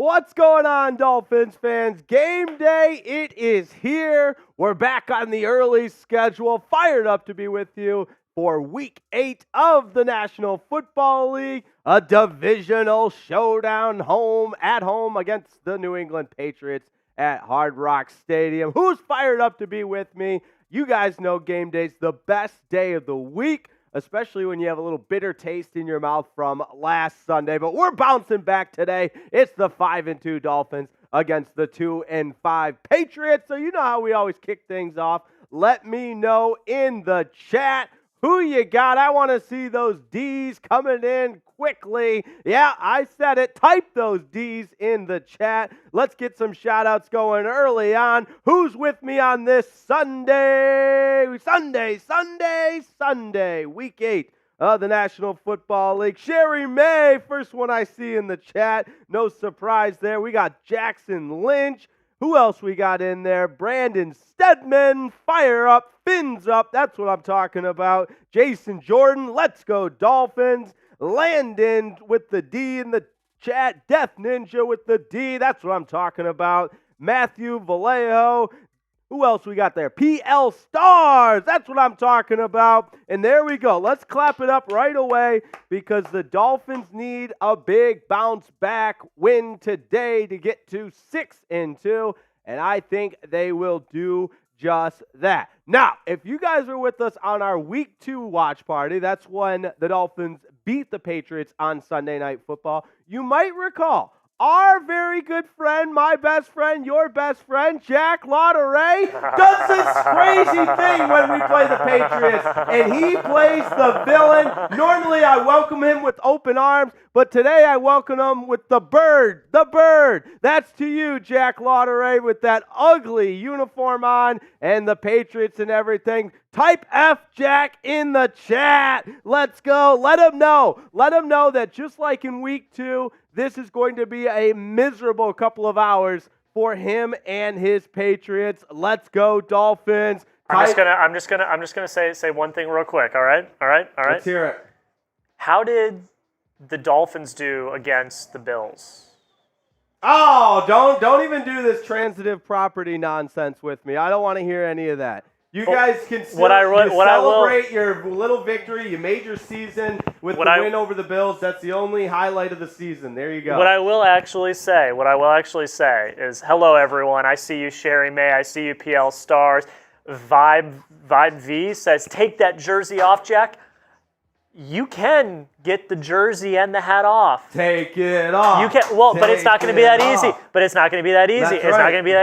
What's going on, Dolphins fans? Game day, it is here. We're back on the early schedule, fired up to be with you for Week 8 of the National Football League, a divisional showdown at home against the New England Patriots at Hard Rock Stadium. Who's fired up to be with me? You guys know game day's the best day of the week, especially when you have a little bitter taste in your mouth from last Sunday. But we're bouncing back today. It's the 5-2 Dolphins against the 2-5 Patriots. So you know how we always kick things off. Let me know in the chat who you got. I want to see those D's coming in quickly. Yeah, I said it. Type those D's in the chat. Let's get some shout-outs going early on. Who's with me on this Sunday, Week 8 of the National Football League? Sherry May, first one I see in the chat. No surprise there. We got Jackson Lynch. Who else we got in there? Brandon Stedman, fire up, fins up. That's what I'm talking about. Jason Jordan, let's go Dolphins. Landon with the D in the chat. Death Ninja with the D. That's what I'm talking about. Matthew Vallejo. Who else we got there? PL Stars. That's what I'm talking about. And there we go. Let's clap it up right away because the Dolphins need a big bounce back win today to get to 6-2. And I think they will do just that. Now, if you guys are with us on our Week 2 watch party, that's when the Dolphins beat the Patriots on Sunday Night Football. You might recall our very good friend, my best friend, your best friend, Jack Lauderay, does this crazy thing when we play the Patriots, and he plays the villain. Normally, I welcome him with open arms, but today I welcome him with the bird. The bird. That's to you, Jack Lauderay, with that ugly uniform on and the Patriots and everything. Type F Jack in the chat. Let's go. Let him know. Let him know that just like in Week 2, this is going to be a miserable couple of hours for him and his Patriots. Let's go, Dolphins. I'm just gonna say one thing real quick. All right. Let's hear it. How did the Dolphins do against the Bills? Oh, don't even do this transitive property nonsense with me. I don't want to hear any of that. You guys can celebrate your little victory. You made your season with the win over the Bills. That's the only highlight of the season. There you go. What I will actually say is, hello, everyone. I see you, Sherry May. I see you, PL Stars. Vibe V says, take that jersey off, Jack. You can get the jersey and the hat off. Take it off. You can. Well, but it's not going to be that easy. It's not going to be that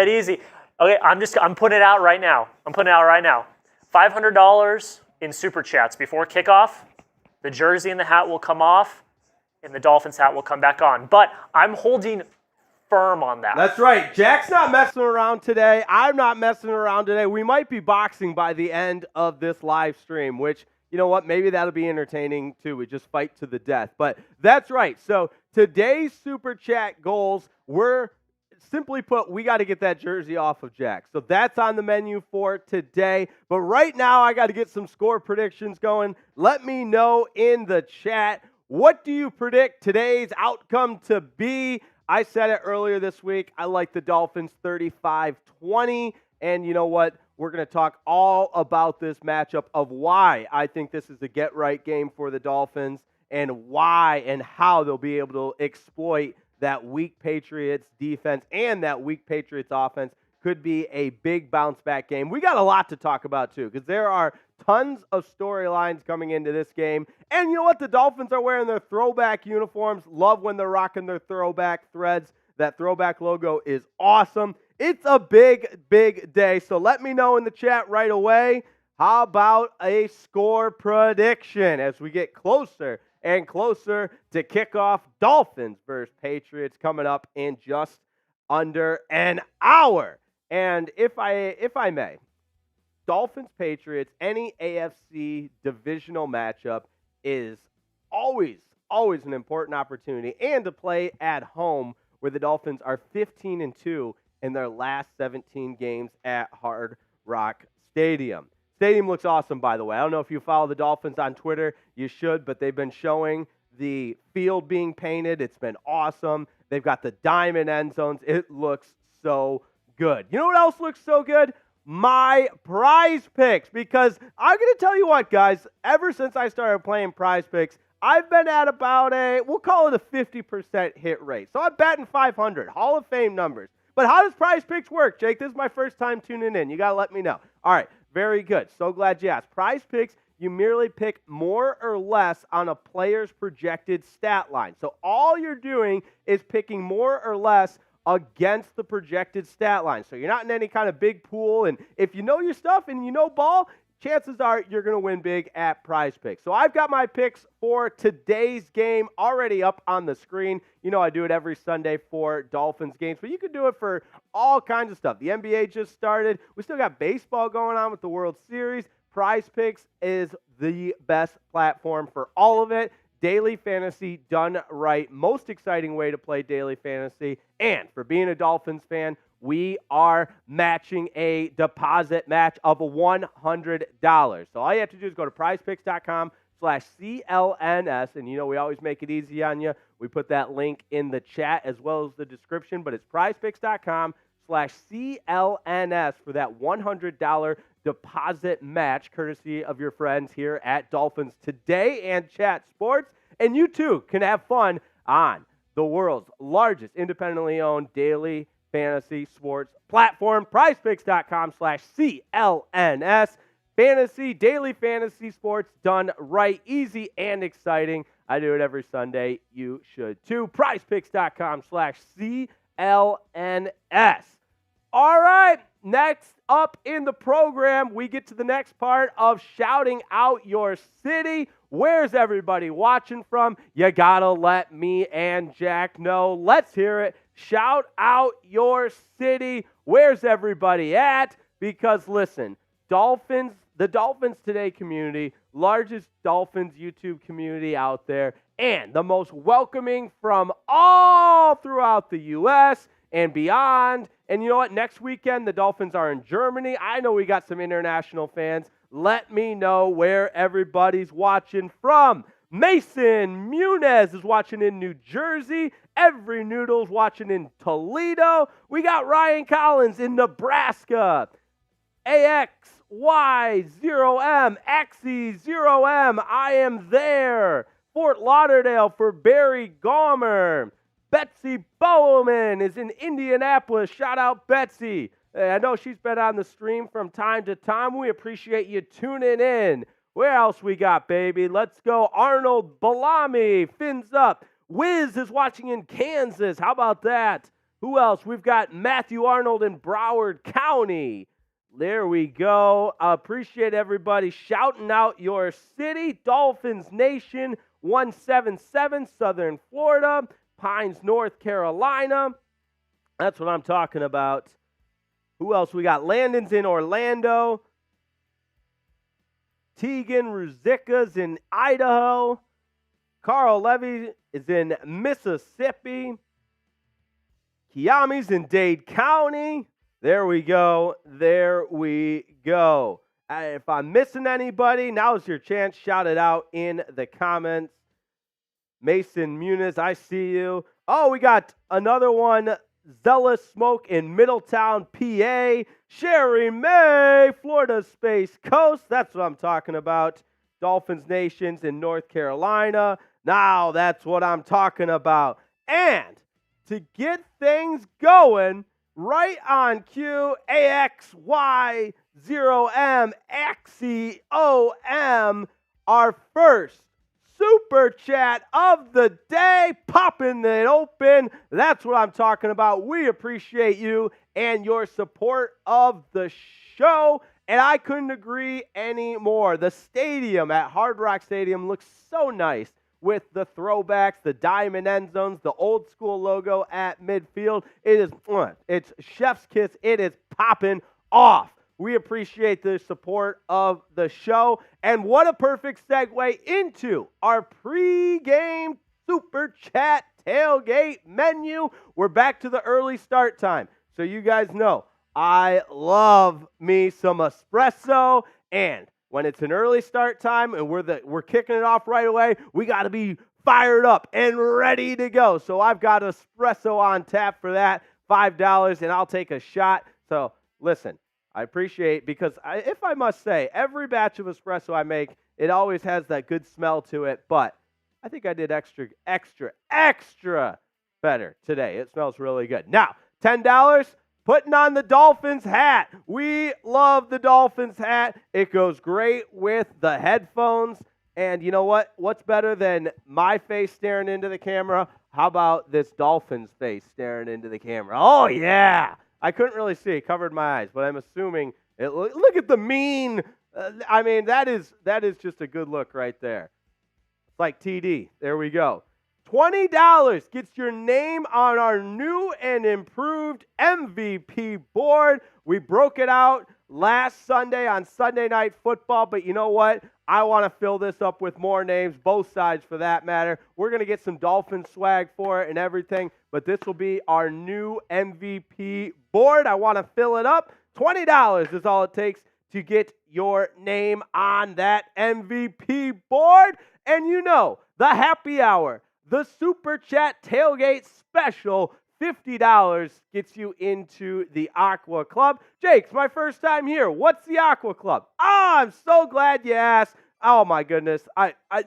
easy. Okay, I'm putting it out right now. $500 in Super Chats before kickoff. The jersey and the hat will come off, and the Dolphins hat will come back on. But I'm holding firm on that. That's right. Jack's not messing around today. I'm not messing around today. We might be boxing by the end of this live stream, which, you know what, maybe that'll be entertaining too. We just fight to the death. But that's right. So today's Super Chat goals were, simply put, we got to get that jersey off of Jack. So that's on the menu for today. But right now, I got to get some score predictions going. Let me know in the chat, what do you predict today's outcome to be? I said it earlier this week. I like the Dolphins 35-20. And you know what? We're going to talk all about this matchup of why I think this is a get-right game for the Dolphins and why and how they'll be able to exploit that weak Patriots defense and that weak Patriots offense. Could be a big bounce-back game. We got a lot to talk about, too, because there are tons of storylines coming into this game. And you know what? The Dolphins are wearing their throwback uniforms. Love when they're rocking their throwback threads. That throwback logo is awesome. It's a big, big day. So let me know in the chat right away. How about a score prediction as we get closer and closer to kickoff? Dolphins versus Patriots coming up in just under an hour. And if I may, Dolphins Patriots, any AFC divisional matchup is always an important opportunity, and to play at home where the Dolphins are 15-2 in their last 17 games at Hard Rock Stadium. Stadium looks awesome, by the way. I don't know if you follow the Dolphins on Twitter. You should, but they've been showing the field being painted. It's been awesome. They've got the diamond end zones. It looks so good. You know what else looks so good? My Prize Picks, because I'm going to tell you what, guys, ever since I started playing Prize Picks, I've been at about we'll call it a 50% hit rate. So I'm batting 500, Hall of Fame numbers. But how does Prize Picks work, Jake? This is my first time tuning in. You got to let me know. All right, very good. So glad you asked. Prize Picks, you merely pick more or less on a player's projected stat line. So all you're doing is picking more or less against the projected stat line. So you're not in any kind of big pool, and if you know your stuff and you know ball, chances are you're going to win big at Prize Picks. So I've got my picks for today's game already up on the screen. You know I do it every Sunday for Dolphins games, but you can do it for all kinds of stuff. The NBA just started. We still got baseball going on with the World Series. Prize Picks is the best platform for all of it. Daily fantasy done right. Most exciting way to play daily fantasy. And for being a Dolphins fan, we are matching a deposit match of $100. So all you have to do is go to prizepicks.com/CLNS. And you know we always make it easy on you. We put that link in the chat as well as the description. But it's prizepicks.com/CLNS for that $100 deposit match, courtesy of your friends here at Dolphins Today and Chat Sports. And you too can have fun on the world's largest independently owned daily fantasy sports platform, prizepicks.com/CLNS. Fantasy, daily fantasy sports done right, easy and exciting. I do it every Sunday. You should too. prizepicks.com/CLNS. All right, next up in the program, we get to the next part of shouting out your city. Where's everybody watching from? You gotta let me and Jack know. Let's hear it. Shout out your city. Where's everybody at? Because listen, the Dolphins Today community, largest Dolphins YouTube community out there, and the most welcoming from all throughout the U.S. and beyond. And you know what? Next weekend, the Dolphins are in Germany. I know we got some international fans. Let me know where everybody's watching from. Mason Muniz is watching in New Jersey. Every Noodle's watching in Toledo. We got Ryan Collins in Nebraska. AXY0M, XE0M, I am there. Fort Lauderdale for Barry Gomer. Betsy Bowman is in Indianapolis. Shout out Betsy. I know she's been on the stream from time to time. We appreciate you tuning in. Where else we got, baby? Let's go. Arnold Balami, fins up. Wiz is watching in Kansas. How about that? Who else? We've got Matthew Arnold in Broward County. There we go. Appreciate everybody shouting out your city. Dolphins Nation 177, Southern Florida. Pines, North Carolina. That's what I'm talking about. Who else? We got Landon's in Orlando. Tegan Ruzicka's in Idaho. Carl Levy is in Mississippi. Kiami's in Dade County. There we go. There we go. If I'm missing anybody, now's your chance. Shout it out in the comments. Mason Muniz, I see you. Oh, we got another one. Zealous Smoke in Middletown, PA. Sherry May, Florida Space Coast. That's what I'm talking about. Dolphins Nations in North Carolina. Now that's what I'm talking about. And to get things going, right on cue, AXY0M, XEOM, our first Super Chat of the day, popping it open. That's what I'm talking about. We appreciate you and your support of the show, and I couldn't agree anymore. The stadium at Hard Rock Stadium looks so nice with the throwbacks, the diamond end zones, the old school logo at midfield. It's chef's kiss. It is popping off. We appreciate the support of the show. And what a perfect segue into our pregame Super Chat tailgate menu. We're back to the early start time. So you guys know I love me some espresso. And when it's an early start time and we're kicking it off right away, we got to be fired up and ready to go. So I've got espresso on tap for that, $5, and I'll take a shot. So listen, I appreciate, because if I must say, every batch of espresso I make, it always has that good smell to it, but I think I did extra better today. It smells really good. Now, $10, putting on the Dolphins hat. We love the Dolphins hat. It goes great with the headphones. And you know what? What's better than my face staring into the camera? How about this Dolphins face staring into the camera? Oh, yeah. I couldn't really see. It covered my eyes, but I'm assuming it. Look at the mean. That is just a good look right there. It's like TD. There we go. $20 gets your name on our new and improved MVP board. We broke it out last Sunday on Sunday Night Football, but you know what? I want to fill this up with more names, both sides for that matter. We're going to get some Dolphin swag for it and everything, but this will be our new MVP board. I want to fill it up. $20 is all it takes to get your name on that MVP board. And you know, the happy hour, the Super Chat Tailgate Special, $50 gets you into the Aqua Club. Jake, it's my first time here. What's the Aqua Club? Oh, I'm so glad you asked. Oh, my goodness.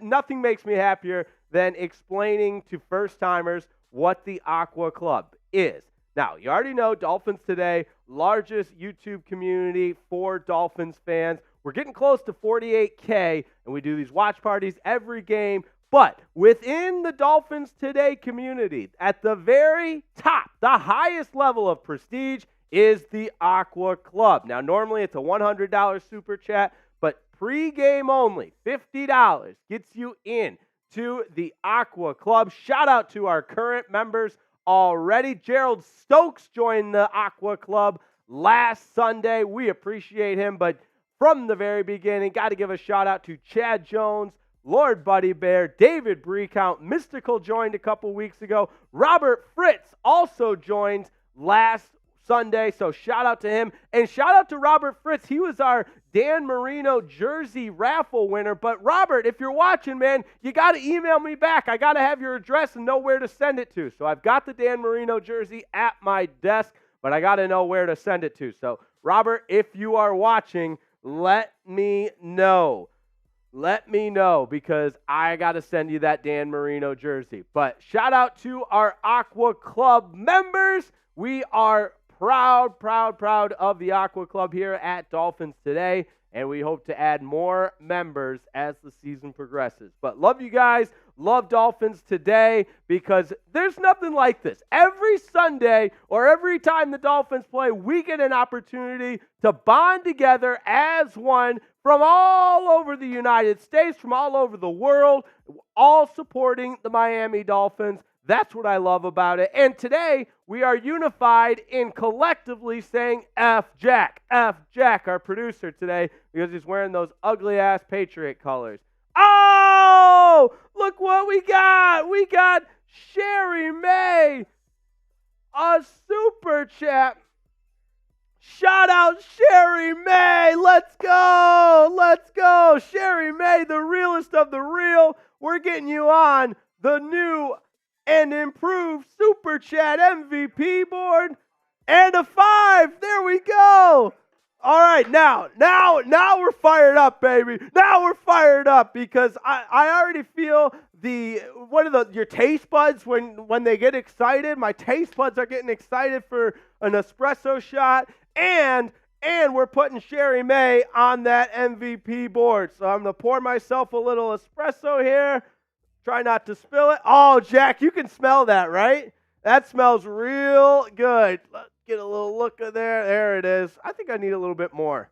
Nothing makes me happier than explaining to first-timers what the Aqua Club is. Now, you already know Dolphins Today, largest YouTube community for Dolphins fans. We're getting close to 48K, and we do these watch parties every game. But within the Dolphins Today community, at the very top, the highest level of prestige is the Aqua Club. Now, normally it's a $100 super chat, but pregame only, $50 gets you in to the Aqua Club. Shout out to our current members already. Gerald Stokes joined the Aqua Club last Sunday. We appreciate him, but from the very beginning, got to give a shout out to Chad Jones, Lord Buddy Bear, David Breecount, Mystical joined a couple weeks ago. Robert Fritz also joined last Sunday, so shout out to him. And shout out to Robert Fritz. He was our Dan Marino jersey raffle winner. But Robert, if you're watching, man, you got to email me back. I got to have your address and know where to send it to. So I've got the Dan Marino jersey at my desk, but I got to know where to send it to. So Robert, if you are watching, let me know. Let me know, because I got to send you that Dan Marino jersey. But shout out to our Aqua Club members. We are proud of the Aqua Club here at Dolphins Today, and we hope to add more members as the season progresses. But love you guys. Love Dolphins Today, because there's nothing like this. Every Sunday or every time the Dolphins play, we get an opportunity to bond together as one from all over the United States, from all over the world, all supporting the Miami Dolphins. That's what I love about it. And today, we are unified in collectively saying F Jack, our producer today, because he's wearing those ugly-ass Patriot colors. Oh, look what we got. We got Sherry May, a super chat. Shout out Sherry May. Let's go. Sherry May, the realest of the real. We're getting you on the new and improved super chat MVP board. And a 5. There we go. All right, now we're fired up, baby. Now we're fired up, because I already feel your taste buds when they get excited. My taste buds are getting excited for an espresso shot, and we're putting Sherry May on that MVP board. So I'm gonna pour myself a little espresso here. Try not to spill it. Oh, Jack, you can smell that, right? That smells real good. Let's get a little look of there. There it is. I think I need a little bit more.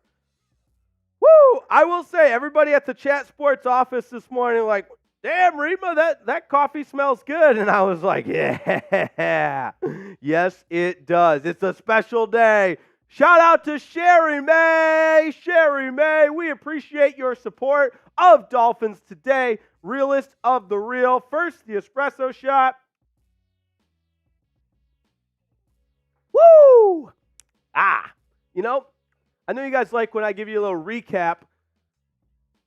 Woo! I will say, everybody at the Chat Sports office this morning, like, damn, Riepma, that coffee smells good. And I was like, yeah. Yes, it does. It's a special day. Shout out to Sherry May. Sherry May, we appreciate your support of Dolphins Today. Realest of the real. First, the espresso shot. Woo! I know you guys like when I give you a little recap.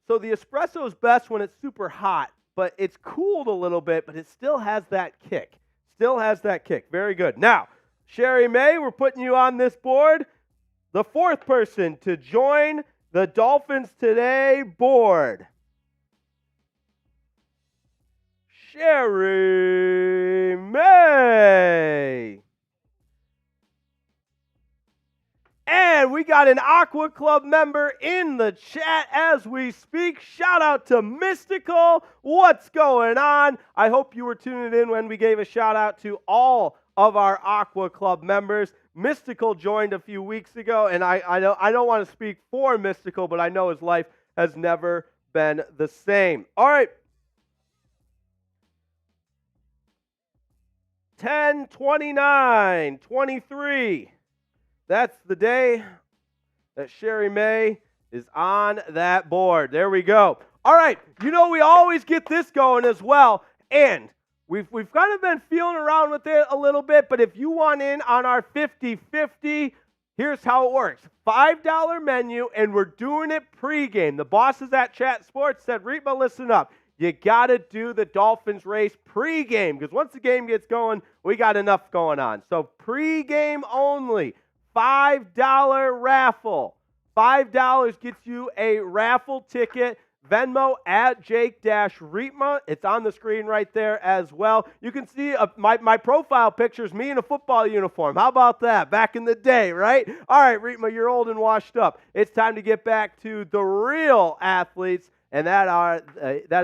So the espresso is best when it's super hot, but it's cooled a little bit, but it still has that kick. Still has that kick. Very good. Now, Sherry May, we're putting you on this board. The fourth person to join the Dolphins Today board. Sherry May. And we got an Aqua Club member in the chat as we speak. Shout out to Mystical. What's going on? I hope you were tuning in when we gave a shout out to all of our Aqua Club members. Mystical joined a few weeks ago, and I don't want to speak for Mystical, but I know his life has never been the same. All right. 10/29/23. That's the day that Sherry May is on that board. There we go. All right. You know, we always get this going as well. And we've kind of been feeling around with it a little bit. But if you want in on our 50-50, here's how it works. $5 menu, and we're doing it pregame. The bosses at Chat Sports said, Riepma, listen up. You got to do the Dolphins race pregame. Because once the game gets going, we got enough going on. So pregame only. $5 raffle. $5 gets you a raffle ticket. Venmo at Jake-Riepma. It's on the screen right there as well. You can see my profile pictures, me in a football uniform. How about that? Back in the day, right? All right, Riepma, you're old and washed up. It's time to get back to the real athletes, and that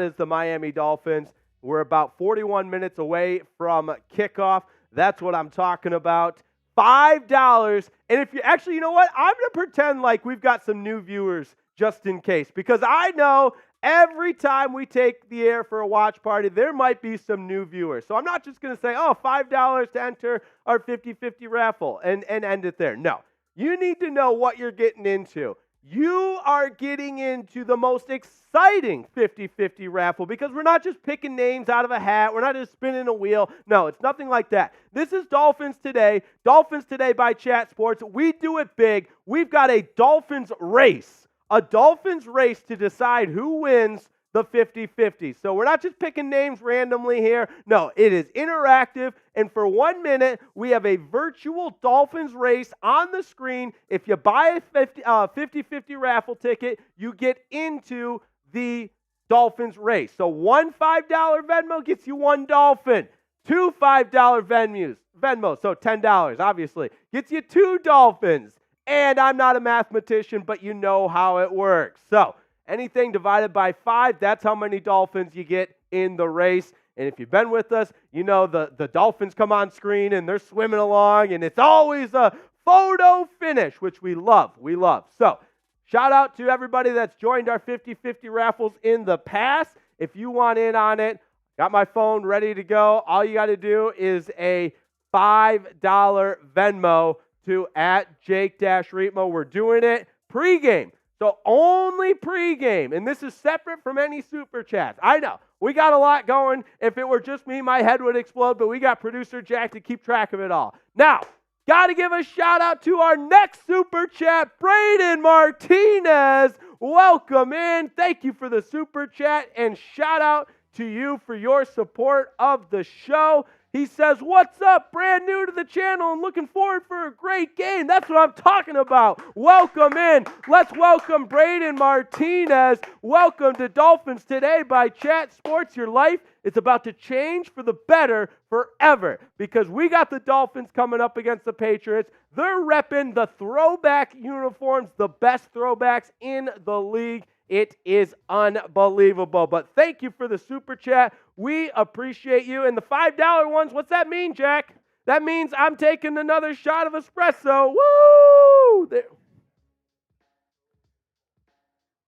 is the Miami Dolphins. We're about 41 minutes away from kickoff. That's what I'm talking about. $5. And if you actually, you know what? I'm going to pretend like we've got some new viewers just in case, because I know every time we take the air for a watch party, there might be some new viewers. So I'm not just going to say, oh, $5 to enter our 50-50 raffle and end it there. No, you need to know what you're getting into. You are getting into the most exciting 50-50 raffle because we're not just picking names out of a hat. We're not just spinning a wheel. No, it's nothing like that. This is Dolphins Today. Dolphins Today by Chat Sports. We do it big. We've got a Dolphins race. A Dolphins race to decide who wins the 50-50. So we're not just picking names randomly here. No, it is interactive. And for 1 minute, we have a virtual Dolphins race on the screen. If you buy a 50-50 raffle ticket, you get into the Dolphins race. So one $5 Venmo gets you one Dolphin. Two $5 Venmo, so $10, obviously, gets you two Dolphins. And I'm not a mathematician, but you know how it works. So anything divided by 5, that's how many Dolphins you get in the race. And if you've been with us, you know the Dolphins come on screen and they're swimming along, and it's always a photo finish, which we love. We love. So shout out to everybody that's joined our 50-50 raffles in the past. If you want in on it, got my phone ready to go. All you got to do is a $5 Venmo to at Jake-Riepma. We're doing it pregame. So only pregame. And this is separate from any super chats. I know. We got a lot going. If it were just me, my head would explode, but we got producer Jack to keep track of it all. Now, got to give a shout out to our next super chat, Braden Martinez. Welcome in. Thank you for the super chat, and shout out to you for your support of the show. He says, what's up? Brand new to the channel and looking forward for a great game. That's what I'm talking about. Welcome in. Let's welcome Braden Martinez. Welcome to Dolphins Today by Chat Sports. Your life is about to change for the better forever because we got the Dolphins coming up against the Patriots. They're repping the throwback uniforms, the best throwbacks in the league. It is unbelievable. But thank you for the super chat. We appreciate you. And the $5 ones, what's that mean, Jack? That means I'm taking another shot of espresso. Woo!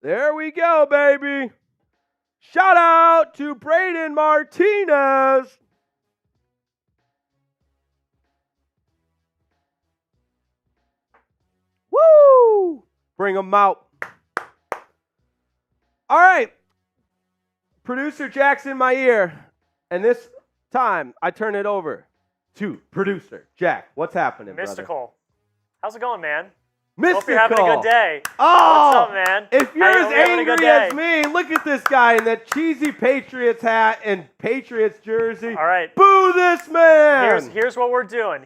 There we go, baby. Shout out to Braden Martinez. Woo! Bring them out. All right. Producer Jack's in my ear, and this time I turn it over to producer Jack. What's happening, Mystical. brother? How's it going, man? Mystical. Hope you're having a good day. Oh, what's up, man? If you're I as hope you're having a good angry day. as me, look at this guy in that cheesy Patriots hat and Patriots jersey. All right. Boo this man. Here's what we're doing.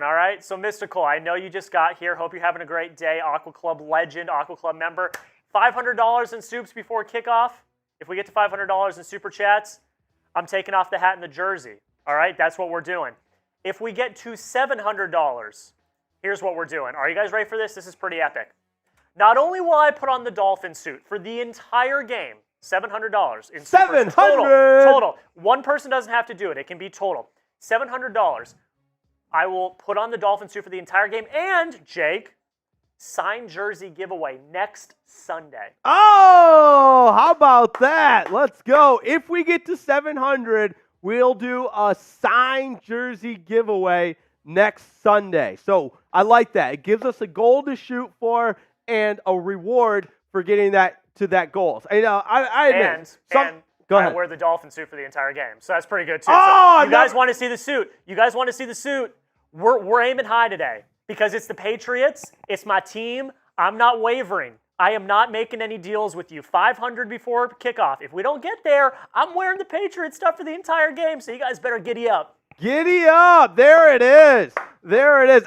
All right. So, Mystical, I know you just got here. Hope you're having a great day. Aqua Club legend, Aqua Club member. $500 in soups before kickoff. If we get to $500 in super chats, I'm taking off the hat and the jersey. All right. That's what we're doing. If we get to $700, here's what we're doing. Are you guys ready for this? This is pretty epic. Not only will I put on the Dolphin suit for the entire game, $700 in super total. One person doesn't have to do it. It can be total. $700. I will put on the Dolphin suit for the entire game. And, Jake, signed jersey giveaway next Sunday. Oh, how about that? Let's go. If we get to 700, we'll do a signed jersey giveaway next Sunday. So I like that. It gives us a goal to shoot for and a reward for getting that to that goal. I admit. Go ahead. I wear the Dolphin suit for the entire game, so that's pretty good too. Oh, so you guys want to see the suit? We're aiming high today because it's the Patriots. It's my team. I'm not wavering. I am not making any deals with you. 500 before kickoff. If we don't get there, I'm wearing the Patriots stuff for the entire game, so you guys better giddy up. Giddy up. There it is.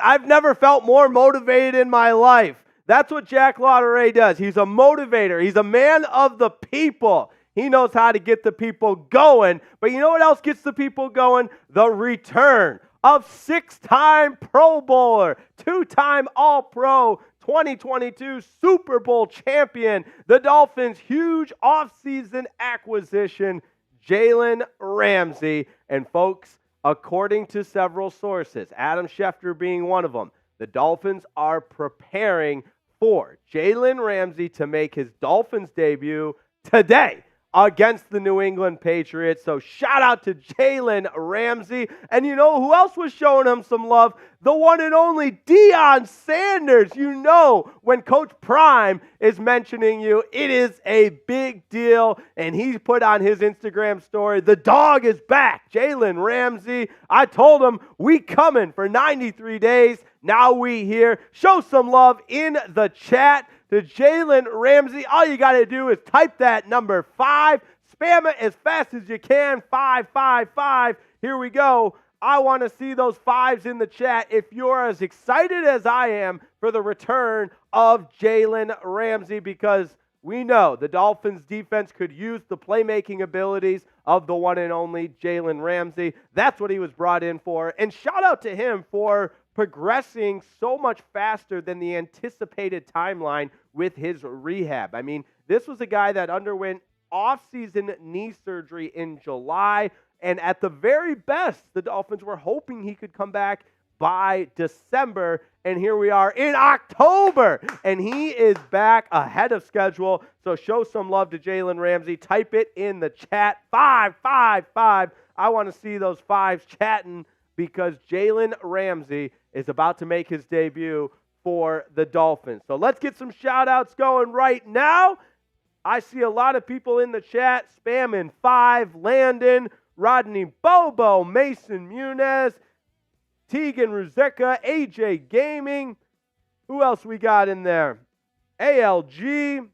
I've never felt more motivated in my life. That's what Jack Lauderay does. He's a motivator. He's a man of the people. He knows how to get the people going. But you know what else gets the people going? The return of 6-time Pro Bowler, 2-time All-Pro, 2022 Super Bowl champion, the Dolphins' huge offseason acquisition, Jalen Ramsey. And folks, according to several sources, Adam Schefter being one of them, the Dolphins are preparing for Jalen Ramsey to make his Dolphins debut today against the New England Patriots. So shout out to Jalen Ramsey. And you know who else was showing him some love? The one and only Deion Sanders. You know when Coach Prime is mentioning you, it is a big deal. And he put on his Instagram story, the dog is back, Jalen Ramsey. I told him we coming for 93 days. Now we here. Show some love in the chat to Jalen Ramsey. All you got to do is type that number 5. Spam it as fast as you can. 555. Here we go. I want to see those 5s in the chat if you're as excited as I am for the return of Jalen Ramsey, because we know the Dolphins defense could use the playmaking abilities of the one and only Jalen Ramsey. That's what he was brought in for. And shout out to him for progressing so much faster than the anticipated timeline with his rehab. I mean, this was a guy that underwent off-season knee surgery in July, and at the very best, the Dolphins were hoping he could come back by December, and here we are in October, and he is back ahead of schedule. So show some love to Jalen Ramsey. Type it in the chat, 555. I want to see those 5s chatting, because Jalen Ramsey is about to make his debut for the Dolphins. So let's get some shout-outs going right now. I see a lot of people in the chat spamming 5. Landon, Rodney Bobo, Mason Muniz, Tegan Ruzeka, AJ Gaming. Who else we got in there? ALG.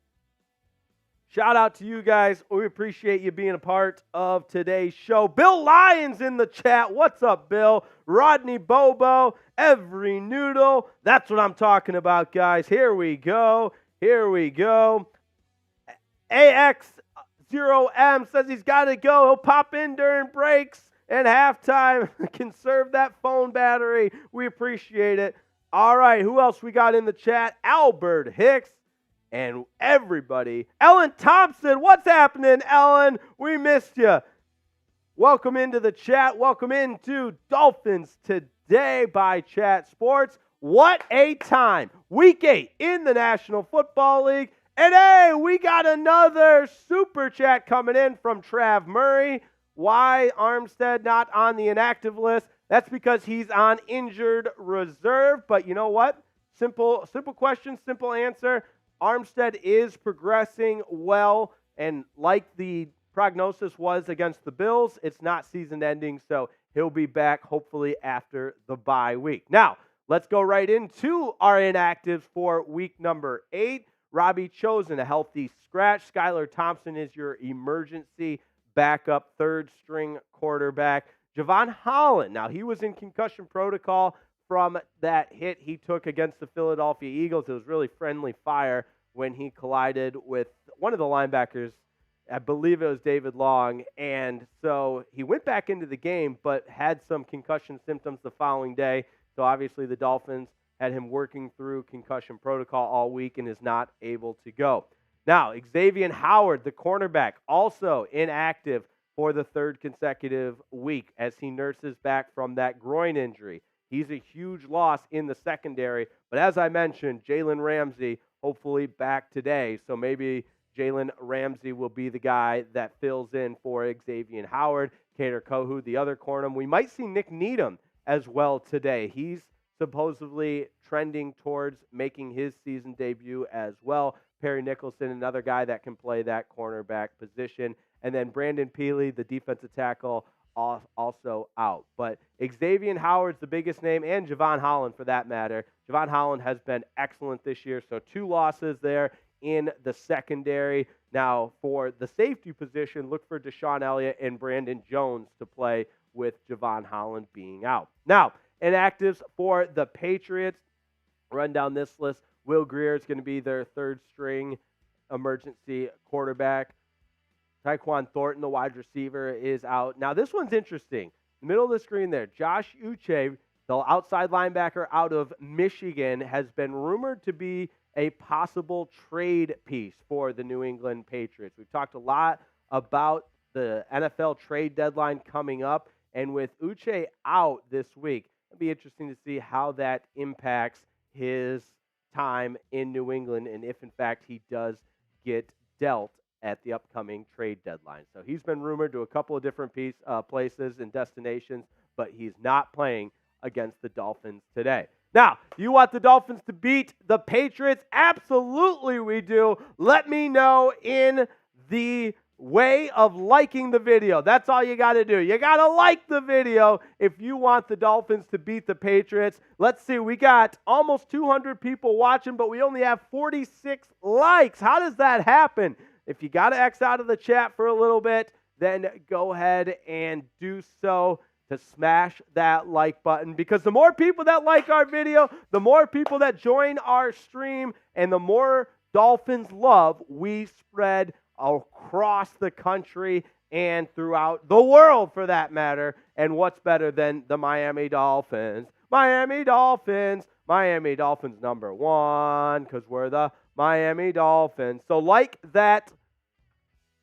Shout out to you guys. We appreciate you being a part of today's show. Bill Lyons in the chat. What's up, Bill? Rodney Bobo, Every Noodle. That's what I'm talking about, guys. Here we go. AX0M says he's got to go. He'll pop in during breaks and halftime. Conserve that phone battery. We appreciate it. All right, who else we got in the chat? Albert Hicks. And everybody, Ellen Thompson, what's happening, Ellen? We missed you. Welcome into the chat. Welcome into Dolphins Today by Chat Sports. What a time. Week 8 in the National Football League. And hey, we got another super chat coming in from Trav Murray. Why Armstead not on the inactive list? That's because he's on injured reserve. But you know what? Simple question, simple answer. Armstead is progressing well, and like the prognosis was against the Bills, it's not season ending, so he'll be back hopefully after the bye week. Now, let's go right into our inactives for week number 8. Robbie Chosen, a healthy scratch. Skylar Thompson is your emergency backup third-string quarterback. Javon Holland, now he was in concussion protocol from that hit he took against the Philadelphia Eagles. It was really friendly fire when he collided with one of the linebackers. I believe it was David Long, and so he went back into the game but had some concussion symptoms the following day. So obviously the Dolphins had him working through concussion protocol all week and is not able to go. Now, Xavien Howard, the cornerback, also inactive for the third consecutive week as he nurses back from that groin injury. He's a huge loss in the secondary, but as I mentioned, Jalen Ramsey hopefully back today, so maybe Jalen Ramsey will be the guy that fills in for Xavien Howard. Kader Kohu, the other corner. We might see Nick Needham as well today. He's supposedly trending towards making his season debut as well. Perry Nicholson, another guy that can play that cornerback position. And then Brandon Peely, the defensive tackle, also out. But Xavien Howard's the biggest name, and Javon Holland for that matter. Javon Holland has been excellent this year, so 2 losses there in the secondary. Now, for the safety position, look for Deshaun Elliott and Brandon Jones to play with Javon Holland being out. Now, inactives for the Patriots. Run down this list. Will Grier is going to be their third-string emergency quarterback. Tyquan Thornton, the wide receiver, is out. Now, this one's interesting. The middle of the screen there, Josh Uche, the outside linebacker out of Michigan, has been rumored to be a possible trade piece for the New England Patriots. We've talked a lot about the NFL trade deadline coming up, and with Uche out this week, it'll be interesting to see how that impacts his time in New England and if, in fact, he does get dealt at the upcoming trade deadline. So he's been rumored to a couple of different places and destinations, but he's not playing against the Dolphins today. Now, do you want the Dolphins to beat the Patriots? Absolutely we do. Let me know in the way of liking the video. That's all you got to do. You got to like the video if you want the Dolphins to beat the Patriots. Let's see. We got almost 200 people watching, but we only have 46 likes. How does that happen? If you got to X out of the chat for a little bit, then go ahead and do so to smash that like button, because the more people that like our video, the more people that join our stream, and the more Dolphins love we spread across the country and throughout the world for that matter. And what's better than the Miami Dolphins? Miami Dolphins. Miami Dolphins number 1 because we're the Miami Dolphins. So like that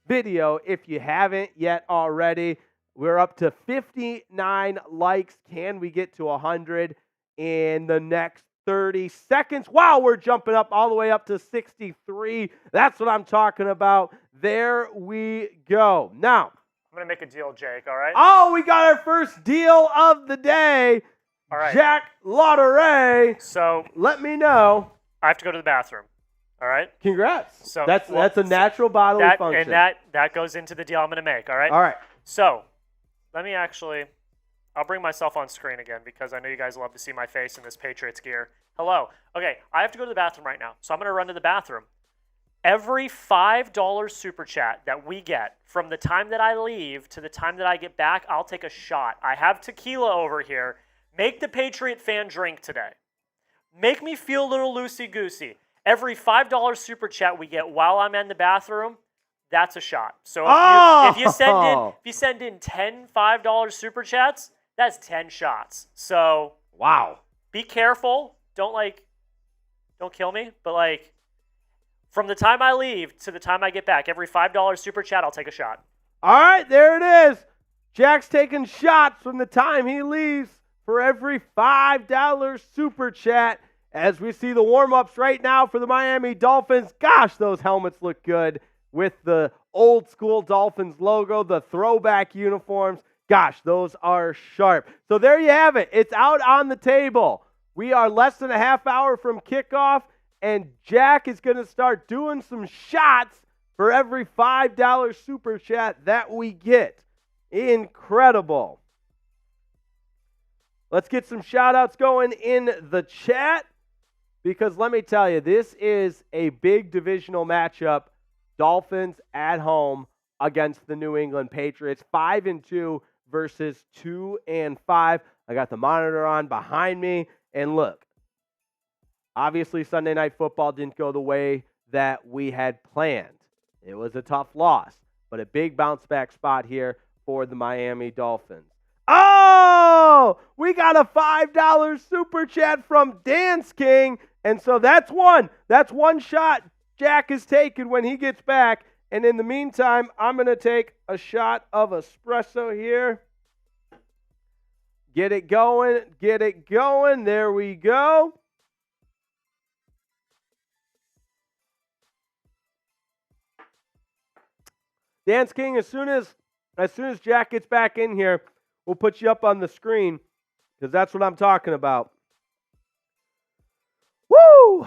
video if you haven't yet already. We're up to 59 likes. Can we get to 100 in the next 30 seconds? Wow, we're jumping up all the way up to 63. That's what I'm talking about. There we go. Now, I'm going to make a deal, Jake, all right? Oh, we got our first deal of the day. All right. Jack Lotteray. So, let me know. I have to go to the bathroom. All right? Congrats. So that's a natural bodily function. And that goes into the deal I'm going to make, all right? All right. So, let me I'll bring myself on screen again because I know you guys love to see my face in this Patriots gear. Hello. Okay, I have to go to the bathroom right now, so I'm going to run to the bathroom. Every $5 super chat that we get from the time that I leave to the time that I get back, I'll take a shot. I have tequila over here. Make the Patriot fan drink today. Make me feel a little loosey-goosey. Every $5 super chat we get while I'm in the bathroom, that's a shot. So if you send in 10 $5 super chats, that's 10 shots. So wow. Be careful. Don't kill me, but from the time I leave to the time I get back, every $5 super chat, I'll take a shot. All right, there it is. Jack's taking shots from the time he leaves for every $5 super chat. As we see the warm-ups right now for the Miami Dolphins. Gosh, those helmets look good with the old school Dolphins logo, the throwback uniforms. Gosh, those are sharp. So there you have it. It's out on the table. We are less than a half hour from kickoff, and Jack is going to start doing some shots for every $5 super chat that we get. Incredible. Let's get some shout-outs going in the chat because let me tell you, this is a big divisional matchup. Dolphins at home against the New England Patriots. 5-2 versus 2-5. I got the monitor on behind me. And look, obviously Sunday Night Football didn't go the way that we had planned. It was a tough loss, but a big bounce-back spot here for the Miami Dolphins. Oh, we got a $5 super chat from Dance King. And so that's one. That's one shot Jack is taking when he gets back. And in the meantime, I'm going to take a shot of espresso here. Get it going. Get it going. There we go. Dance King, as soon as Jack gets back in here, we'll put you up on the screen because that's what I'm talking about. Woo!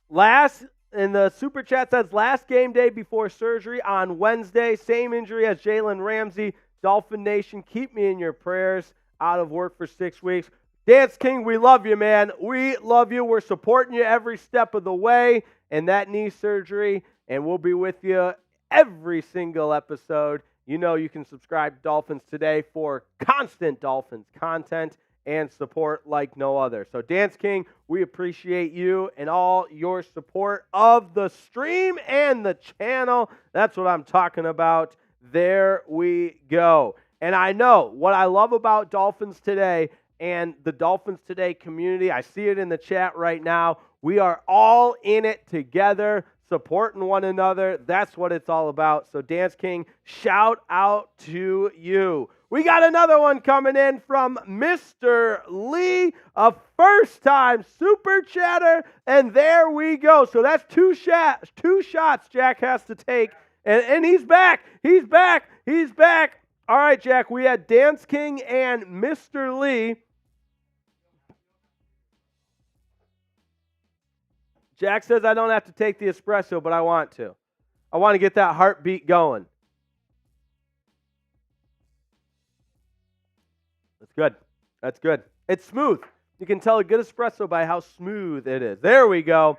And the super chat says, last game day before surgery on Wednesday. Same injury as Jalen Ramsey. Dolphin Nation, keep me in your prayers. Out of work for 6 weeks. Dance King, we love you, man. We love you. We're supporting you every step of the way in that knee surgery, and we'll be with you every single episode. You know you can subscribe to Dolphins Today for constant Dolphins content and support like no other. So, Dance King, we appreciate you and all your support of the stream and the channel. That's what I'm talking about. There we go. And I know what I love about Dolphins Today and the Dolphins Today community. I see it in the chat right now. We are all in it together, supporting one another. That's what it's all about. So, Dance King, shout out to you. We got another one coming in from Mr. Lee, a first-time super chatter, and there we go. So that's two shots Jack has to take, and he's back. He's back. He's back. All right, Jack, we had Dance King and Mr. Lee. Jack says I don't have to take the espresso, but I want to. I want to get that heartbeat going. That's good. That's good. It's smooth. You can tell a good espresso by how smooth it is. There we go.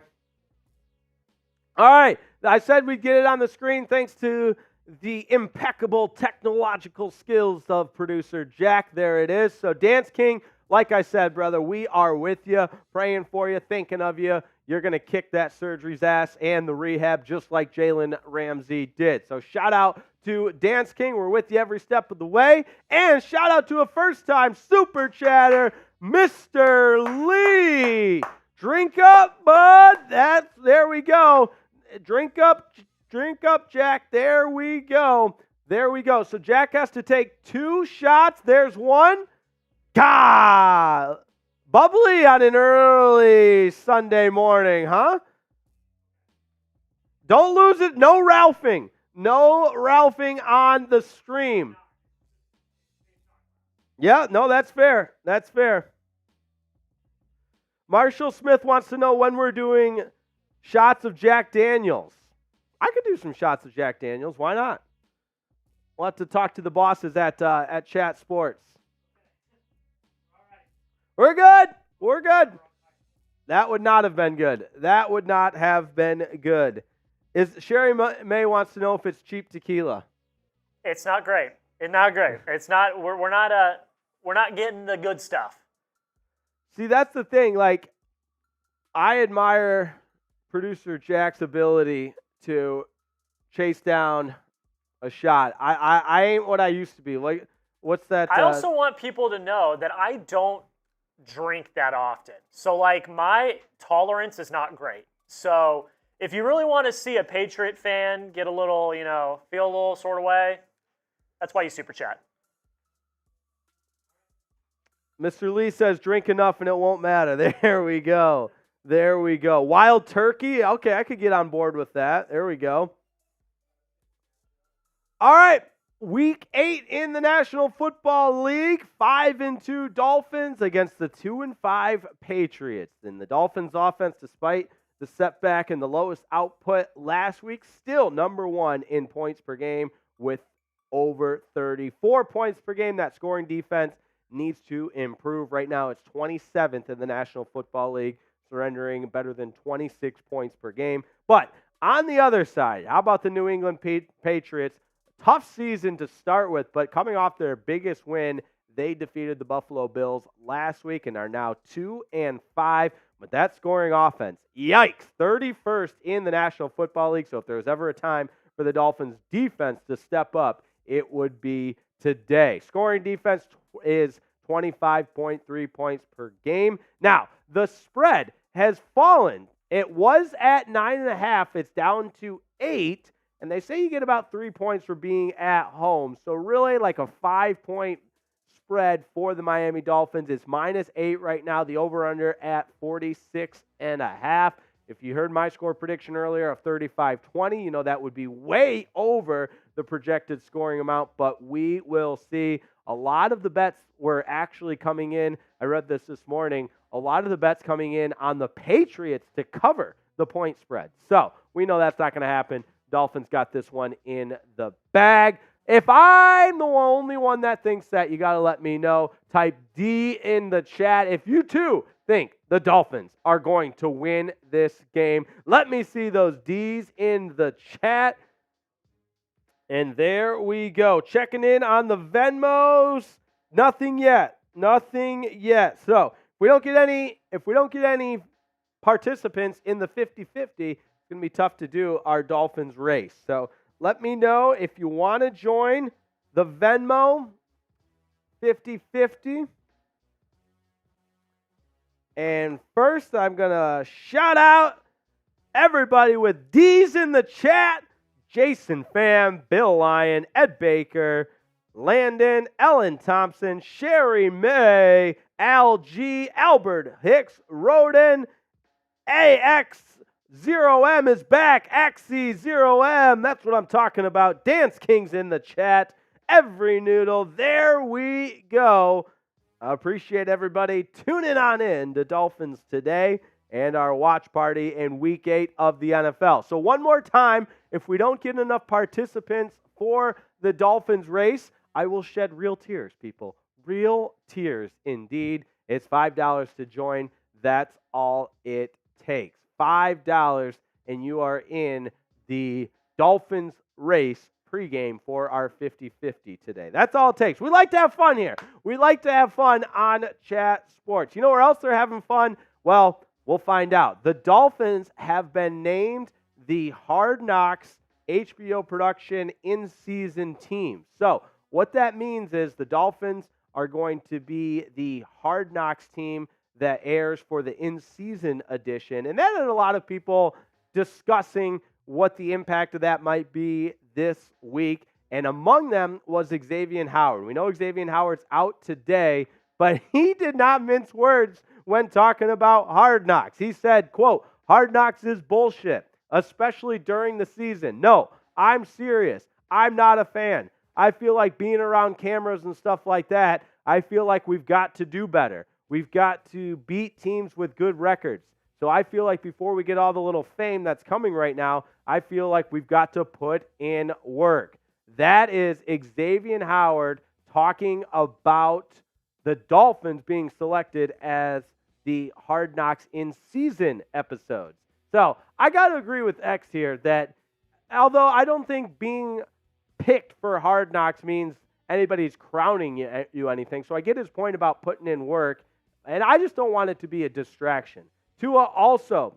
All right. I said we'd get it on the screen thanks to the impeccable technological skills of producer Jack. There it is. So, Dance King, like I said, brother, we are with you, praying for you, thinking of you. You're going to kick that surgery's ass and the rehab just like Jalen Ramsey did. So shout out to Dance King. We're with you every step of the way. And shout out to a first-time super chatter, Mr. Lee. Drink up, bud. There we go. Drink up, Jack. There we go. There we go. So Jack has to take 2 shots. There's one. God. Bubbly on an early Sunday morning, huh? Don't lose it. No Ralphing. No Ralphing on the stream. Yeah, no, that's fair. That's fair. Marshall Smith wants to know when we're doing shots of Jack Daniels. I could do some shots of Jack Daniels. Why not? We'll have to talk to the bosses at Chat Sports. We're good. We're good. That would not have been good. That would not have been good. Sherry May wants to know if it's cheap tequila. It's not great. It's not great. It's not. We're not getting the good stuff. See, that's the thing. Like, I admire producer Jack's ability to chase down a shot. I ain't what I used to be. Like, what's that? I also want people to know that I don't drink that often. So, like, my tolerance is not great. So, if you really want to see a Patriot fan get a little, feel a little sort of way, that's why you super chat. Mr. Lee says drink enough and it won't matter. There we go. There we go. Wild turkey. Okay, I could get on board with that. There we go. All right. Week 8 in the National Football League. 5-2 Dolphins against the 2-5 Patriots. And the Dolphins offense, despite the setback and the lowest output last week, still number 1 in points per game with over 34 points per game. That scoring defense needs to improve. Right now, it's 27th in the National Football League, surrendering better than 26 points per game. But on the other side, how about the New England Patriots? Tough season to start with, but coming off their biggest win, they defeated the Buffalo Bills last week and are now 2-5. But that scoring offense, yikes, 31st in the National Football League. So if there was ever a time for the Dolphins defense to step up, it would be today. Scoring defense is 25.3 points per game. Now, the spread has fallen. It was at 9.5. It's down to 8. And they say you get about 3 points for being at home. So really like a 5-point spread for the Miami Dolphins. It's -8 right now. The over-under at 46.5. If you heard my score prediction earlier of 35-20, you know that would be way over the projected scoring amount, but we will see. A lot of the bets were actually coming in. I read this morning. A lot of the bets coming in on the Patriots to cover the point spread. So we know that's not going to happen. Dolphins got this one in the bag. If I'm the only one that thinks that, you got to let me know. Type D in the chat if you too think the Dolphins are going to win this game. Let me see those D's in the chat. And there we go. Checking in on the Venmos. Nothing yet. Nothing yet. So if we don't get any participants in the 50-50, it's going to be tough to do our Dolphins race. So let me know if you want to join the Venmo 50-50. And first, I'm going to shout out everybody with D's in the chat. Jason Pham, Bill Lyon, Ed Baker, Landon, Ellen Thompson, Sherry May, Al G, Albert Hicks, Roden, AX0M is back, XC0M, that's what I'm talking about. Dance King's in the chat. Every Noodle, there we go. I appreciate everybody tuning on in to Dolphins Today and our watch party in Week 8 of the NFL. So one more time, if we don't get enough participants for the Dolphins race, I will shed real tears, people. Real tears indeed. It's $5 to join. That's all it takes. $5 and you are in the Dolphins race pregame for our 50-50 today. That's all it takes. We like to have fun here. We like to have fun on Chat Sports. You know where else they're having fun? Well, we'll find out. The Dolphins have been named the Hard Knocks HBO production in-season team. So what that means is the Dolphins are going to be the Hard Knocks team that airs for the in-season edition. And then a lot of people discussing what the impact of that might be this week. And among them was Xavien Howard. We know Xavien Howard's out today, but he did not mince words when talking about Hard Knocks. He said, quote, "Hard Knocks is bullshit, especially during the season. No, I'm serious. I'm not a fan. I feel like being around cameras and stuff like that, I feel like we've got to do better. We've got to beat teams with good records. So I feel like before we get all the little fame that's coming right now, I feel like we've got to put in work." That is Xavien Howard talking about the Dolphins being selected as the Hard Knocks in-season episodes. So I got to agree with X here that although I don't think being picked for Hard Knocks means anybody's crowning you anything, so I get his point about putting in work, and I just don't want it to be a distraction. Tua also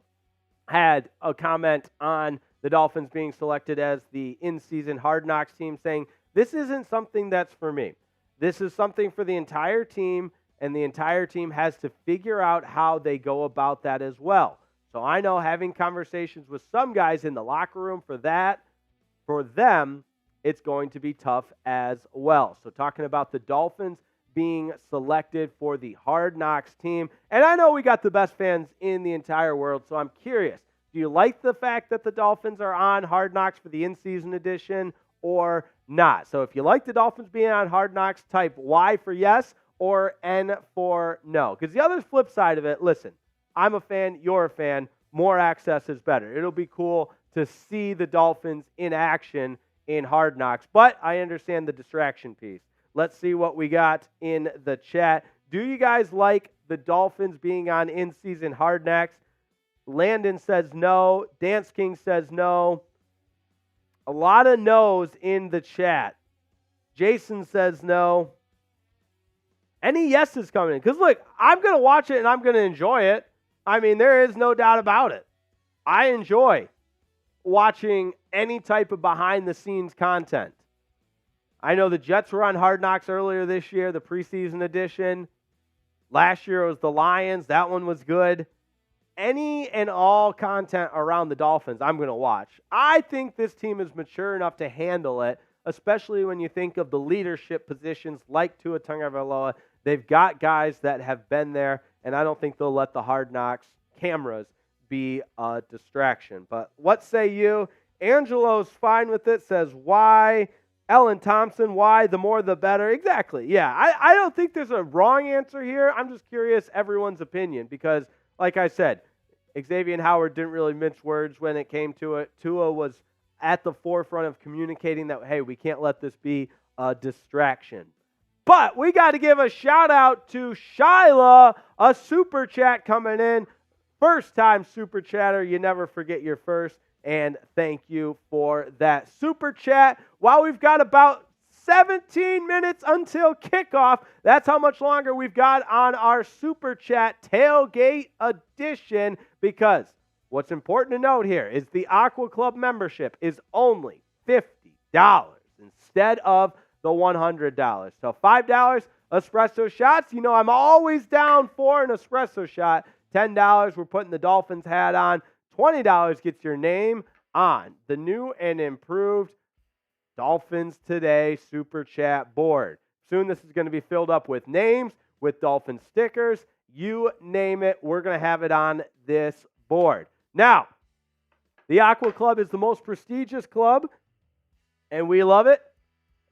had a comment on the Dolphins being selected as the in-season Hard Knocks team, saying, "This isn't something that's for me. This is something for the entire team, and the entire team has to figure out how they go about that as well." So I know having conversations with some guys in the locker room for them, it's going to be tough as well. So talking about the Dolphins being selected for the Hard Knocks team. And I know we got the best fans in the entire world, so I'm curious. Do you like the fact that the Dolphins are on Hard Knocks for the in-season edition or not? So if you like the Dolphins being on Hard Knocks, type Y for yes or N for no. Because the other flip side of it, listen, I'm a fan, you're a fan, more access is better. It'll be cool to see the Dolphins in action in Hard Knocks, but I understand the distraction piece. Let's see what we got in the chat. Do you guys like the Dolphins being on in-season Hard Knocks? Landon says no. Dance King says no. A lot of no's in the chat. Jason says no. Any yeses coming in? Because, look, I'm going to watch it and I'm going to enjoy it. I mean, there is no doubt about it. I enjoy watching any type of behind-the-scenes content. I know the Jets were on Hard Knocks earlier this year, the preseason edition. Last year it was the Lions. That one was good. Any and all content around the Dolphins, I'm going to watch. I think this team is mature enough to handle it, especially when you think of the leadership positions like Tua Tagovailoa. They've got guys that have been there, and I don't think they'll let the Hard Knocks cameras be a distraction. But what say you? Angelo's fine with it, says why? Ellen Thompson, why? The more the better. Exactly, yeah. I don't think there's a wrong answer here. I'm just curious everyone's opinion because, like I said, Xavien Howard didn't really mince words when it came to it. Tua was at the forefront of communicating that, hey, we can't let this be a distraction. But we got to give a shout-out to Shyla, a super chat coming in. First-time super chatter. You never forget your first. And thank you for that super chat. While we've got about 17 minutes until kickoff, that's how much longer we've got on our super chat tailgate edition, because what's important to note here is the Aqua Club membership is only $50 instead of the $100. So $5 espresso shots. You know I'm always down for an espresso shot. $10, we're putting the Dolphins hat on. $20 gets your name on the new and improved Dolphins Today Super Chat board. Soon this is going to be filled up with names, with Dolphin stickers. You name it, we're going to have it on this board. Now, the Aqua Club is the most prestigious club, and we love it,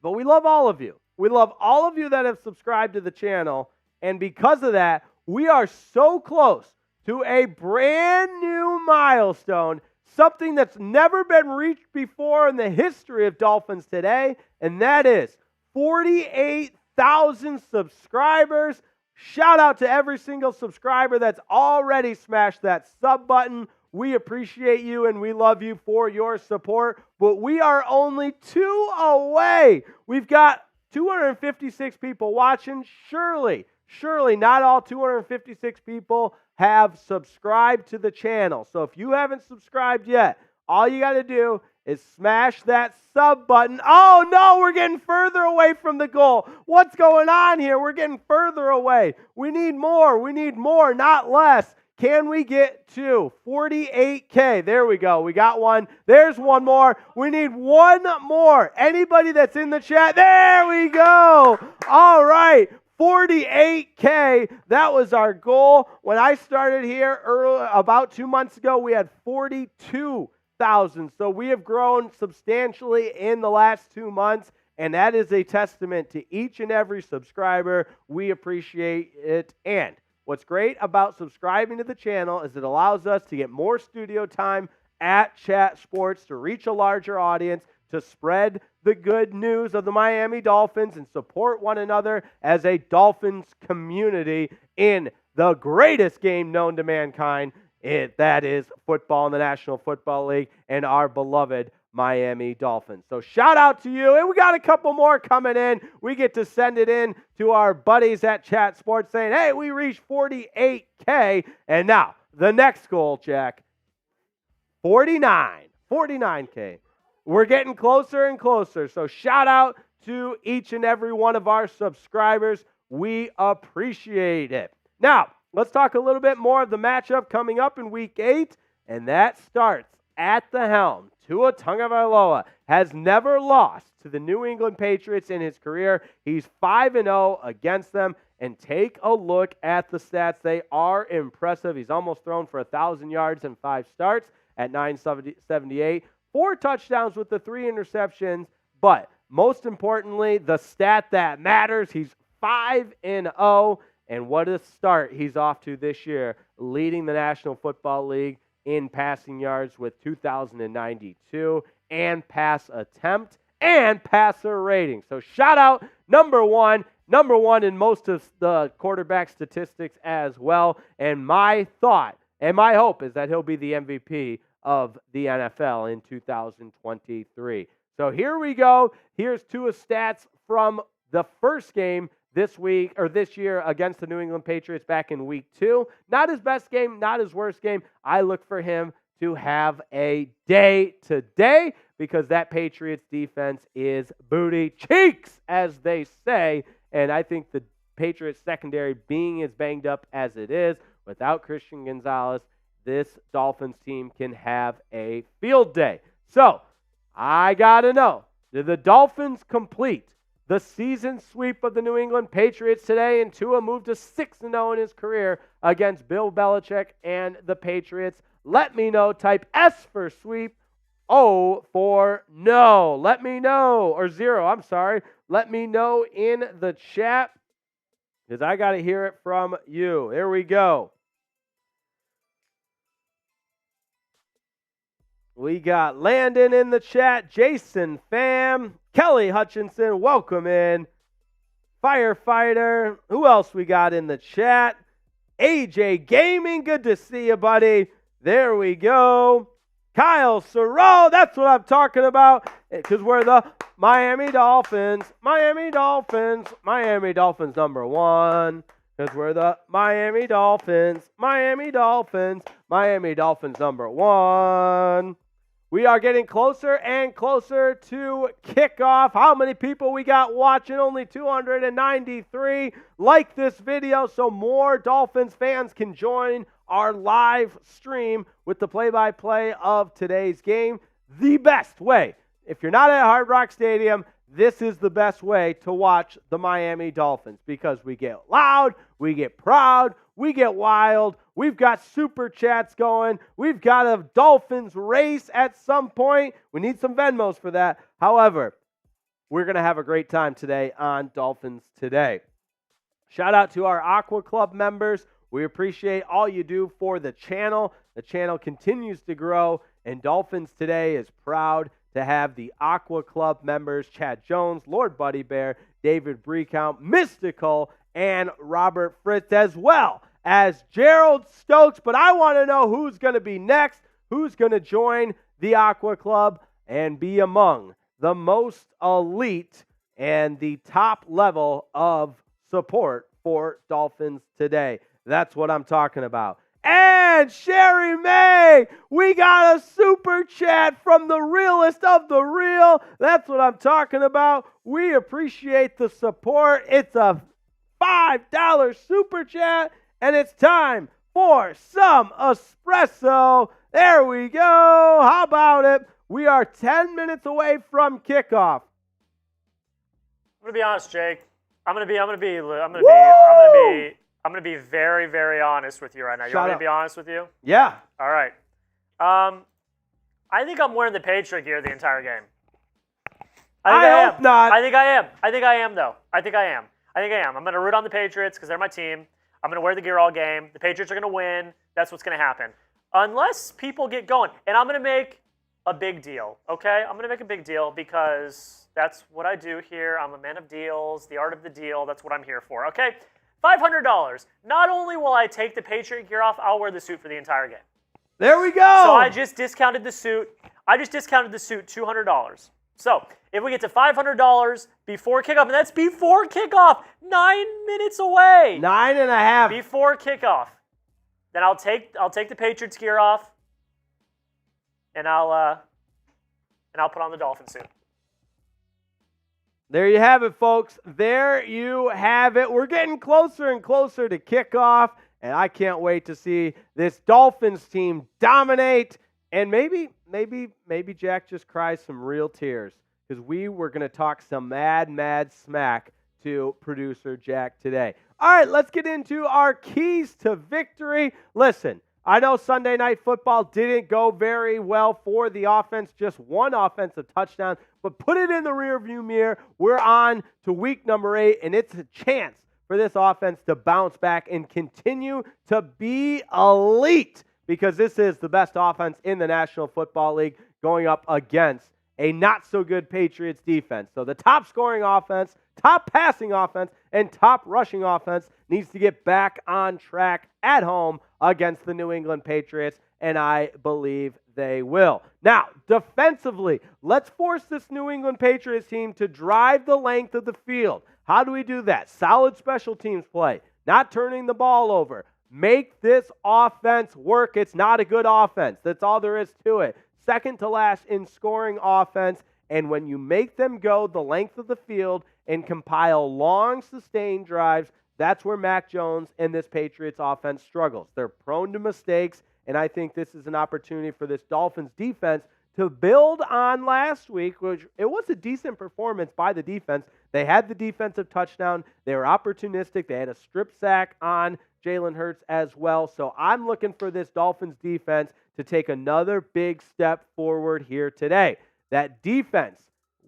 but we love all of you. We love all of you that have subscribed to the channel, and because of that, we are so close to a brand new milestone, something that's never been reached before in the history of Dolphins Today, and that is 48,000 subscribers. Shout out to every single subscriber that's already smashed that sub button. We appreciate you and we love you for your support, but we are only 2 away. We've got 256 people watching. Surely not all 256 people have subscribed to the channel. So if you haven't subscribed yet, all you got to do is smash that sub button. Oh no, we're getting further away from the goal. What's going on here? We're getting further away. We need more, not less. Can we get to 48K? There we go. We got one. There's one more. We need one more. Anybody that's in the chat, there we go. All right. 48K, that was our goal. When I started here about 2 months ago, we had 42,000. So we have grown substantially in the last 2 months, and that is a testament to each and every subscriber. We appreciate it. And what's great about subscribing to the channel is it allows us to get more studio time at Chat Sports to reach a larger audience, to spread the good news of the Miami Dolphins and support one another as a Dolphins community in the greatest game known to mankind. That is football in the National Football League and our beloved Miami Dolphins. So shout out to you. And we got a couple more coming in. We get to send it in to our buddies at Chat Sports saying, hey, we reached 48K. And now the next goal, Jack, 49K. We're getting closer and closer. So shout out to each and every one of our subscribers. We appreciate it. Now, let's talk a little bit more of the matchup coming up in Week 8, and that starts at the helm. Tua Tagovailoa has never lost to the New England Patriots in his career. He's 5-0 against them, and take a look at the stats. They are impressive. He's almost thrown for 1,000 yards in 5 starts at 978. 4 touchdowns with the 3 interceptions, but most importantly, the stat that matters, he's 5-0, and what a start he's off to this year, leading the National Football League in passing yards with 2,092 and pass attempt and passer rating. So shout out number one in most of the quarterback statistics as well. And my thought and my hope is that he'll be the MVP of the NFL in 2023. So here we go. Here's Tua's stats from the first game this year against the New England Patriots back in week 2. Not his best game, not his worst game. I look for him to have a day today because that Patriots defense is booty cheeks, as they say. And I think the Patriots secondary, being as banged up as it is, without Christian Gonzalez, this Dolphins team can have a field day. So I got to know, did the Dolphins complete the season sweep of the New England Patriots today, and Tua moved to 6-0 in his career against Bill Belichick and the Patriots? Let me know. Type S for sweep, O for no. Let me know. Or 0, I'm sorry. Let me know in the chat because I got to hear it from you. Here we go. We got Landon in the chat, Jason Pham, Kelly Hutchinson, welcome in, Firefighter, who else we got in the chat? AJ Gaming, good to see you, buddy. There we go. Kyle Sorrell, that's what I'm talking about, because we're the Miami Dolphins, Miami Dolphins number 1, because we're the Miami Dolphins number 1. We are getting closer and closer to kickoff. How many people we got watching? Only 293. Like this video so more Dolphins fans can join our live stream with the play-by-play of today's game. The best way. If you're not at Hard Rock Stadium, this is the best way to watch the Miami Dolphins because we get loud, we get proud, we get wild. We've got super chats going. We've got a Dolphins race at some point. We need some Venmos for that. However, we're going to have a great time today on Dolphins Today. Shout out to our Aqua Club members. We appreciate all you do for the channel. The channel continues to grow, and Dolphins Today is proud to have the Aqua Club members, Chad Jones, Lord Buddy Bear, David Breakout, Mystical, and Robert Fritz, as well as Gerald Stokes. But I want to know who's going to be next, who's going to join the Aqua Club and be among the most elite and the top level of support for Dolphins Today. That's what I'm talking about. And Sherry May, we got a super chat from the realest of the real. That's what I'm talking about. We appreciate the support. It's a $5 super chat, and it's time for some espresso. There we go. How about it? We are 10 minutes away from kickoff. I'm gonna be honest, Jake. I'm gonna be very, very honest with you right now. You want me to be honest with you? Yeah. All right. I think I'm wearing the Patriot gear the entire game. I hope not. I think I am, though. I think I am. I'm going to root on the Patriots because they're my team. I'm going to wear the gear all game. The Patriots are going to win. That's what's going to happen. Unless people get going. And I'm going to make a big deal, okay? I'm going to make a big deal because that's what I do here. I'm a man of deals, the art of the deal. That's what I'm here for, okay? $500. Not only will I take the Patriot gear off, I'll wear the suit for the entire game. There we go. So I just discounted the suit. $200. So if we get to $500 before kickoff, and that's before kickoff, 9 minutes away. 9.5. Before kickoff, then I'll take the Patriots gear off, and I'll put on the Dolphin suit. There you have it, folks. There you have it. We're getting closer and closer to kickoff, and I can't wait to see this Dolphins team dominate. And maybe Jack just cries some real tears because we were going to talk some mad smack to producer Jack today. All right, let's get into our keys to victory. Listen, I know Sunday Night Football didn't go very well for the offense, just one offensive touchdown, but put it in the rearview mirror. We're on to week number 8, and it's a chance for this offense to bounce back and continue to be elite because this is the best offense in the National Football League going up against a not-so-good Patriots defense. So the top scoring offense, top passing offense, and top rushing offense needs to get back on track at home against the New England Patriots, and I believe they will. Now, defensively, let's force this New England Patriots team to drive the length of the field. How do we do that? Solid special teams play, not turning the ball over. Make this offense work. It's not a good offense. That's all there is to it. Second to last in scoring offense, and when you make them go the length of the field and compile long, sustained drives, that's where Mac Jones and this Patriots offense struggles. They're prone to mistakes, and I think this is an opportunity for this Dolphins defense to build on last week, which it was a decent performance by the defense. They had the defensive touchdown. They were opportunistic. They had a strip sack on Jalen Hurts as well. So I'm looking for this Dolphins defense to take another big step forward here today. That defense,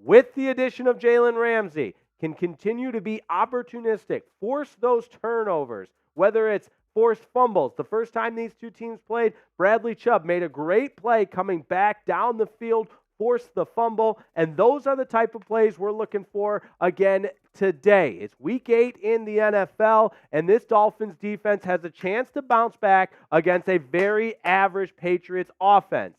with the addition of Jalen Ramsey, can continue to be opportunistic, force those turnovers, whether it's forced fumbles. The first time these two teams played, Bradley Chubb made a great play coming back down the field, forced the fumble, and those are the type of plays we're looking for again today. It's week 8 in the NFL, and this Dolphins defense has a chance to bounce back against a very average Patriots offense.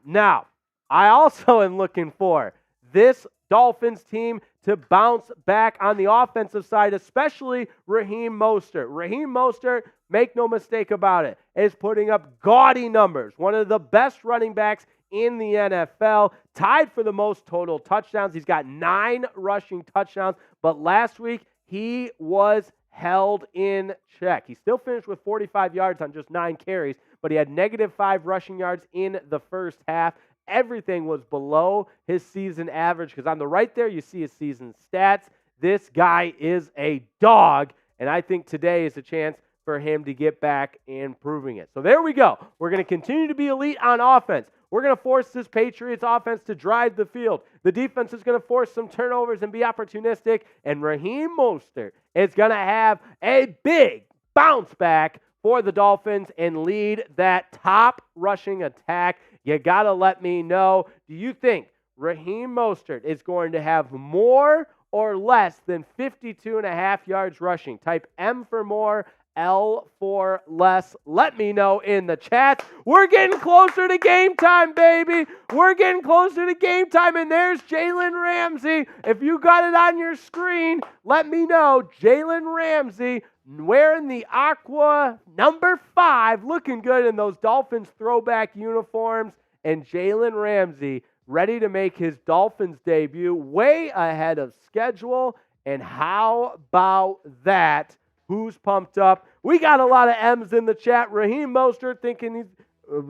Now, I also am looking for this Dolphins team to bounce back on the offensive side, especially Raheem Mostert. Raheem Mostert, make no mistake about it, is putting up gaudy numbers. One of the best running backs in the NFL, tied for the most total touchdowns. He's got 9 rushing touchdowns, but last week he was held in check. He still finished with 45 yards on just 9 carries, but he had -5 rushing yards in the first half. Everything was below his season average because on the right there, you see his season stats. This guy is a dog, and I think today is a chance for him to get back and proving it. So there we go. We're going to continue to be elite on offense. We're going to force this Patriots offense to drive the field. The defense is going to force some turnovers and be opportunistic, and Raheem Mostert is going to have a big bounce back for the Dolphins and lead that top rushing attack. You got to let me know, do you think Raheem Mostert is going to have more or less than 52.5 yards rushing? Type M for more, L for less. Let me know in the chat. We're getting closer to game time, baby. We're getting closer to game time, and there's Jalen Ramsey. If you got it on your screen, let me know. Jalen Ramsey wearing the aqua number 5, looking good in those Dolphins throwback uniforms, and Jalen Ramsey ready to make his Dolphins debut way ahead of schedule. And how about that? Who's pumped up? We got a lot of M's in the chat. Raheem Mostert thinking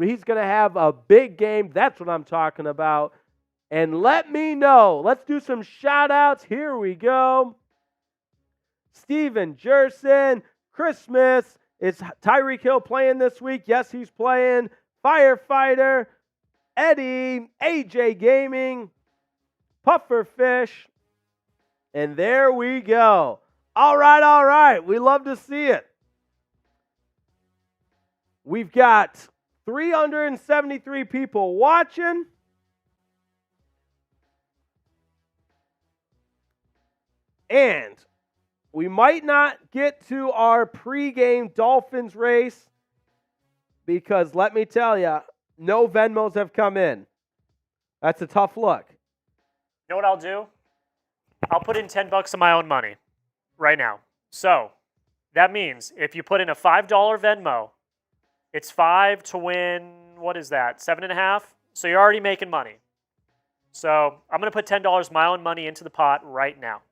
he's going to have a big game. That's what I'm talking about. And let me know. Let's do some shout-outs. Here we go. Steven Jerson, Christmas. Is Tyreek Hill playing this week? Yes, he's playing. Firefighter, Eddie, AJ Gaming, Pufferfish. And there we go. All right. We love to see it. We've got 373 people watching. And we might not get to our pregame Dolphins race because let me tell you, no Venmos have come in. That's a tough look. You know what I'll do? I'll put in $10 of my own money right now. So that means if you put in a $5 Venmo, it's 5 to win, what is that, 7.5? So you're already making money. So I'm going to put $10 of my own money into the pot right now.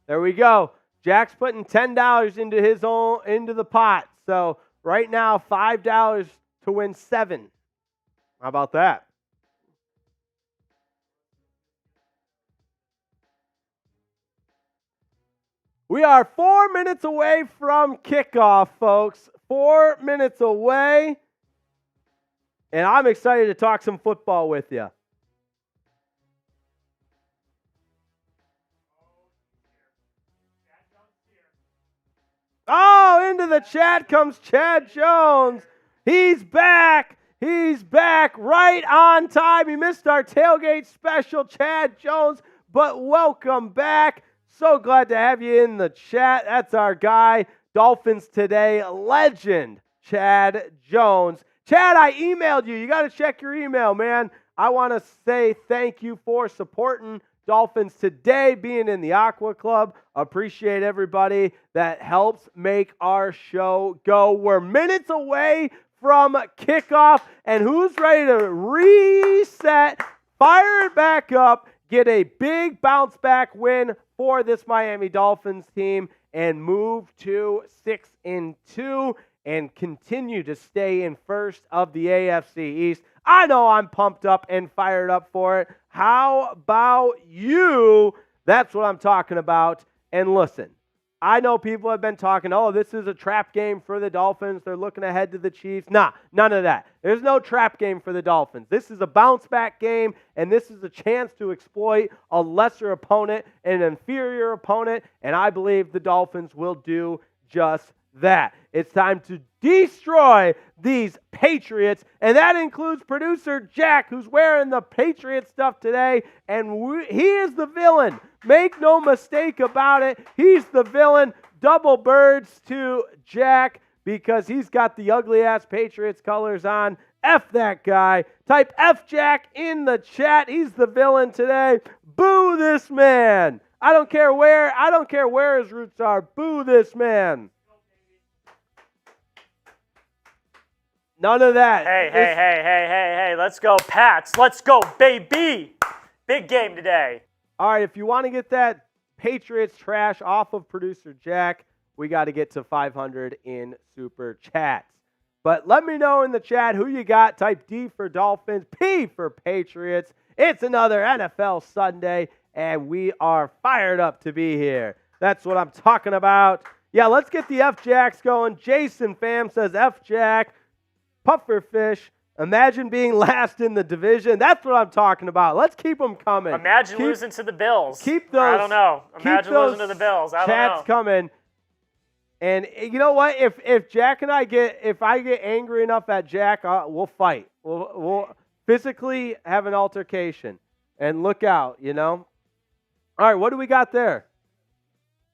There we go. Jack's putting $10 into the pot. So right now, $5 to win 7. How about that? We are 4 minutes away from kickoff, folks. 4 minutes away. And I'm excited to talk some football with you. Oh, into the chat comes Chad Jones. He's back. He's back right on time. He missed our tailgate special, Chad Jones, but welcome back. So glad to have you in the chat. That's our guy, Dolphins Today legend, Chad Jones. Chad, I emailed you. You got to check your email, man. I want to say thank you for supporting Dolphins Today, being in the Aqua Club. Appreciate everybody that helps make our show go. We're minutes away from kickoff, and who's ready to reset, fire it back up, get a big bounce back win for this Miami Dolphins team, and move to 6-2 and continue to stay in first of the AFC East. I know I'm pumped up and fired up for it. How about you? That's what I'm talking about. And listen, I know people have been talking, oh, this is a trap game for the Dolphins. They're looking ahead to the Chiefs. Nah, none of that. There's no trap game for the Dolphins. This is a bounce-back game, and this is a chance to exploit a lesser opponent, an inferior opponent, and I believe the Dolphins will do just that. It's time to destroy these Patriots, and that includes producer Jack, who's wearing the Patriot stuff today, and he is the villain. Make no mistake about it. He's the villain. Double birds to Jack because he's got the ugly-ass Patriots colors on. F that guy. Type F Jack in the chat. He's the villain today. Boo this man. I don't care where his roots are. Boo this man. None of that. Hey. Let's go, Pats. Let's go, baby. Big game today. All right, if you want to get that Patriots trash off of producer Jack, we got to get to 500 in Super Chats. But let me know in the chat who you got. Type D for Dolphins, P for Patriots. It's another NFL Sunday, and we are fired up to be here. That's what I'm talking about. Yeah, let's get the F-Jacks going. Jason Pham says F-Jack. Pufferfish, imagine being last in the division. That's what I'm talking about. Let's keep them coming. Imagine losing to the Bills. Keep those. I don't know. Imagine losing to the Bills. I don't know. Chats coming. And you know what? If Jack and I get angry enough at Jack, we'll fight. We'll physically have an altercation. And look out, you know. All right, what do we got there?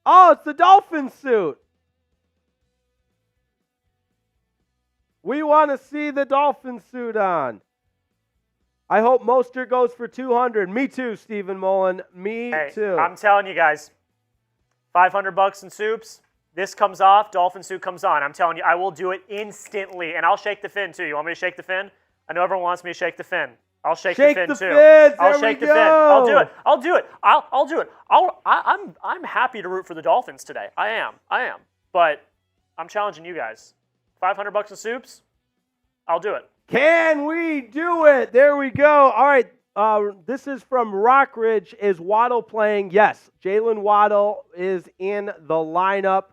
Oh, it's the Dolphin suit. We want to see the Dolphin suit on. I hope Mostert goes for 200. Me too, Stephen Mullen. Me too. I'm telling you guys, $500 in soups. This comes off, Dolphin suit comes on. I'm telling you, I will do it instantly, and I'll shake the fin too. You want me to shake the fin? I know everyone wants me to shake the fin. I'll shake the fin too. I'll shake the fin. I'll do it. I'll do it. I'm happy to root for the Dolphins today. I am. But I'm challenging you guys. $500 in soups, I'll do it. Can we do it? There we go. All right, this is from Rockridge. Is Waddle playing? Yes, Jaylen Waddle is in the lineup.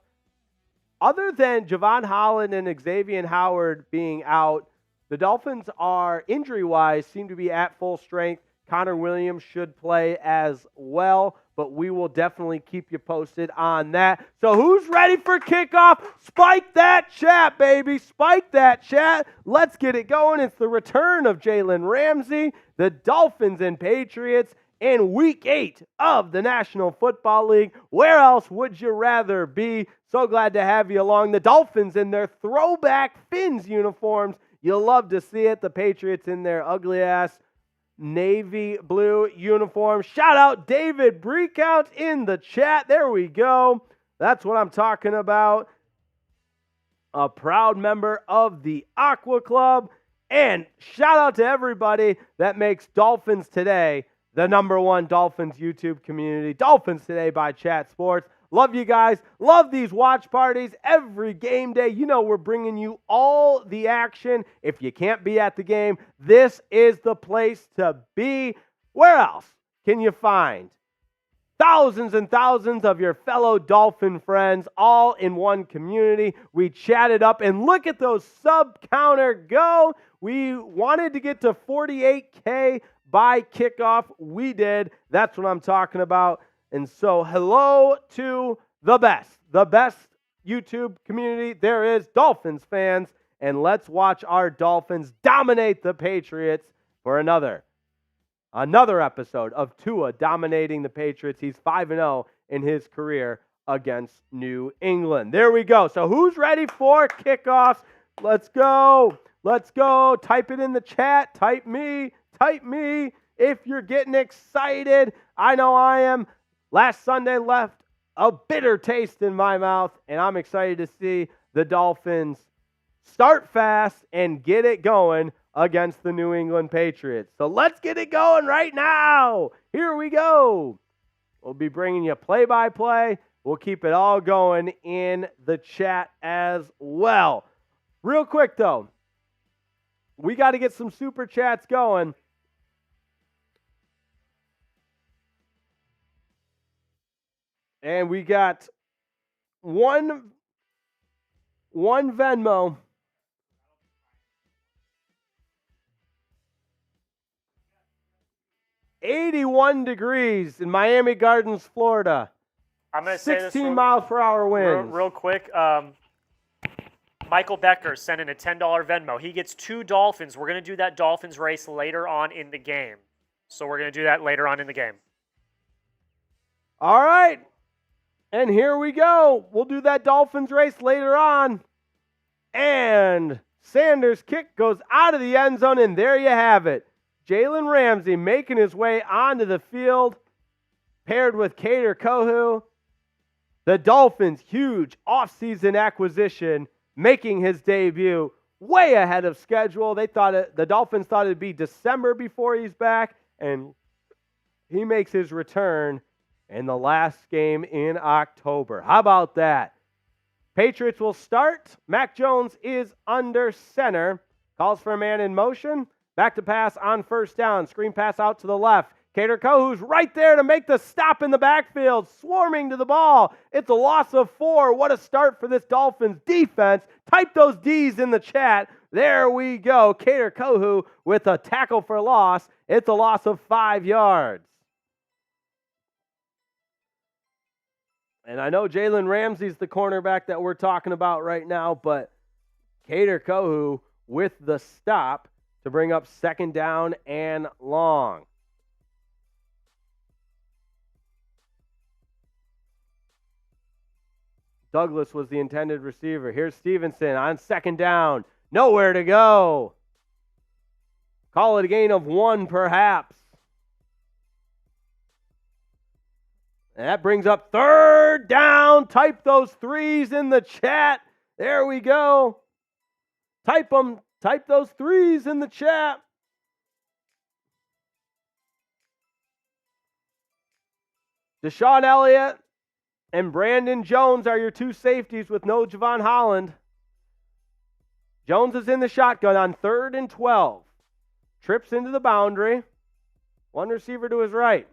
Other than Javon Holland and Xavien Howard being out, the Dolphins are, injury-wise, seem to be at full strength. Connor Williams should play as well, but we will definitely keep you posted on that. So who's ready for kickoff? Spike that chat, baby. Spike that chat. Let's get it going. It's the return of Jalen Ramsey, the Dolphins and Patriots in Week 8 of the National Football League. Where else would you rather be? So glad to have you along. The Dolphins in their throwback Fins uniforms. You'll love to see it. The Patriots in their ugly-ass navy blue uniform. Shout out David Breakout in the chat. There we go. That's what I'm talking about. A proud member of the Aqua Club. And shout out to everybody that makes Dolphins Today the #1 Dolphins YouTube community. Dolphins Today by Chat Sports. Love you guys. Love these watch parties every game day. You know we're bringing you all the action. If you can't be at the game, this is the place to be. Where else can you find thousands and thousands of your fellow Dolphin friends all in one community? We chatted up, and look at those sub counter go. We wanted to get to 48K by kickoff. We did. That's what I'm talking about. And so hello to the best YouTube community there is, Dolphins fans. and let's watch our Dolphins dominate the Patriots for another episode of Tua dominating the Patriots. He's 5-0 in his career against New England. There we go. So who's ready for kickoffs? Let's go. Let's go. Type it in the chat. Type me. If you're getting excited. I know I am. Last Sunday left a bitter taste in my mouth, and I'm excited to see the Dolphins start fast and get it going against the New England Patriots. So let's get it going right now. Here we go. We'll be bringing you play-by-play. We'll keep it all going in the chat as well. Real quick, though, we got to get some super chats going. And we got one Venmo. $81 degrees in Miami Gardens, Florida. I'm going to say 16 miles per hour winds. Real quick. Michael Becker sent in a $10 Venmo. He gets 2 Dolphins. We're going to do that Dolphins race later on in the game. So we're going to do that later on in the game. All right. And here we go. We'll do that Dolphins race later on. And Sanders' kick goes out of the end zone, and there you have it. Jalen Ramsey making his way onto the field, paired with Kader Kohou. The Dolphins' huge offseason acquisition, making his debut way ahead of schedule. The Dolphins thought it'd be December before he's back, and he makes his return in the last game in October. How about that? Patriots will start. Mac Jones is under center. Calls for a man in motion. Back to pass on first down. Screen pass out to the left. Kader Kohou's right there to make the stop in the backfield, swarming to the ball. It's a loss of 4. What a start for this Dolphins defense. Type those D's in the chat. There we go. Kader Kohou with a tackle for loss. It's a loss of 5 yards. And I know Jalen Ramsey's the cornerback that we're talking about right now, but Kader Kohou with the stop to bring up second down and long. Douglas was the intended receiver. Here's Stevenson on second down. Nowhere to go. Call it a gain of 1 perhaps. And that brings up third down. Type those 3s in the chat. There we go. Type them. Type those 3s in the chat. Deshaun Elliott and Brandon Jones are your 2 safeties with no Javon Holland. Jones is in the shotgun on 3rd and 12. Trips into the boundary. 1 receiver to his right.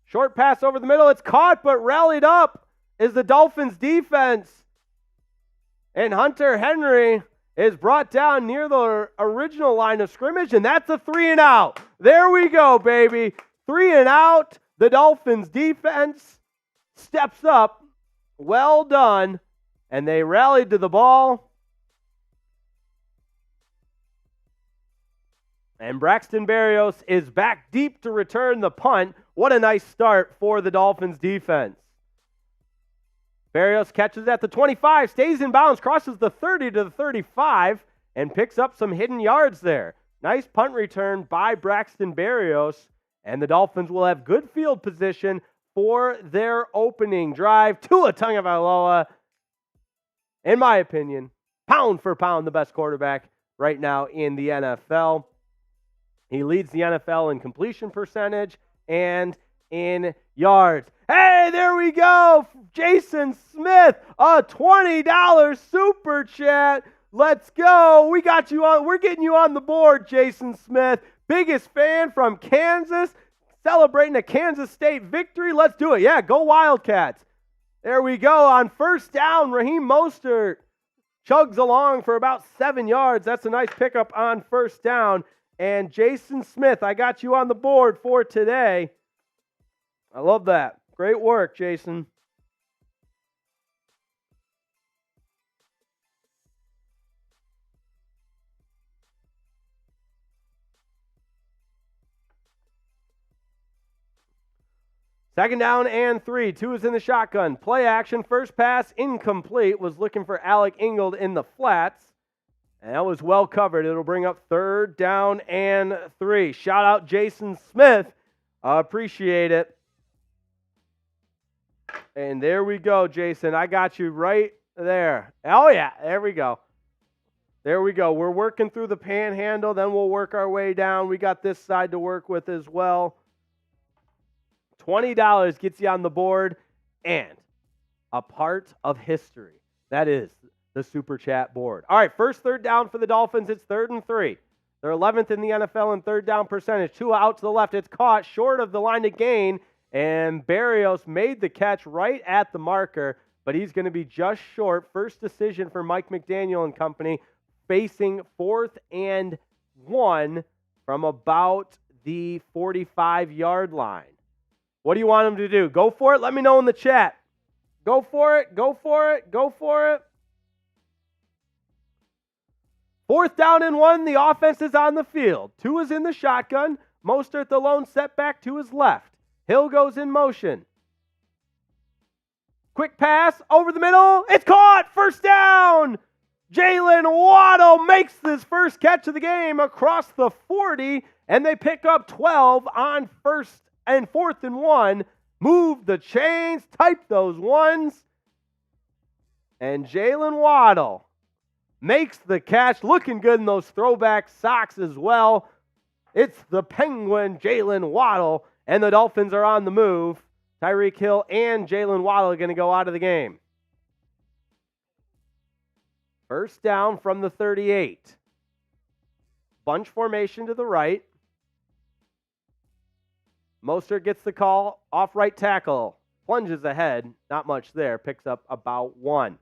Short pass over the middle. It's caught, but rallied up is the Dolphins defense. And Hunter Henry is brought down near the original line of scrimmage, and that's a 3 and out. There we go, baby. 3 and out. The Dolphins defense steps up. Well done. And they rallied to the ball. And Braxton Berrios is back deep to return the punt. What a nice start for the Dolphins defense. Berrios catches at the 25, stays in bounds, crosses the 30 to the 35, and picks up some hidden yards there. Nice punt return by Braxton Berrios, and the Dolphins will have good field position for their opening drive. Tua Tagovailoa, in my opinion, pound for pound, the best quarterback right now in the NFL. He leads the NFL in completion percentage and in yards. Hey, there we go. Jason Smith, a $20 super chat. Let's go. We got you on. We're getting you on the board, Jason Smith. Biggest fan from Kansas, celebrating a Kansas State victory. Let's do it. Yeah, go Wildcats. There we go. On first down, Raheem Mostert chugs along for about 7 yards. That's a nice pickup on first down. And Jason Smith, I got you on the board for today. I love that. Great work, Jason. Second down and 3. Tua is in the shotgun. Play action. First pass incomplete. Was looking for Alec Ingold in the flats. And that was well covered. It'll bring up third down and 3. Shout out Jason Smith. Appreciate it. And there we go, Jason. I got you right there. Oh, yeah. There we go. There we go. We're working through the panhandle. Then we'll work our way down. We got this side to work with as well. $20 gets you on the board and a part of history. That is the Super Chat board. All right, first third down for the Dolphins. It's 3rd and 3. They're 11th in the NFL in third down percentage. Tua out to the left. It's caught short of the line to gain, and Berrios made the catch right at the marker, but he's going to be just short. First decision for Mike McDaniel and company, facing 4th and 1 from about the 45-yard line. What do you want him to do? Go for it? Let me know in the chat. Go for it. Go for it. Go for it. 4th down and 1. The offense is on the field. Tua's in the shotgun. Mostert the lone setback to his left. Hill goes in motion. Quick pass over the middle. It's caught. First down. Jaylen Waddle makes this first catch of the game across the 40, and they pick up 12 on 1st and 4th and 1. Move the chains, type those ones. And Jaylen Waddle makes the catch, looking good in those throwback socks as well. It's the Penguin, Jaylen Waddle, and the Dolphins are on the move. Tyreek Hill and Jaylen Waddle are going to go out of the game. First down from the 38. Bunch formation to the right. Mostert gets the call, off right tackle, plunges ahead, not much there, picks up about 1.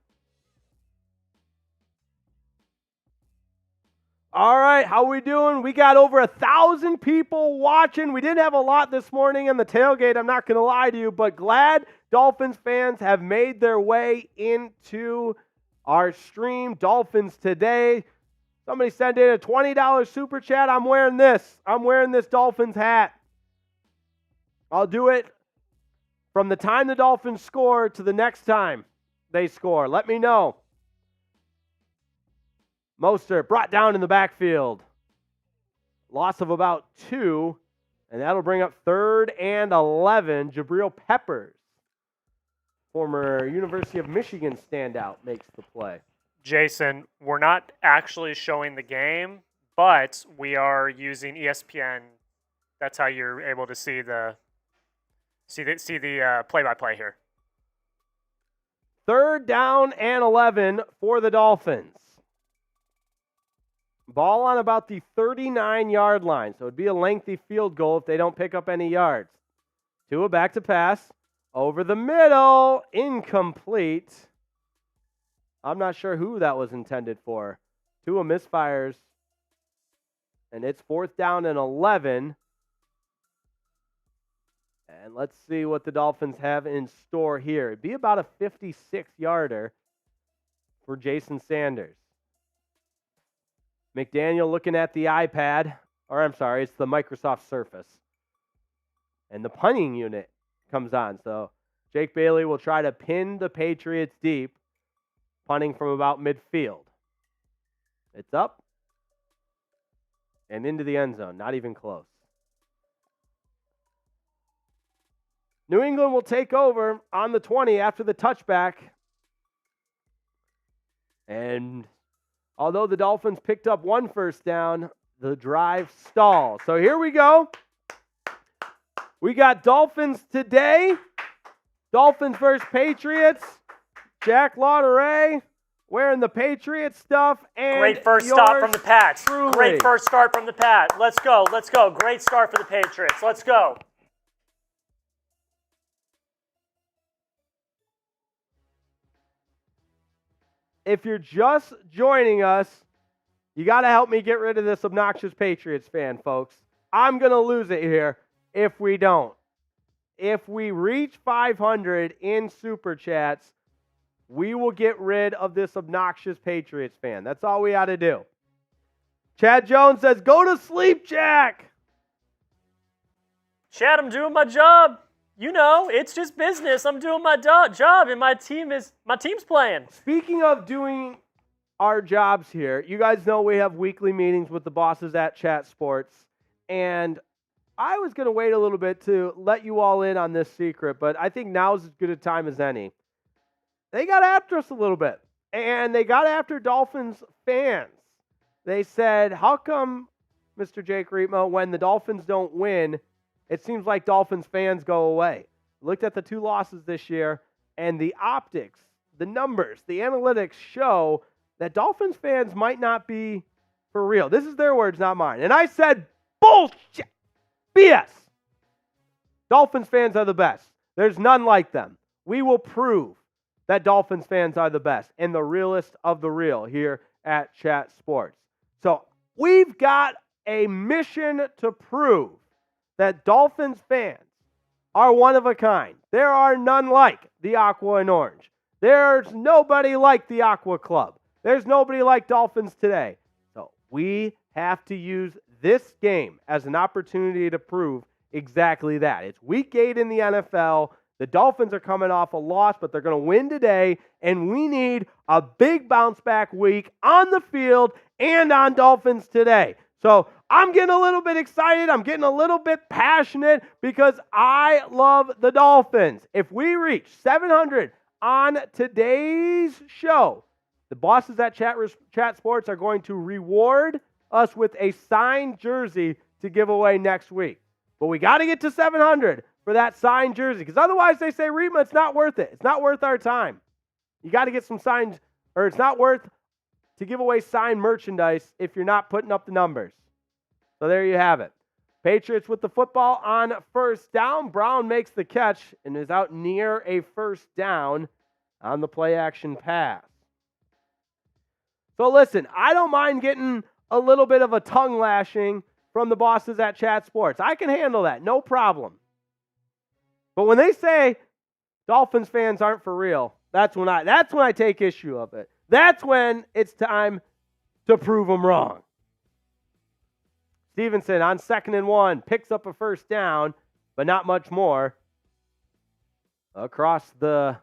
All right, how we doing? We got over 1,000 people watching. We didn't have a lot this morning in the tailgate, I'm not going to lie to you, but glad Dolphins fans have made their way into our stream. Dolphins Today. Somebody sent in a $20 super chat. I'm wearing this. I'm wearing this Dolphins hat. I'll do it from the time the Dolphins score to the next time they score. Let me know. Mostert brought down in the backfield. Loss of about 2, and that'll bring up 3rd and 11. Jabril Peppers, former University of Michigan standout, makes the play. Jason, we're not actually showing the game, but we are using ESPN. That's how you're able to see the play-by-play here. 3rd down and 11 for the Dolphins. Ball on about the 39-yard line, so it'd be a lengthy field goal if they don't pick up any yards. Tua back to pass. Over the middle. Incomplete. I'm not sure who that was intended for. Tua misfires. And it's 4th down and 11. And let's see what the Dolphins have in store here. It'd be about a 56-yarder for Jason Sanders. McDaniel looking at the iPad. Or I'm sorry, it's the Microsoft Surface. And the punting unit comes on. So Jake Bailey will try to pin the Patriots deep, punting from about midfield. It's up and into the end zone. Not even close. New England will take over on the 20 after the touchback. And although the Dolphins picked up 1 first down, the drive stalls. So here we go. We got Dolphins Today. Dolphins versus Patriots. Jack Lauderay wearing the Patriots stuff. And great first stop from the Pats. Truly. Great first start from the Pats. Let's go. Let's go. Great start for the Patriots. Let's go. If you're just joining us, you got to help me get rid of this obnoxious Patriots fan, folks. I'm going to lose it here if we don't. If we reach 500 in Super Chats, we will get rid of this obnoxious Patriots fan. That's all we got to do. Chad Jones says, go to sleep, Jack. Chad, I'm doing my job. it's just business. I'm doing my job, and my team's playing. Speaking of doing our jobs here, you guys know we have weekly meetings with the bosses at Chat Sports, and I was going to wait a little bit to let you all in on this secret, but I think now's as good a time as any. They got after us a little bit, and they got after Dolphins fans. They said, how come, Mr. Jake Riepma, when the Dolphins don't win, it seems like Dolphins fans go away? Looked at the 2 losses this year, and the optics, the numbers, the analytics show that Dolphins fans might not be for real. This is their words, not mine. And I said, bullshit, BS. Dolphins fans are the best. There's none like them. We will prove that Dolphins fans are the best and the realest of the real here at Chat Sports. So we've got a mission to prove that Dolphins fans are one of a kind. There are none like the Aqua and Orange. There's nobody like the Aqua Club. There's nobody like Dolphins Today. So we have to use this game as an opportunity to prove exactly that. It's week 8 in the NFL. The Dolphins are coming off a loss, but they're going to win today, and we need a big bounce back week on the field and on Dolphins Today. So I'm getting a little bit excited. I'm getting a little bit passionate because I love the Dolphins. If we reach 700 on today's show, the bosses at Chat Sports are going to reward us with a signed jersey to give away next week. But we got to get to 700 for that signed jersey, because otherwise they say, Riepma, it's not worth it. It's not worth our time. You got to get some signed, or it's not worth to give away signed merchandise if you're not putting up the numbers. So there you have it. Patriots with the football on first down. Brown makes the catch and is out near a first down on the play action pass. So listen, I don't mind getting a little bit of a tongue lashing from the bosses at Chat Sports. I can handle that, no problem. But when they say Dolphins fans aren't for real, that's when I take issue of it. That's when it's time to prove them wrong. Stevenson on 2nd and 1 picks up a first down, but not much more. Across the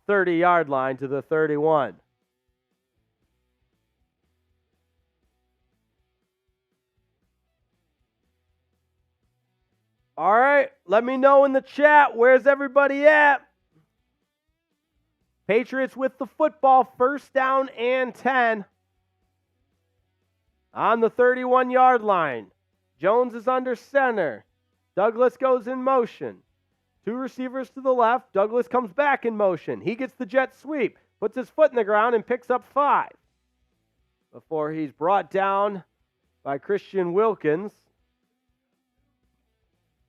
30-yard line to the 31. All right, let me know in the chat, where's everybody at? Patriots with the football, first down and 10. On the 31-yard line. Jones is under center. Douglas goes in motion. 2 receivers to the left. Douglas comes back in motion. He gets the jet sweep, puts his foot in the ground, and picks up 5. Before he's brought down by Christian Wilkins.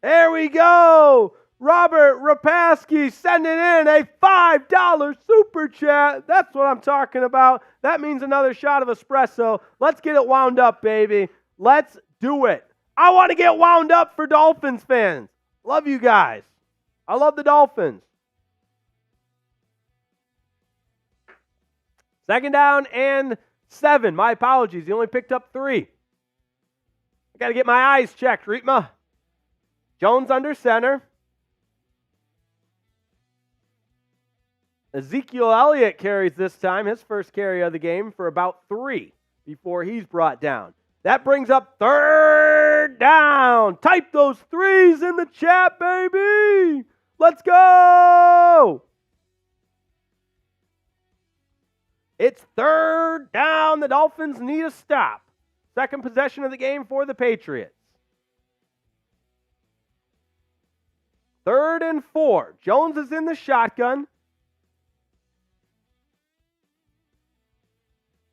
There we go. Robert Rapaski sending in a $5 super chat. That's what I'm talking about. That means another shot of espresso. Let's get it wound up, baby. Let's do it. I want to get wound up for Dolphins fans. Love you guys. I love the Dolphins. 2nd down and 7. My apologies. He only picked up 3. I got to get my eyes checked, Riepma. Jones under center. Ezekiel Elliott carries this time, his first carry of the game, for about 3 before he's brought down. That brings up 3rd down. Type those 3s in the chat, baby. Let's go. It's 3rd down. The Dolphins need a stop. Second possession of the game for the Patriots. 3rd and 4. Jones is in the shotgun.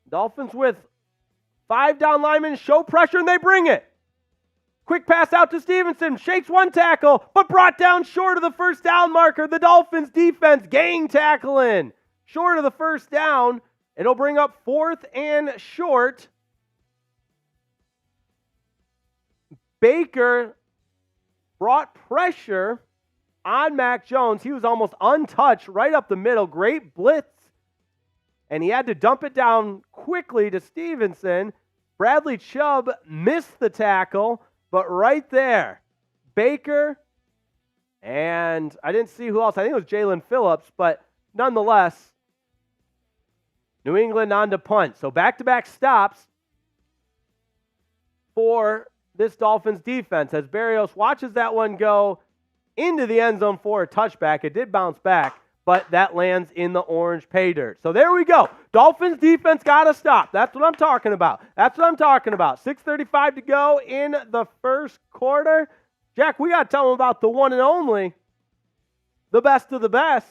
Dolphins with 5 down linemen, show pressure, and they bring it. Quick pass out to Stevenson, shakes 1 tackle, but brought down short of the first down marker. The Dolphins defense gang tackling. Short of the first down. It'll bring up 4th and short. Baker brought pressure on Mac Jones. He was almost untouched right up the middle. Great blitz. And he had to dump it down quickly to Stevenson. Bradley Chubb missed the tackle, but right there, Baker And I didn't see who else. I think it was Jalen Phillips, but nonetheless, New England on to punt. So back-to-back stops for this Dolphins defense as Berrios watches that one go into the end zone for a touchback. It did bounce back, but that lands in the orange pay dirt. So there we go. Dolphins defense got to stop. That's what I'm talking about. 6:35 to go in the first quarter. Jack, we got to tell them about the one and only, the best of the best.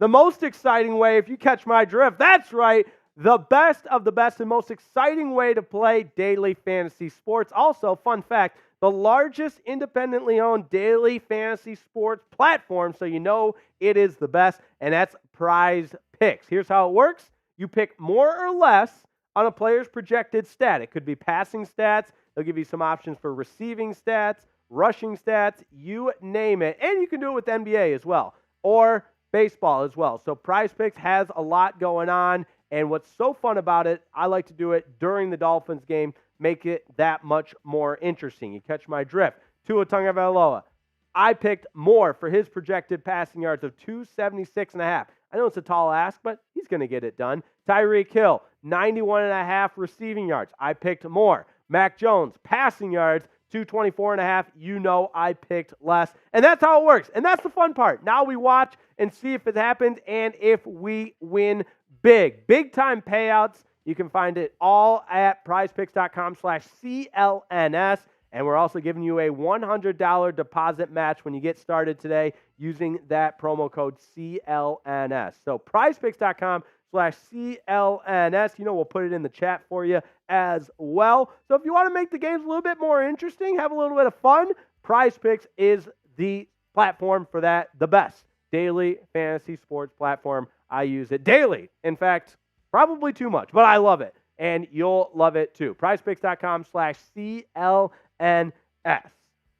The most exciting way, if you catch my drift, that's right, the best of the best and most exciting way to play daily fantasy sports. Also, fun fact, the largest independently owned daily fantasy sports platform, so you know it is the best, and that's Prize Picks. Here's how it works. You pick more or less on a player's projected stat. It could be passing stats. They'll give you some options for receiving stats, rushing stats, you name it. And you can do it with NBA as well, or baseball as well. So Prize Picks has a lot going on. And what's so fun about it, I like to do it during the Dolphins game, make it that much more interesting. You catch my drift. Tua Tagovailoa. I picked more for his projected passing yards of 276.5. I know it's a tall ask, but he's going to get it done. Tyreek Hill, 91.5 receiving yards. I picked more. Mac Jones, passing yards, 224.5. You know I picked less. And that's how it works. And that's the fun part. Now we watch and see if it happens and if we win big. Big time payouts. You can find it all at prizepicks.com/CLNS. And we're also giving you a $100 deposit match when you get started today using that promo code CLNS. So prizepicks.com/CLNS. You know, we'll put it in the chat for you as well. So if you want to make the games a little bit more interesting, have a little bit of fun, Prize Picks is the platform for that, the best daily fantasy sports platform. I use it daily. In fact, probably too much, but I love it. And you'll love it too. PrizePicks.com/CLNS.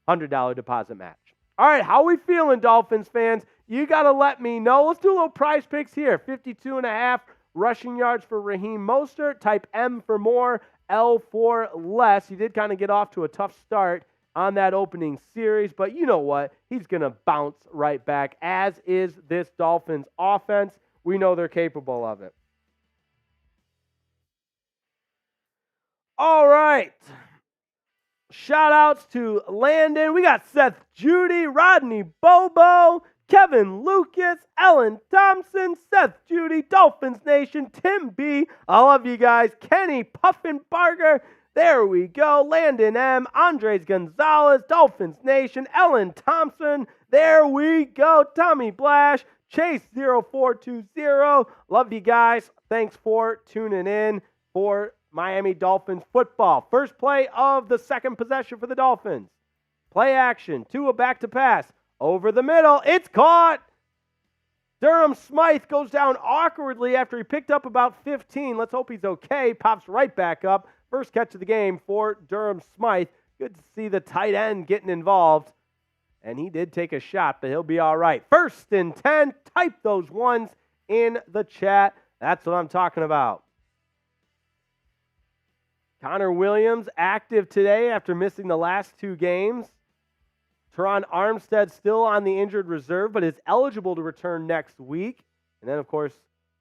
$100 deposit match. All right, how we feeling, Dolphins fans? You got to let me know. Let's do a little Prize Picks here. 52.5 rushing yards for Raheem Mostert. Type M for more, L for less. He did kind of get off to a tough start on that opening series, but you know what? He's going to bounce right back, as is this Dolphins offense. We know they're capable of it. All right. Shout outs to Landon. We got Seth Judy, Rodney Bobo, Kevin Lucas, Ellen Thompson, Seth Judy, Dolphins Nation, Tim B. I love you guys. Kenny Puffenbarger. There we go. Landon M. Andres Gonzalez, Dolphins Nation, Ellen Thompson. There we go. Tommy Blash, Chase0420. Love you guys. Thanks for tuning in for Miami Dolphins football. First play of the second possession for the Dolphins. Play action. Tua back to pass. Over the middle. It's caught. Durham Smythe goes down awkwardly after he picked up about 15. Let's hope he's okay. Pops right back up. First catch of the game for Durham Smythe. Good to see the tight end getting involved. And he did take a shot, but he'll be all right. 1st and 10. Type those ones in the chat. That's what I'm talking about. Connor Williams active today after missing the last 2 games. Teron Armstead still on the injured reserve, but is eligible to return next week. And then, of course,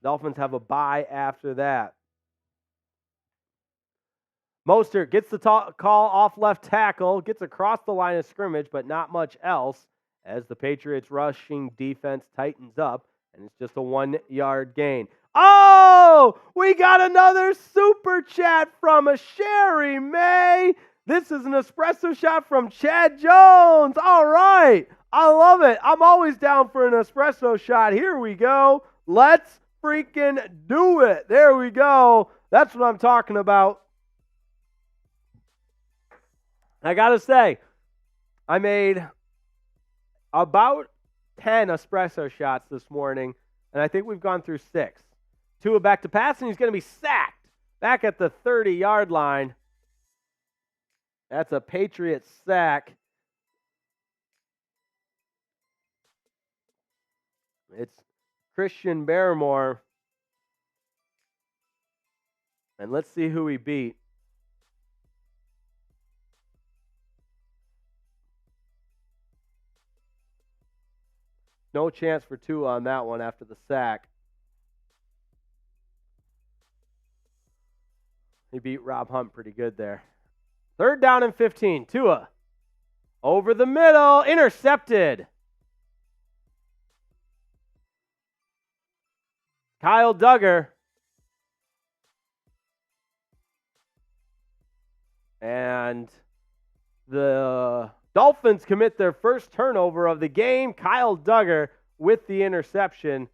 Dolphins have a bye after that. Mostert gets the call off left tackle, gets across the line of scrimmage, but not much else as the Patriots' rushing defense tightens up, and it's just a 1-yard gain. Oh, we got another super chat from a Sherry May. This is an espresso shot from Chad Jones. All right. I love it. I'm always down for an espresso shot. Here we go. Let's freaking do it. There we go. That's what I'm talking about. I got to say, I made about 10 espresso shots this morning, and I think we've gone through 6. Tua back to pass, and he's going to be sacked back at the 30-yard line. That's a Patriots sack. It's Christian Barrymore. And let's see who he beat. No chance for Tua on that one after the sack. He beat Rob Hunt pretty good there. 3rd down and 15. Tua over the middle. Intercepted. Kyle Duggar. And the Dolphins commit their first turnover of the game. Kyle Duggar with the interception.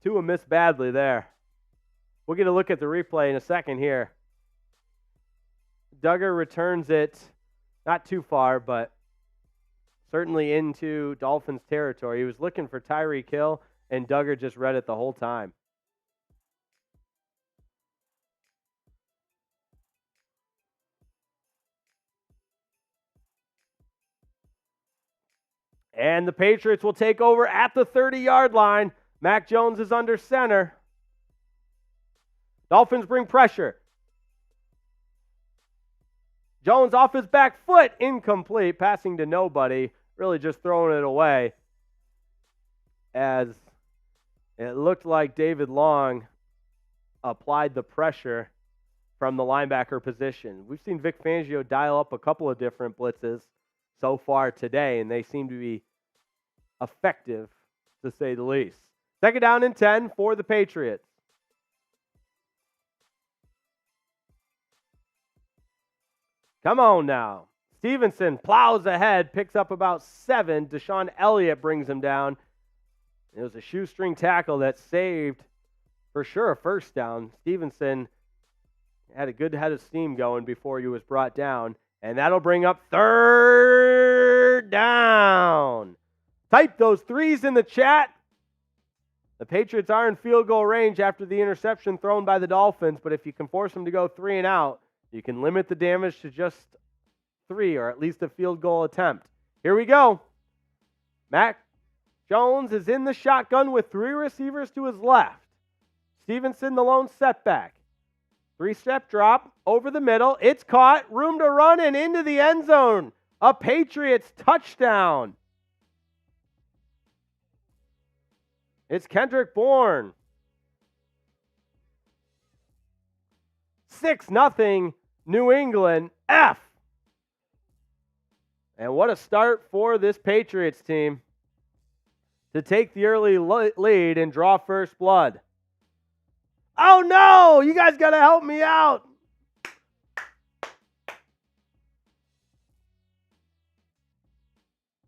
Tua missed badly there. We'll get a look at the replay in a second here. Duggar returns it not too far, but certainly into Dolphins territory. He was looking for Tyreek Hill, and Duggar just read it the whole time. And the Patriots will take over at the 30-yard line. Mac Jones is under center. Dolphins bring pressure. Jones off his back foot, incomplete, passing to nobody, really just throwing it away, as it looked like David Long applied the pressure from the linebacker position. We've seen Vic Fangio dial up a couple of different blitzes so far today, and they seem to be effective, to say the least. 2nd down and 10 for the Patriots. Come on now. Stevenson plows ahead, picks up about 7. Deshaun Elliott brings him down. It was a shoestring tackle that saved, for sure, a first down. Stevenson had a good head of steam going before he was brought down. And that'll bring up 3rd down. Type those 3s in the chat. The Patriots are in field goal range after the interception thrown by the Dolphins, but if you can force them to go 3 and out, you can limit the damage to just 3, or at least a field goal attempt. Here we go. Mac Jones is in the shotgun with 3 receivers to his left. Stevenson, the lone setback. 3-step drop over the middle. It's caught. Room to run and into the end zone. A Patriots touchdown. It's Kendrick Bourne. 6-0 New England. F. And what a start for this Patriots team to take the early lead and draw first blood. Oh no! You guys got to help me out.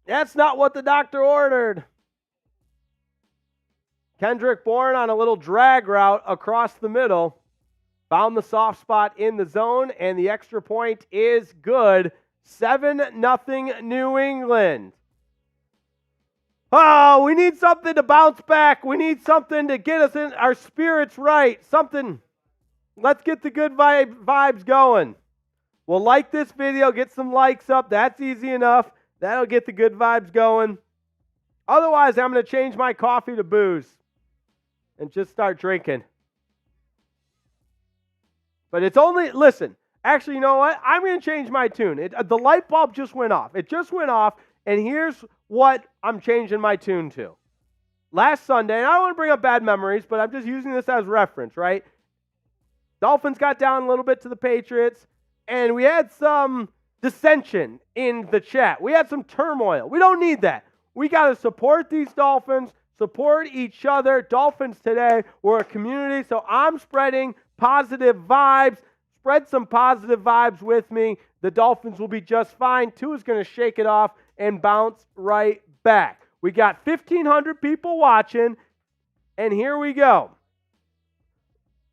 That's not what the doctor ordered. Kendrick Bourne on a little drag route across the middle. Found the soft spot in the zone, and the extra point is good. 7-0 New England. Oh, we need something to bounce back. We need something to get us in our spirits right. Something. Let's get the good vibes going. We'll like this video, get some likes up. That's easy enough. That'll get the good vibes going. Otherwise, I'm going to change my coffee to booze and just start drinking. But it's only, listen, actually, you know what? I'm going to change my tune. The light bulb just went off. It just went off, and here's what I'm changing my tune to. Last Sunday, and I don't want to bring up bad memories, but I'm just using this as reference, right? Dolphins got down a little bit to the Patriots, and we had some dissension in the chat. We had some turmoil. We don't need that. We got to support these Dolphins, support each other. Dolphins Today, we're a community, so I'm spreading positive vibes. Spread some positive vibes with me. The Dolphins will be just fine. Tua's going to shake it off and bounce right back. We got 1,500 people watching, and here we go.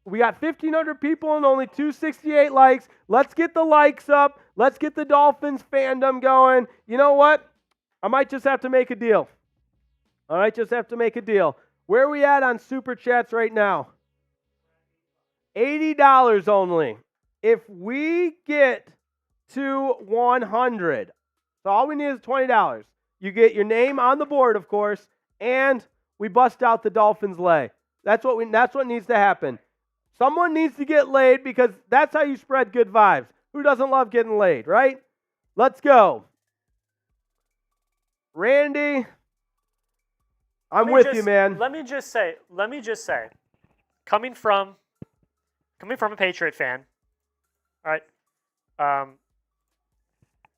We got 1,500 people and only 268 likes. Let's get the likes up. Let's get the Dolphins fandom going. You know what? I might just have to make a deal. All right, just have to make a deal. Where are we at on Super Chats right now? $80 only. If we get to 100, so all we need is $20. You get your name on the board, of course, and we bust out the Dolphins lay. That's what needs to happen. Someone needs to get laid because that's how you spread good vibes. Who doesn't love getting laid, right? Let's go. Randy, I'm with you, man. Let me just say, coming from a Patriot fan, all right?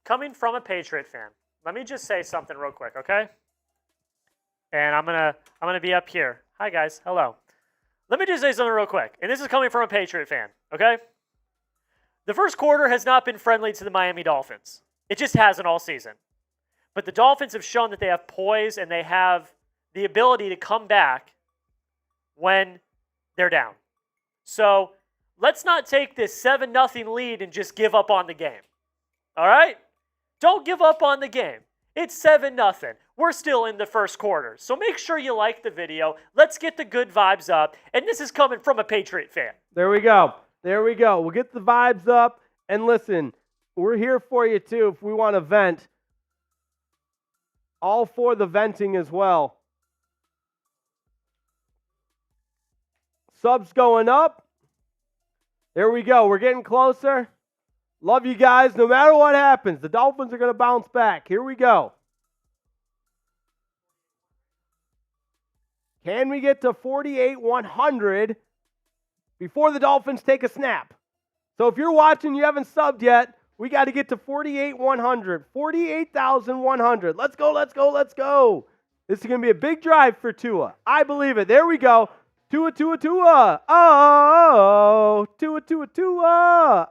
Coming from a Patriot fan, let me just say something real quick, okay? And I'm gonna be up here. Hi guys, hello. Let me just say something real quick, and this is coming from a Patriot fan, okay? The first quarter has not been friendly to the Miami Dolphins. It just hasn't all season. But the Dolphins have shown that they have poise and they have the ability to come back when they're down. So let's not take this 7-0 lead and just give up on the game. All right? Don't give up on the game. It's 7-0. We're still in the first quarter. So make sure you like the video. Let's get the good vibes up. And this is coming from a Patriot fan. There we go. There we go. We'll get the vibes up. And listen, we're here for you too if we want to vent. All for the venting as well. Subs going up. There we go. We're getting closer. Love you guys. No matter what happens, the Dolphins are going to bounce back. Here we go. Can we get to 48-100 before the Dolphins take a snap? So if you're watching, you haven't subbed yet, we got to get to 48-100, 48,100. Let's go, let's go, let's go. This is going to be a big drive for Tua. I believe it. There we go. Tua, Tua, Tua. Oh, Tua, Tua, Tua.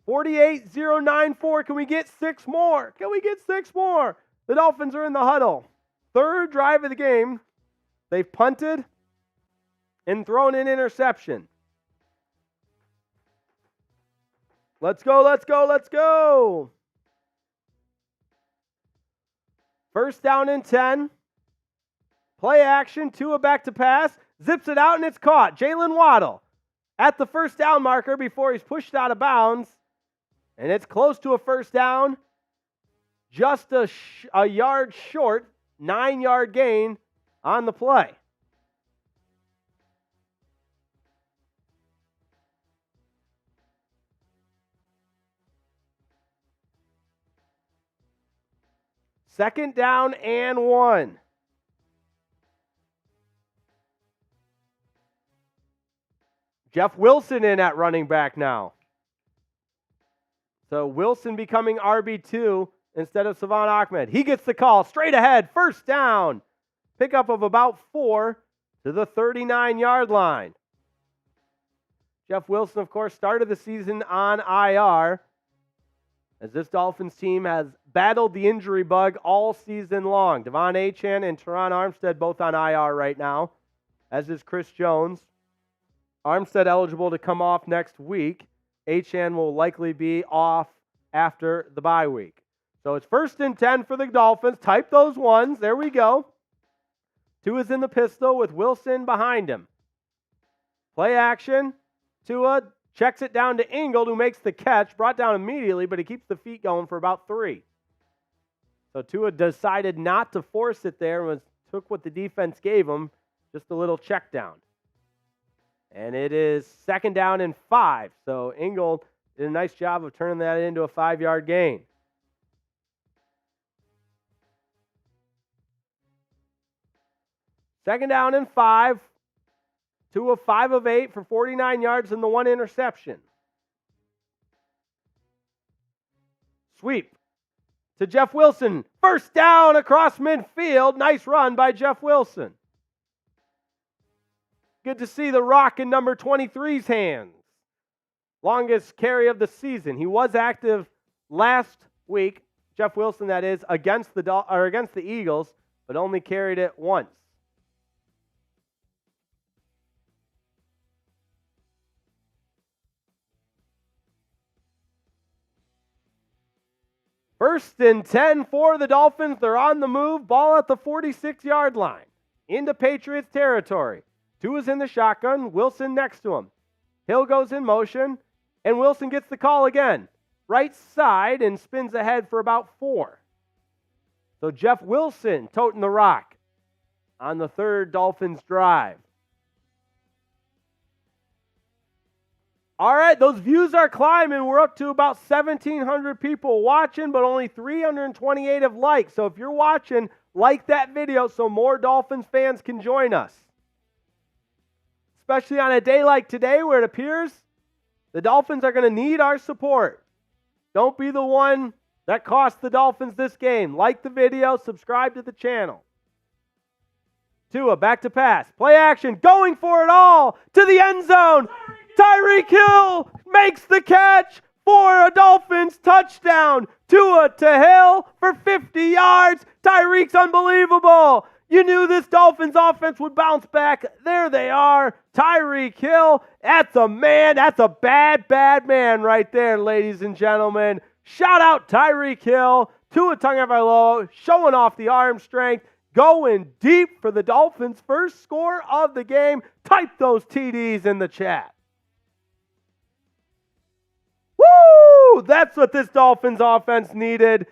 48-094. Can we get 6 more? Can we get 6 more? The Dolphins are in the huddle. Third drive of the game. They've punted and thrown an interception. Let's go, let's go, let's go. First down and 10. Play action. Tua back to pass. Zips it out and it's caught. Jaylen Waddle at the first down marker before he's pushed out of bounds. And it's close to a first down. Just a yard short. 9-yard gain on the play. Second down and 1. Jeff Wilson in at running back now. So Wilson becoming RB2 instead of Salvon Ahmed. He gets the call straight ahead. First down. Pickup of about 4 to the 39-yard line. Jeff Wilson, of course, started the season on IR, as this Dolphins team has battled the injury bug all season long. Devon Achane and Teron Armstead both on IR right now, as is Chris Jones. Armstead eligible to come off next week. Achane will likely be off after the bye week. So it's 1st and 10 for the Dolphins. Type those ones. There we go. Tua's in the pistol with Wilson behind him. Play action. Tua checks it down to Ingold, who makes the catch. Brought down immediately, but he keeps the feet going for about 3. So Tua decided not to force it there and took what the defense gave him, just a little check down. And it is 2nd down and 5. So Ingold did a nice job of turning that into a 5-yard gain. Second down and 5. Tua 5 of 8 for 49 yards and the 1 interception. Sweep to Jeff Wilson. First down across midfield. Nice run by Jeff Wilson. Good to see the rock in number 23's hands. Longest carry of the season. He was active last week, Jeff Wilson that is, against the Eagles, but only carried it once. First and 10 for the Dolphins. They're on the move. Ball at the 46-yard line. Into Patriots territory. Tua's in the shotgun. Wilson next to him. Hill goes in motion. And Wilson gets the call again. Right side and spins ahead for about 4. So Jeff Wilson toting the rock on the 3rd Dolphins drive. All right, those views are climbing. We're up to about 1,700 people watching, but only 328 have liked. So if you're watching, like that video so more Dolphins fans can join us. Especially on a day like today where it appears the Dolphins are going to need our support. Don't be the one that cost the Dolphins this game. Like the video, subscribe to the channel. Tua, back to pass. Play action, going for it all to the end zone. Tyreek Hill makes the catch for a Dolphins touchdown. Tua to Hill for 50 yards. Tyreek's unbelievable. You knew this Dolphins offense would bounce back. There they are. Tyreek Hill. That's a man. That's a bad, bad man right there, ladies and gentlemen. Shout out Tyreek Hill. Tua Tagovailoa showing off the arm strength. Going deep for the Dolphins' first score of the game. Type those TDs in the chat. Woo! That's what this Dolphins offense needed.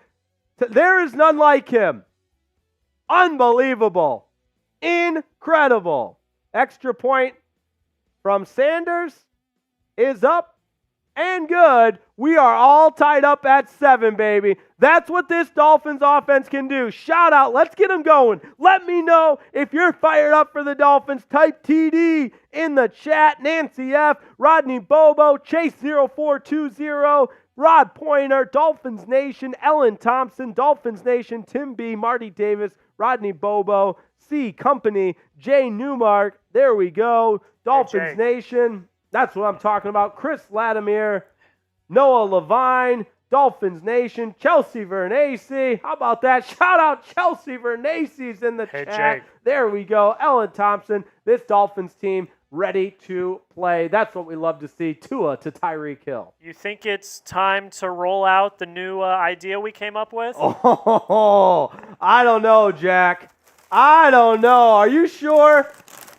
There is none like him. Unbelievable. Incredible. Extra point from Sanders is up and good. We are all tied up at 7, baby. That's what this Dolphins offense can do. Shout out. Let's get them going. Let me know if you're fired up for the Dolphins. Type TD in the chat. Nancy F., Rodney Bobo, Chase0420, Rod Pointer, Dolphins Nation, Ellen Thompson, Dolphins Nation, Tim B., Marty Davis, Rodney Bobo, C Company, Jay Newmark. There we go. Dolphins Nation. That's what I'm talking about. Chris Latimer, Noah Levine, Dolphins Nation, Chelsea Vernacy. How about that? Shout out Chelsea Vernacy's in the chat. Jake. There we go. Ellen Thompson. This Dolphins team ready to play. That's what we love to see. Tua to Tyreek Hill. You think it's time to roll out the new idea we came up with? Oh, I don't know, Jack. I don't know. Are you sure?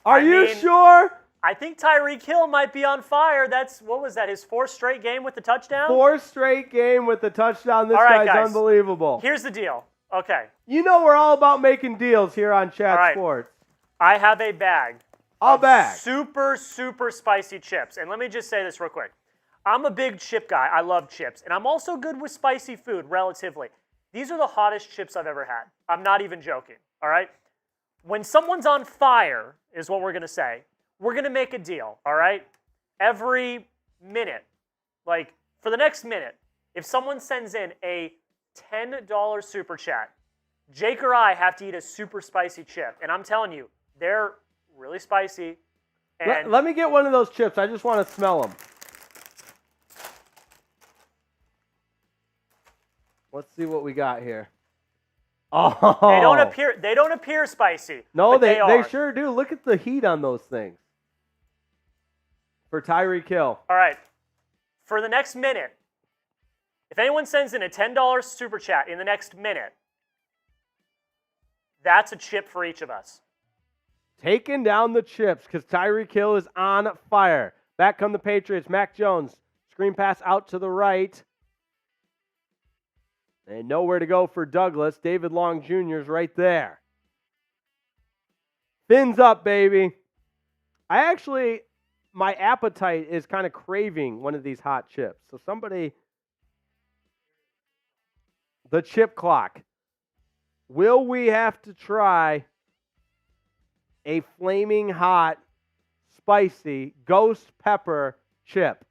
Are you sure? I think Tyreek Hill might be on fire. What was that, his 4th straight game with the touchdown? 4th straight game with the touchdown. This right, guy's guys. unbelievable. Here's the deal. Okay. You know we're all about making deals here on Chat Sports. I have a bag. Super, super spicy chips. And let me just say this real quick. I'm a big chip guy. I love chips. And I'm also good with spicy food, relatively. These are the hottest chips I've ever had. I'm not even joking. All right? When someone's on fire, is what we're going to say, we're going to make a deal, all right? Every minute, like for the next minute, if someone sends in a $10 super chat, Jake or I have to eat a super spicy chip. And I'm telling you, they're really spicy. And let me get one of those chips. I just want to smell them. Let's see what we got here. Oh, they don't appear spicy. No, they they sure do. Look at the heat on those things. For Tyreek Hill. All right. For the next minute, if anyone sends in a $10 super chat in the next minute, that's a chip for each of us. Taking down the chips because Tyreek Hill is on fire. Back come the Patriots. Mac Jones. Screen pass out to the right. And nowhere to go for Douglas. David Long Jr. is right there. Fins up, baby. My appetite is kind of craving one of these hot chips. So somebody, the chip clock. Will we have to try a flaming hot, spicy, ghost pepper chip?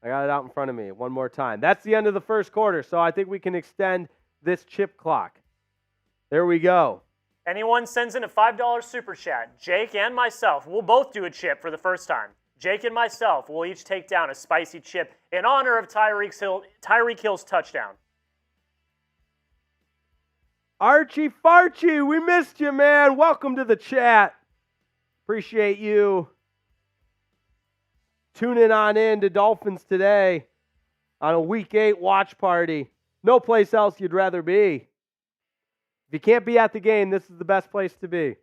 I got it out in front of me one more time. That's the end of the first quarter, so I think we can extend this chip clock. There we go. Anyone sends in a $5 super chat, Jake and myself, we'll both do a chip for the first time. Jake and myself will each take down a spicy chip in honor of Tyreek Hill's touchdown. Archie Farchie, we missed you, man. Welcome to the chat. Appreciate you tuning on in to Dolphins Today on a Week 8 watch party. No place else you'd rather be. If you can't be at the game, this is the best place to be.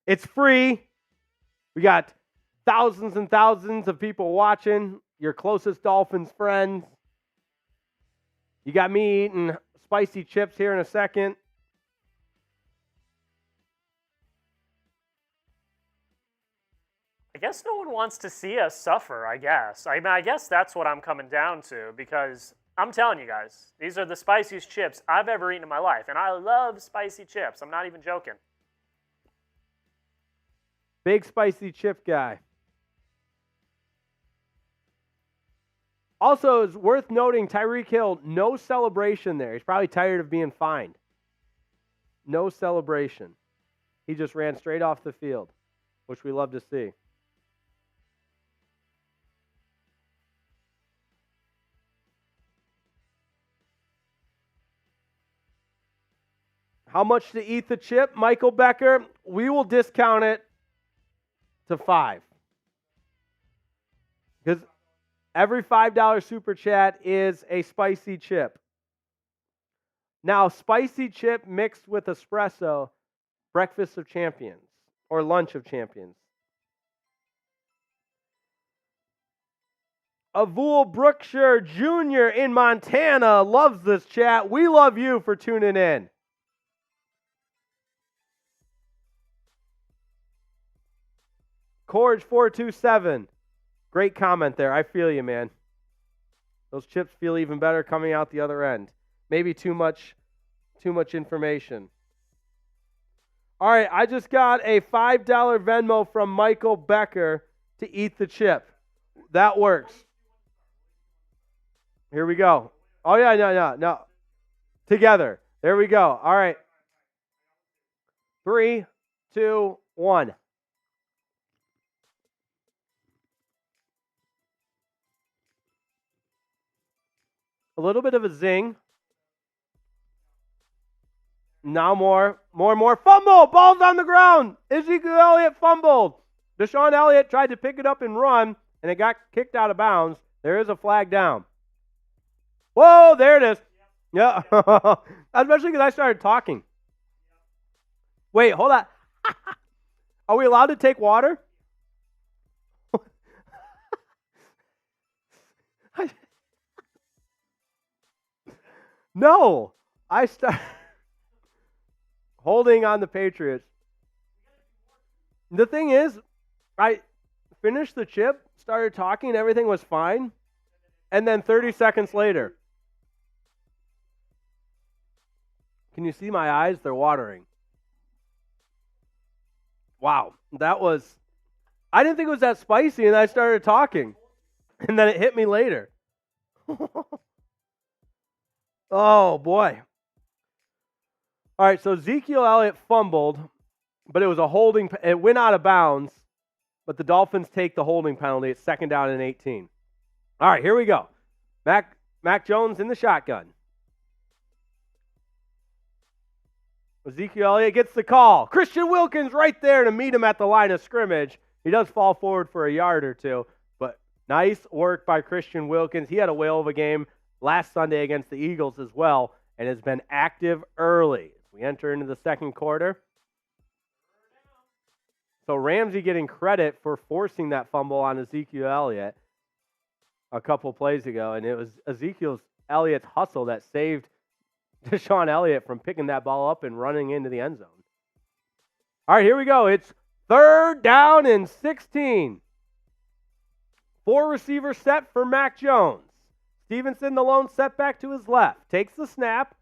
It's free. We got thousands and thousands of people watching, your closest Dolphins friends. You got me eating spicy chips here in a second. I guess no one wants to see us suffer, I guess. I mean, I guess that's what I'm coming down to, because I'm telling you guys, these are the spiciest chips I've ever eaten in my life. And I love spicy chips. I'm not even joking. Big spicy chip guy. Also, it's worth noting Tyreek Hill, no celebration there. He's probably tired of being fined. No celebration. He just ran straight off the field, which we love to see. How much to eat the chip, Michael Becker? We will discount it to $5. Because every $5 super chat is a spicy chip. Now, spicy chip mixed with espresso, breakfast of champions or lunch of champions. Avul Brookshire Jr. in Montana loves this chat. We love you for tuning in. Corge427. Great comment there. I feel you, man. Those chips feel even better coming out the other end. Maybe too much information. All right, I just got a $5 Venmo from Michael Becker to eat the chip. That works. Here we go. Oh, yeah, no. Together. There we go. All right. 3, 2, 1. A little bit of a zing. Now more. Fumble! Ball's on the ground. Ezekiel Elliott fumbled. Deshaun Elliott tried to pick it up and run, and it got kicked out of bounds. There is a flag down. Whoa, there it is. Yeah. Especially because I started talking. Wait, hold on. Are we allowed to take water? No. I start holding on the Patriots. The thing is, I finished the chip, started talking, everything was fine, and then 30 seconds later. Can you see my eyes? They're watering. Wow. I didn't think it was that spicy, and I started talking. And then it hit me later. Oh, boy. All right, so Ezekiel Elliott fumbled, but it was a holding. It went out of bounds, but the Dolphins take the holding penalty. It's 2nd down and 18. All right, here we go. Mac Jones in the shotgun. Ezekiel Elliott gets the call. Christian Wilkins right there to meet him at the line of scrimmage. He does fall forward for a yard or two, but nice work by Christian Wilkins. He had a whale of a game last Sunday against the Eagles as well, and has been active early. We enter into the second quarter. So Ramsey getting credit for forcing that fumble on Ezekiel Elliott a couple plays ago, and it was Ezekiel Elliott's hustle that saved Deshaun Elliott from picking that ball up and running into the end zone. All right, here we go. It's 3rd down and 16. 4 receiver set for Mac Jones. Stevenson, the lone setback to his left. Takes the snap.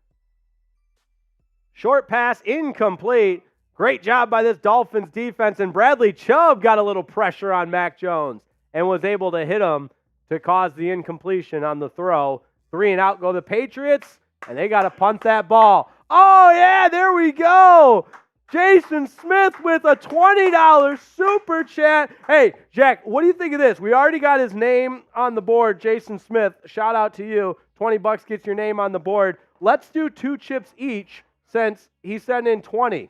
Short pass, incomplete. Great job by this Dolphins defense. And Bradley Chubb got a little pressure on Mac Jones and was able to hit him to cause the incompletion on the throw. 3 and out go the Patriots, and they got to punt that ball. Oh, yeah, there we go. Jason Smith with a $20 super chat. Hey, Jack, what do you think of this? We already got his name on the board, Jason Smith. Shout out to you. $20 gets your name on the board. Let's do 2 chips each since he sent in 20.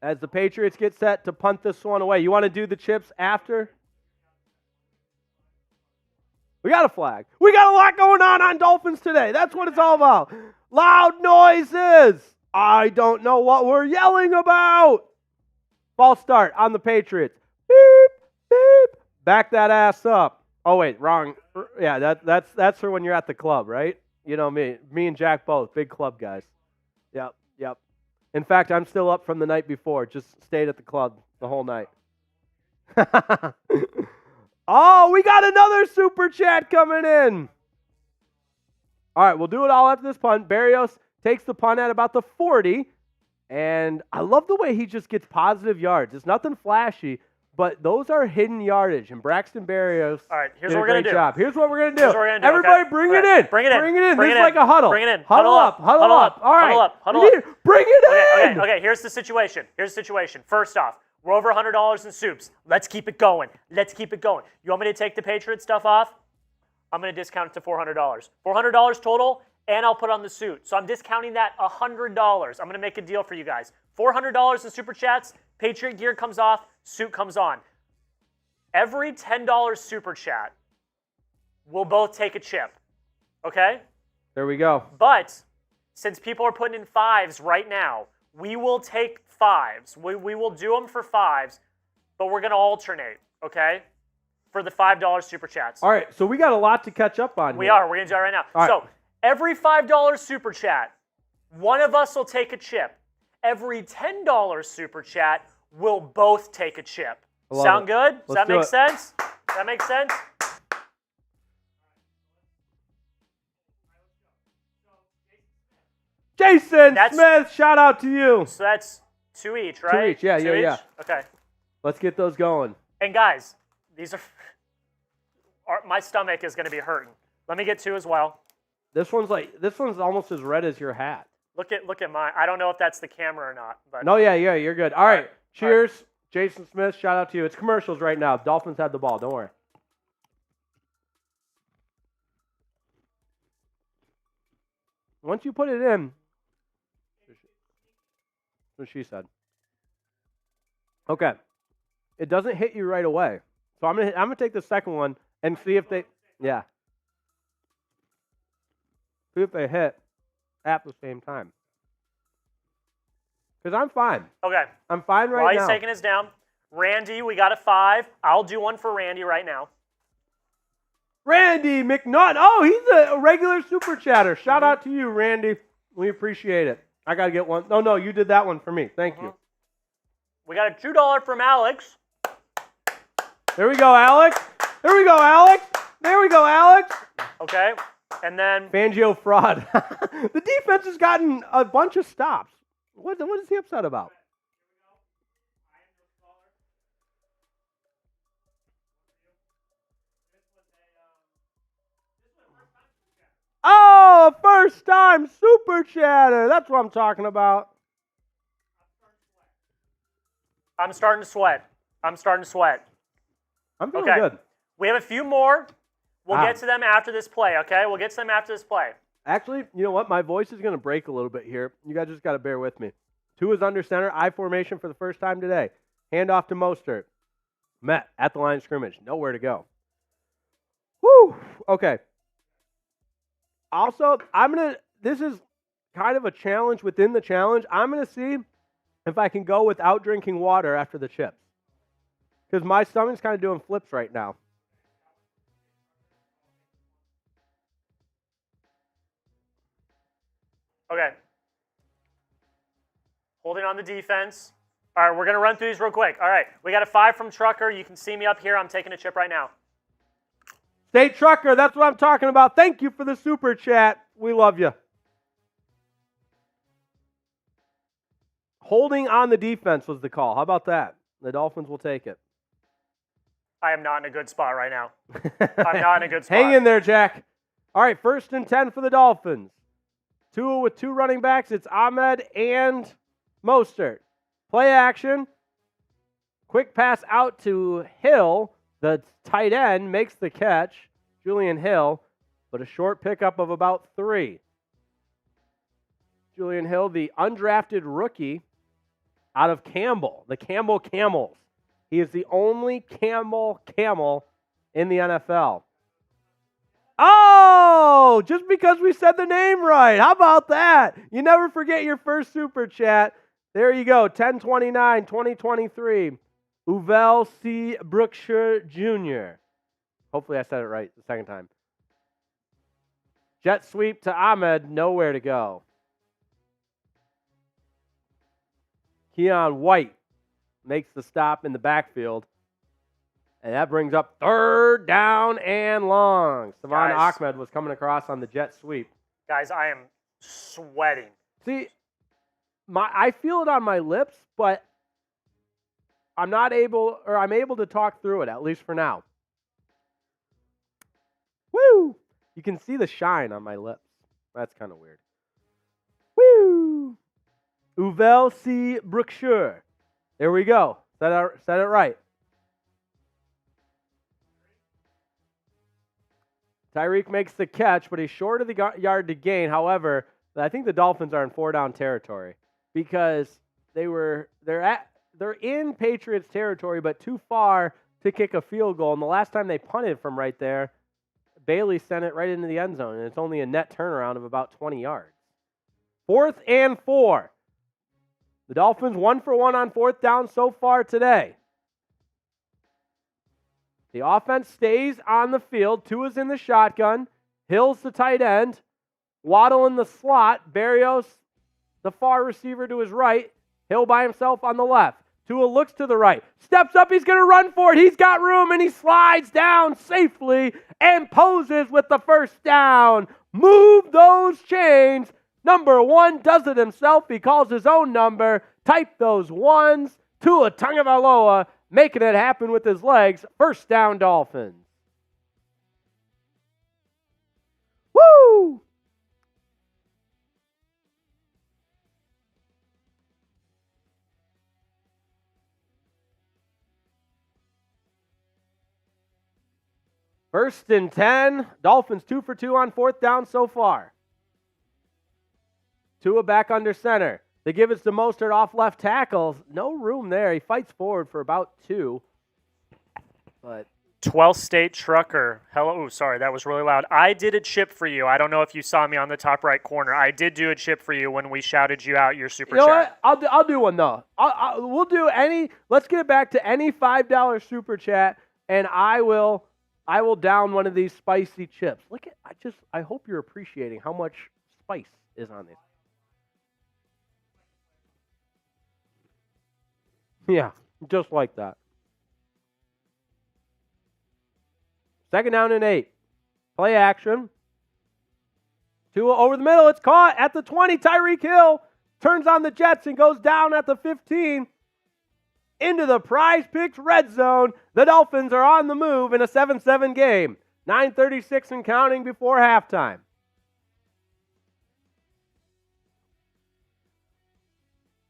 As the Patriots get set to punt this one away. You want to do the chips after? We got a flag. We got a lot going on Dolphins today. That's what it's all about. Loud noises. I don't know what we're yelling about. False start on the Patriots. Beep, beep. Back that ass up. Oh, wait, wrong. Yeah, that's for when you're at the club, right? You know me. Me and Jack both, big club guys. Yep. In fact, I'm still up from the night before. Just stayed at the club the whole night. Oh, we got another super chat coming in. All right, we'll do it all after this punt. Berrios takes the punt at about the 40, and I love the way he just gets positive yards. It's nothing flashy, but those are hidden yardage, and Braxton Berrios All right, here's did what a we're going great to do. job. Here's what we're going to do. Here's what we're gonna do, Everybody okay? bring Okay, it in. bring it in. Bring it in. Bring This it is in. like a huddle. Bring it in. Huddle up. Huddle up. All right. Huddle up. Huddle up. Bring it in. Okay, here's the situation. First off, we're over $100 in soups. Let's keep it going. You want me to take the Patriot stuff off? I'm going to discount it to $400. $400 total, and I'll put on the suit. So I'm discounting that $100. I'm going to make a deal for you guys. $400 in Super Chats, Patriot gear comes off, suit comes on. Every $10 Super Chat, we'll both take a chip. Okay? There we go. But since people are putting in 5s right now, we will take 5s. We will do them for 5s, but we're going to alternate, okay? For the $5 Super Chats. All right, so we got a lot to catch up on. We are. We're going to do that right now. All right. So every $5 Super Chat, one of us will take a chip. Every $10 Super Chat, we'll both take a chip. Sound good? Does that make sense? Does that make sense? Jason Smith, shout out to you. So that's 2 each, right? 2 each, yeah. Each? Okay. Let's get those going. And guys, these are my stomach is going to be hurting. Let me get 2 as well. This one's almost as red as your hat. Look at mine. I don't know if that's the camera or not, but no, yeah, you're good. All right. Cheers, Jason Smith. Shout out to you. It's commercials right now. Dolphins have the ball. Don't worry. Once you put it in, that's what she said. Okay. It doesn't hit you right away. So I'm gonna take the second one and see if they see if they hit at the same time. Because I'm fine. Okay. I'm fine right now. While he's taking his down, Randy, we got a 5. I'll do one for Randy right now. Randy McNaught. Oh, he's a regular super chatter. Shout out to you, Randy. We appreciate it. I got to get one. No, you did that one for me. Thank you. We got a $2 from Alex. There we go, Alex. There we go, Alex. Okay. And then Fangio fraud. The defense has gotten a bunch of stops. What is he upset about? Oh, first time super chatter. That's what I'm talking about. I'm starting to sweat. I'm feeling good. We have a few more. We'll get to them after this play, okay? Actually, you know what? My voice is going to break a little bit here. You guys just got to bear with me. Tua's under center, I formation for the first time today. Handoff to Mostert. Met at the line of scrimmage. Nowhere to go. Whew. Okay. Also, this is kind of a challenge within the challenge. I'm going to see if I can go without drinking water after the chips. Because my stomach's kind of doing flips right now. Okay. Holding on the defense. All right, we're going to run through these real quick. All right, we got a 5 from Trucker. You can see me up here. I'm taking a chip right now. State Trucker, that's what I'm talking about. Thank you for the super chat. We love you. Holding on the defense was the call. How about that? The Dolphins will take it. I am not in a good spot right now. Hang in there, Jack. All right, 1st and 10 for the Dolphins. Tua with 2 running backs. It's Ahmed and Mostert. Play action. Quick pass out to Hill. The tight end makes the catch. Julian Hill, but a short pickup of about 3. Julian Hill, the undrafted rookie out of Campbell, the Campbell Camels. He is the only Camel in the NFL. Oh, just because we said the name right. How about that? You never forget your first super chat. There you go, 10/29, 2023. Uvel C. Brookshire Jr. Hopefully I said it right the second time. Jet sweep to Ahmed, nowhere to go. Keon White makes the stop in the backfield. And that brings up 3rd down and long. Savon Ahmed was coming across on the jet sweep. Guys, I am sweating. See, I feel it on my lips, but I'm able to talk through it, at least for now. Woo! You can see the shine on my lips. That's kind of weird. Woo! Uvel C. Brookshire. There we go. Said it right. Tyreek makes the catch, but he's short of the yard to gain. However, I think the Dolphins are in 4-down territory because they're in Patriots territory, but too far to kick a field goal. And the last time they punted from right there, Bailey sent it right into the end zone, and it's only a net turnaround of about 20 yards. 4th and 4. The Dolphins 1 for 1 on 4th down so far today. The offense stays on the field. Tua's in the shotgun. Hill's the tight end. Waddle in the slot. Berrios, the far receiver to his right. Hill by himself on the left. Tua looks to the right. Steps up. He's going to run for it. He's got room, and he slides down safely and poses with the first down. Move those chains. Number 1 does it himself. He calls his own number. Type those ones. Tua Tagovailoa making it happen with his legs. First down, Dolphins. Woo! First and 10. Dolphins 2 for 2 on 4th down so far. Tua back under center. They give it to Mostert off left tackle. No room there. He fights forward for about 2. But 12th State Trucker. Hello. Oh, sorry, that was really loud. I did a chip for you. I don't know if you saw me on the top right corner. I did do a chip for you when we shouted you out your super chat. What? I'll do one though. We'll do any. Let's get it back to any $5 super chat, and I will down one of these spicy chips. I hope you're appreciating how much spice is on this. Yeah, just like that. 2nd down and 8. Play action. Tua over the middle. It's caught at the 20. Tyreek Hill turns on the Jets and goes down at the 15. Into the Prize Picks red zone. The Dolphins are on the move in a 7-7 game. 9:36 and counting before halftime.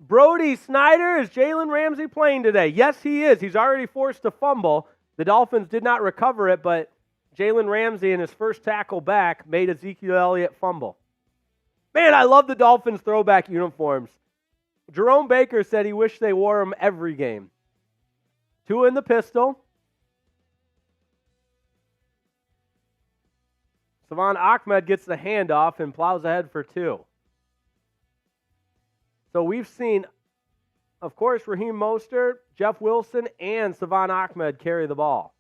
Brody Snyder, is Jalen Ramsey playing today? Yes, he is. He's already forced a fumble. The Dolphins did not recover it, but Jalen Ramsey in his first tackle back made Ezekiel Elliott fumble. Man, I love the Dolphins throwback uniforms. Jerome Baker said he wished they wore them every game. Tua in the pistol. Salvon Ahmed gets the handoff and plows ahead for 2. So we've seen, of course, Raheem Mostert, Jeff Wilson, and Salvon Ahmed carry the ball.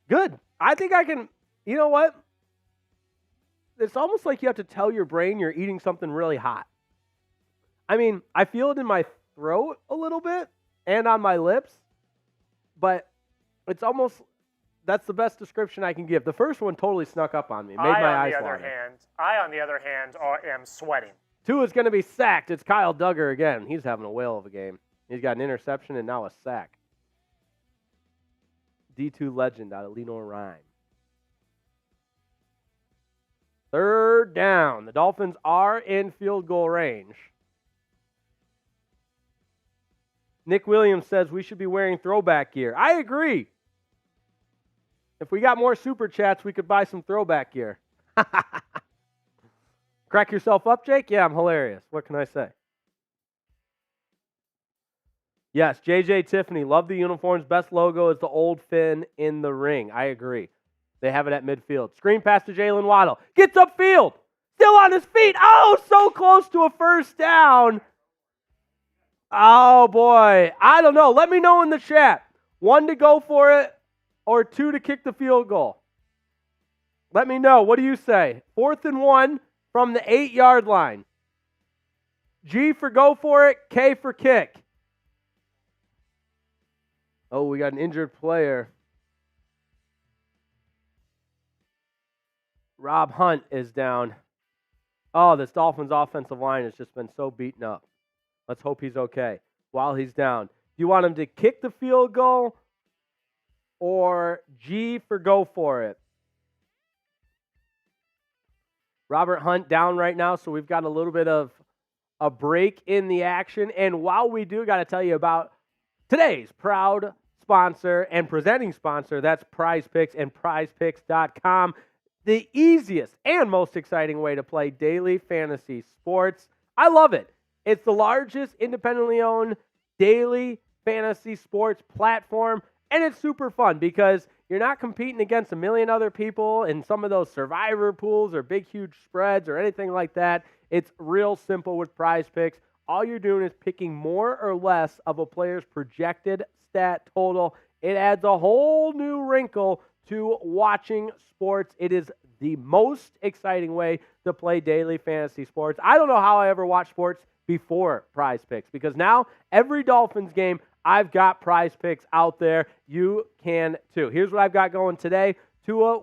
Good. I think I can, you know what? It's almost like you have to tell your brain you're eating something really hot. I mean, I feel it in my throat a little bit and on my lips, but it's almost, that's the best description I can give. The first one totally snuck up on me. Made my eyes water. I, on the other hand, am sweating. Tua's going to be sacked. It's Kyle Duggar again. He's having a whale of a game. He's got an interception and now a sack. D2 legend out of Lenore Rhyme. 3rd down. The Dolphins are in field goal range. Nick Williams says we should be wearing throwback gear. I agree. If we got more super chats, we could buy some throwback gear. Crack yourself up, Jake? Yeah, I'm hilarious. What can I say? Yes, JJ Tiffany, love the uniforms. Best logo is the old fin in the ring. I agree. They have it at midfield. Screen pass to Jaylen Waddle. Gets upfield. Still on his feet. Oh, so close to a first down. Oh, boy. I don't know. Let me know in the chat. 1 to go for it or 2 to kick the field goal. Let me know. What do you say? 4th and 1 from the 8-yard line. G for go for it. K for kick. Oh, we got an injured player. Rob Hunt is down. Oh, this Dolphins offensive line has just been so beaten up. Let's hope he's okay while he's down. Do you want him to kick the field goal or G for go for it? Robert Hunt down right now, so we've got a little bit of a break in the action. And while we do, got to tell you about today's proud sponsor and presenting sponsor. That's Prize Picks and prizepicks.com. The easiest and most exciting way to play daily fantasy sports. I love it. It's the largest independently owned daily fantasy sports platform, and it's super fun because you're not competing against a million other people in some of those survivor pools or big, huge spreads or anything like that. It's real simple with Prize Picks. All you're doing is picking more or less of a player's projected stat total. It adds a whole new wrinkle to watching sports. It is the most exciting way to play daily fantasy sports. I don't know how I ever watched sports before Prize Picks because now every Dolphins game, I've got Prize Picks out there. You can too. Here's what I've got going today. Tua,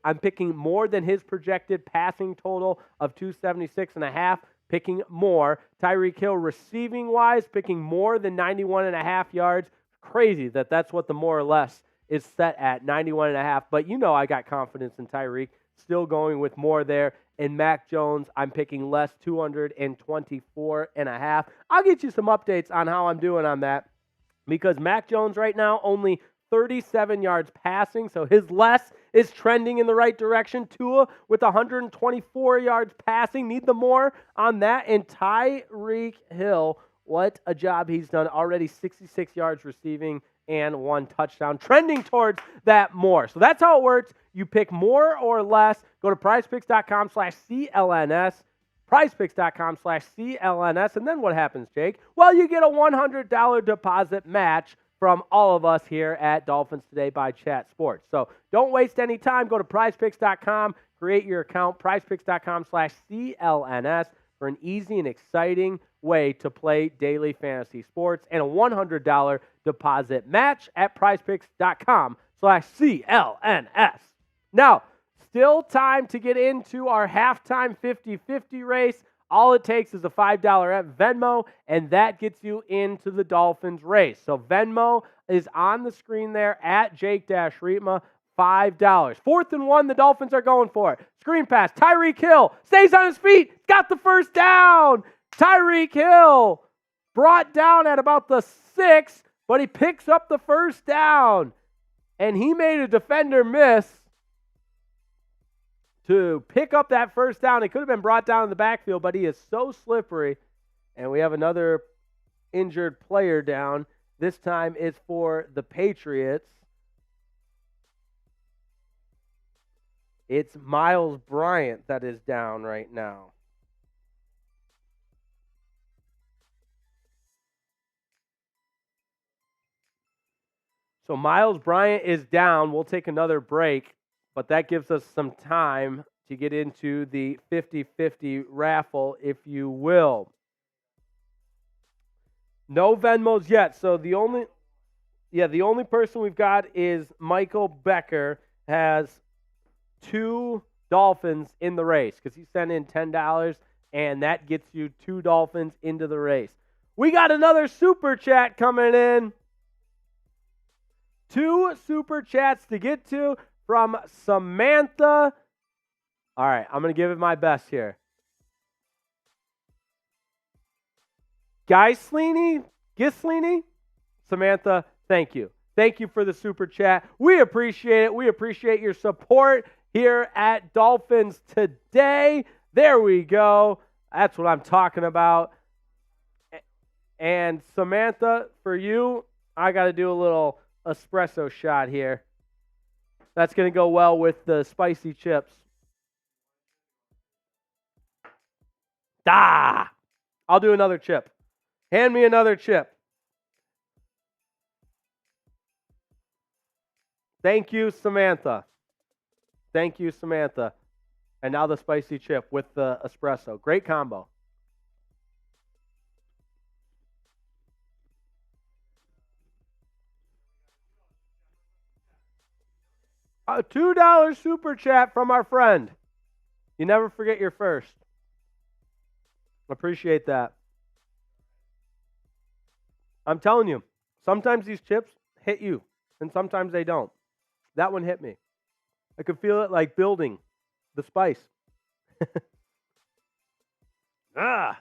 I'm picking more than his projected passing total of 276.5. Picking more. Tyreek Hill receiving-wise, picking more than 91.5 yards. Crazy that's what the more or less is set at, 91.5. But you know I got confidence in Tyreek. Still going with more there. And Mac Jones, I'm picking less, 224.5. I'll get you some updates on how I'm doing on that because Mac Jones right now only 37 yards passing, so his less is trending in the right direction. Tua with 124 yards passing. Need the more on that. And Tyreek Hill, what a job he's done. Already 66 yards receiving and 1 touchdown. Trending towards that more. So that's how it works. You pick more or less. Go to prizepicks.com/CLNS. prizepicks.com/CLNS. And then what happens, Jake? Well, you get a $100 deposit match from all of us here at Dolphins Today by Chat Sports. So don't waste any time. Go to prizepicks.com, create your account, prizepicks.com/CLNS for an easy and exciting way to play daily fantasy sports and a $100 deposit match at prizepicks.com/CLNS. Now, still time to get into our halftime 50-50 race. All it takes is a $5 at Venmo, and that gets you into the Dolphins race. So Venmo is on the screen there at Jake Riepma, $5. 4th and 1, the Dolphins are going for it. Screen pass, Tyreek Hill stays on his feet, got the first down. Tyreek Hill brought down at about the 6, but he picks up the first down, and he made a defender miss to pick up that first down. It could have been brought down in the backfield, but he is so slippery. And we have another injured player down. This time it's for the Patriots. It's Miles Bryant that is down right now. So Miles Bryant is down. We'll take another break. But that gives us some time to get into the 50-50 raffle, if you will. No Venmos yet. So the only person we've got is Michael Becker, has 2 Dolphins in the race because he sent in $10, and that gets you 2 Dolphins into the race. We got another super chat coming in. 2 super chats to get to. From Samantha. All right, I'm going to give it my best here. Gislini? Samantha, thank you. Thank you for the super chat. We appreciate it. We appreciate your support here at Dolphins Today. There we go. That's what I'm talking about. And Samantha, for you, I got to do a little espresso shot here. That's going to go well with the spicy chips. I'll do another chip. Hand me another chip. Thank you, Samantha. Thank you, Samantha. And now the spicy chip with the espresso. Great combo. A $2 super chat from our friend. You never forget your first. Appreciate that. I'm telling you, sometimes these chips hit you, and sometimes they don't. That one hit me. I could feel it like building the spice. You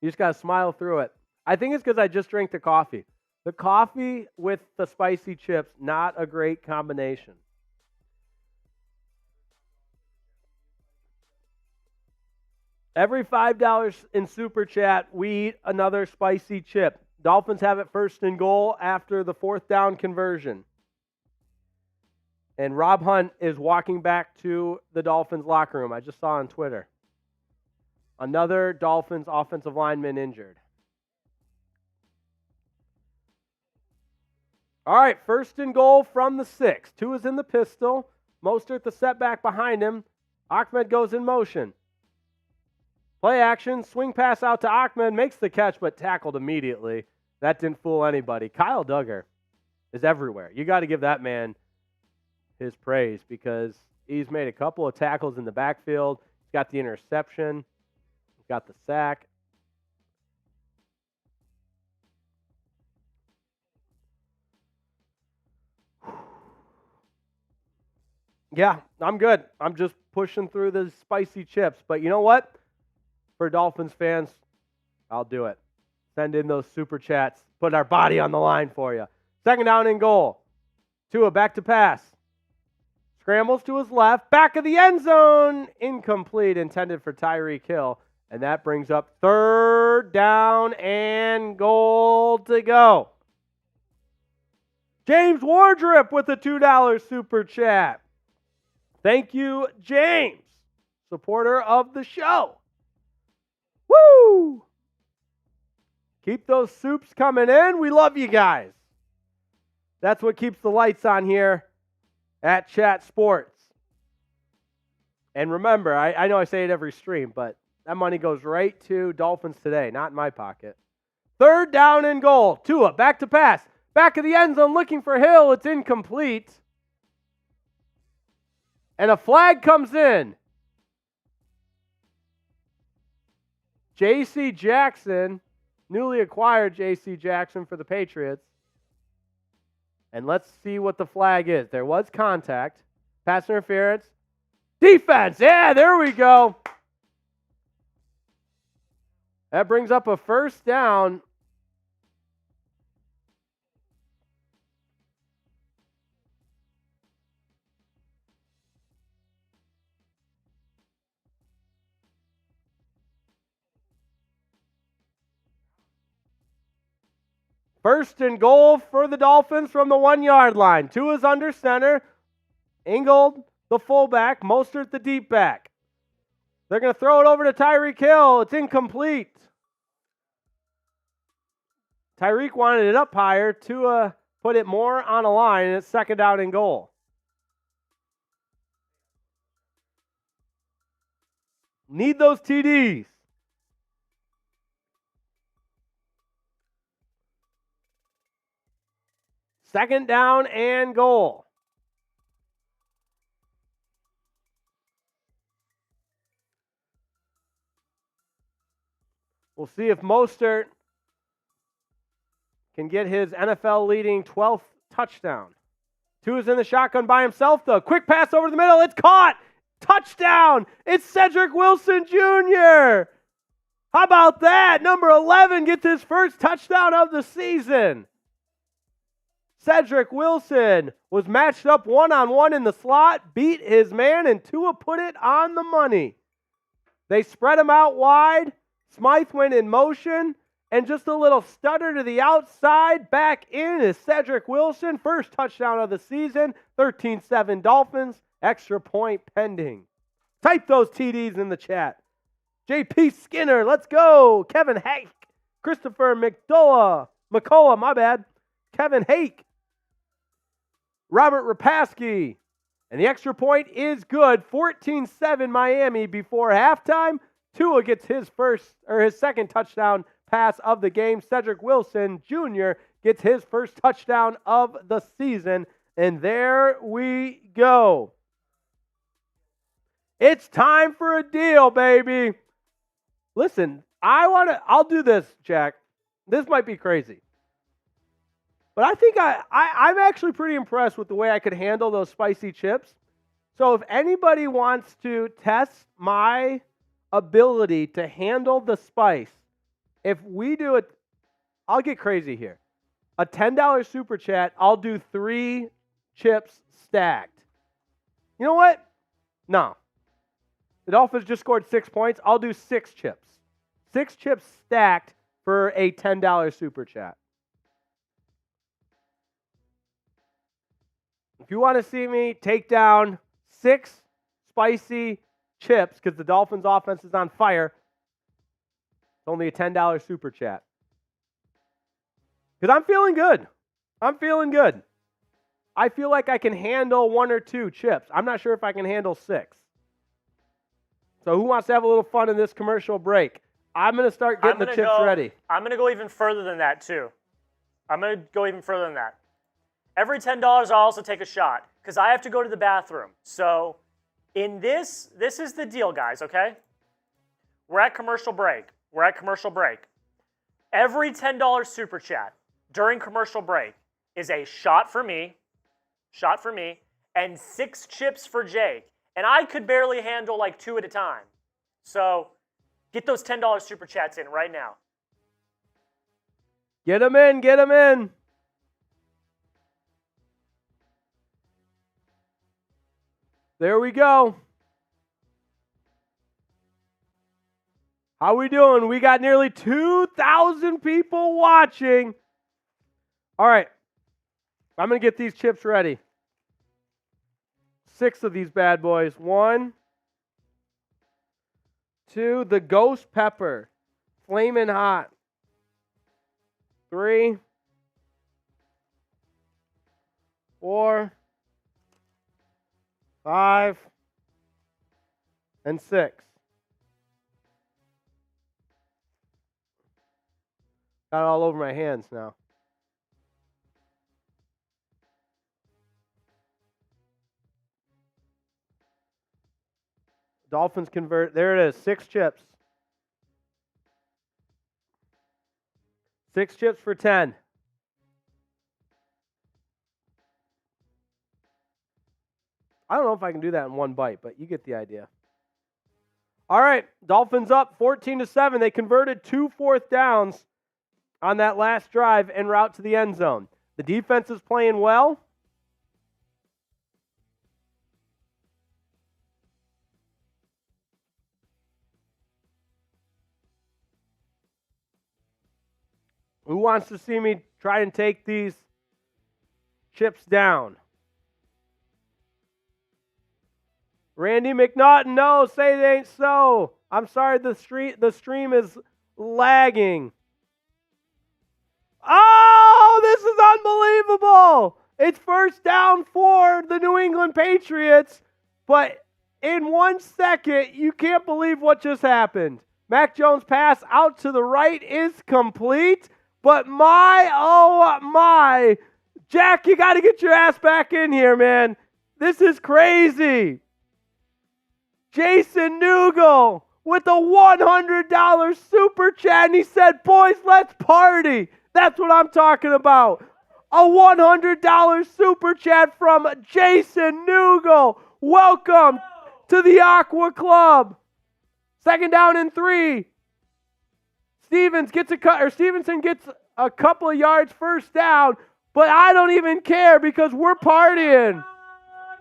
just got to smile through it. I think it's because I just drank the coffee. The coffee with the spicy chips, not a great combination. Every $5 in Super Chat, we eat another spicy chip. Dolphins have it first and goal after the 4th down conversion. And Rob Hunt is walking back to the Dolphins locker room. I just saw on Twitter. Another Dolphins offensive lineman injured. All right, first and goal from the 6. Tua's in the pistol. Mostert the setback behind him. Ahmed goes in motion. Play action, swing pass out to Ahmed, makes the catch, but tackled immediately. That didn't fool anybody. Kyle Duggar is everywhere. You got to give that man his praise because he's made a couple of tackles in the backfield. He's got the interception. He's got the sack. Yeah, I'm good. I'm just pushing through the spicy chips. But you know what? For Dolphins fans, I'll do it. Send in those super chats. Put our body on the line for you. Second down and goal. Tua back to pass. Scrambles to his left. Back of the end zone. Incomplete. Intended for Tyreek Hill. And that brings up third down and goal to go. James Wardrip with a $2 super chat. Thank you, James. Supporter of the show. Woo! Keep those soups coming in. We love you guys. That's what keeps the lights on here at Chat Sports. And remember, I know I say it every stream, but that money goes right to Dolphins Today, not in my pocket. Third down and goal. Tua, back to pass. Back of the end zone, looking for Hill. It's incomplete. And a flag comes in. J.C. Jackson, newly acquired J.C. Jackson for the Patriots. And let's see what the flag is. There was contact. Pass interference. Defense. Yeah, there we go. That brings up a first down. First and goal for the Dolphins from the 1-yard line. Tua's under center. Ingold, the fullback. Mostert, the deep back. They're going to throw it over to Tyreek Hill. It's incomplete. Tyreek wanted it up higher. Tua put it more on a line, and it's second down and goal. Need those TDs. Second down and goal. We'll see if Mostert can get his NFL-leading 12th touchdown. Tua's in the shotgun by himself, though. Quick pass over the middle. It's caught. Touchdown. It's Cedric Wilson Jr. How about that? Number 11 gets his first touchdown of the season. Cedric Wilson was matched up one-on-one in the slot, beat his man, and Tua put it on the money. They spread him out wide. Smythe went in motion, and just a little stutter to the outside. Back in is Cedric Wilson. First touchdown of the season. 13-7 Dolphins. Extra point pending. Type those TDs in the chat. JP Skinner, let's go. Kevin Hake. Christopher McCullough, my bad. Kevin Hake. Robert Rapaski. And the extra point is good. 14-7 Miami before halftime. Tua gets his second touchdown pass of the game. Cedric Wilson Jr. gets his first touchdown of the season. And there we go. It's time for a deal, baby. Listen, I'll do this, Jack. This might be crazy. But I think I'm actually pretty impressed with the way I could handle those spicy chips. So if anybody wants to test my ability to handle the spice, if we do it, I'll get crazy here. A $10 super chat, I'll do 3 chips stacked. You know what? No. The Dolphins just scored 6 points. I'll do 6 chips. 6 chips stacked for a $10 super chat. If you want to see me take down 6 spicy chips because the Dolphins offense is on fire, it's only a $10 super chat. Because I'm feeling good. I'm feeling good. I feel like I can handle 1 or 2 chips. I'm not sure if I can handle 6. So who wants to have a little fun in this commercial break? I'm going to start getting the chips ready. I'm going to go even further than that, too. I'm going to go even further than that. Every $10, I'll also take a shot because I have to go to the bathroom. So in this is the deal, guys, okay? We're at commercial break. Every $10 super chat during commercial break is a shot for me, and 6 chips for Jake. And I could barely handle like 2 at a time. So get those $10 super chats in right now. Get them in, get them in. There we go. How we doing? We got nearly 2,000 people watching. All right. I'm going to get these chips ready. 6 of these bad boys. 1, 2, the ghost pepper. Flaming hot. 3, 4, 5, and 6. Got it all over my hands now. Dolphins convert. There it is. 6 chips. 6 chips for 10. I don't know if I can do that in one bite, but you get the idea. All right, Dolphins up 14-7. They converted 2 fourth downs on that last drive en route to the end zone. The defense is playing well. Who wants to see me try and take these chips down? Randy McNaughton, no, say it ain't so. I'm sorry, the stream is lagging. Oh, this is unbelievable. It's first down for the New England Patriots, but in 1 second, you can't believe what just happened. Mac Jones' pass out to the right is complete, but oh my, Jack, you got to get your ass back in here, man. This is crazy. Jason Nugel with a $100 super chat, and he said, boys, let's party. That's what I'm talking about. A $100 super chat from Jason Nugel. Welcome to the Aqua Club. 2nd down and 3. Stevenson gets a couple of yards first down, but I don't even care because we're partying.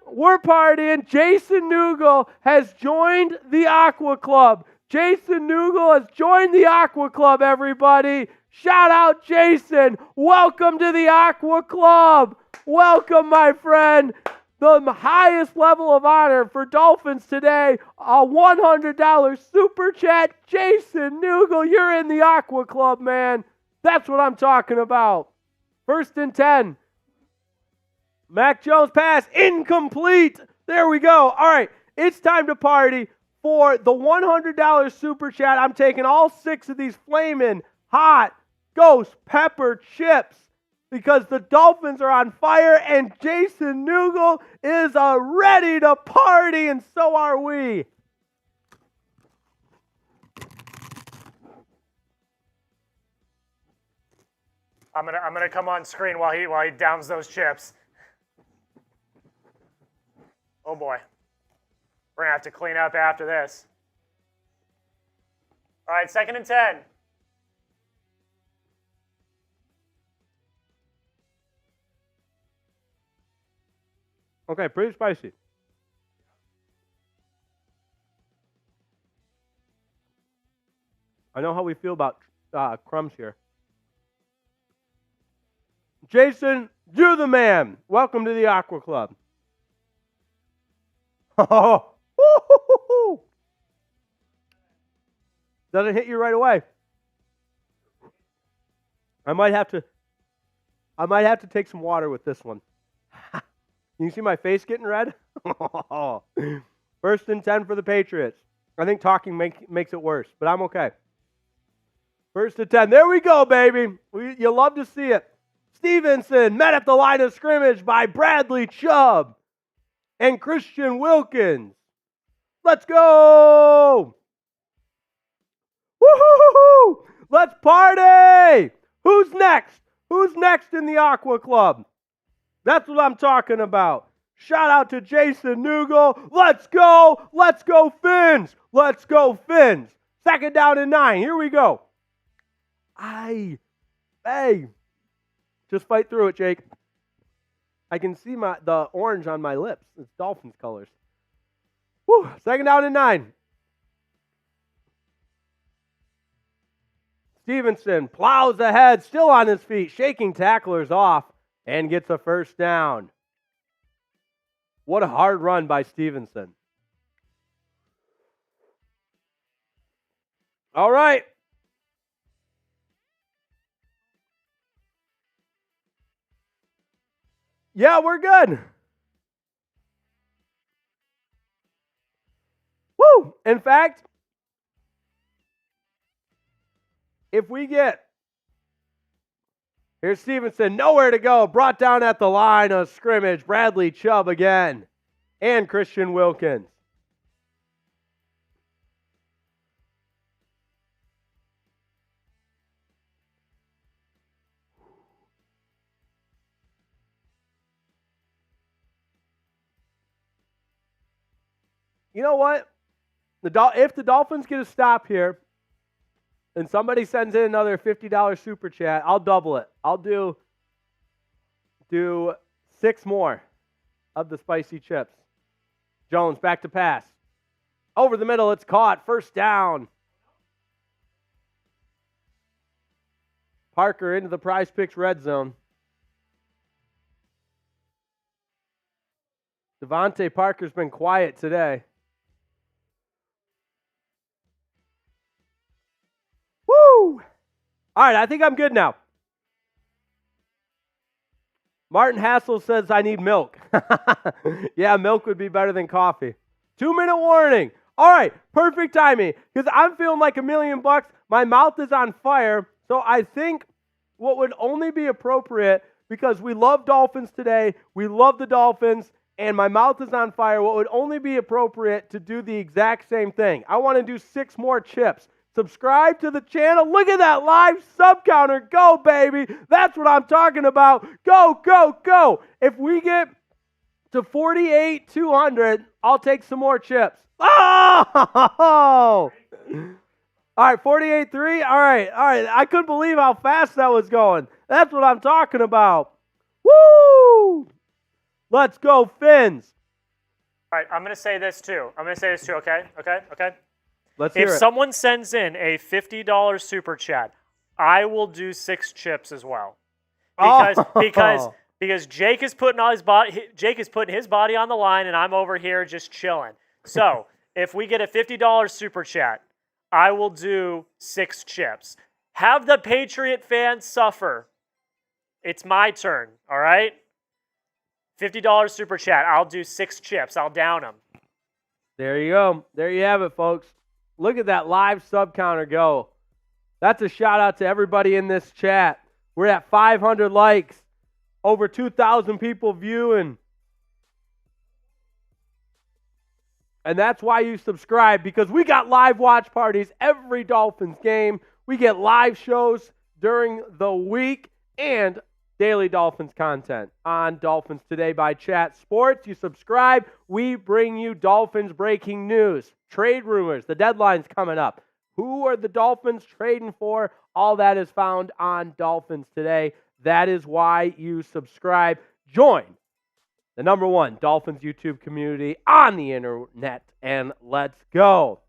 We're partying. Jason Nugel has joined the Aqua Club. Jason Nugel has joined the Aqua Club, everybody. Shout out, Jason. Welcome to the Aqua Club. Welcome, my friend. The highest level of honor for Dolphins today, a $100 super chat. Jason Nugel, you're in the Aqua Club, man. That's what I'm talking about. 1st and 10. Mac Jones pass, incomplete. There we go. All right, it's time to party. For the $100 super chat, I'm taking all 6 of these flaming hot ghost pepper chips. because the Dolphins are on fire and Jason Nugel is ready to party, and so are we. I'm gonna come on screen while he downs those chips. Oh boy, we're gonna have to clean up after this. All right, 2nd and 10. Okay, pretty spicy. I know how we feel about crumbs here. Jason, you're the man. Welcome to the Aqua Club. Oh, doesn't hit you right away. I might have to take some water with this one. You see my face getting red? 1st and 10 for the Patriots. I think talking makes it worse, but I'm okay. 1st and 10. There we go, baby. You love to see it. Stevenson met at the line of scrimmage by Bradley Chubb and Christian Wilkins. Let's go! Woo-hoo-hoo-hoo! Let's party! Who's next? Who's next in the Aqua Club? That's what I'm talking about. Shout out to Jason Nugel. Let's go! Let's go, Fins! Let's go, Fins! 2nd down and 9. Here we go. Hey. Just fight through it, Jake. I can see the orange on my lips. It's Dolphins colors. Woo! 2nd down and 9. Stevenson plows ahead, still on his feet, shaking tacklers off, and gets a 1st down. What a hard run by Stevenson. All right. Yeah, we're good. Woo! In fact, if we get, here's Stevenson, nowhere to go, brought down at the line of scrimmage, Bradley Chubb again, and Christian Wilkins. You know what? If the Dolphins get a stop here, and somebody sends in another $50 super chat, I'll double it. I'll do 6 more of the spicy chips. Jones back to pass. Over the middle, it's caught. 1st down. Parker into the Prize Picks red zone. Devontae Parker's been quiet today. Woo! All right, I think I'm good now. Martin Hassel says I need milk. Yeah, milk would be better than coffee. 2-minute warning. All right, perfect timing because I'm feeling like $1 million. My mouth is on fire. So I think what would only be appropriate, because we love Dolphins today, we love the Dolphins, and my mouth is on fire, what would only be appropriate to do the exact same thing. I want to do 6 more chips. Subscribe to the channel. Look at that live sub counter. Go, baby. That's what I'm talking about. Go, go, go. If we get to 48,200, I'll take some more chips. Oh! All right, 48.3. All right. I couldn't believe how fast that was going. That's what I'm talking about. Woo! Let's go, Fins. All right, I'm going to say this too, okay? Let's hear it. If someone sends in a $50 super chat, I will do 6 chips as well. Because Jake is putting his body on the line, and I'm over here just chilling. So if we get a $50 super chat, I will do 6 chips. Have the Patriot fans suffer. It's my turn, all right? $50 super chat. I'll do 6 chips. I'll down them. There you go. There you have it, folks. Look at that live sub counter go. That's a shout out to everybody in this chat. We're at 500 likes. Over 2,000 people viewing. And that's why you subscribe, because we got live watch parties every Dolphins game. We get live shows during the week and daily Dolphins content on Dolphins Today by Chat Sports. You subscribe, we bring you Dolphins breaking news, trade rumors, the deadline's coming up. Who are the Dolphins trading for? All that is found on Dolphins Today. That is why you subscribe. Join the number one Dolphins YouTube community on the internet, and let's go.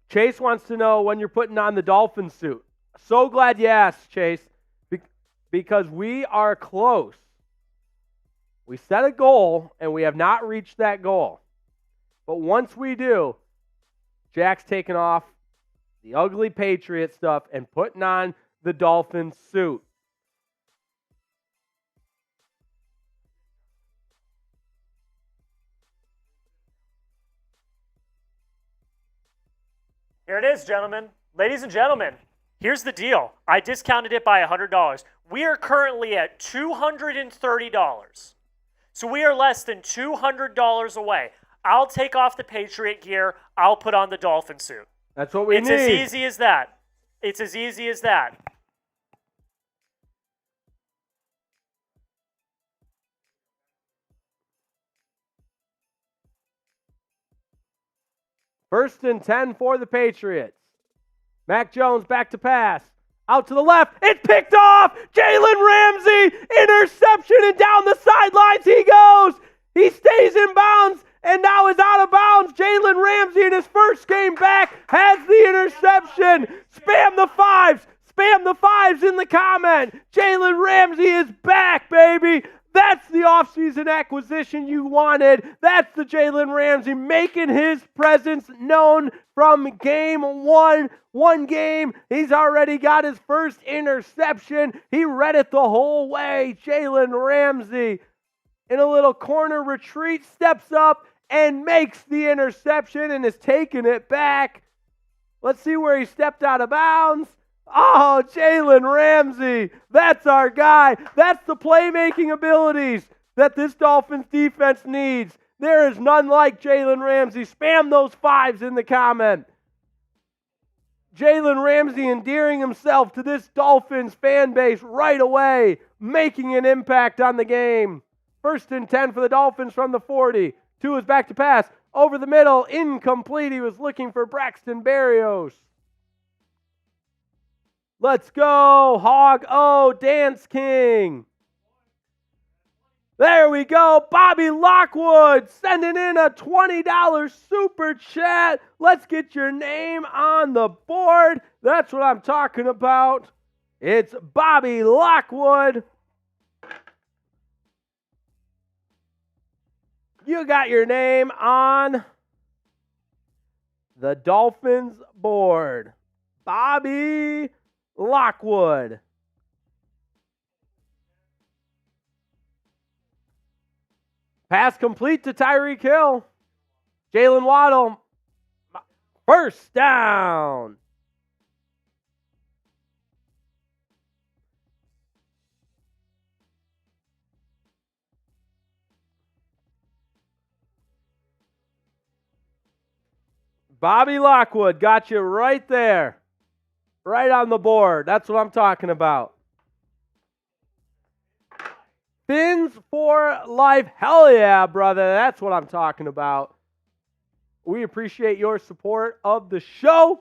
Chase wants to know when you're putting on the Dolphin suit. So glad you asked, Chase, because we are close. We set a goal, and we have not reached that goal. But once we do, Jack's taking off the ugly Patriot stuff and putting on the Dolphin suit. Here it is, gentlemen. Ladies and gentlemen, here's the deal. I discounted it by $100. We are currently at $230. So we are less than $200 away. I'll take off the Patriot gear. I'll put on the Dolphin suit. That's what we need. It's as easy as that. It's as easy as that. First and 10 for the Patriots. Mac Jones back to pass. Out to the left. It's picked off. Jalen Ramsey. Interception, and down the sidelines he goes. He stays in bounds and now is out of bounds. Jalen Ramsey in his first game back has the interception. Spam the fives. Spam the fives in the comment. Jalen Ramsey is back, baby. That's the offseason acquisition you wanted. That's the Jalen Ramsey making his presence known from game one. One game, he's already got his first interception. He read it the whole way. Jalen Ramsey, in a little corner retreat, steps up and makes the interception and is taking it back. Let's see where he stepped out of bounds. Oh, Jalen Ramsey, that's our guy. That's the playmaking abilities that this Dolphins defense needs. There is none like Jalen Ramsey. Spam those fives in the comment. Jalen Ramsey endearing himself to this Dolphins fan base right away, making an impact on the game. First and 10 for the Dolphins from the 40. Tua is back to pass. Over the middle, incomplete. He was looking for Braxton Berrios. Let's go, Hog O, Dance King. There we go. Bobby Lockwood sending in a $20 super chat. Let's get your name on the board. That's what I'm talking about. It's Bobby Lockwood. You got your name on the Dolphins board. Bobby Lockwood. Pass complete to Tyreek Hill. Jaylen Waddle. First down. Bobby Lockwood got you right there. Right on the board. That's what I'm talking about. Fins for life. Hell yeah, brother. That's what I'm talking about. We appreciate your support of the show.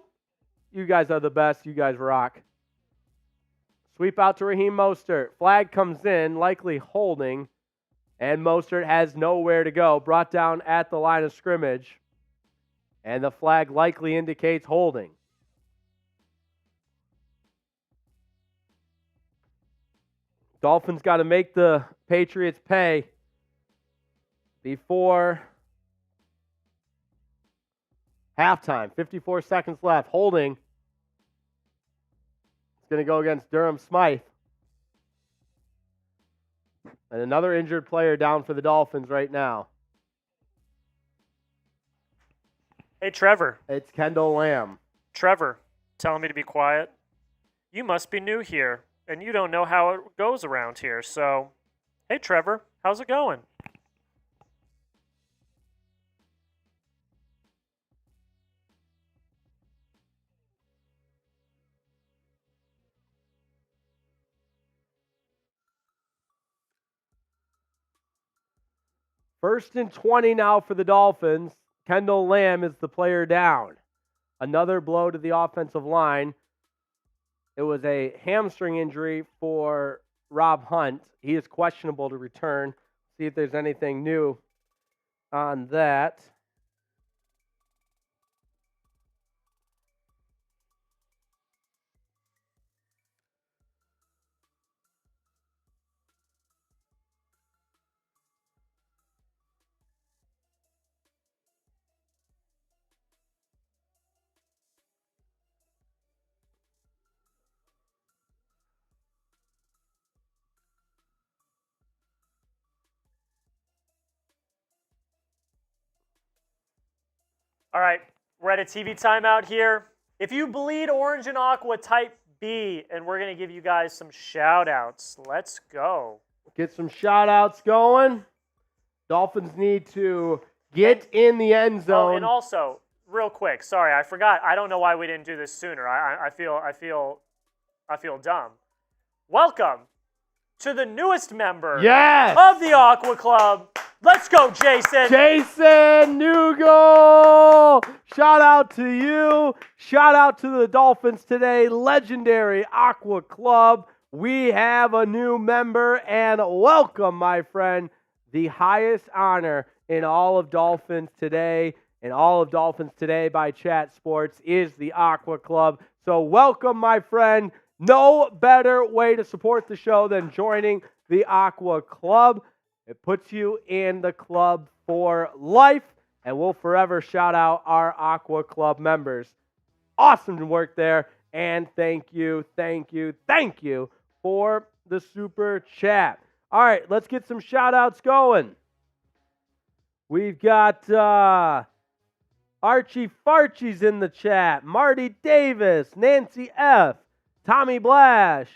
You guys are the best. You guys rock. Sweep out to Raheem Mostert. Flag comes in, likely holding. And Mostert has nowhere to go. Brought down at the line of scrimmage. And the flag likely indicates holding. Dolphins got to make the Patriots pay before halftime. 54 seconds left. Holding. It's going to go against Durham Smythe. And another injured player down for the Dolphins right now. Hey, Trevor. It's Kendall Lamb. Trevor, telling me to be quiet. You must be new here. and you don't know how it goes around here. So, hey, Trevor, how's it going? First and 20 now for the Dolphins. Kendall Lamb is the player down. Another blow to the offensive line. It was a hamstring injury for Rob Hunt. He is questionable to return. See if there's anything new on that. All right, we're at a TV timeout here. If you bleed orange and aqua, type B, and we're going to give you guys some shout-outs. Let's go. Get some shout-outs going. Dolphins need to get in the end zone. Oh, and also, real quick, sorry, I forgot. I don't know why we didn't do this sooner. I feel dumb. Welcome to the newest member of the Aqua Club. Let's go, Jason. Jason Newgold. Shout out to you. Shout out to the Dolphins Today legendary Aqua Club. We have a new member, and welcome, my friend. The highest honor in all of Dolphins Today and all of Dolphins Today by Chat Sports is the Aqua Club. So welcome, my friend. No better way to support the show than joining the Aqua Club. It puts you in the club for life, and we'll forever shout out our Aqua Club members. Awesome work there, and thank you for the super chat. All right, let's get some shout-outs going. We've got Archie Farchie's in the chat, Marty Davis, Nancy F., Tommy Blash.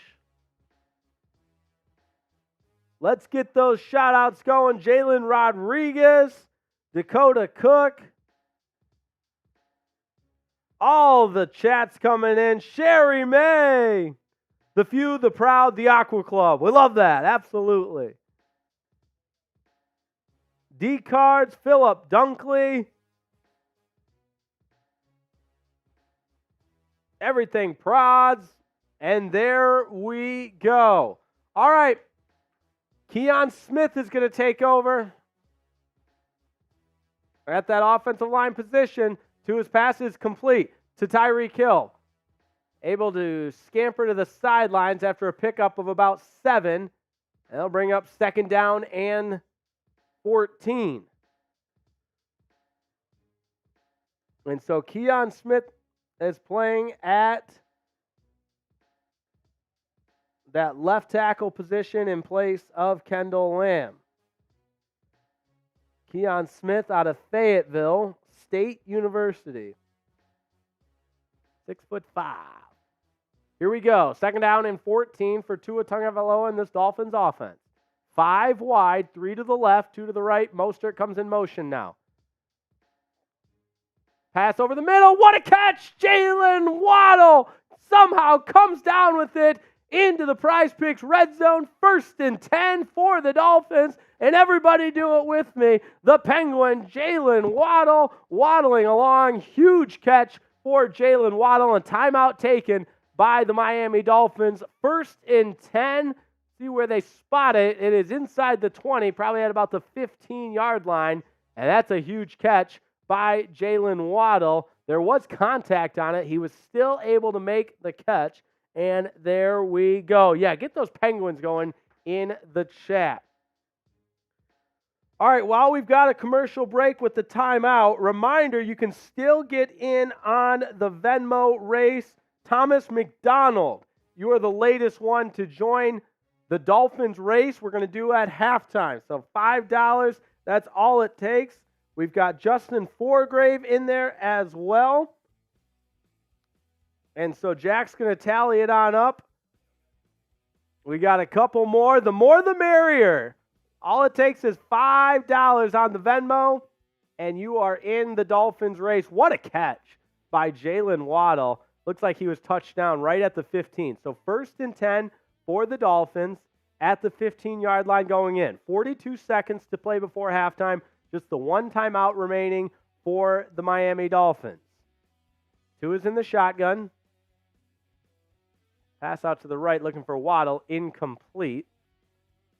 Let's get those shout-outs going. Jalen Rodriguez, Dakota Cook. All the chats coming in. Sherry May. The few, the proud, the Aqua Club. We love that. Absolutely. D-Cards, Philip Dunkley. Everything prods. And there we go. All right. Keon Smith is going to take over at that offensive line position. To his passes complete to Tyreek Hill. Able to scamper to the sidelines after a pickup of about 7. That'll bring up second down and 14. And so Keon Smith is playing at that left tackle position in place of Kendall Lamb. Keon Smith out of Fayetteville State University. 6'5". Here we go. Second down and 14 for Tua Tagovailoa in this Dolphins offense. 5 wide, 3 to the left, 2 to the right. Mostert comes in motion now. Pass over the middle. What a catch! Jaylen Waddle somehow comes down with it into the Prize Picks red zone. 1st and 10 for the Dolphins. And everybody do it with me. The Penguin, Jaylen Waddle, waddling along. Huge catch for Jaylen Waddle, and timeout taken by the Miami Dolphins. 1st and 10. See where they spot it. It is inside the 20, probably at about the 15-yard line. And that's a huge catch by Jaylen Waddle. There was contact on it. He was still able to make the catch. And there we go. Yeah, get those Penguins going in the chat. All right, while we've got a commercial break with the timeout, reminder, you can still get in on the Venmo race. Thomas McDonald, you are the latest one to join the Dolphins race. We're going to do at halftime. So $5, that's all it takes. We've got Justin Forgrave in there as well. And so Jack's going to tally it on up. We got a couple more. The more the merrier. All it takes is $5 on the Venmo, and you are in the Dolphins race. What a catch by Jaylen Waddle. Looks like he was touched down right at the 15. So 1st and 10 for the Dolphins at the 15-yard line going in. 42 seconds to play before halftime. Just the one timeout remaining for the Miami Dolphins. Tua is in the shotgun. Pass out to the right, looking for Waddle. Incomplete.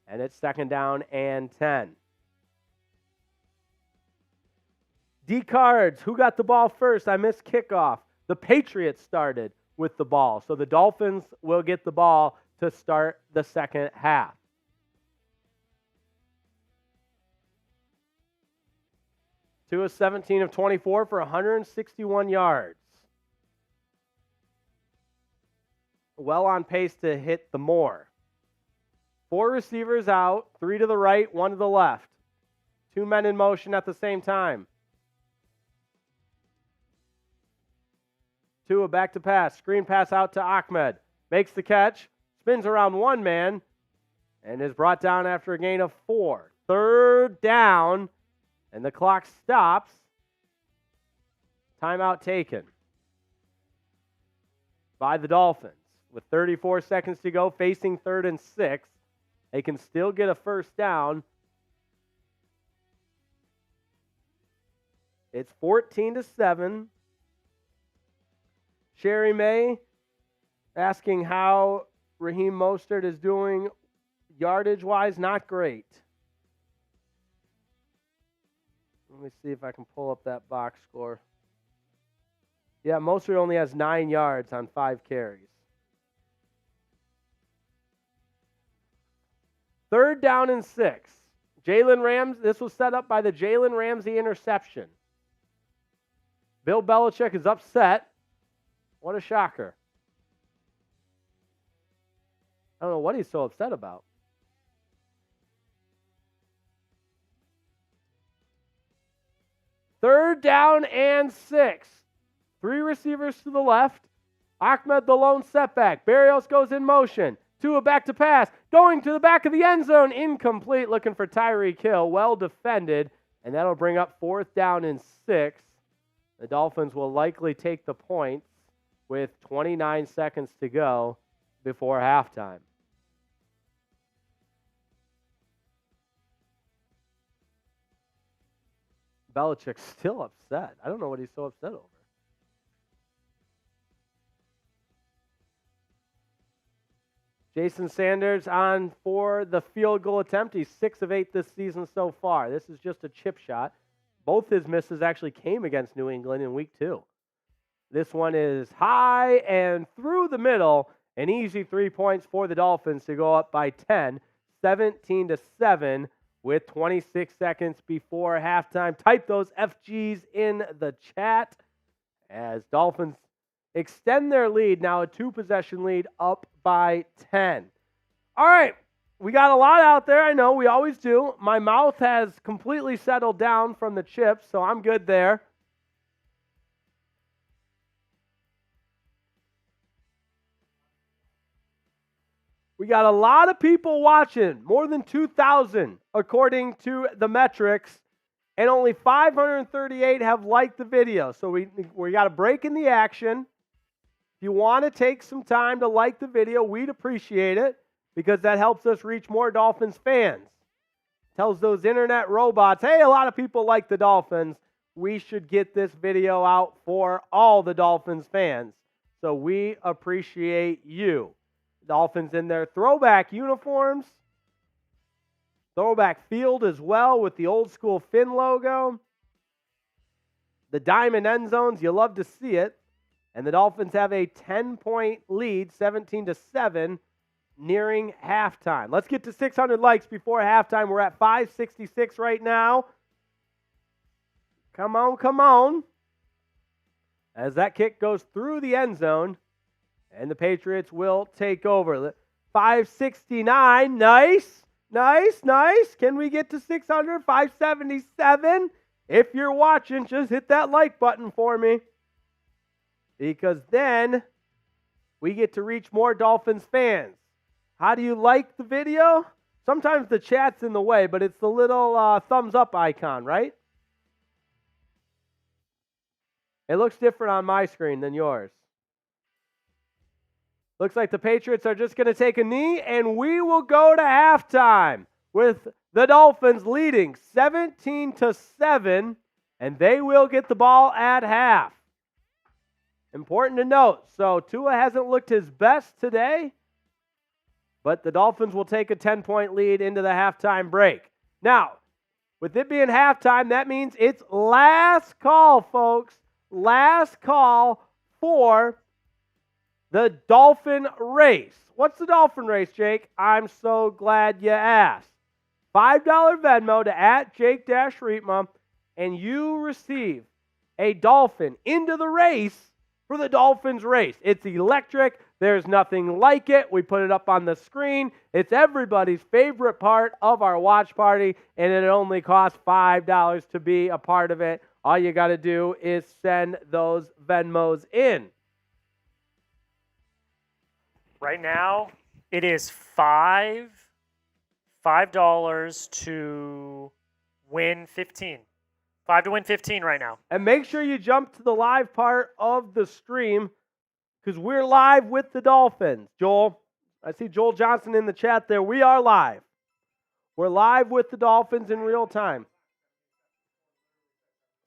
And it's 2nd down and 10. D cards. Who got the ball first? I missed kickoff. The Patriots started with the ball. So the Dolphins will get the ball to start the second half. Tua 17 of 24 for 161 yards. Well on pace to hit the more. 4 receivers out, 3 to the right, 1 to the left. 2 men in motion at the same time. Tua back to pass. Screen pass out to Ahmed. Makes the catch. Spins around 1 man. And is brought down after a gain of 4. 3rd down. And the clock stops. Timeout taken by the Dolphins. With 34 seconds to go, facing 3rd and 6. They can still get a 1st down. It's 14-7. Sherry May asking how Raheem Mostert is doing yardage-wise. Not great. Let me see if I can pull up that box score. Yeah, Mostert only has 9 yards on 5 carries. 3rd down and 6. Jalen Ramsey, this was set up by the Jalen Ramsey interception. Bill Belichick is upset. What a shocker. I don't know what he's so upset about. Third down and 6. 3 receivers to the left. Ahmed the lone setback. Barrios goes in motion. Tua back to pass. Going to the back of the end zone. Incomplete. Looking for Tyreek Hill. Well defended. And that'll bring up 4th down and 6. The Dolphins will likely take the points with 29 seconds to go before halftime. Belichick's still upset. I don't know what he's so upset over. Jason Sanders on for the field goal attempt. He's 6 of 8 this season so far. This is just a chip shot. Both his misses actually came against New England in week 2. This one is high and through the middle. An easy 3 points for the Dolphins to go up by 10, 17-7 with 26 seconds before halftime. Type those FGs in the chat as Dolphins extend their lead, now a 2-possession lead, up by 10. All right, we got a lot out there. I know, we always do. My mouth has completely settled down from the chips, so I'm good there. We got a lot of people watching, more than 2,000 according to the metrics, and only 538 have liked the video. So we got a break in the action. If you want to take some time to like the video, we'd appreciate it because that helps us reach more Dolphins fans. Tells those internet robots, hey, a lot of people like the Dolphins. We should get this video out for all the Dolphins fans. So we appreciate you. Dolphins in their throwback uniforms. Throwback field as well with the old school fin logo. The diamond end zones, you love to see it. And the Dolphins have a 10-point lead, 17-7, nearing halftime. Let's get to 600 likes before halftime. We're at 566 right now. Come on, come on. As that kick goes through the end zone, and the Patriots will take over. 569, nice, nice, nice. Can we get to 600? 577. If you're watching, just hit that like button for me. Because then we get to reach more Dolphins fans. How do you like the video? Sometimes the chat's in the way, but it's the little thumbs up icon, right? It looks different on my screen than yours. Looks like the Patriots are just going to take a knee, and we will go to halftime with the Dolphins leading 17-7, and they will get the ball at half. Important to note, so Tua hasn't looked his best today, but the Dolphins will take a 10-point lead into the halftime break. Now, with it being halftime, that means it's last call, folks. Last call for the Dolphin race. What's the Dolphin race, Jake? I'm so glad you asked. $5 Venmo to @Jake Riepma, and you receive a Dolphin into the race for the Dolphins race. It's electric. There's nothing like it. We put it up on the screen. It's everybody's favorite part of our watch party, and it only costs $5 to be a part of it. All you got to do is send those Venmos in. Right now, it is $5 to win 15. 5 to win 15 right now. And make sure you jump to the live part of the stream because we're live with the Dolphins. Joel, I see Joel Johnson in the chat there. We are live. We're live with the Dolphins in real time.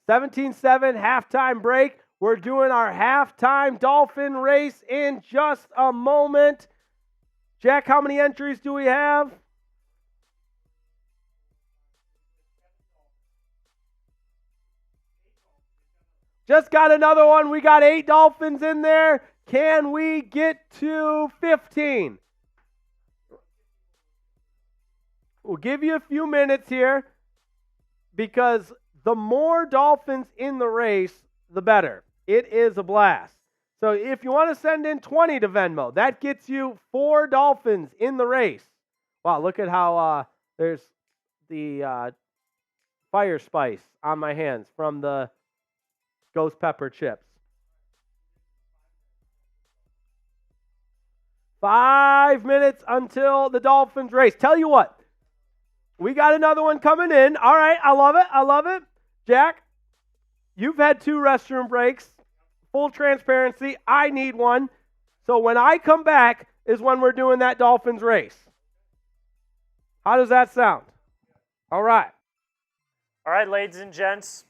17-7, halftime break. We're doing our halftime Dolphin race in just a moment. Jack, how many entries do we have? Just got another one. We got 8 Dolphins in there. Can we get to 15? We'll give you a few minutes here because the more Dolphins in the race, the better. It is a blast. So if you want to send in 20 to Venmo, that gets you 4 Dolphins in the race. Wow, look at how there's the fire spice on my hands from the ghost pepper chips. 5 minutes until the Dolphins race. Tell you what, we got another one coming in. All right, I love it. I love it. Jack, you've had 2 restroom breaks. Full transparency, I need one. So when I come back is when we're doing that Dolphins race. How does that sound? All right. All right, ladies and gents.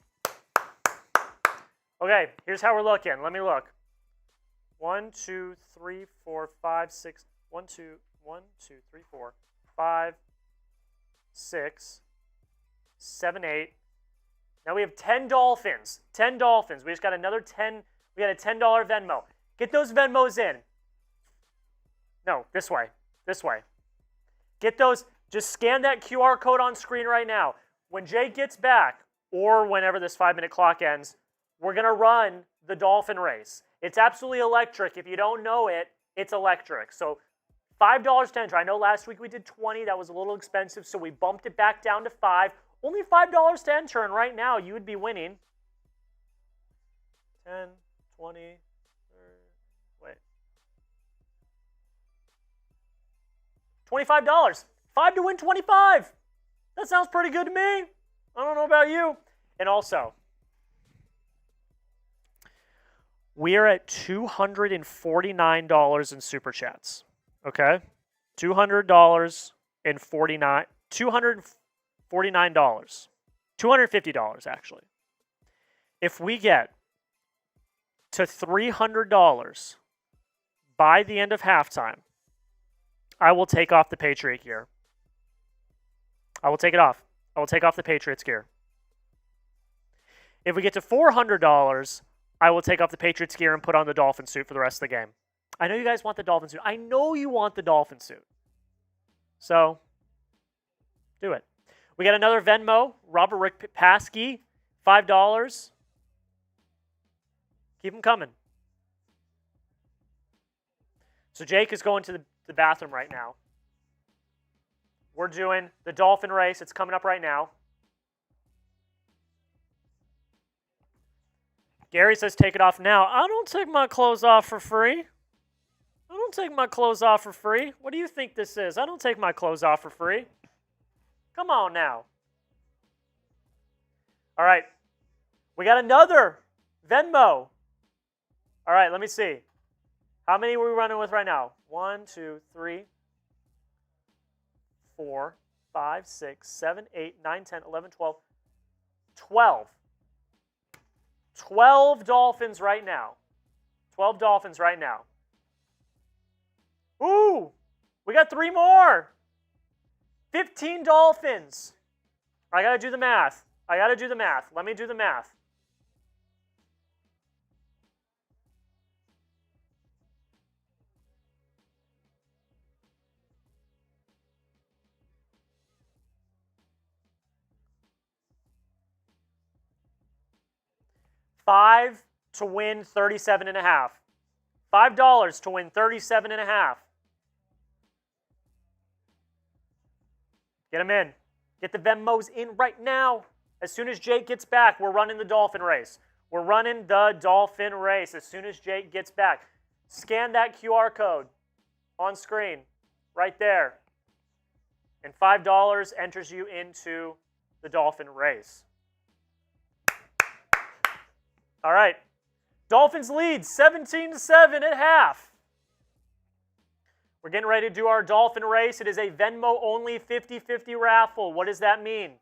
Okay, here's how we're looking. Let me look. 1, 2, 3, 4, 5, 6. 1, 2, 3, 4, 5, 6, 7, 8. Now we have 10 Dolphins. 10 Dolphins. We just got another 10. We got a $10 Venmo. Get those Venmos in. No, this way. This way. Get those. Just scan that QR code on screen right now. When Jay gets back, or whenever this 5-minute clock ends, we're going to run the Dolphin race. It's absolutely electric. If you don't know it, it's electric. So $5 to enter. I know last week we did 20. That was a little expensive, so we bumped it back down to 5. Only $5 to enter, and right now you would be winning 10, 20, 30, wait. $25. 5 to win 25. That sounds pretty good to me. I don't know about you. And also, we are at $249 in Super Chats. Okay? $249. $250, actually. If we get to $300 by the end of halftime, I will take off the Patriot gear. I will take it off. I will take off the Patriots gear. If we get to $400, I will take off the Patriots gear and put on the Dolphin suit for the rest of the game. I know you guys want the Dolphin suit. I know you want the Dolphin suit. So, do it. We got another Venmo, Robert Rick Paskey, $5. Keep them coming. So Jake is going to the bathroom right now. We're doing the Dolphin race. It's coming up right now. Gary says take it off now. I don't take my clothes off for free. I don't take my clothes off for free. What do you think this is? I don't take my clothes off for free. Come on now. All right. We got another Venmo. All right, let me see. How many are we running with right now? 1, 2, 3, 4, 5, 6, 7, 8, 9, 10, 11, 12. 12. 12 Dolphins right now. 12 Dolphins right now. Ooh, we got 3 more. 15 Dolphins. I got to do the math. Let me do the math. $5 to win 37.5. $5 to win 37.5. Get them in. Get the Venmos in right now. As soon as Jake gets back, we're running the Dolphin race. As soon as Jake gets back. Scan that QR code on screen right there. And $5 enters you into the Dolphin race. All right. Dolphins lead 17-7 at half. We're getting ready to do our Dolphin race. It is a Venmo-only 50-50 raffle. What does that mean?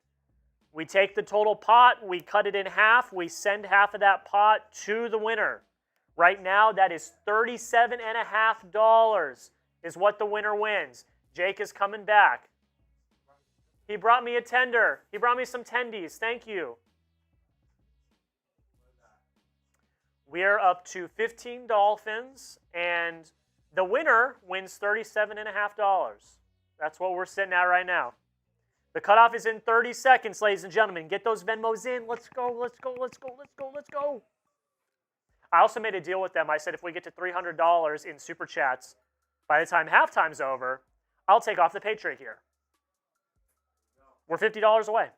We take the total pot, we cut it in half, we send half of that pot to the winner. Right now, that is $37.50 is what the winner wins. Jake is coming back. He brought me a tender. He brought me some tendies. Thank you. We are up to 15 Dolphins, and the winner wins $37.50. That's what we're sitting at right now. The cutoff is in 30 seconds, ladies and gentlemen. Get those Venmos in. Let's go, let's go, let's go, let's go, let's go. I also made a deal with them. I said if we get to $300 in Super Chats by the time halftime's over, I'll take off the Patriot gear. We're $50 away.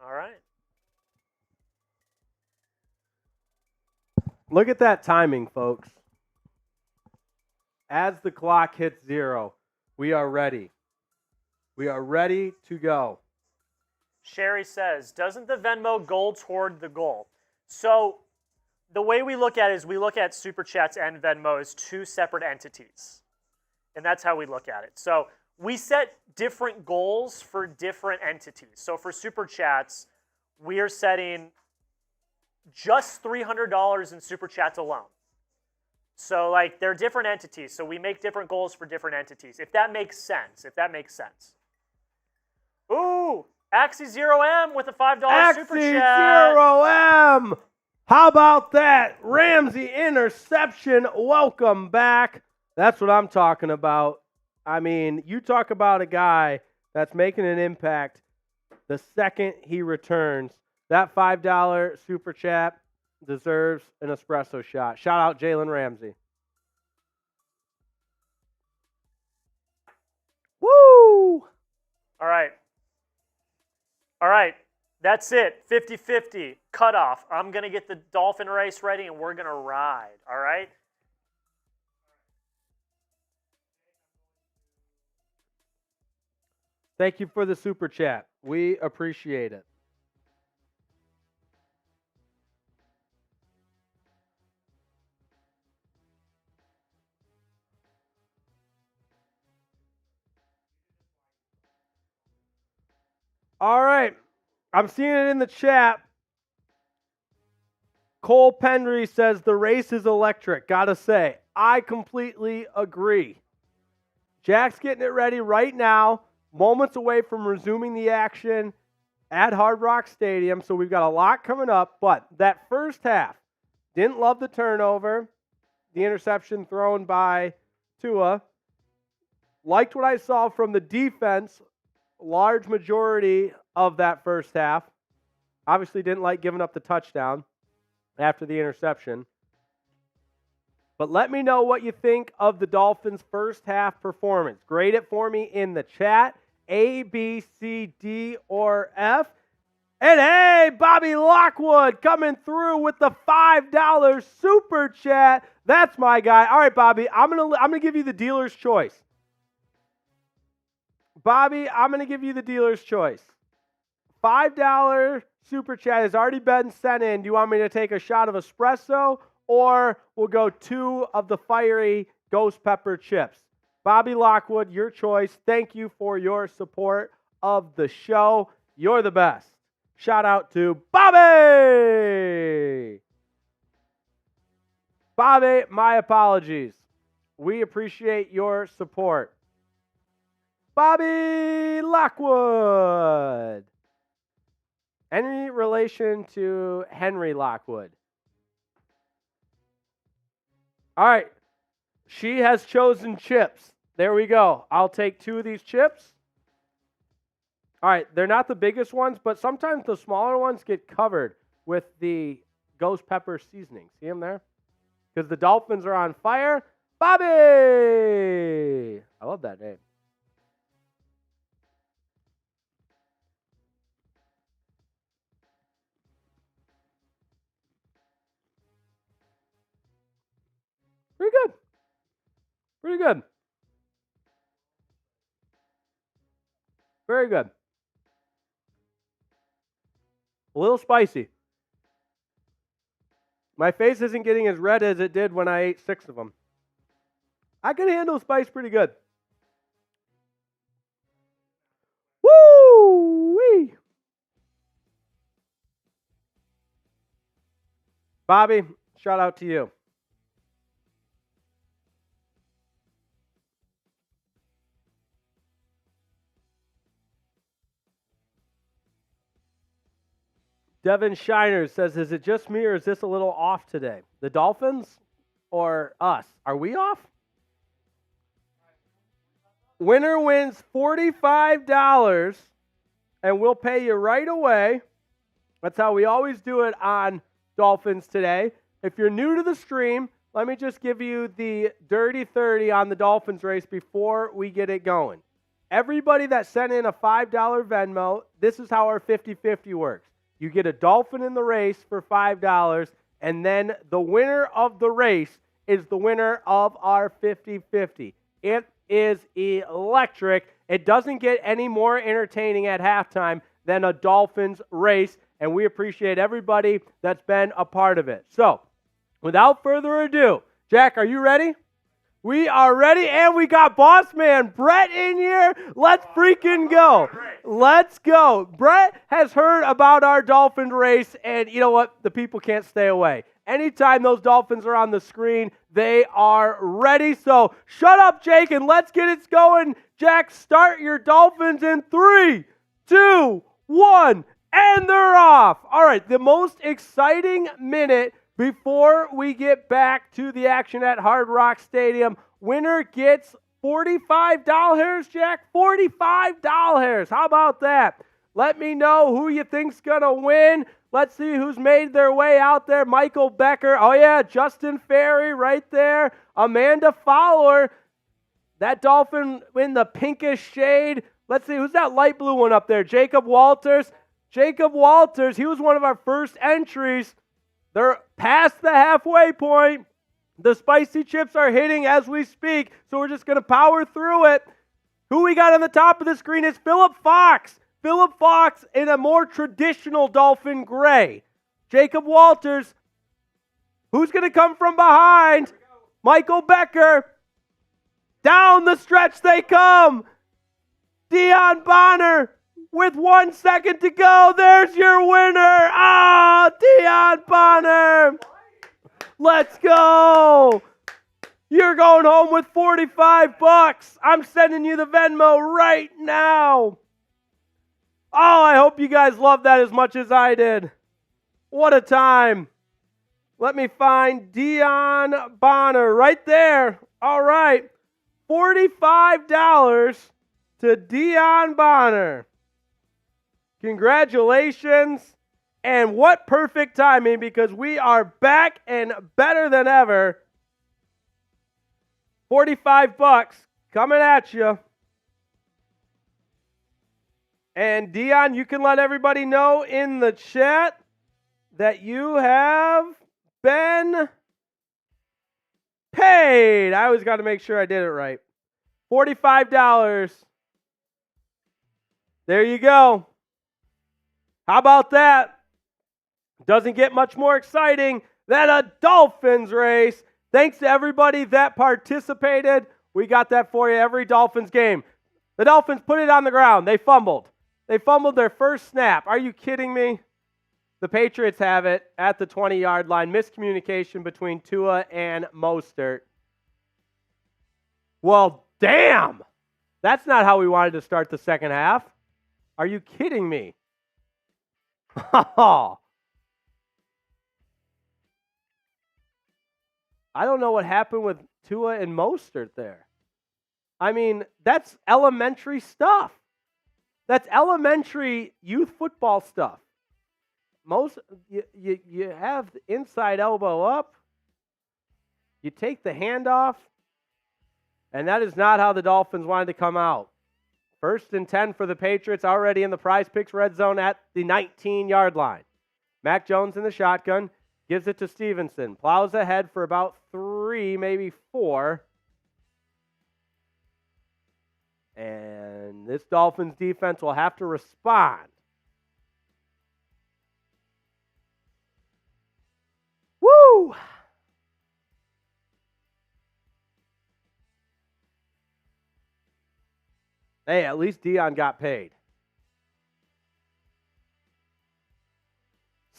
All right. Look at that timing, folks. As the clock hits 0, we are ready. We are ready to go. Sherry says, doesn't the Venmo go toward the goal? So the way we look at it is we look at Super Chats and Venmo as 2 separate entities. And that's how we look at it. So we set different goals for different entities. So for Super Chats, we are setting just $300 in Super Chats alone. So like they're different entities. So we make different goals for different entities. If that makes sense. Ooh, Axie0M with a $5 Super Chat. Axie0M. How about that? Ramsey interception. Welcome back. That's what I'm talking about. I mean, you talk about a guy that's making an impact the second he returns. That $5 Super Chat deserves an espresso shot. Shout out Jalen Ramsey. Woo! All right. That's it. 50-50. Cutoff. I'm going to get the Dolphin race ready, and we're going to ride. All right? Thank you for the Super Chat. We appreciate it. All right. I'm seeing it in the chat. Cole Pendry says the race is electric. Gotta say, I completely agree. Jack's getting it ready right now. Moments away from resuming the action at Hard Rock Stadium. So we've got a lot coming up. But that first half, didn't love the turnover. The interception thrown by Tua. Liked what I saw from the defense. Large majority of that first half. Obviously didn't like giving up the touchdown after the interception. But let me know what you think of the Dolphins' first half performance. Grade it for me in the chat. A, B, C, D, or F. And hey, Bobby Lockwood coming through with the $5 super chat. That's my guy. All right, Bobby, I'm gonna give you the dealer's choice. Bobby, I'm gonna give you the dealer's choice. $5 super chat has already been sent in. Do you want me to take a shot of espresso, or we'll go 2 of the fiery ghost pepper chips? Bobby Lockwood, your choice. Thank you for your support of the show. You're the best. Shout out to Bobby. Bobby, my apologies. We appreciate your support. Bobby Lockwood. Any relation to Henry Lockwood? All right. She has chosen chips. There we go. I'll take 2 of these chips. All right. They're not the biggest ones, but sometimes the smaller ones get covered with the ghost pepper seasoning. See them there? Because the Dolphins are on fire. Bobby! I love that name. Pretty good. Pretty good. Very good. A little spicy. My face isn't getting as red as it did when I ate 6 of them. I can handle spice pretty good. Woo-wee! Bobby, shout out to you. Devin Shiner says, is it just me or is this a little off today? The Dolphins or us? Are we off? Winner wins $45 and we'll pay you right away. That's how we always do it on Dolphins Today. If you're new to the stream, let me just give you the dirty 30 on the Dolphins race before we get it going. Everybody that sent in a $5 Venmo, this is how our 50-50 works. You get a Dolphin in the race for $5, and then the winner of the race is the winner of our 50-50. It is electric. It doesn't get any more entertaining at halftime than a Dolphins race, and we appreciate everybody that's been a part of it. So, without further ado, Jack, are you ready? We are ready, and we got boss man Brett in here. Let's freaking go. Let's go. Brett has heard about our Dolphin race, and you know what? The people can't stay away. Anytime those Dolphins are on the screen, they are ready. So shut up, Jake, and let's get it going. Jack, start your Dolphins in 3, 2, 1, and they're off. All right, the most exciting minute before we get back to the action at Hard Rock Stadium. Winner gets $45, Jack. $45. How about that? Let me know who you think's going to win. Let's see who's made their way out there. Michael Becker. Oh, yeah, Justin Ferry right there. Amanda Fowler. That Dolphin in the pinkish shade. Let's see, who's that light blue one up there? Jacob Walters. Jacob Walters, he was one of our first entries. They're past the halfway point. The spicy chips are hitting as we speak, so we're just going to power through it. Who we got on the top of the screen is Phillip Fox. Phillip Fox in a more traditional Dolphin gray. Jacob Walters. Who's going to come from behind? Michael Becker. Down the stretch they come. Dion Bonner. With 1 second to go, there's your winner. Dion Bonner. Let's go. You're going home with $45. I'm sending you the Venmo right now. Oh, I hope you guys love that as much as I did. What a time. Let me find Dion Bonner right there. All right. $45 to Dion Bonner. Congratulations, and what perfect timing because we are back and better than ever. $45 coming at you. And Dion, you can let everybody know in the chat that you have been paid. I always got to make sure I did it right. $45. There you go. How about that? Doesn't get much more exciting than a Dolphins race. Thanks to everybody that participated. We got that for you every Dolphins game. The Dolphins put it on the ground. They fumbled. They fumbled their first snap. Are you kidding me? The Patriots have it at the 20-yard line. Miscommunication between Tua and Mostert. Well, damn. That's not how we wanted to start the second half. Are you kidding me? I don't know what happened with Tua and Mostert there. I mean, that's elementary stuff. That's elementary youth football stuff. You have the inside elbow up. You take the handoff. And that is not how the Dolphins wanted to come out. 1st and 10 for the Patriots, already in the Prize Picks red zone at the 19-yard line. Mac Jones in the shotgun, gives it to Stevenson. Plows ahead for about 3, maybe 4. And this Dolphins defense will have to respond. Woo! Hey, at least Dion got paid.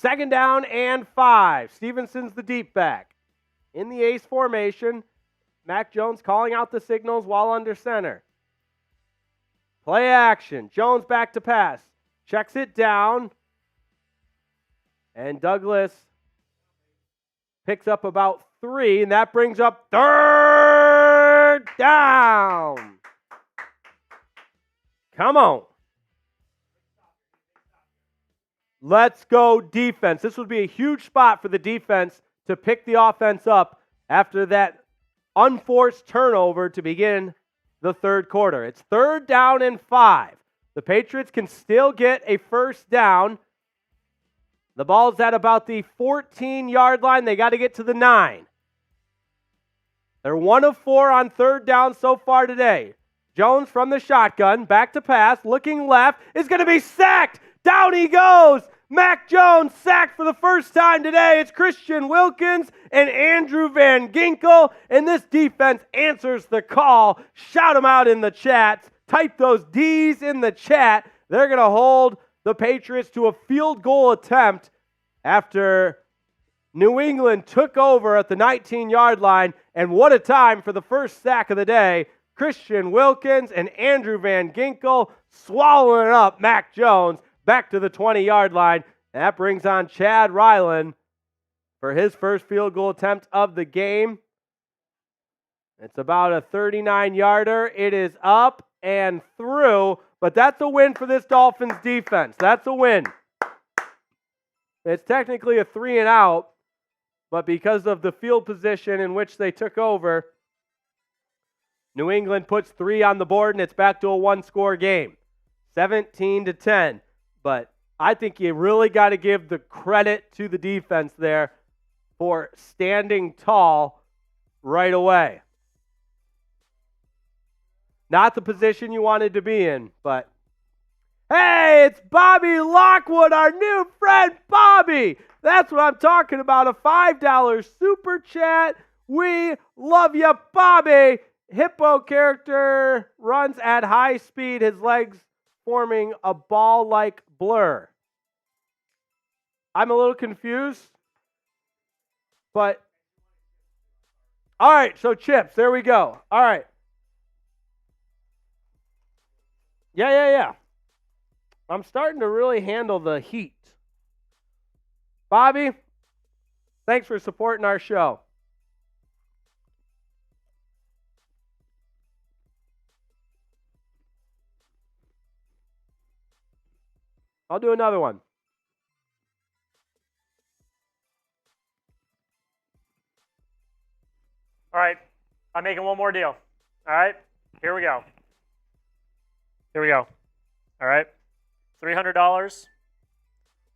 2nd down and 5. Stevenson's the deep back. In the ace formation, Mac Jones calling out the signals while under center. Play action. Jones back to pass. Checks it down. And Douglas picks up about 3, and that brings up 3rd down. Come on. Let's go defense. This would be a huge spot for the defense to pick the offense up after that unforced turnover to begin the third quarter. It's 3rd down and 5. The Patriots can still get a 1st down. The ball's at about the 14-yard line. They got to get to the 9. They're 1 of 4 on 3rd down so far today. Jones from the shotgun, back to pass, looking left, is going to be sacked. Down he goes. Mac Jones sacked for the first time today. It's Christian Wilkins and Andrew Van Ginkel, and this defense answers the call. Shout them out in the chat. Type those D's in the chat. They're going to hold the Patriots to a field goal attempt after New England took over at the 19-yard line, and what a time for the first sack of the day. Christian Wilkins and Andrew Van Ginkel swallowing up Mac Jones back to the 20-yard line. And that brings on Chad Ryland for his first field goal attempt of the game. It's about a 39-yarder. It is up and through, but that's a win for this Dolphins defense. That's a win. It's technically a 3 and out, but because of the field position in which they took over, New England puts 3 on the board, and it's back to a 1-score game, 17-10. But I think you really got to give the credit to the defense there for standing tall right away. Not the position you wanted to be in, but hey, it's Bobby Lockwood, our new friend Bobby. That's what I'm talking about, a $5 super chat. We love you, Bobby. Hippo character runs at high speed, his legs forming a ball-like blur. I'm a little confused, but all right, so chips, there we go. All right. Yeah. I'm starting to really handle the heat. Bobby, thanks for supporting our show. I'll do another one. All right, I'm making one more deal. All right, here we go. All right, $300.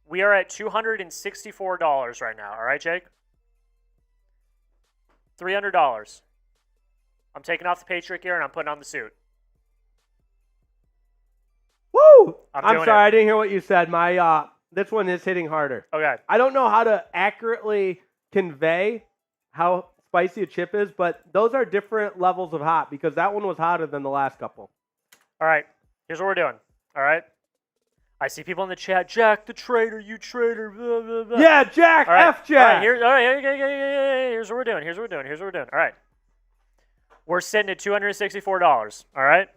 We are at $264 right now. All right, Jake? $300. I'm taking off the Patriot gear and I'm putting on the suit. Woo! I'm doing sorry, it. I didn't hear what you said. My this one is hitting harder. Okay. I don't know how to accurately convey how spicy a chip is, but those are different levels of hot because that one was hotter than the last couple. All right. Here's what we're doing. All right. I see people in the chat. Jack, the traitor, you traitor. Blah, blah, blah. Yeah, Jack. All right. F Jack. All right. Here's what we're doing. Here's what we're doing. All right. We're sitting at $264. All right.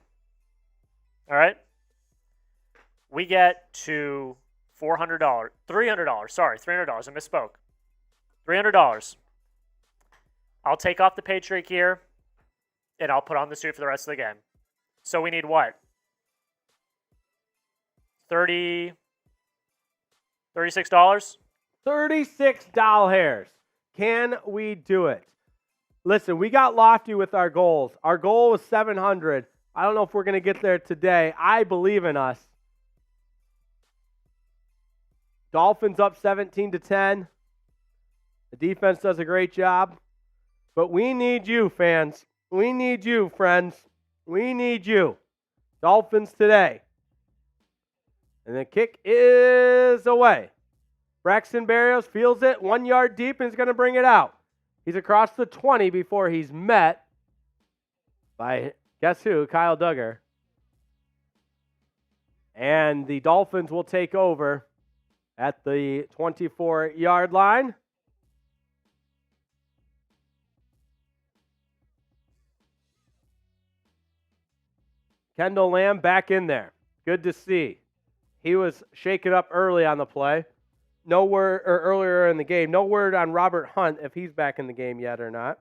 All right. We get to $400. $300. Sorry, $300. I misspoke. $300. I'll take off the Patriot gear, and I'll put on the suit for the rest of the game. So we need what? $36? $36. Can we do it? Listen, we got lofty with our goals. Our goal was 700. I don't know if we're going to get there today. I believe in us. Dolphins up 17-10. The defense does a great job. But we need you, fans. We need you, friends. We need you. Dolphins today. And the kick is away. Braxton Berrios feels it 1 yard deep and is going to bring it out. He's across the 20 before he's met by, guess who? Kyle Duggar. And the Dolphins will take over at the 24-yard line. Kendall Lamb back in there. Good to see. He was shaken up early on the play. No word, or earlier in the game. No word on Robert Hunt if he's back in the game yet or not.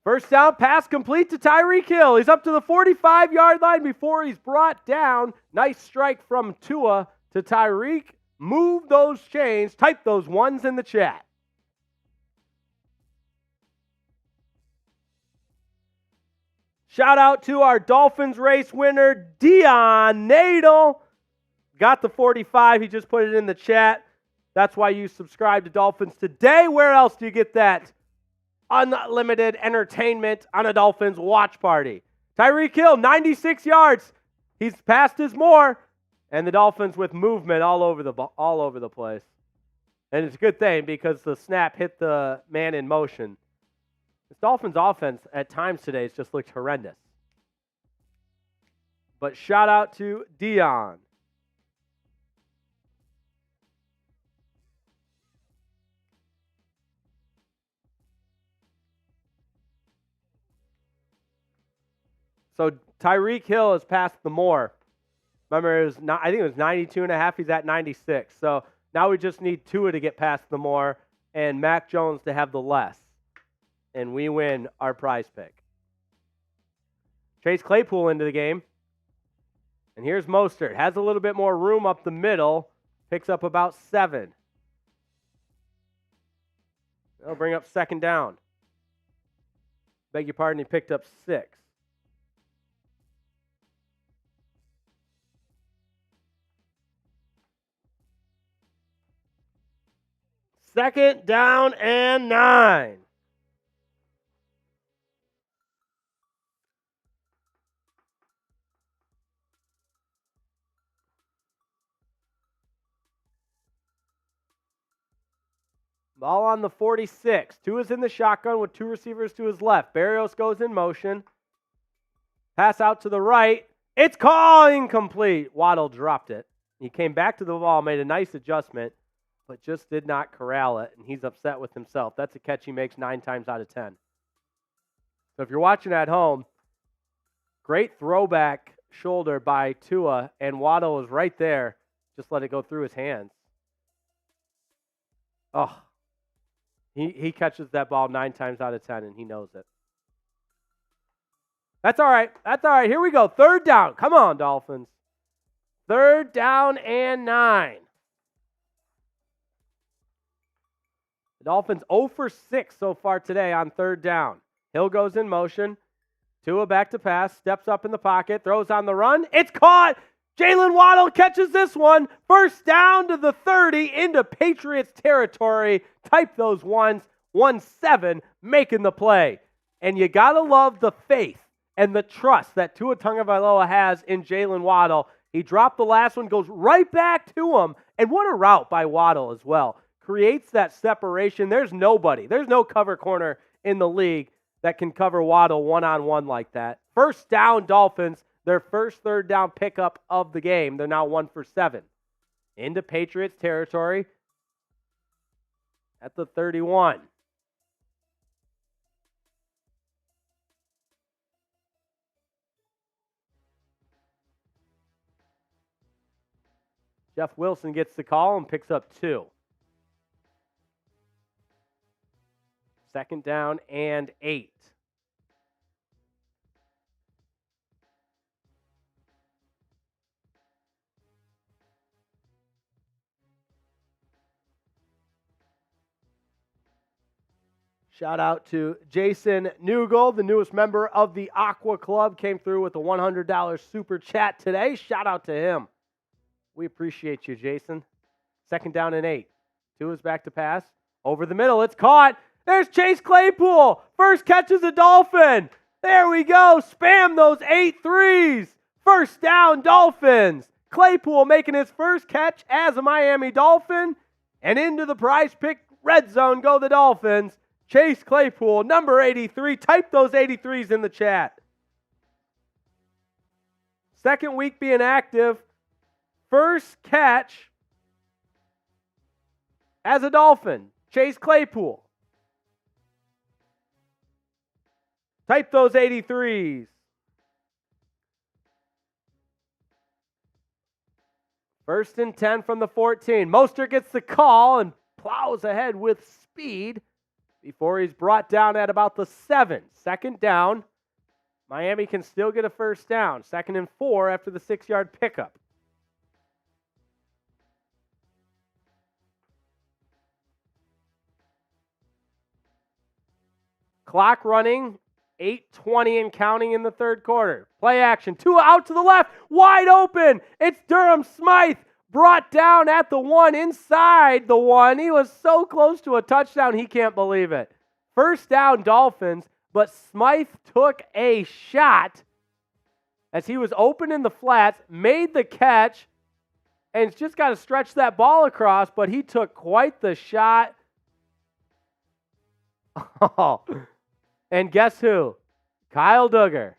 First down, pass complete to Tyreek Hill. He's up to the 45-yard line before he's brought down. Nice strike from Tua to Tyreek. Move those chains. Type those ones in the chat. Shout out to our Dolphins race winner, Dion Nadel. Got the 45. He just put it in the chat. That's why you subscribe to Dolphins Today. Where else do you get that unlimited entertainment on a Dolphins watch party? Tyreek Hill, 96 yards. He's passed his more. And the Dolphins with movement all over the place. And it's a good thing because the snap hit the man in motion. This Dolphins offense at times today has just looked horrendous. But shout out to Dion. So Tyreek Hill has passed the more. Remember, I think it was 92.5. He's at 96. So now we just need Tua to get past the more and Mac Jones to have the less. And we win our prize pick. Chase Claypool into the game. And here's Mostert. Has a little bit more room up the middle. Picks up about 7. They'll bring up second down. Beg your pardon, he picked up 6. Second down and 9. Ball on the 46. Tua's in the shotgun with 2 receivers to his left. Berrios goes in motion. Pass out to the right. It's called incomplete. Waddle dropped it. He came back to the ball, made a nice adjustment, but just did not corral it, and he's upset with himself. That's a catch he makes 9 times out of 10. So if you're watching at home, great throwback shoulder by Tua, and Waddle is right there. Just let it go through his hands. Oh, he catches that ball 9 times out of 10, and he knows it. That's all right. That's all right. Here we go. Third down. Come on, Dolphins. Third down and 9. The Dolphins 0 for 6 so far today on third down. Hill goes in motion. Tua back to pass, steps up in the pocket, throws on the run. It's caught. Jaylen Waddle catches this one. First down to the 30 into Patriots territory. Type those ones. 1-7 making the play. And you got to love the faith and the trust that Tua Tagovailoa has in Jaylen Waddle. He dropped the last one, goes right back to him. And what a route by Waddle as well. Creates that separation. There's nobody. There's no cover corner in the league that can cover Waddle one-on-one like that. First down, Dolphins, their first third down pickup of the game. They're now 1 for 7. Into Patriots territory at the 31. Jeff Wilson gets the call and picks up 2. Second down and 8. Shout out to Jason Newgold, the newest member of the Aqua Club, came through with a $100 super chat today. Shout out to him. We appreciate you, Jason. Second down and 8. Tua's back to pass. Over the middle, it's caught. There's Chase Claypool. First catch is a Dolphin. There we go. Spam those 8 threes. First down, Dolphins. Claypool making his first catch as a Miami Dolphin. And into the prize pick red zone go the Dolphins. Chase Claypool, number 83. Type those 83s in the chat. Second week being active. First catch as a Dolphin. Chase Claypool. Type those 83s. First and 10 from the 14. Mostert gets the call and plows ahead with speed before he's brought down at about the 7. Second down. Miami can still get a first down. Second and 4 after the 6-yard pickup. Clock running. 8:20 and counting in the third quarter. Play action. Tua out to the left. Wide open. It's Durham Smythe. Brought down at the 1, inside the 1. He was so close to a touchdown, he can't believe it. First down, Dolphins, but Smythe took a shot as he was open in the flats, made the catch, and it's just got to stretch that ball across, but he took quite the shot. Oh. And guess who? Kyle Duggar.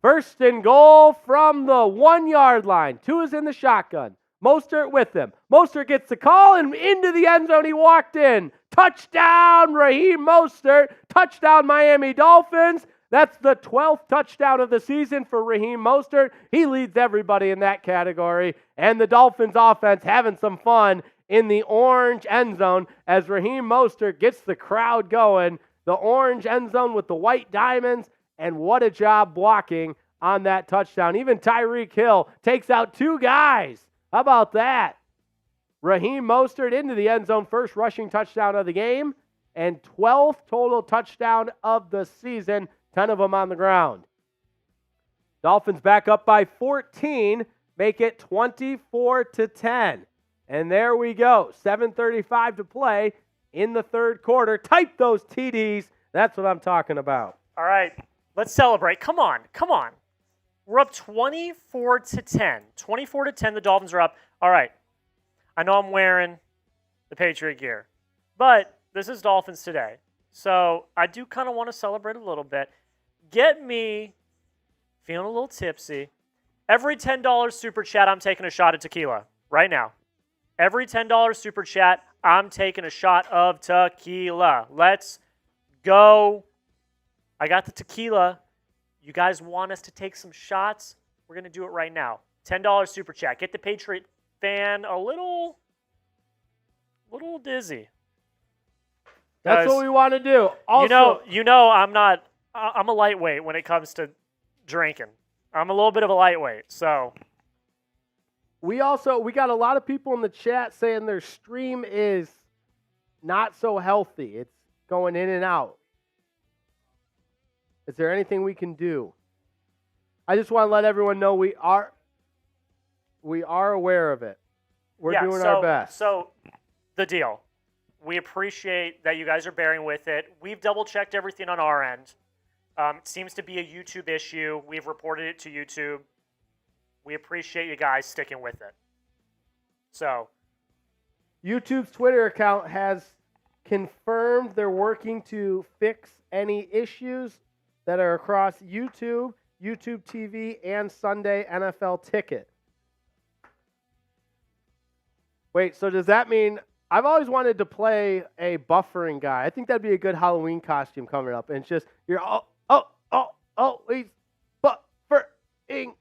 First and goal from the 1-yard line. Tua's in the shotgun. Mostert with him. Mostert gets the call and into the end zone he walked in. Touchdown, Raheem Mostert. Touchdown, Miami Dolphins. That's the 12th touchdown of the season for Raheem Mostert. He leads everybody in that category. And the Dolphins offense having some fun in the orange end zone as Raheem Mostert gets the crowd going. The orange end zone with the white diamonds. And what a job blocking on that touchdown. Even Tyreek Hill takes out 2 guys. How about that? Raheem Mostert into the end zone, first rushing touchdown of the game, and 12th total touchdown of the season, 10 of them on the ground. Dolphins back up by 14, make it 24-10. And there we go, 7:35 to play in the third quarter. Type those TDs. That's what I'm talking about. All right, let's celebrate. Come on. We're up 24-10. 24-10, the Dolphins are up. All right, I know I'm wearing the Patriot gear, but this is Dolphins Today. So I do kind of want to celebrate a little bit. Get me feeling a little tipsy. Every $10 super chat, I'm taking a shot of tequila right now. Every $10 super chat, I'm taking a shot of tequila. Let's go. I got the tequila. You guys want us to take some shots? We're going to do it right now. $10 super chat. Get the Patriot fan a little dizzy. That's what we want to do. Also, you know I'm a lightweight when it comes to drinking. I'm a little bit of a lightweight, so. We got a lot of people in the chat saying their stream is not so healthy. It's going in and out. Is there anything we can do? I just want to let everyone know we are aware of it. We're doing our best. So the deal. We appreciate that you guys are bearing with it. We've double-checked everything on our end. It seems to be a YouTube issue. We've reported it to YouTube. We appreciate you guys sticking with it. So, YouTube's Twitter account has confirmed they're working to fix any issues that are across YouTube, YouTube TV, and Sunday NFL Ticket. Wait, so does that mean I've always wanted to play a buffering guy? I think that'd be a good Halloween costume coming up. And it's just, you're he's buffering.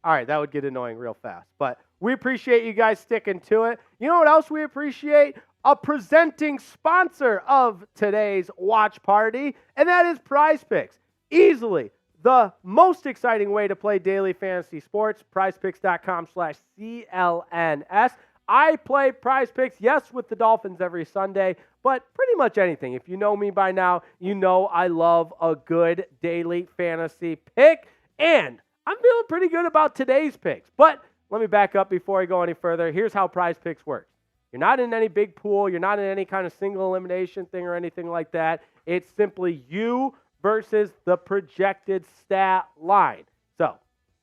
All right, that would get annoying real fast. But we appreciate you guys sticking to it. You know what else we appreciate? A presenting sponsor of today's watch party, and that is Prize Picks. Easily the most exciting way to play daily fantasy sports. PrizePicks.com/CLNS. I play Prize Picks, yes, with the Dolphins every Sunday, but pretty much anything. If you know me by now, you know I love a good daily fantasy pick, and I'm feeling pretty good about today's picks. But let me back up before I go any further. Here's how Prize Picks works. You're not in any big pool. You're not in any kind of single elimination thing or anything like that. It's simply you versus the projected stat line. So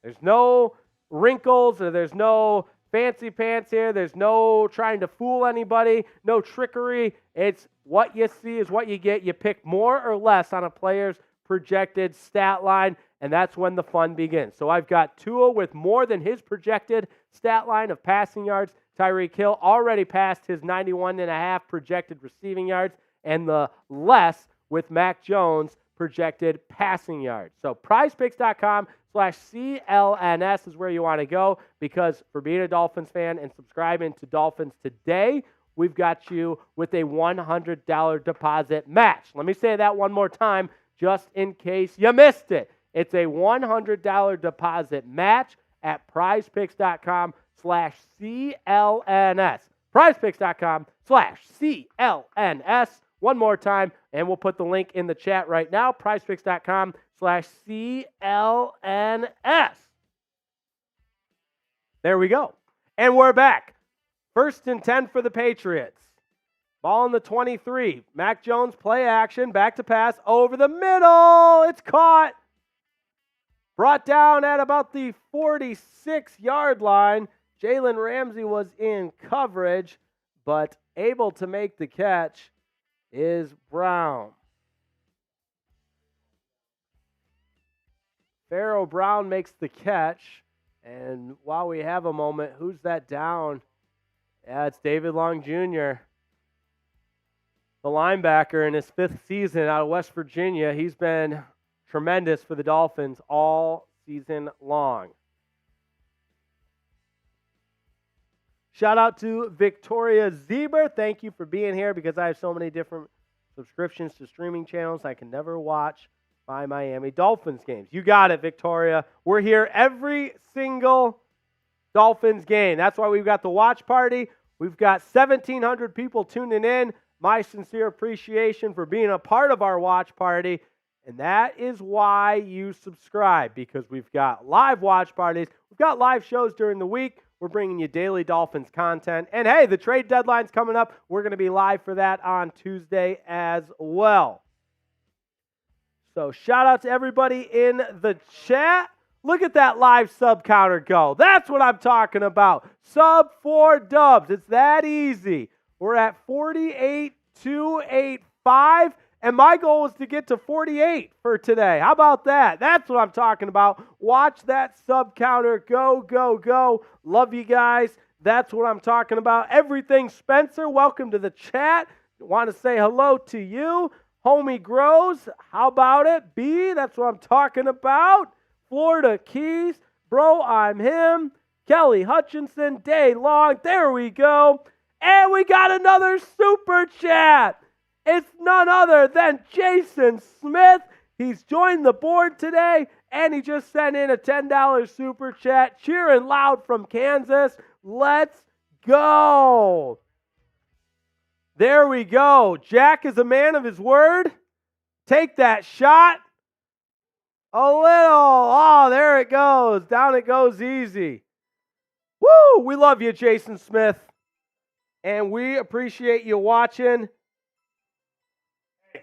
there's no wrinkles or there's no fancy pants here. There's no trying to fool anybody, no trickery. It's what you see is what you get. You pick more or less on a player's projected stat line, and that's when the fun begins. So I've got Tua with more than his projected stat line of passing yards. Tyreek Hill already passed his 91.5 projected receiving yards, and the less with Mac Jones projected passing yards. So prizepicks.com/CLNS is where you want to go, because for being a Dolphins fan and subscribing to Dolphins Today, we've got you with a $100 deposit match. Let me say that one more time, just in case you missed it. It's a $100 deposit match at prizepicks.com/CLNS. prizepicks.com/CLNS. One more time, and we'll put the link in the chat right now. prizepicks.com/CLNS. There we go. And we're back. 1st and 10 for the Patriots. Ball in the 23. Mac Jones, play action, back to pass, over the middle. It's caught. Brought down at about the 46-yard line. Jalen Ramsey was in coverage, but able to make the catch is Brown. Pharaoh Brown makes the catch. And while we have a moment, who's that down? Yeah, it's David Long Jr., the linebacker in his 5th season out of West Virginia. He's been tremendous for the Dolphins all season long. Shout out to Victoria Zeber. Thank you for being here, because I have so many different subscriptions to streaming channels I can never watch my Miami Dolphins games. You got it, Victoria. We're here every single Dolphins game. That's why we've got the watch party. We've got 1,700 people tuning in. My sincere appreciation for being a part of our watch party. And that is why you subscribe, because we've got live watch parties. We've got live shows during the week. We're bringing you daily Dolphins content. And hey, the trade deadline's coming up. We're going to be live for that on Tuesday as well. So shout out to everybody in the chat. Look at that live sub counter go. That's what I'm talking about. Sub 4 dubs. It's that easy. We're at 48,285. And my goal is to get to 48 for today. How about that? That's what I'm talking about. Watch that sub counter go, go, go. Love you guys. That's what I'm talking about. Everything Spencer, welcome to the chat. Want to say hello to you. Homie Grows, how about it? B, that's what I'm talking about. Florida Keys, bro, I'm him. Kelly Hutchinson, day long. There we go. And we got another super chat. It's none other than Jason Smith. He's joined the board today, and he just sent in a $10 super chat, cheering loud from Kansas. Let's go. There we go. Jack is a man of his word. Take that shot. A little. Oh, there it goes. Down it goes easy. Woo! We love you, Jason Smith. And we appreciate you watching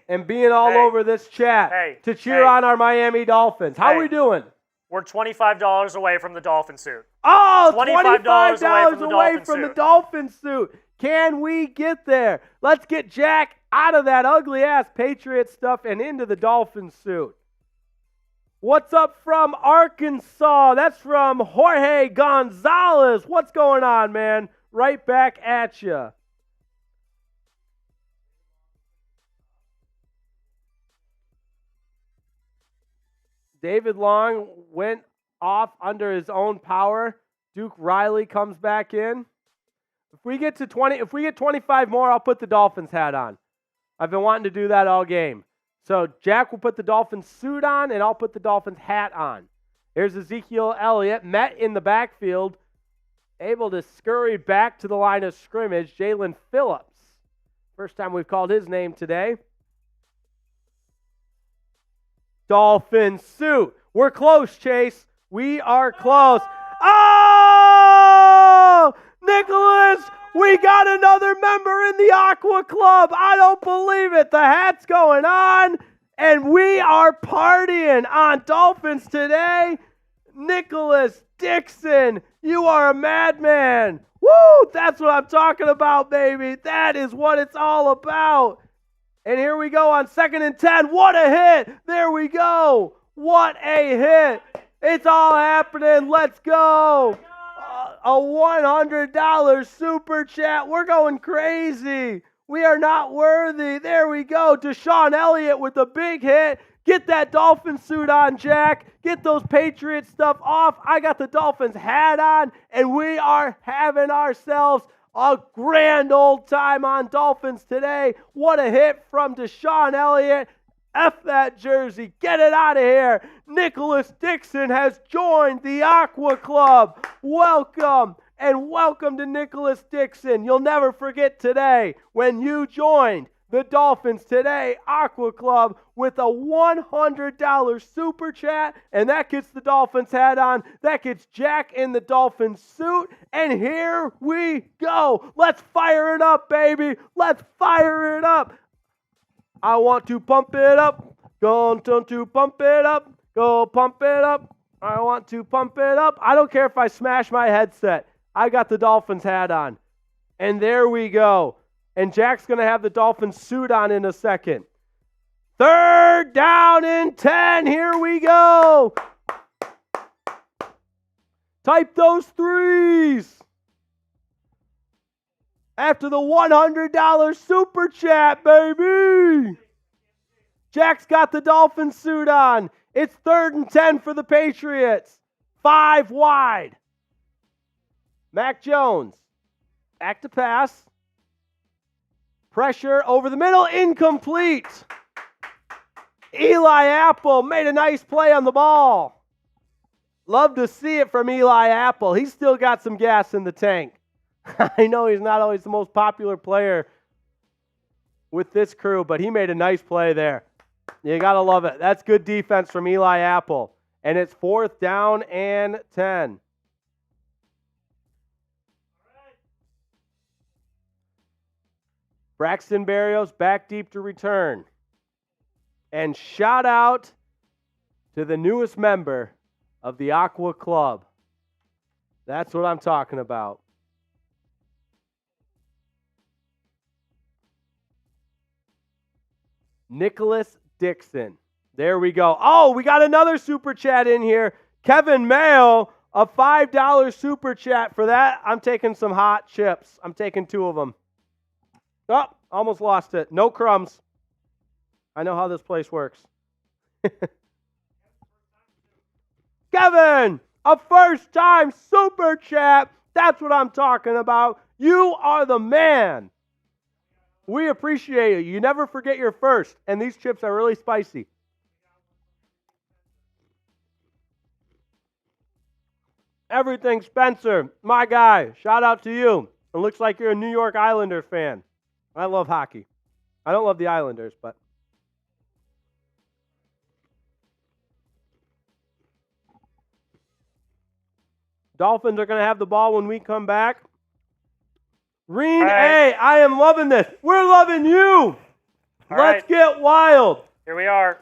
and being all over this chat to cheer on our Miami Dolphins. How are we doing? We're $25 away from the Dolphin suit. Oh, $25 away from the Dolphin suit. Can we get there? Let's get Jack out of that ugly-ass Patriots stuff and into the Dolphin suit. What's up from Arkansas? That's from Jorge Gonzalez. What's going on, man? Right back at you. David Long went off under his own power. Duke Riley comes back in. If we get 25 more, I'll put the Dolphins hat on. I've been wanting to do that all game. So Jack will put the Dolphins suit on, and I'll put the Dolphins hat on. There's Ezekiel Elliott, met in the backfield, able to scurry back to the line of scrimmage. Jalen Phillips, first time we've called his name today. Dolphin suit. We're close, Chase. We are close. Oh! Nicholas, we got another member in the Aqua Club. I don't believe it. The hat's going on, and we are partying on Dolphins Today. Nicholas Dixon, you are a madman. Woo! That's what I'm talking about, baby. That is what it's all about. And here we go on 2nd and 10. What a hit. There we go. What a hit. It's all happening. Let's go. A $100 super chat. We're going crazy. We are not worthy. There we go. Deshaun Elliott with a big hit. Get that Dolphin suit on, Jack. Get those Patriots stuff off. I got the Dolphins hat on, and we are having ourselves a grand old time on Dolphins Today. What a hit from Deshaun Elliott. F that jersey. Get it out of here. Nicholas Dixon has joined the Aqua Club. Welcome, and welcome to Nicholas Dixon. You'll never forget today when you joined the Dolphins Today Aqua Club with a $100 super chat, and that gets the Dolphins hat on. That gets Jack in the Dolphins suit, and here we go. Let's fire it up, baby. Let's fire it up. I want to pump it up. Going to pump it up. Go pump it up. I want to pump it up. I don't care if I smash my headset. I got the Dolphins hat on. And there we go. And Jack's going to have the Dolphins suit on in a second. 3rd down and 10. Here we go. Type those threes. After the $100 super chat, baby. Jack's got the Dolphins suit on. It's 3rd and 10 for the Patriots. 5 wide. Mac Jones. Back to pass. Pressure over the middle. Incomplete. Eli Apple made a nice play on the ball. Love to see it from Eli Apple. He's still got some gas in the tank. I know he's not always the most popular player with this crew, but he made a nice play there. You got to love it. That's good defense from Eli Apple. And it's 4th down and 10. Braxton Berrios back deep to return. And shout out to the newest member of the Aqua Club. That's what I'm talking about. Nicholas Dixon. There we go. Oh, we got another super chat in here. Kevin Mayo, a $5 super chat. For that, I'm taking some hot chips. I'm taking 2 of them. Oh, almost lost it. No crumbs. I know how this place works. Kevin, a first-time super chat. That's what I'm talking about. You are the man. We appreciate it. You never forget your first. And these chips are really spicy. Everything Spencer, my guy. Shout out to you. It looks like you're a New York Islanders fan. I love hockey. I don't love the Islanders, but. Dolphins are going to have the ball when we come back. Reen, right. hey, I am loving this. We're loving you. Let's get wild. Here we are.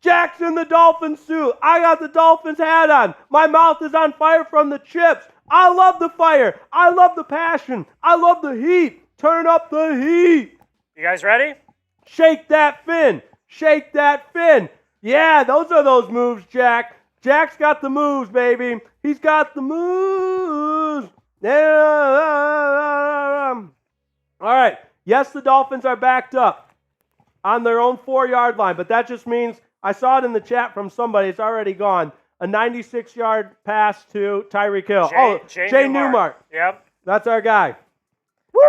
Jack's in the Dolphins suit. I got the Dolphins hat on. My mouth is on fire from the chips. I love the fire. I love the passion. I love the heat. Turn up the heat. You guys ready? Shake that fin. Shake that fin. Yeah, those are those moves, Jack. Jack's got the moves, baby. He's got the moves. All right. Yes, the Dolphins are backed up on their own 4-yard line, but that just means, I saw it in the chat from somebody, it's already gone, a 96-yard pass to Tyreek Hill. Jay Newmark. Yep. That's our guy. Woo!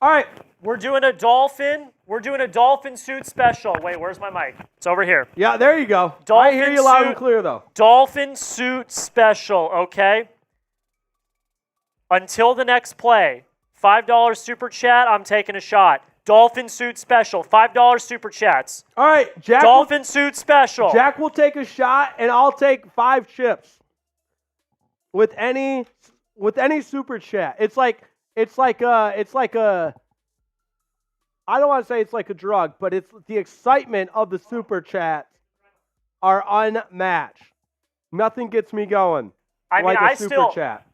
All right. We're doing a Dolphin suit special. Wait, where's my mic? It's over here. Yeah, there you go. Dolphin I hear you loud and clear, though. Dolphin suit special, okay? Until the next play, $5 super chat, I'm taking a shot. Dolphin suit special, $5 super chats. All right, Jack. Dolphin suit special. Jack will take a shot, and I'll take 5 chips with any super chat. It's like a. I don't want to say it's like a drug, but it's the excitement of the super chats are unmatched. Nothing gets me going like a super chat.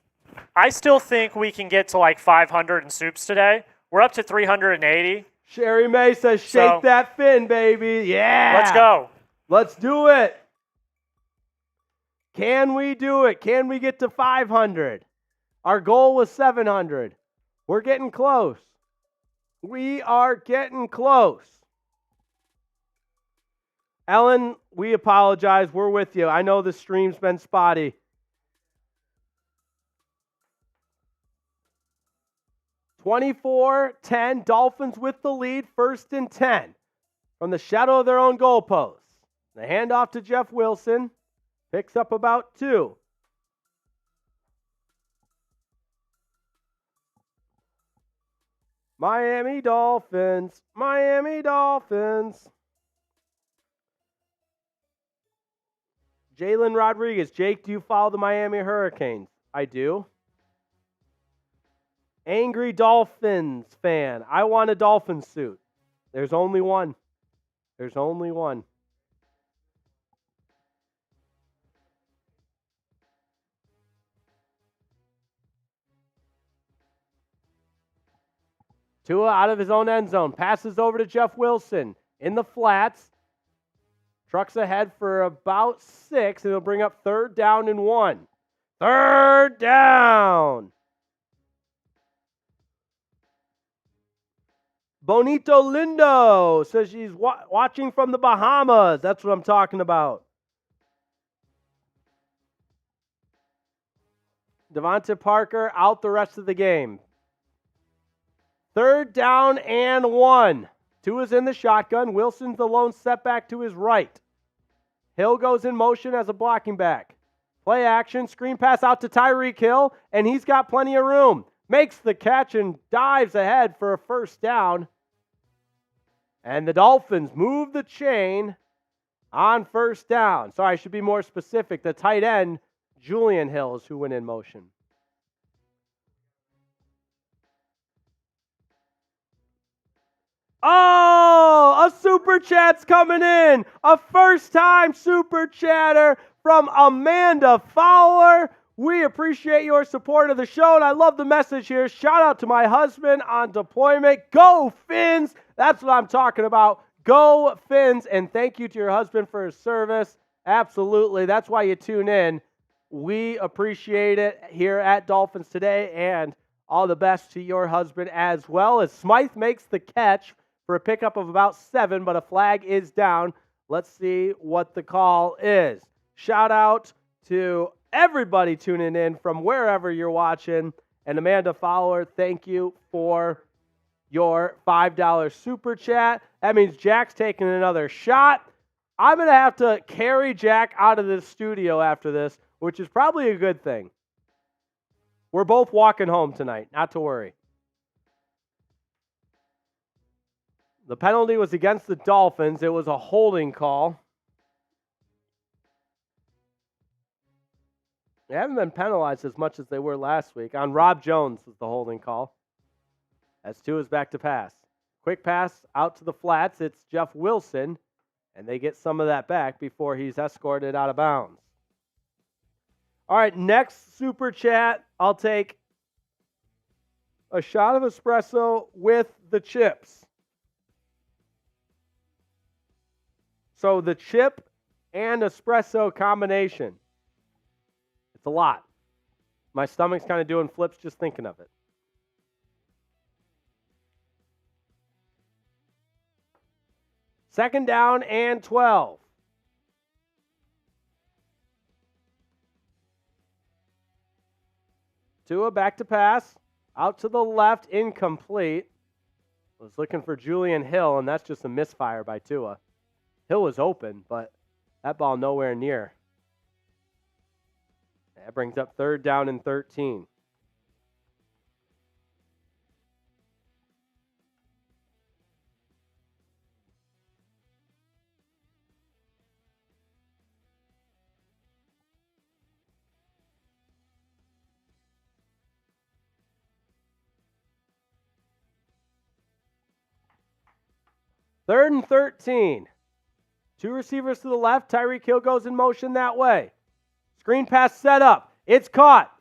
I still think we can get to like 500 in soups today. We're up to 380. Sherry May says, shake that fin, baby. Yeah. Let's go. Let's do it. Can we do it? Can we get to 500? Our goal was 700. We're getting close. We are getting close. Ellen, we apologize. We're with you. I know the stream's been spotty. (24-10), Dolphins with the lead, 1st and 10 from the shadow of their own goalpost. The handoff to Jeff Wilson, picks up about 2. Miami Dolphins, Miami Dolphins. Jalen Rodriguez, Jake, do you follow the Miami Hurricanes? I do. Angry Dolphins fan, I want a Dolphin suit. There's only one. There's only one. Tua out of his own end zone. Passes over to Jeff Wilson in the flats. Trucks ahead for about 6. And it'll bring up 3rd down and 1. 3rd down. Bonito Lindo says she's watching from the Bahamas. That's what I'm talking about. Devontae Parker out the rest of the game. 3rd down and 1. Tua's in the shotgun. Wilson's the lone setback to his right. Hill goes in motion as a blocking back. Play action, screen pass out to Tyreek Hill, and he's got plenty of room. Makes the catch and dives ahead for a 1st down. And the Dolphins move the chain on 1st down. Sorry, I should be more specific. The tight end, Julian Hill, is who went in motion. Oh, a super chat's coming in. A first-time super chatter from Amanda Fowler. We appreciate your support of the show, and I love the message here. Shout out to my husband on deployment. Go Fins! That's what I'm talking about. Go Fins, and thank you to your husband for his service. Absolutely. That's why you tune in. We appreciate it here at Dolphins Today, and all the best to your husband as well. As Smythe makes the catch for a pickup of about 7, but a flag is down. Let's see what the call is. Shout out to everybody tuning in from wherever you're watching. And Amanda Fowler, thank you for your $5 super chat. That means Jack's taking another shot. I'm going to have to carry Jack out of this studio after this, which is probably a good thing. We're both walking home tonight, not to worry. The penalty was against the Dolphins. It was a holding call. They haven't been penalized as much as they were last week. On Rob Jones was the holding call. As Tua's back to pass. Quick pass out to the flats. It's Jeff Wilson, and they get some of that back before he's escorted out of bounds. All right, next super chat, I'll take a shot of espresso with the chips. So the chip and espresso combination. It's a lot. My stomach's kind of doing flips just thinking of it. Second down and 12. Tua back to pass. Out to the left, incomplete. Was looking for Julian Hill, and that's just a misfire by Tua. Hill was open, but that ball nowhere near. That brings up third down and 13. Third and 13. Two receivers to the left. Tyreek Hill goes in motion that way. Screen pass set up. It's caught.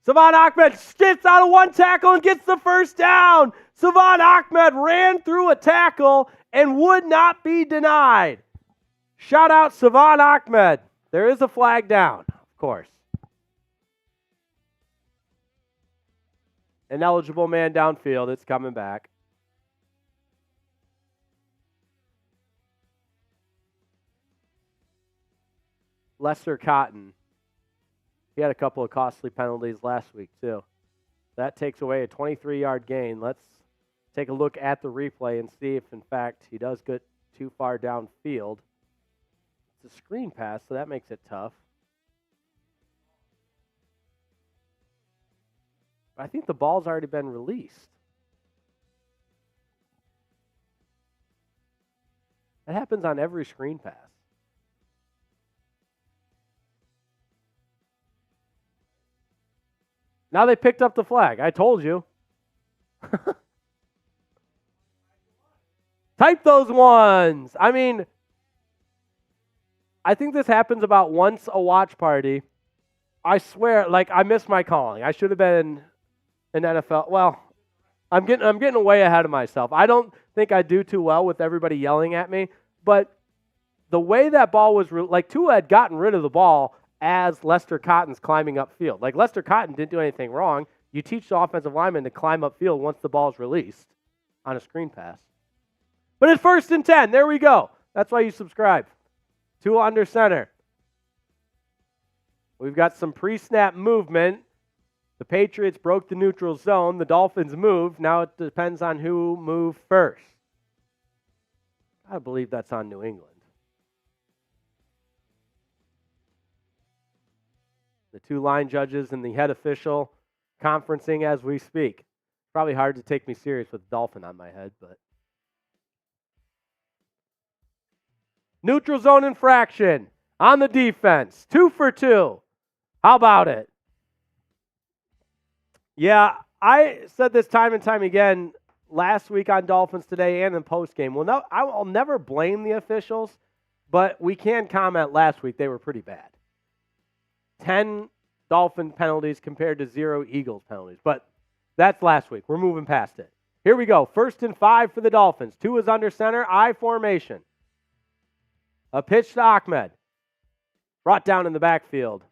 Salvon Ahmed skits out of one tackle and gets the first down. Salvon Ahmed ran through a tackle and would not be denied. Shout out Salvon Ahmed. There is a flag down, of course. An eligible man downfield. It's coming back. Lester Cotton. He had a couple of costly penalties last week, too. That takes away a 23-yard gain. Let's take a look at the replay and see if, in fact, he does get too far downfield. It's a screen pass, so that makes it tough. I think the ball's already been released. That happens on every screen pass. Now they picked up the flag. I told you. Type those ones. I mean, I think this happens about once a watch party. I swear, like, I missed my calling. I should have been an NFL. Well, I'm getting way ahead of myself. I don't think I do too well with everybody yelling at me, but the way that ball was, like, Tua had gotten rid of the ball as Lester Cotton's climbing upfield. Like, Lester Cotton didn't do anything wrong. You teach the offensive lineman to climb upfield once the ball's released on a screen pass. But it's 1st and 10. There we go. That's why you subscribe. Tua under center. We've got some pre-snap movement. The Patriots broke the neutral zone. The Dolphins moved. Now it depends on who moved first. I believe that's on New England. The two line judges and the head official conferencing as we speak. Probably hard to take me serious with Dolphin on my head, but. Neutral zone infraction on the defense. 2 for 2. How about it? Yeah, I said this time and time again last week on Dolphins Today and in Postgame. Well, no, I'll never blame the officials, but we can comment last week they were pretty bad. 10 Dolphin penalties compared to 0 Eagles penalties. But that's last week. We're moving past it. Here we go. 1st and 5 for the Dolphins. Tua's under center. I formation. A pitch to Ahmed. Brought down in the backfield.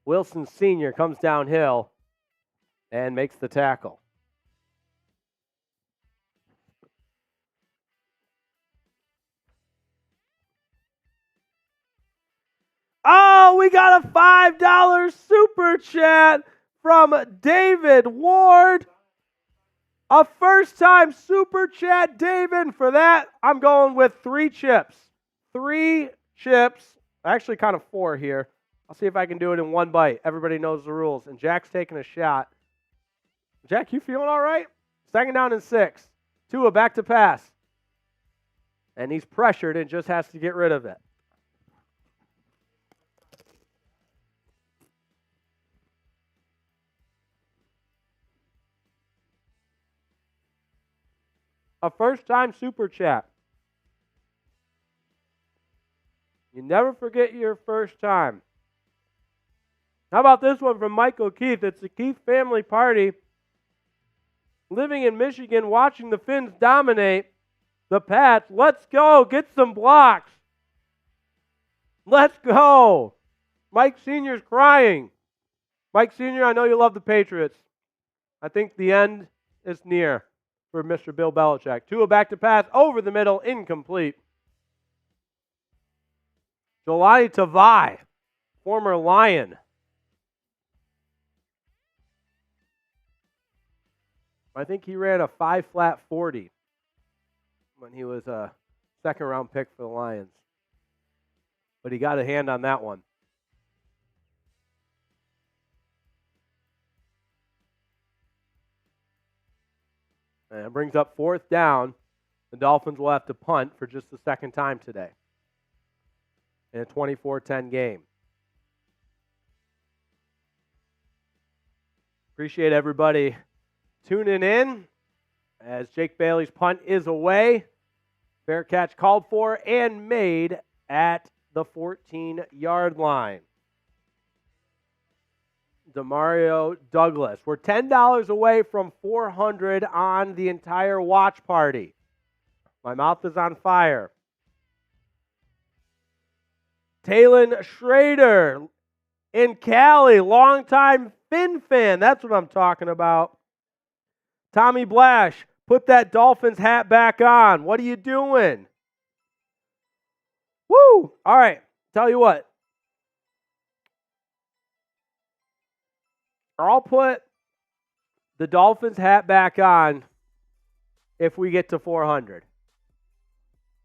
Wilson Sr. comes downhill and makes the tackle. Oh, we got a $5 super chat from David Ward. A first-time super chat, David. For that, I'm going with 3 chips. 3 chips. Actually, kind of 4 here. I'll see if I can do it in one bite. Everybody knows the rules. And Jack's taking a shot. Jack, you feeling all right? 2nd down and 6. Tua back to pass. And he's pressured and just has to get rid of it. A first-time super chat. You never forget your first time. How about this one from Michael Keith? It's the Keith family party. Living in Michigan, watching the Finns dominate the Pats. Let's go. Get some blocks. Let's go. Mike Sr.'s crying. Mike Sr., I know you love the Patriots. I think the end is near for Mr. Bill Belichick. Tua back to pass, over the middle, incomplete. Jaylen Waddle, former Lion. I think he ran a 5-flat 40 when he was a 2nd-round pick for the Lions. But he got a hand on that one. And it brings up 4th down. The Dolphins will have to punt for just the 2nd time today in a 24-10 game. Appreciate everybody tuning in as Jake Bailey's punt is away. Fair catch called for and made at the 14-yard line. Demario Douglas. We're $10 away from $400 on the entire watch party. My mouth is on fire. Talon Schrader in Cali, longtime Finn fan. That's what I'm talking about. Tommy Blash, put that Dolphins hat back on. What are you doing? Woo! All right, tell you what. I'll put the Dolphins hat back on if we get to 400.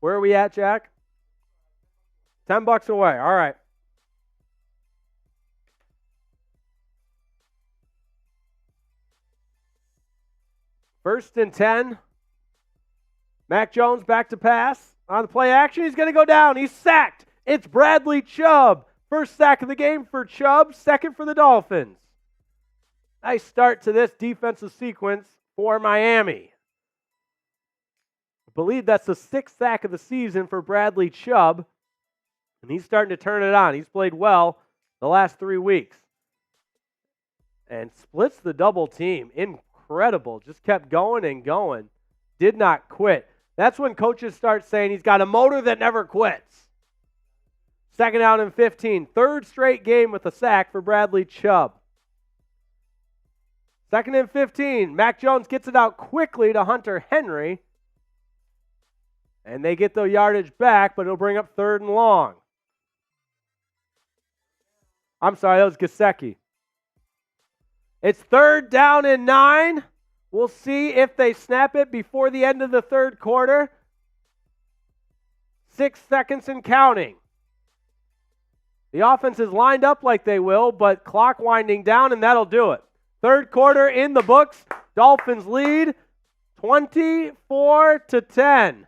Where are we at, Jack? $10 away. All right. First and 10. Mac Jones back to pass. On the play action, he's going to go down. He's sacked. It's Bradley Chubb. First sack of the game for Chubb. 2nd for the Dolphins. Nice start to this defensive sequence for Miami. I believe that's the 6th sack of the season for Bradley Chubb. And he's starting to turn it on. He's played well the last 3 weeks. And splits the double team. Incredible. Just kept going and going. Did not quit. That's when coaches start saying he's got a motor that never quits. 2nd down and 15. 3rd straight game with a sack for Bradley Chubb. 2nd and 15. Mac Jones gets it out quickly to Hunter Henry. And they get the yardage back, but it'll bring up 3rd and long. I'm sorry, that was Gesicki. It's 3rd down and 9. We'll see if they snap it before the end of the 3rd quarter. 6 seconds and counting. The offense is lined up like they will, but clock winding down, and that'll do it. 3rd quarter in the books. Dolphins lead 24-10.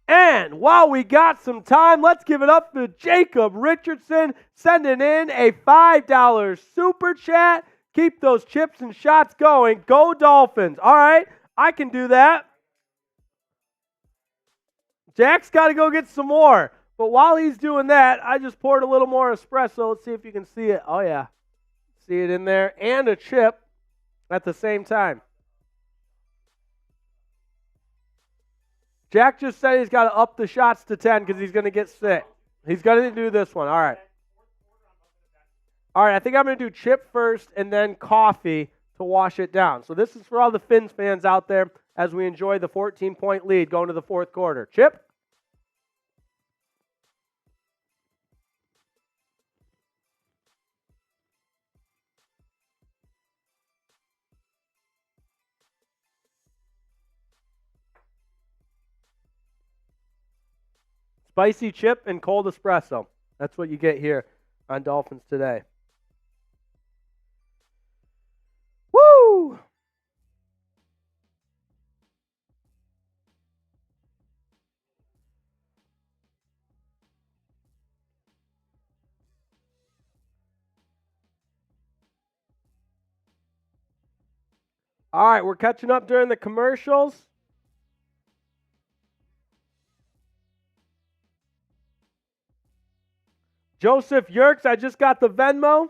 And while we got some time, let's give it up to Jacob Richardson sending in a $5 super chat. Keep those chips and shots going. Go Dolphins. All right, I can do that. Jack's got to go get some more. But while he's doing that, I just poured a little more espresso. Let's see if you can see it. Oh, yeah. See it in there. And a chip at the same time. Jack just said he's got to up the shots to 10 because he's going to get sick. He's going to do this one. All right. All right, I think I'm going to do chip first and then coffee to wash it down. So this is for all the Finns fans out there as we enjoy the 14-point lead going to the 4th quarter. Chip? Spicy chip and cold espresso. That's what you get here on Dolphins Today. Woo! All right, we're catching up during the commercials. Joseph Yerkes, I just got the Venmo.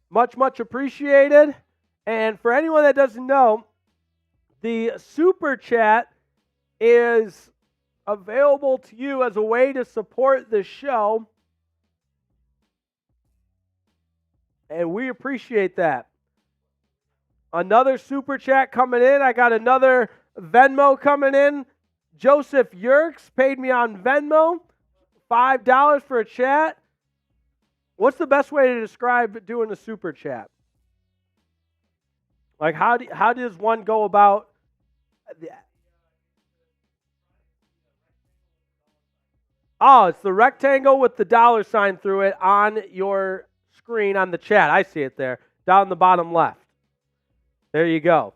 Much, much appreciated. And for anyone that doesn't know, the Super Chat is available to you as a way to support the show. And we appreciate that. Another Super Chat coming in. I got another Venmo coming in. Joseph Yerkes paid me on Venmo $5 for a chat. What's the best way to describe doing a Super Chat? Like, how does one go about that? Oh, it's the rectangle with the $sign through it on your screen on the chat. I see it there, down the bottom left. There you go.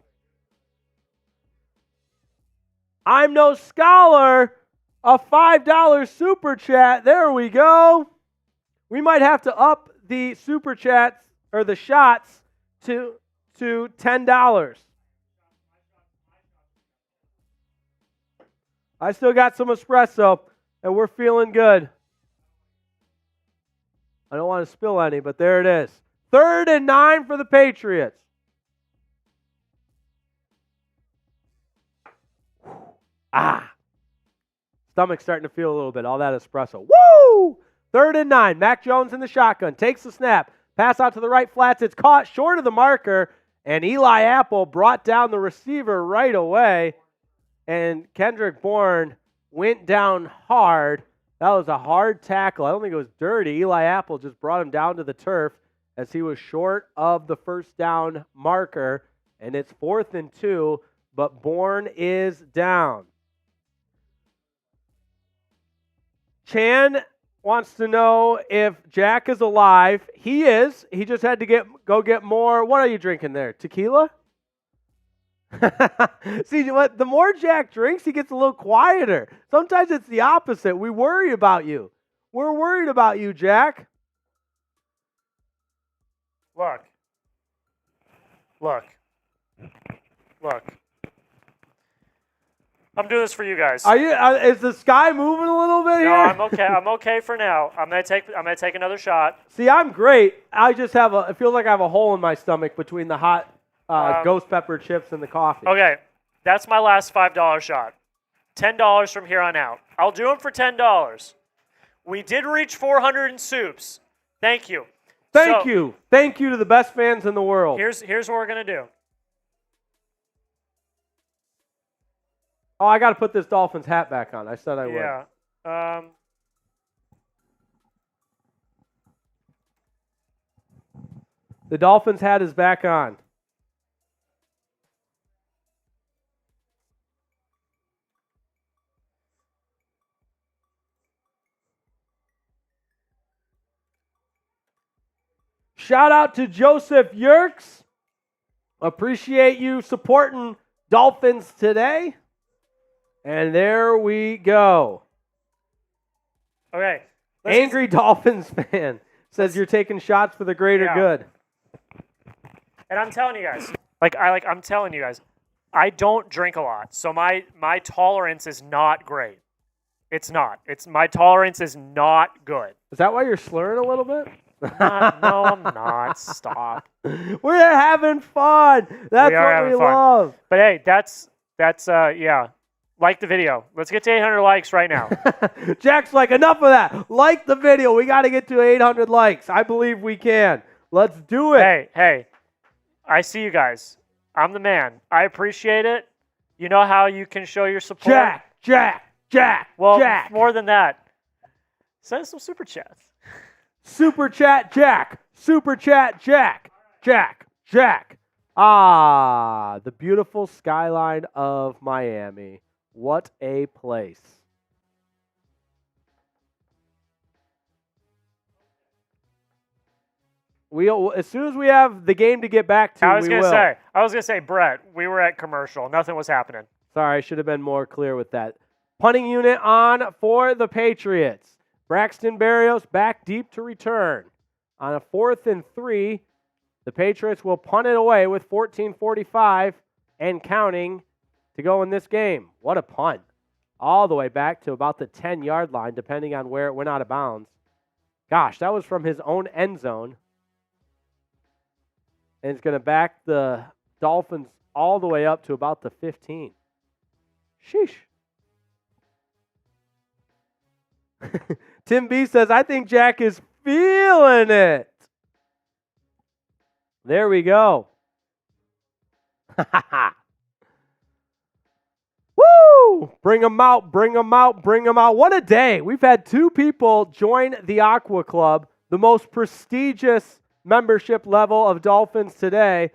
I'm no scholar. A $5 Super Chat. There we go. We might have to up the Super Chats or the shots to $10. I still got some espresso, and we're feeling good. I don't want to spill any, but there it is. 3rd and 9 for the Patriots. Stomach's starting to feel a little bit. All that espresso. Woo! 3rd and 9. Mac Jones in the shotgun. Takes the snap. Pass out to the right flats. It's caught short of the marker. And Eli Apple brought down the receiver right away. And Kendrick Bourne went down hard. That was a hard tackle. I don't think it was dirty. Eli Apple just brought him down to the turf as he was short of the first down marker. And it's 4th and 2, but Bourne is down. Chan wants to know if Jack is alive. He is. He just had to go get more. What are you drinking there? Tequila? See, what? The more Jack drinks, he gets a little quieter. Sometimes it's the opposite. We worry about you. We're worried about you, Jack. Look. I'm doing this for you guys. Are you? Is the sky moving a little bit here? No, I'm okay. I'm okay for now. I'm gonna take another shot. See, I'm great. I just have it feels like I have a hole in my stomach between the hot ghost pepper chips and the coffee. Okay, that's my last $5 shot. $10 from here on out. I'll do them for $10. We did reach 400 in soups. Thank you. Thank you to the best fans in the world. Here's what we're gonna do. Oh, I got to put this Dolphins hat back on. I said I would. Yeah. The Dolphins hat is back on. Shout out to Joseph Yerkes. Appreciate you supporting Dolphins Today. And there we go. Okay. Angry Dolphins fan says you're taking shots for the greater good. And I'm telling you guys, I'm telling you guys, I don't drink a lot, so my tolerance is not great. It's not. My tolerance is not good. Is that why you're slurring a little bit? No, I'm not. Stop. We're having fun. That's what we love. But hey, that's yeah. Like the video. Let's get to 800 likes right now. Jack's like, enough of that. Like the video. We got to get to 800 likes. I believe we can. Let's do it. Hey. I see you guys. I'm the man. I appreciate it. You know how you can show your support? Jack. Well, more than that. Send us some super chats. Super chat Jack. Super chat Jack. Jack. Ah, the beautiful skyline of Miami. What a place. As soon as we have the game to get back to, I was we will. I was gonna say, Brett, we were at commercial. Nothing was happening. Sorry, I should have been more clear with that. Punting unit on for the Patriots. Braxton Berrios back deep to return. On a 4th and 3, the Patriots will punt it away with 14:45 and counting to go in this game. What a punt. All the way back to about the 10-yard line, depending on where it went out of bounds. Gosh, that was from his own end zone. And it's going to back the Dolphins all the way up to about the 15. Sheesh. Tim B says, I think Jack is feeling it. There we go. Woo! Bring them out, bring them out, bring them out. What a day. We've had 2 people join the Aqua Club, the most prestigious membership level of Dolphins Today.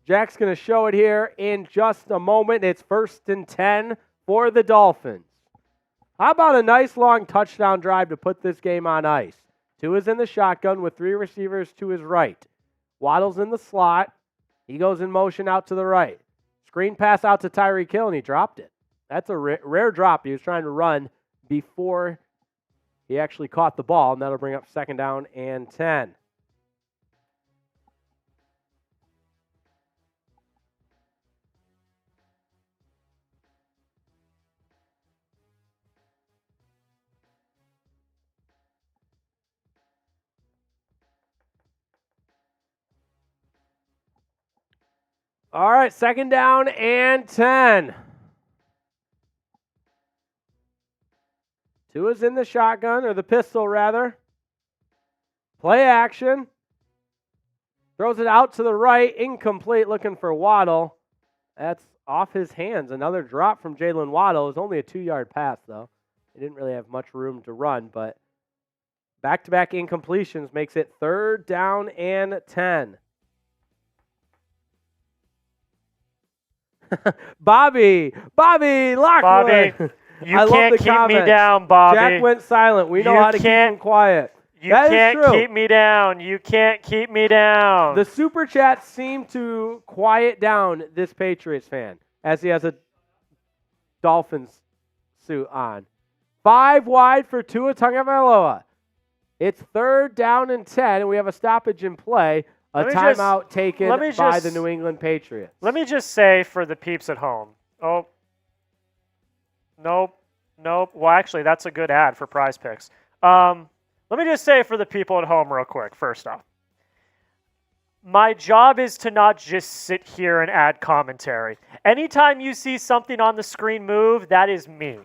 Jack's going to show it here in just a moment. It's 1st and 10 for the Dolphins. How about a nice long touchdown drive to put this game on ice? Tua's in the shotgun with 3 receivers to his right. Waddle's in the slot. He goes in motion out to the right. Screen pass out to Tyreek Hill, and he dropped it. That's a rare drop. He was trying to run before he actually caught the ball, and that'll bring up 2nd down and 10. All right, 2nd down and 10. Tua's in the shotgun, or the pistol, rather. Play action. Throws it out to the right, incomplete, looking for Waddle. That's off his hands. Another drop from Jaylen Waddle. It was only a 2-yard pass, though. He didn't really have much room to run, but back-to-back incompletions makes it 3rd down and 10. Bobby Lockwood. Bobby, you can't keep me down, Bobby. Jack went silent. We know how to keep him quiet. You can't keep me down. You can't keep me down. The super chats seem to quiet down this Patriots fan as he has a Dolphins suit on. 5 wide for Tua Tagovailoa. It's 3rd down and 10, and we have a stoppage in play. A timeout taken by the New England Patriots. Let me just say for the peeps at home. Oh, nope. Well, actually, that's a good ad for Prize Picks. Let me just say for the people at home real quick, first off. My job is to not just sit here and add commentary. Anytime you see something on the screen move, that is me.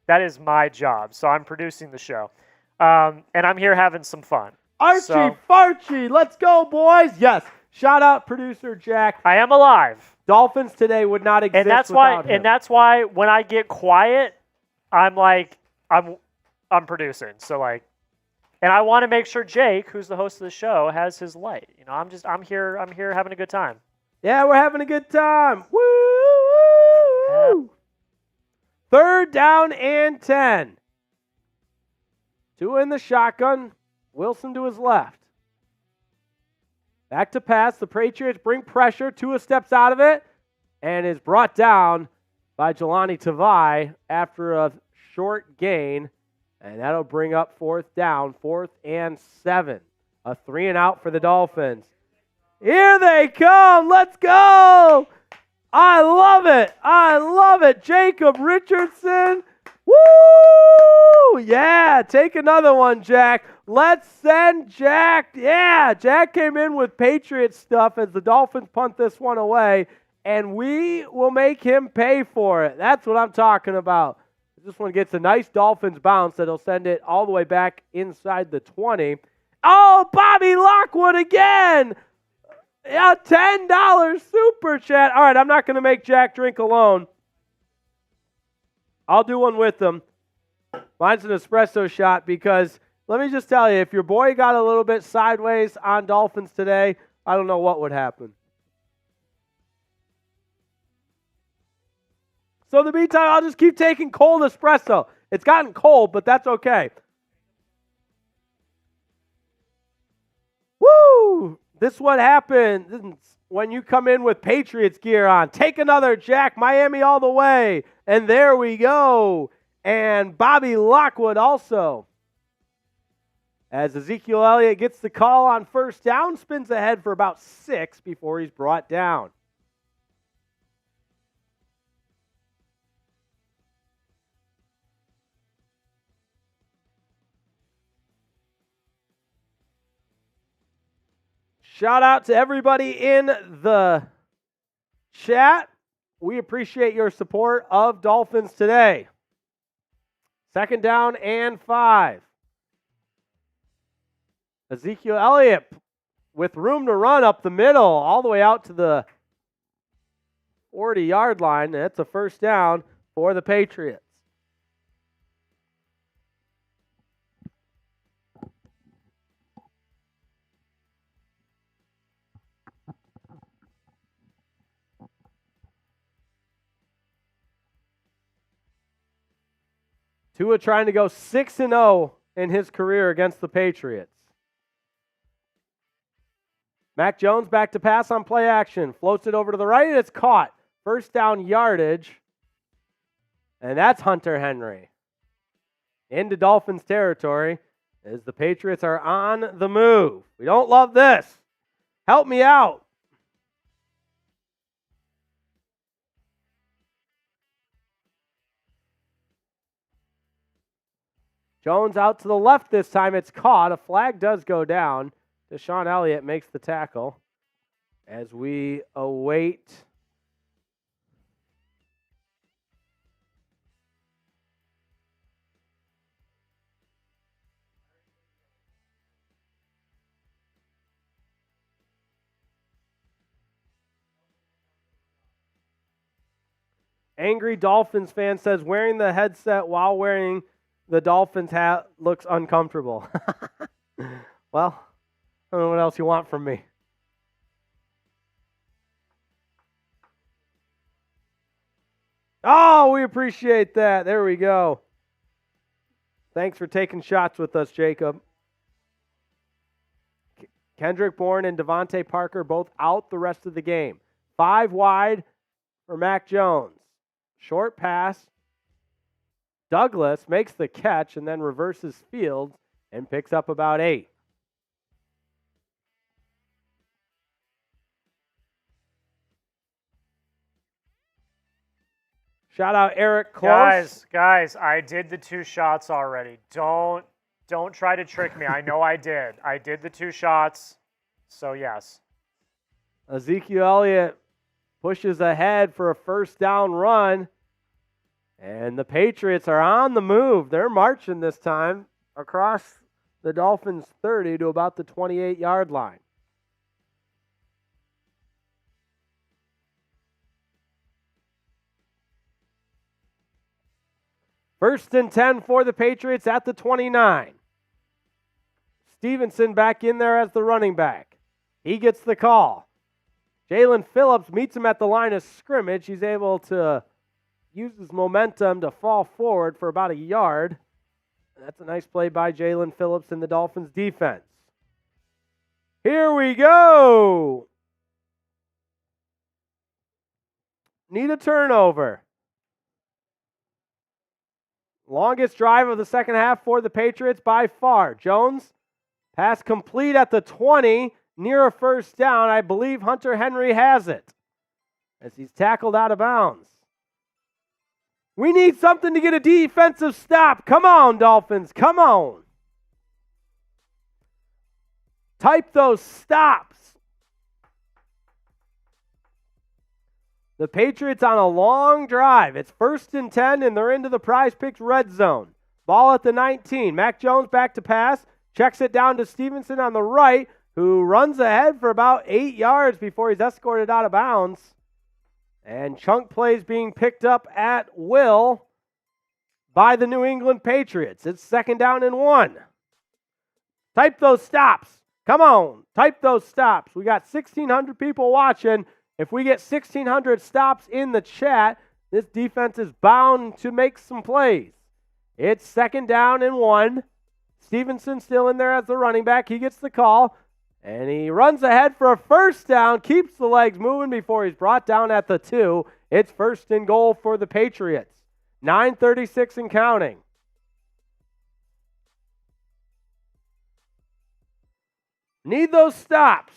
That is my job. So I'm producing the show. And I'm here having some fun. Farchie, let's go, boys. Yes. Shout out producer Jack. I am alive. Dolphins Today would not exist without him. And that's why when I get quiet, I'm producing. So and I want to make sure Jake, who's the host of the show, has his light. You know, I'm here having a good time. Yeah, we're having a good time. Woo! Yeah. 3rd down and 10. Tua in the shotgun. Wilson to his left. Back to pass. The Patriots bring pressure. Tua steps out of it and is brought down by Jelani Tavai after a short gain. And that'll bring up 4th down, 4th and 7. A 3-and-out for the Dolphins. Here they come. Let's go. I love it. Jacob Richardson. Woo! Yeah, take another one, Jack. Let's send Jack. Yeah, Jack came in with Patriots stuff as the Dolphins punt this one away, and we will make him pay for it. That's what I'm talking about. This one gets a nice Dolphins bounce that'll send it all the way back inside the 20. Oh, Bobby Lockwood again. Yeah, $10 super chat. All right, I'm not going to make Jack drink alone. I'll do one with him. Mine's an espresso shot because let me just tell you, if your boy got a little bit sideways on Dolphins Today, I don't know what would happen. So in the meantime, I'll just keep taking cold espresso. It's gotten cold, but that's okay. Woo! This is what happens when you come in with Patriots gear on. Take another Jack, Miami all the way. And there we go. And Bobby Lockwood also. As Ezekiel Elliott gets the call on first down, spins ahead for about 6 before he's brought down. Shout out to everybody in the chat. We appreciate your support of Dolphins Today. 2nd down and 5. Ezekiel Elliott with room to run up the middle, all the way out to the 40-yard line. That's a first down for the Patriots. Tua trying to go 6-0 in his career against the Patriots. Mac Jones back to pass on play action. Floats it over to the right, and it's caught. First down yardage. And that's Hunter Henry. Into Dolphins territory as the Patriots are on the move. We don't love this. Help me out. Jones out to the left this time. It's caught. A flag does go down. Deshaun Elliott makes the tackle as we await Angry Dolphins fan says wearing the headset while wearing the Dolphins hat looks uncomfortable. Well, I don't know what else you want from me. Oh, we appreciate that. There we go. Thanks for taking shots with us, Jacob. Kendrick Bourne and Devontae Parker both out the rest of the game. 5 wide for Mac Jones. Short pass. Douglas makes the catch and then reverses field and picks up about 8. Shout out Eric Close. Guys, I did the 2 shots already. Don't try to trick me. I know I did. I did the 2 shots. So yes. Ezekiel Elliott pushes ahead for a first down run. And the Patriots are on the move. They're marching this time across the Dolphins' 30 to about the 28-yard line. First and 10 for the Patriots at the 29. Stevenson back in there as the running back. He gets the call. Jalen Phillips meets him at the line of scrimmage. He's able to use his momentum to fall forward for about a yard. That's a nice play by Jalen Phillips in the Dolphins defense. Here we go. Need a turnover. Longest drive of the second half for the Patriots by far. Jones, pass complete at the 20, near a first down. I believe Hunter Henry has it as he's tackled out of bounds. We need something to get a defensive stop. Come on, Dolphins. Come on. Type those stops. The Patriots on a long drive. It's 1st and 10, and they're into the Prize Picks red zone. Ball at the 19. Mac Jones back to pass. Checks it down to Stevenson on the right, who runs ahead for about 8 yards before he's escorted out of bounds. And chunk plays being picked up at will by the New England Patriots. It's 2nd down and 1. Type those stops. Come on. Type those stops. We got 1,600 people watching. If we get 1,600 stops in the chat, this defense is bound to make some plays. It's 2nd down and 1. Stevenson still in there as the running back. He gets the call. And he runs ahead for a first down, keeps the legs moving before he's brought down at the 2. It's first and goal for the Patriots. 9:36 and counting. Need those stops.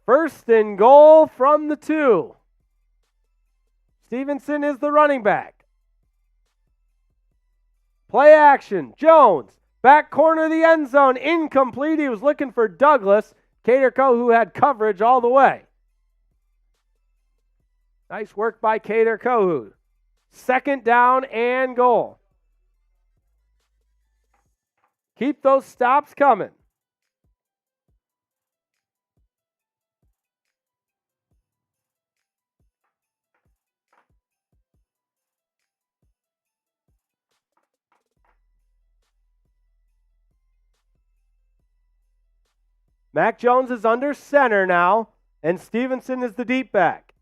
First and goal from the 2. Stevenson is the running back. Play action. Jones, back corner of the end zone, incomplete. He was looking for Douglas. Kader Kohou had coverage all the way. Nice work by Kader Kohou. Second down and goal. Keep those stops coming. Mac Jones is under center now, and Stevenson is the deep back.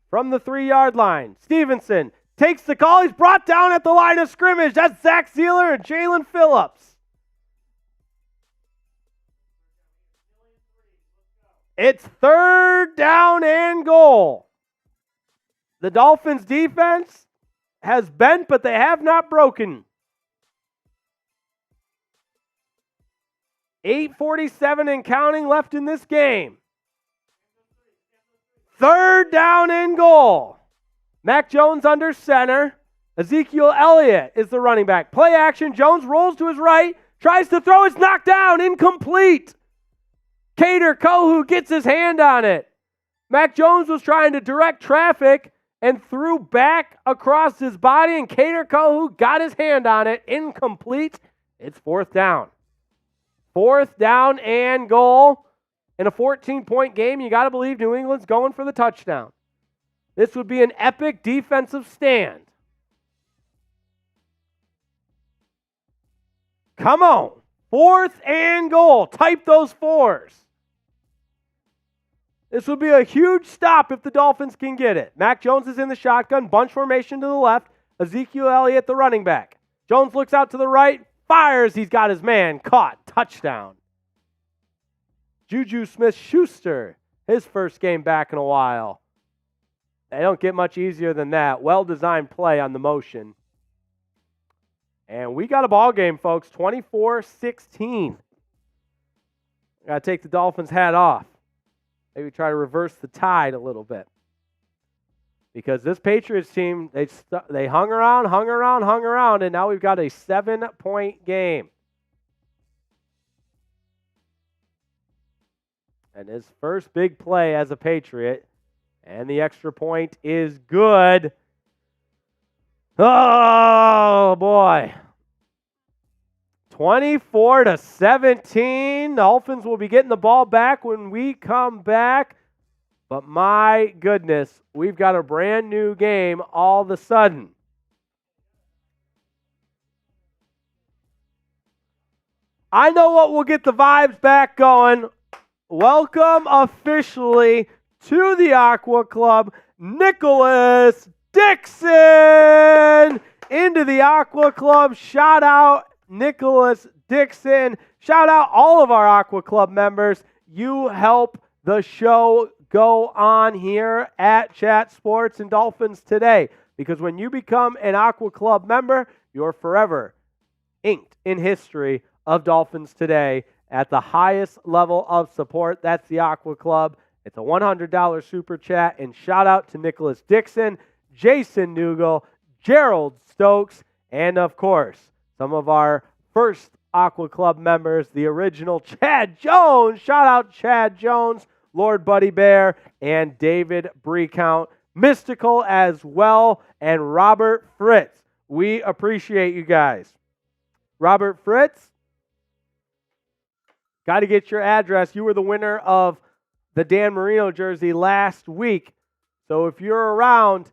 From the 3-yard line, Stevenson takes the call. He's brought down at the line of scrimmage. That's Zach Sealer and Jalen Phillips. It's third down and goal. The Dolphins defense has bent, but they have not broken. 8:47 and counting left in this game. Third down and goal. Mac Jones under center. Ezekiel Elliott is the running back. Play action. Jones rolls to his right. Tries to throw. It's knocked down. Incomplete. Kader Kohou gets his hand on it. Mac Jones was trying to direct traffic and threw back across his body, and Kader Kohou got his hand on it. Incomplete. It's fourth down. Fourth down and goal. In a 14-point game, you got to believe New England's going for the touchdown. This would be an epic defensive stand. Come on. Fourth and goal. Type those 4s. This would be a huge stop if the Dolphins can get it. Mac Jones is in the shotgun. Bunch formation to the left. Ezekiel Elliott, the running back. Jones looks out to the right. Fires. He's got his man caught. Touchdown. Juju Smith-Schuster, his first game back in a while. They don't get much easier than that. Well-designed play on the motion. And we got a ball game, folks. 24-16. Got to take the Dolphins' hat off. Maybe try to reverse the tide a little bit. Because this Patriots team, they hung around, and now we've got a 7-point game. And his first big play as a Patriot, and the extra point is good. Oh, boy. 24-17. Dolphins will be getting the ball back when we come back. But my goodness, we've got a brand new game all of a sudden. I know what will get the vibes back going. Welcome officially to the Aqua Club, Nicholas Dixon into the Aqua Club. Shout out Nicholas Dixon. Shout out all of our Aqua Club members. You help the show go on here at Chat Sports and Dolphins Today. Because when you become an Aqua Club member, you're forever inked in history of Dolphins Today at the highest level of support. That's the Aqua Club. It's a $100 super chat. And shout out to Nicholas Dixon, Jason Newgle, Gerald Stokes, and of course, some of our first Aqua Club members, the original Chad Jones. Shout out Chad Jones, Lord Buddy Bear, and David Brecount. Mystical as well, and Robert Fritz. We appreciate you guys. Robert Fritz, got to get your address. You were the winner of the Dan Marino jersey last week. So if you're around,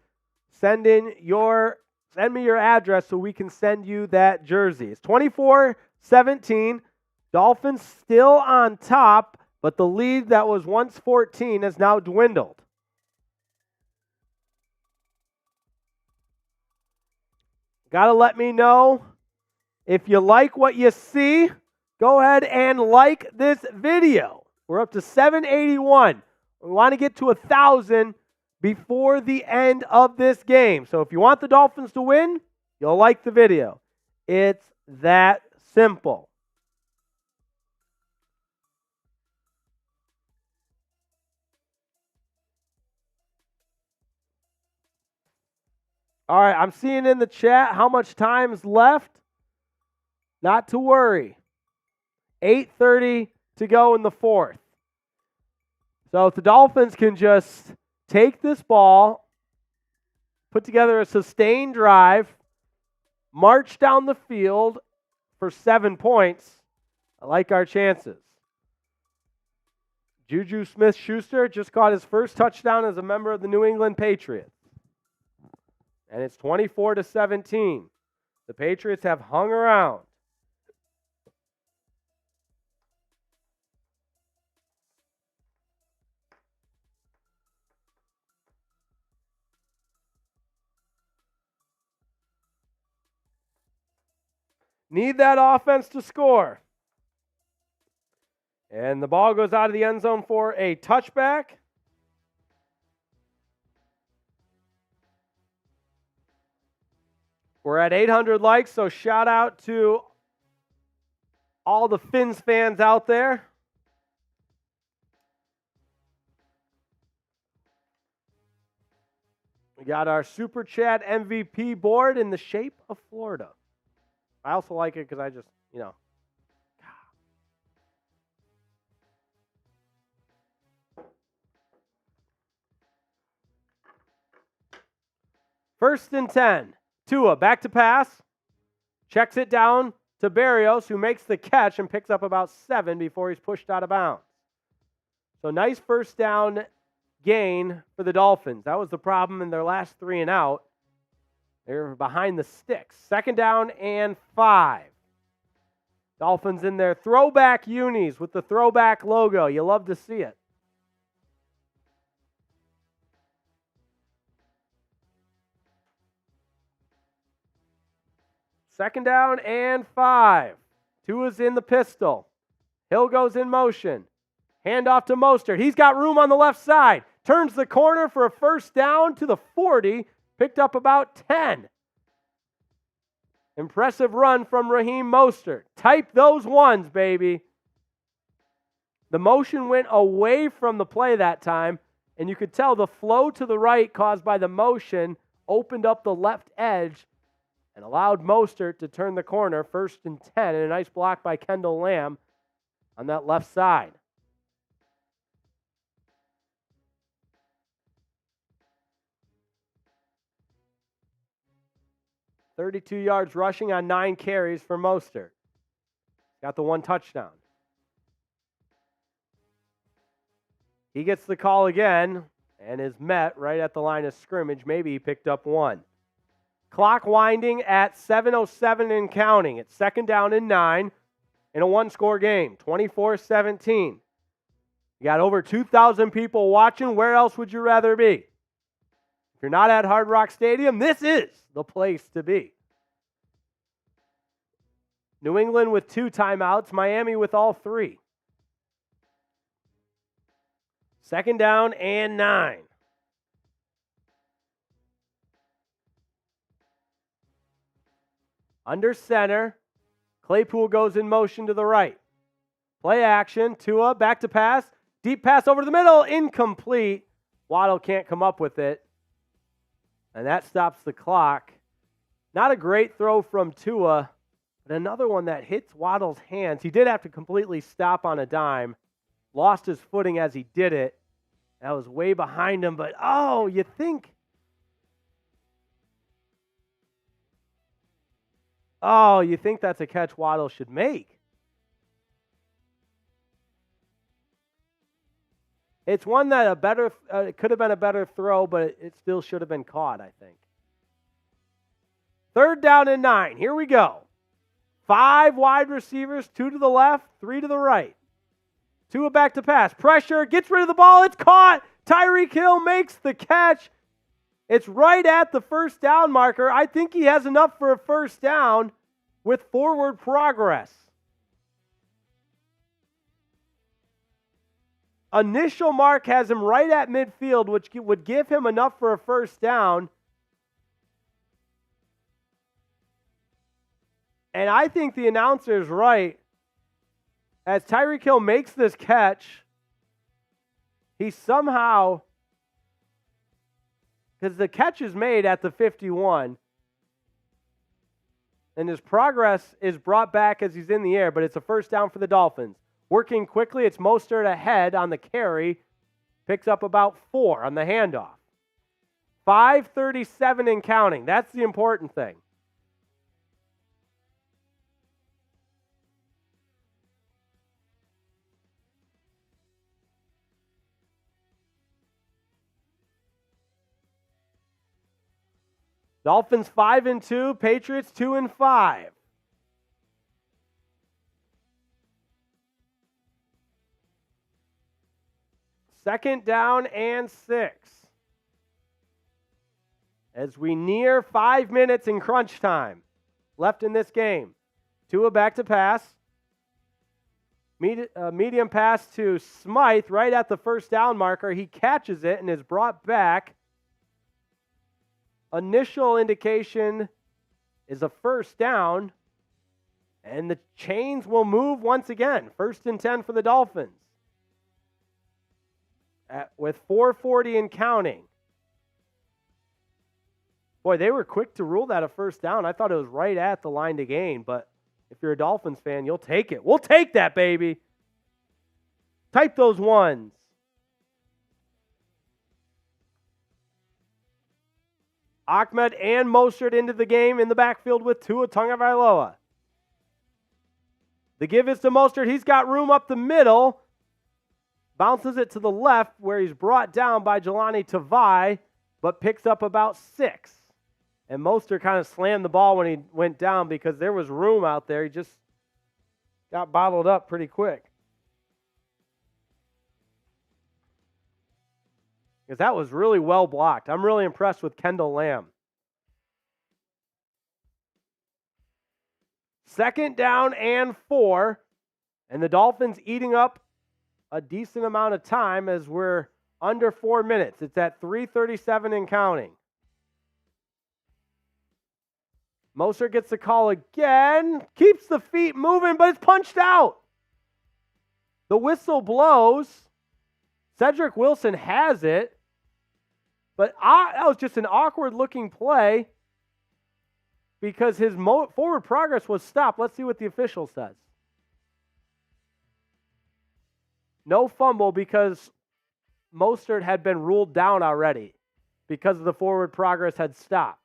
send me your address so we can send you that jersey. It's 24-17. Dolphins still on top, but the lead that was once 14 has now dwindled. Got to let me know If you like what you see, go ahead and like this video. We're up to 781. We want to get to 1,000 before the end of this game. So if you want the Dolphins to win, you'll like the video. It's that simple. All right, I'm seeing in the chat how much time is left. Not to worry. 8:30 to go in the fourth. So if the Dolphins can just take this ball, put together a sustained drive, march down the field for 7 points, I like our chances. Juju Smith-Schuster just caught his first touchdown as a member of the New England Patriots. And it's 24-17. The Patriots have hung around. Need that offense to score. And the ball goes out of the end zone for a touchback. We're at 800 likes, so shout out to all the Fins fans out there. We got our Super Chat MVP board in the shape of Florida. I also like it because I just, First and 10. Tua back to pass. Checks it down to Berrios, who makes the catch and picks up about 7 before he's pushed out of bounds. So nice first down gain for the Dolphins. That was the problem in their last 3 and out. They were behind the sticks. Second down and 5. Dolphins in their throwback unis with the throwback logo. You love to see it. Second down and 5. Tua's in the pistol. Hill goes in motion. Handoff to Mostert. He's got room on the left side. Turns the corner for a first down to the 40. Picked up about 10. Impressive run from Raheem Mostert. Type those ones, baby. The motion went away from the play that time, and you could tell the flow to the right caused by the motion opened up the left edge and allowed Mostert to turn the corner, first and 10, and a nice block by Kendall Lamb on that left side. $32 yards rushing on 9 carries for Mostert. Got the 1 touchdown. He gets the call again and is met right at the line of scrimmage. Maybe he picked up 1. Clock winding at 7:07 and counting. It's second down and 9 in a 1-score game, 24-17. You got over 2,000 people watching. Where else would you rather be? If you're not at Hard Rock Stadium, this is the place to be. New England with 2 timeouts, Miami with all 3. Second down and 9. Under center, Claypool goes in motion to the right. Play action, Tua back to pass. Deep pass over the middle, incomplete. Waddle can't come up with it. And that stops the clock. Not a great throw from Tua, but another one that hits Waddle's hands. He did have to completely stop on a dime. Lost his footing as he did it. That was way behind him, but you think that's a catch Waddle should make. It's one that it could have been a better throw, but it still should have been caught, I think. Third down and 9. Here we go. 5 wide receivers, 2 to the left, 3 to the right. Tua back to pass. Pressure, gets rid of the ball. It's caught. Tyreek Hill makes the catch. It's right at the first down marker. I think he has enough for a first down. with forward progress. Initial mark has him right at midfield, which would give him enough for a first down. And I think the announcer is right. As Tyreek Hill makes this catch, he somehow, because the catch is made at the 51, and his progress is brought back as he's in the air, but it's a first down for the Dolphins. Working quickly, it's Mostert ahead on the carry. Picks up about 4 on the handoff. 5:37 and counting. That's the important thing. Dolphins 5-2, Patriots 2-5. Second down and 6. As we near 5 minutes in crunch time left in this game. Tua back to pass. Medium pass to Smythe right at the first down marker. He catches it and is brought back. Initial indication is a first down. And the chains will move once again. 1st and 10 for the Dolphins. With 4:40 and counting. Boy, they were quick to rule that a first down. I thought it was right at the line to gain, but if you're a Dolphins fan, you'll take it. We'll take that, baby. Type those ones. Ahmed and Mostert into the game in the backfield with Tua Tagovailoa. The give is to Mostert. He's got room up the middle. Bounces it to the left where he's brought down by Jaylen Waddle, but picks up about 6. And Mostert kind of slammed the ball when he went down because there was room out there. He just got bottled up pretty quick. Because that was really well blocked. I'm really impressed with Kendall Lamb. 2nd down and 4. And the Dolphins eating up a decent amount of time as we're under 4 minutes. It's at 3:37 and counting. Mostert gets the call again. Keeps the feet moving, but it's punched out. The whistle blows. Cedric Wilson has it. But that was just an awkward-looking play because his forward progress was stopped. Let's see what the official says. No fumble because Mostert had been ruled down already because the forward progress had stopped.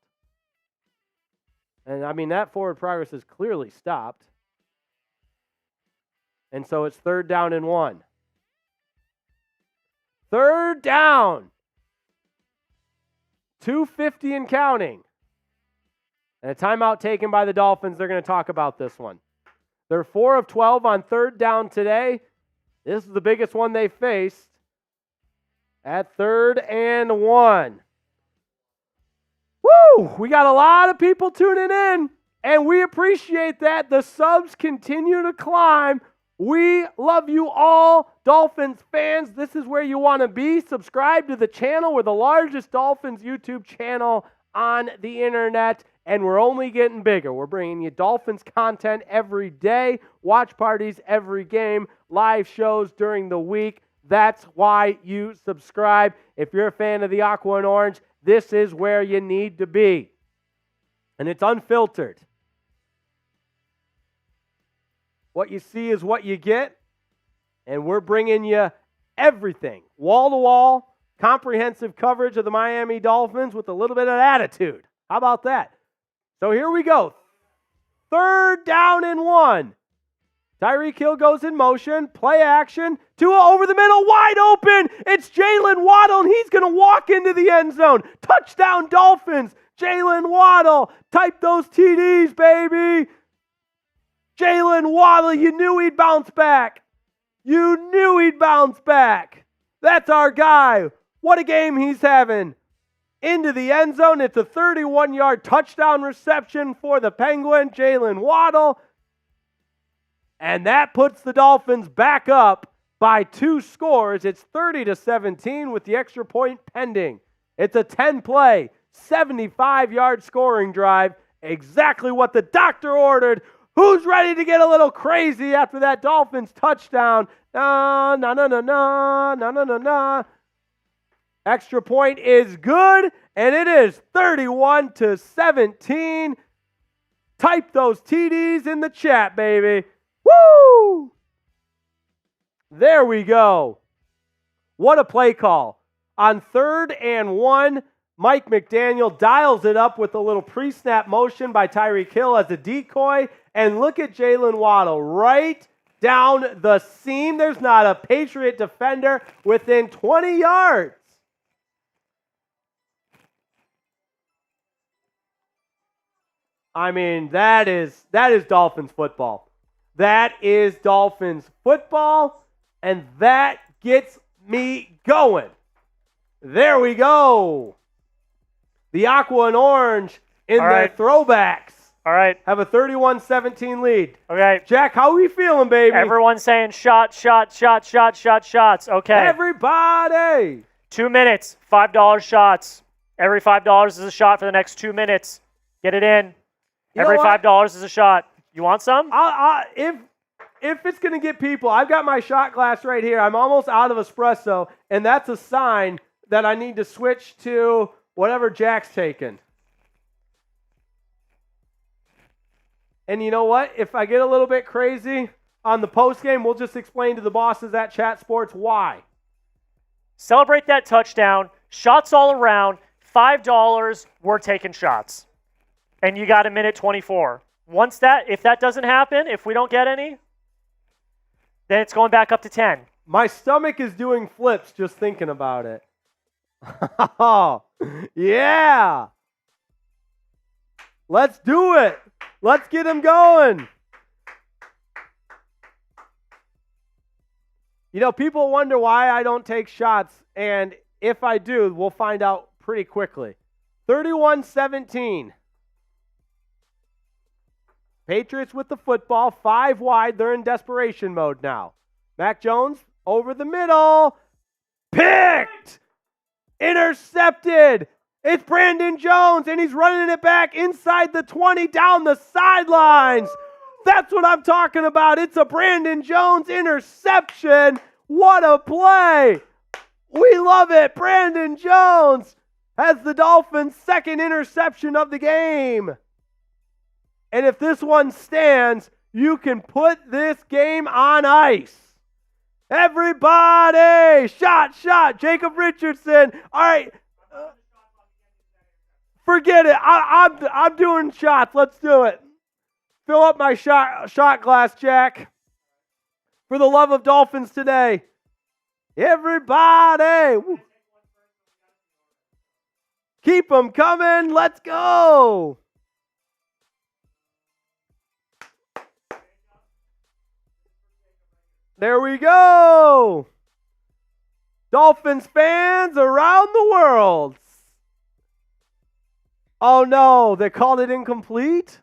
And, I mean, that forward progress is clearly stopped. And so it's 3rd down and 1. 3rd down. 2:50 and counting. And a timeout taken by the Dolphins. They're going to talk about this one. They're 4 of 12 on 3rd down today. This is the biggest one they faced at 3rd and 1. Woo! We got a lot of people tuning in, and we appreciate that. The subs continue to climb. We love you all, Dolphins fans. This is where you want to be. Subscribe to the channel. We're the largest Dolphins YouTube channel on the internet, and we're only getting bigger. We're bringing you Dolphins content every day, watch parties every game, live shows during the week. That's why you subscribe. If you're a fan of the Aqua and Orange, this is where you need to be. And it's unfiltered. What you see is what you get, and we're bringing you everything, wall-to-wall, comprehensive coverage of the Miami Dolphins with a little bit of attitude. How about that? So here we go. 3rd down and 1. Tyreek Hill goes in motion, play action, Tua over the middle, wide open. It's Jaylen Waddle, and he's going to walk into the end zone. Touchdown Dolphins. Jaylen Waddle. Type those TDs, baby. Jaylen Waddle, you knew he'd bounce back. You knew he'd bounce back. That's our guy. What a game he's having. into the end zone. It's a 31-yard touchdown reception for the Penguin, Jaylen Waddle. And that puts the Dolphins back up by 2 scores. It's 30-17 with the extra point pending. It's a 10-play, 75-yard scoring drive. Exactly what the doctor ordered. Who's ready to get a little crazy after that Dolphins touchdown? Na, na, na, na, na, na, na, na, na. Extra point is good, and it is 31-17. Type those TDs in the chat, baby. Woo! There we go. What a play call. On 3rd and 1, Mike McDaniel dials it up with a little pre-snap motion by Tyreek Hill as a decoy. And look at Jaylen Waddle right down the seam. There's not a Patriot defender within 20 yards. I mean, that is Dolphins football. That is Dolphins football, and that gets me going. There we go. The aqua and orange in their throwbacks. All right. Have a 31-17 lead. Okay. Jack, how are we feeling, baby? Everyone's saying shots. Okay. Everybody. 2 minutes, $5 shots. Every $5 is a shot for the next 2 minutes. Get it in. Every $5 is a shot. You want some? If it's going to get people, I've got my shot glass right here. I'm almost out of espresso, and that's a sign that I need to switch to whatever Jack's taking. And you know what? If I get a little bit crazy on the postgame, we'll just explain to the bosses at Chat Sports why. Celebrate that touchdown. Shots all around. $5, we're taking shots. And you got a minute 24. If that doesn't happen, if we don't get any, then it's going back up to 10. My stomach is doing flips just thinking about it. Oh, yeah. Let's do it. Let's get him going. You know, people wonder why I don't take shots, and if I do, we'll find out pretty quickly. 31-17. Patriots with the football, 5 wide. They're in desperation mode now. Mac Jones over the middle. Picked! Intercepted! It's Brandon Jones, and he's running it back inside the 20 down the sidelines. That's what I'm talking about. It's a Brandon Jones interception. What a play! We love it. Brandon Jones has the Dolphins' second interception of the game. And if this one stands, you can put this game on ice. Everybody! Shot! Jacob Richardson. All right. Forget it. I'm doing shots. Let's do it. Fill up my shot glass, Jack. For the love of Dolphins today. Everybody! Keep them coming. Let's go. There we go. Dolphins fans around the world. Oh no, they called it incomplete?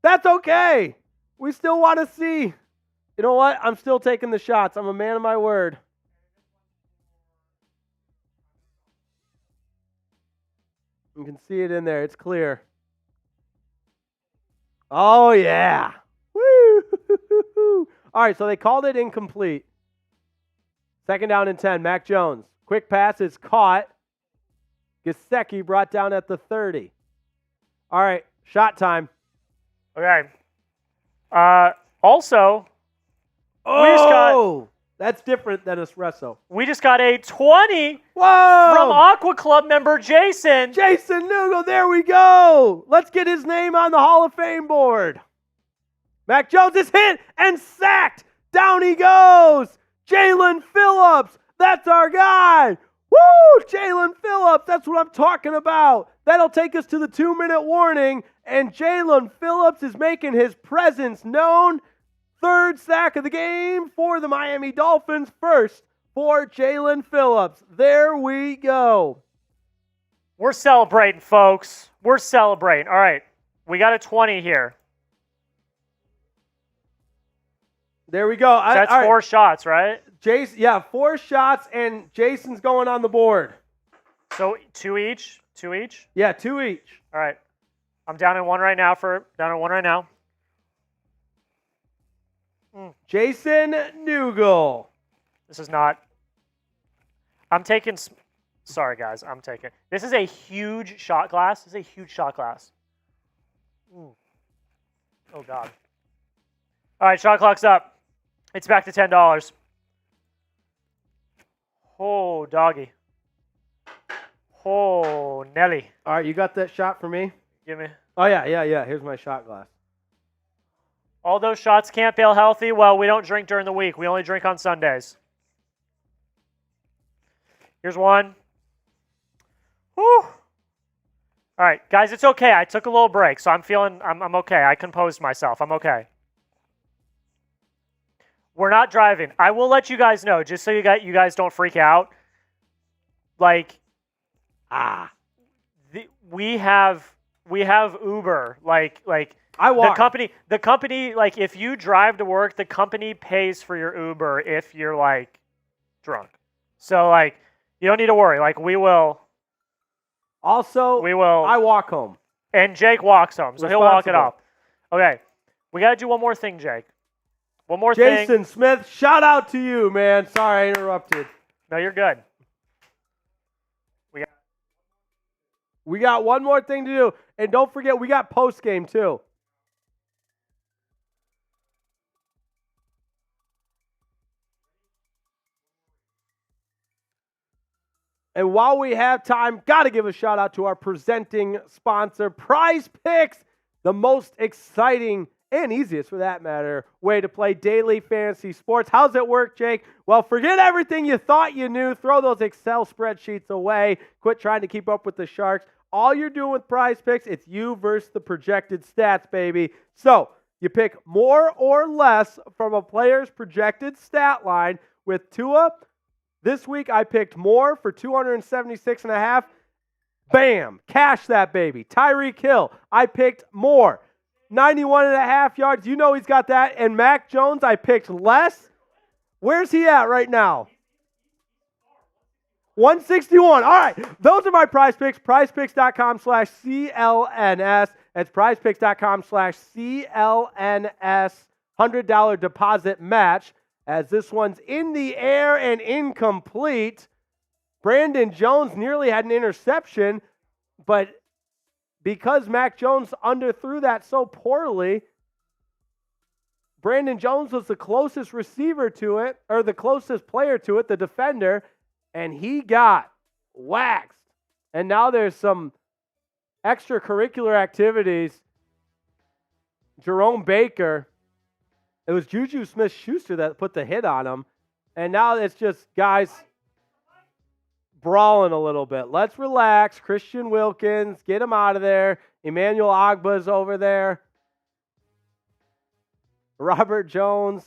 That's okay. We still want to see. You know what? I'm still taking the shots. I'm a man of my word. You can see it in there. It's clear. Oh, yeah. Woo! All right, so they called it incomplete. 2nd down and 10. Mac Jones. Quick pass is caught. Gesicki brought down at the 30. All right, shot time. Okay. Also, that's different than espresso. we just got a 20 Whoa! from Aqua Club member Jason. Jason Nugo, there we go. Let's get his name on the Hall of Fame board. Mac Jones is hit and sacked. Down he goes. Jalen Phillips, that's our guy. Woo! Jalen Phillips, that's what I'm talking about. That'll take us to the 2-minute warning, and Jalen Phillips is making his presence known. 3rd sack of the game for the Miami Dolphins. First for Jalen Phillips. There we go. We're celebrating, folks. We're celebrating. All right. We got a 20 here. There we go. That's 4 shots, right? Jason, yeah, 4 shots, and Jason's going on the board. So 2 each? 2 each? Yeah, 2 each. All right. I'm down in 1 right now Jason Newgle. This is not. I'm taking. Sorry, guys. I'm taking. This is a huge shot glass. This is a huge shot glass. Oh, God. All right, shot clock's up. It's back to $10. Oh, doggy. Oh, Nelly. All right, you got that shot for me? Give me. Oh, yeah. Here's my shot glass. All those shots can't fail healthy. Well, we don't drink during the week. We only drink on Sundays. Here's one. Whew. All right, guys, it's okay. I took a little break, so I'm okay. I composed myself. I'm okay. We're not driving. I will let you guys know, just so you guys don't freak out. Like, we have Uber. Like I walk. The company. Like, if you drive to work, the company pays for your Uber if you're like drunk. So like, you don't need to worry. Like, we will. Also, we will. I walk home. And Jake walks home, so he'll walk it up. Okay, we got to do one more thing, Jake. One more thing. Jason Smith, shout out to you, man. Sorry I interrupted. No, you're good. We got one more thing to do. And don't forget, we got postgame too. And while we have time, got to give a shout out to our presenting sponsor, Prize Picks, the most exciting and easiest, for that matter, way to play daily fantasy sports. How's it work, Jake? Well, forget everything you thought you knew. Throw those Excel spreadsheets away. Quit trying to keep up with the Sharks. All you're doing with Prize Picks, it's you versus the projected stats, baby. So you pick more or less from a player's projected stat line. With Tua, this week I picked more for 276.5. Bam! Cash that baby. Tyreek Hill, I picked more. 91.5 yards. You know he's got that. And Mac Jones, I picked less. Where's he at right now? 161. All right. Those are my prize picks. PrizePicks.com/CLNS. That's PrizePicks.com/CLNS. $100 deposit match. As this one's in the air and incomplete. Brandon Jones nearly had an interception, but because Mac Jones underthrew that so poorly, Brandon Jones was the closest receiver to it, or the closest player to it, the defender, and he got waxed. And now there's some extracurricular activities. Jerome Baker, it was Juju Smith-Schuster that put the hit on him, and now it's just guys brawling a little bit. Let's relax. Christian Wilkins, get him out of there. Emmanuel Ogba's over there. Robert Jones.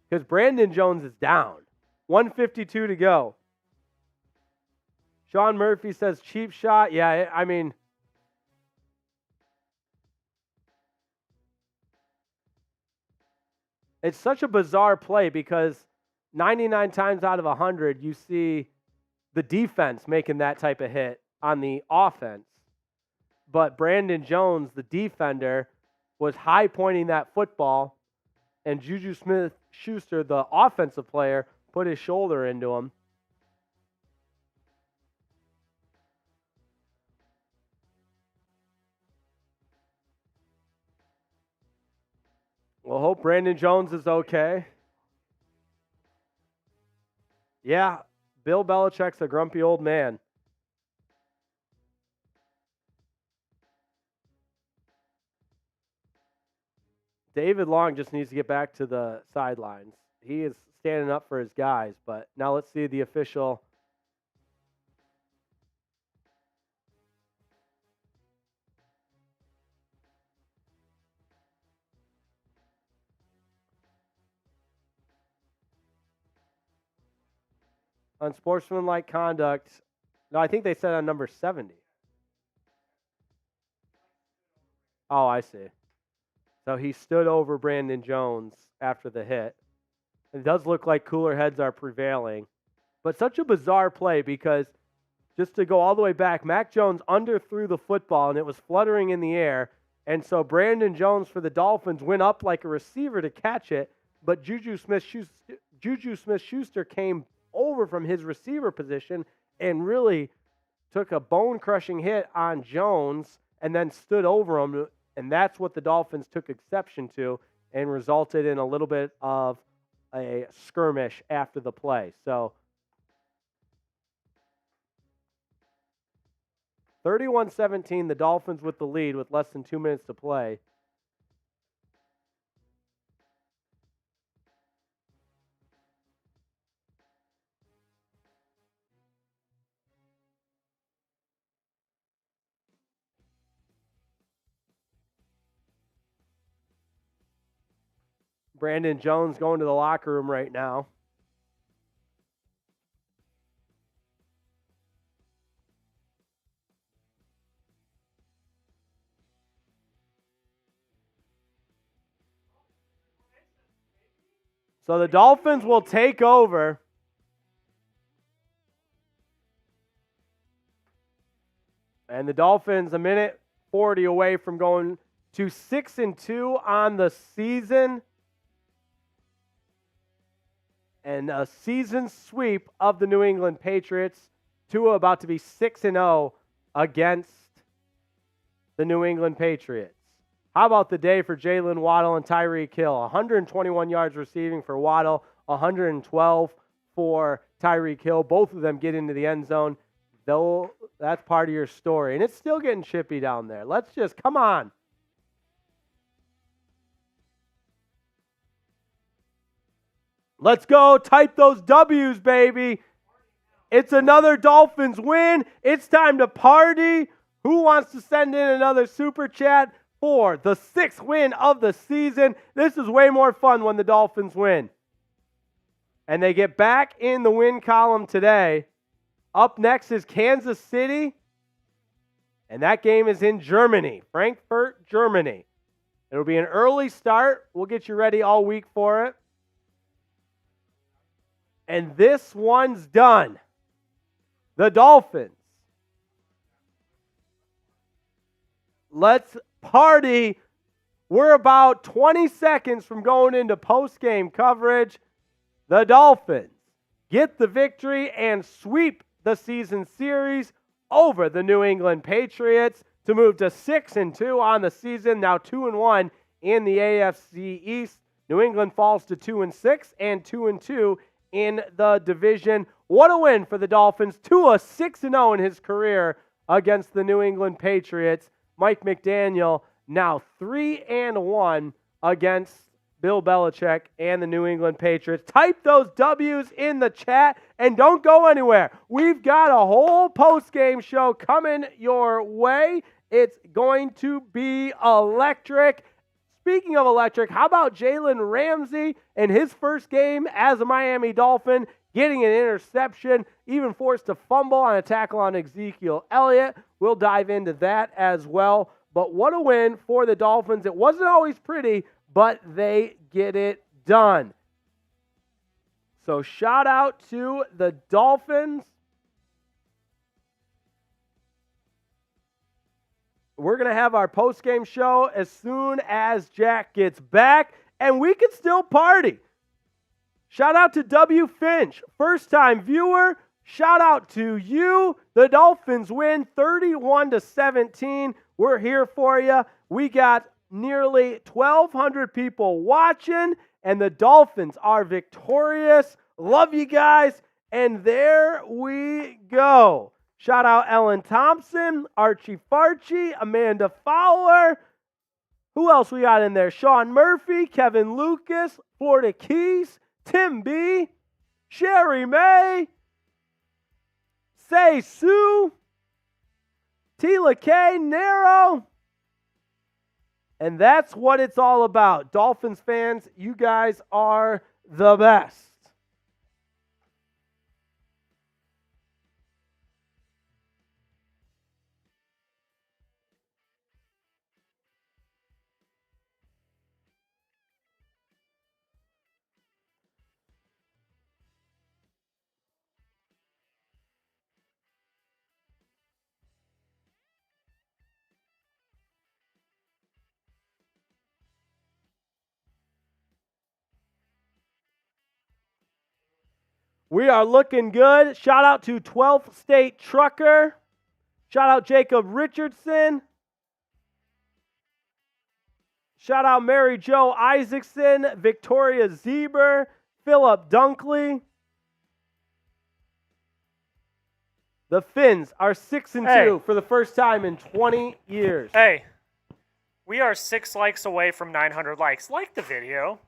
Because Brandon Jones is down. 152 to go. Sean Murphy says cheap shot. Yeah, I mean, it's such a bizarre play because 99 times out of 100 you see the defense making that type of hit on the offense. But Brandon Jones, the defender, was high pointing that football, and Juju Smith-Schuster, the offensive player, put his shoulder into him. We'll hope Brandon Jones is okay. Yeah, Bill Belichick's a grumpy old man. David Long just needs to get back to the sidelines. He is standing up for his guys, but now let's see the official. Unsportsmanlike conduct, No, I think they said on number 70. Oh, I see. So he stood over Brandon Jones after the hit. It does look like cooler heads are prevailing. But such a bizarre play because just to go all the way back, Mac Jones underthrew the football and it was fluttering in the air. And so Brandon Jones for the Dolphins went up like a receiver to catch it, but Juju Smith-Schuster came over from his receiver position and really took a bone-crushing hit on Jones and then stood over him. And that's what the Dolphins took exception to and resulted in a little bit of a skirmish after the play. So 31-17, the Dolphins with the lead with less than 2 minutes to play. Brandon Jones going to the locker room right now. So the Dolphins will take over. And the Dolphins, a minute 40 away from going to 6-2 on the season. And a season sweep of the New England Patriots. Tua about to be 6-0 against the New England Patriots. How about the day for Jaylen Waddle and Tyreek Hill? 121 yards receiving for Waddle, 112 for Tyreek Hill. Both of them get into the end zone. Though that's part of your story. And it's still getting chippy down there. Let's just, come on. Let's go. Type those W's, baby. It's another Dolphins win. It's time to party. Who wants to send in another super chat for the 6th win of the season? This is way more fun when the Dolphins win. And they get back in the win column today. Up next is Kansas City. And that game is in Germany, Frankfurt, Germany. It'll be an early start. We'll get you ready all week for it. And this one's done. The Dolphins. Let's party. We're about 20 seconds from going into post-game coverage. The Dolphins get the victory and sweep the season series over the New England Patriots to move to 6-2 on the season, now 2-1 in the AFC East. New England falls to 2-6 and 2-2 in the division. What a win for the Dolphins. Tua 6-0 in his career against the New England Patriots. Mike McDaniel now 3-1 against Bill Belichick and the New England Patriots. Type those W's in the chat and don't go anywhere. We've got a whole post-game show coming your way. It's going to be electric. Speaking of electric, how about Jalen Ramsey in his first game as a Miami Dolphin, getting an interception, even forced to fumble on a tackle on Ezekiel Elliott. We'll dive into that as well. But what a win for the Dolphins. It wasn't always pretty, but they get it done. So shout out to the Dolphins. We're going to have our post-game show as soon as Jack gets back, and we can still party. Shout out to W. Finch, first-time viewer. Shout out to you. The Dolphins win 31-17. We're here for you. We got nearly 1,200 people watching, and the Dolphins are victorious. Love you guys, and there we go. Shout out Ellen Thompson, Archie Farchie, Amanda Fowler. Who else we got in there? Sean Murphy, Kevin Lucas, Florida Keys, Tim B, Sherry May, Say Sue, Tila K, Nero. And that's what it's all about. Dolphins fans, you guys are the best. We are looking good. Shout out to 12th State Trucker. Shout out Jacob Richardson. Shout out Mary Jo Isaacson, Victoria Zeber, Philip Dunkley. The Finns are 6-2 for the first time in 20 years. Hey, we are 6 likes away from 900 likes. Like the video.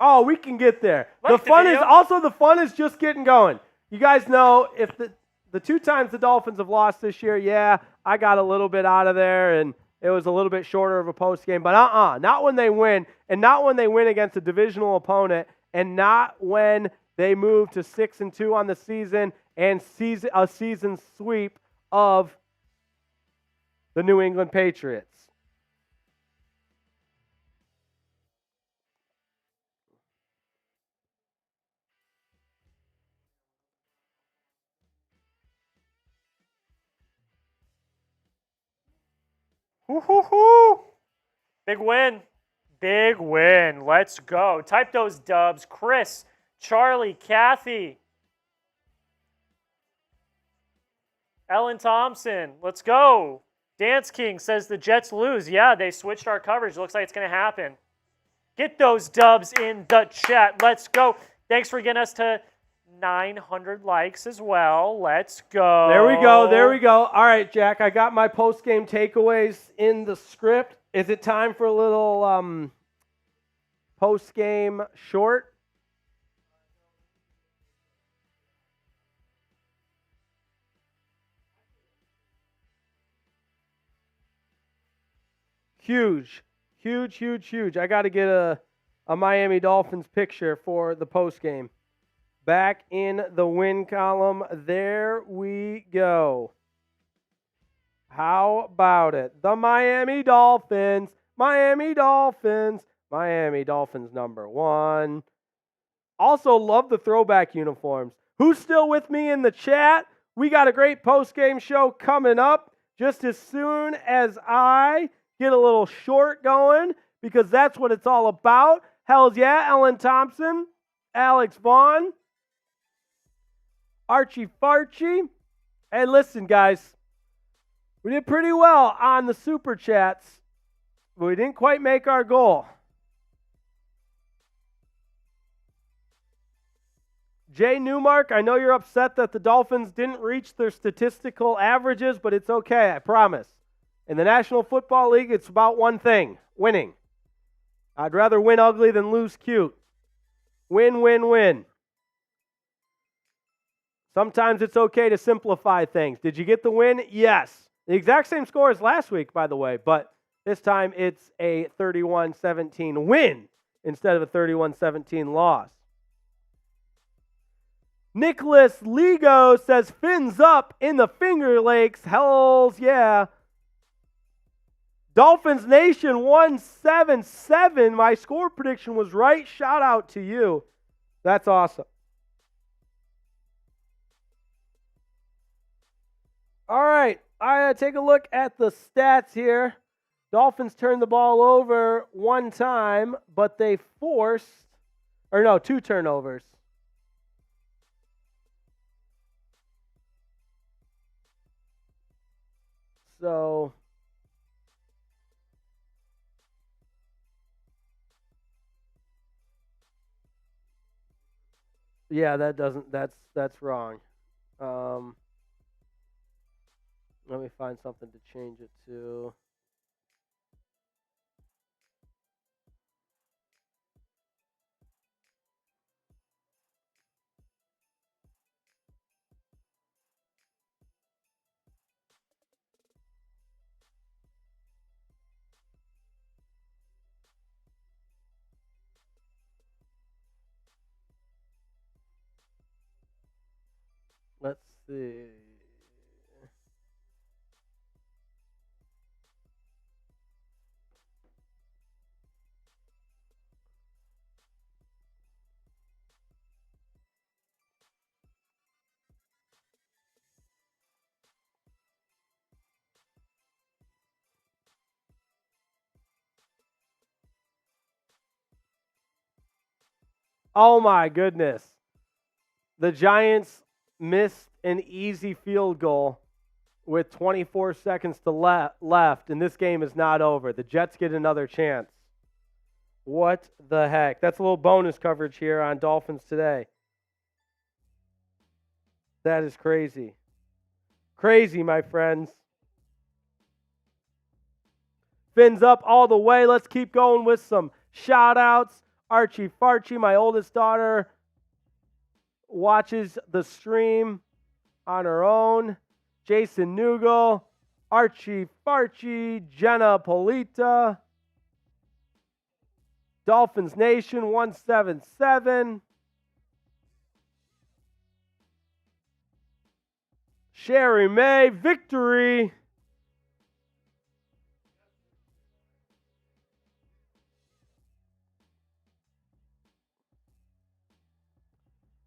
Oh, we can get there. Like the fun is just getting going. You guys know if the 2 times the Dolphins have lost this year, yeah, I got a little bit out of there and it was a little bit shorter of a post game, but not when they win, and not when they win against a divisional opponent, and not when they move to 6-2 on the season and a season sweep of the New England Patriots. Woo-hoo-hoo. Big win. Big win. Let's go. Type those dubs. Chris, Charlie, Kathy, Ellen Thompson. Let's go. Dance King says the Jets lose. Yeah, they switched our coverage. Looks like it's going to happen. Get those dubs in the chat. Let's go. Thanks for getting us to 900 likes as well. Let's go. There we go. All right, Jack, I got my post-game takeaways in the script. Is it time for a little post-game short? Huge. I got to get a Miami Dolphins picture for the post-game. Back in the win column. There we go. How about it? The Miami Dolphins. Miami Dolphins #1. Also love the throwback uniforms. Who's still with me in the chat? We got a great post-game show coming up just as soon as I get a little short going, because that's what it's all about. Hells yeah, Ellen Thompson, Alex Vaughn, Archie Farchie. Hey, listen, guys. We did pretty well on the Super Chats, but we didn't quite make our goal. Jay Newmark, I know you're upset that the Dolphins didn't reach their statistical averages, but it's okay, I promise. In the National Football League, it's about one thing: winning. I'd rather win ugly than lose cute. Win. Sometimes it's okay to simplify things. Did you get the win? Yes. The exact same score as last week, by the way, but this time it's a 31-17 win instead of a 31-17 loss. Nicholas Ligo says, fins up in the Finger Lakes. Hells yeah. Dolphins Nation 177. My score prediction was right. Shout out to you. That's awesome. All right. I take a look at the stats here. Dolphins turned the ball over 1 time, but they forced, 2 turnovers. So yeah, that's wrong. Let me find something to change it to. Let's see. Oh my goodness. The Giants missed an easy field goal with 24 seconds to left, and this game is not over. The Jets get another chance. What the heck? That's a little bonus coverage here on Dolphins Today. That is crazy. Crazy, my friends. Fins up all the way. Let's keep going with some shout-outs. Archie Farchie, my oldest daughter, watches the stream on her own. Jason Nugel, Archie Farchie, Jenna Polita, Dolphins Nation 177, Sherry May, Victory,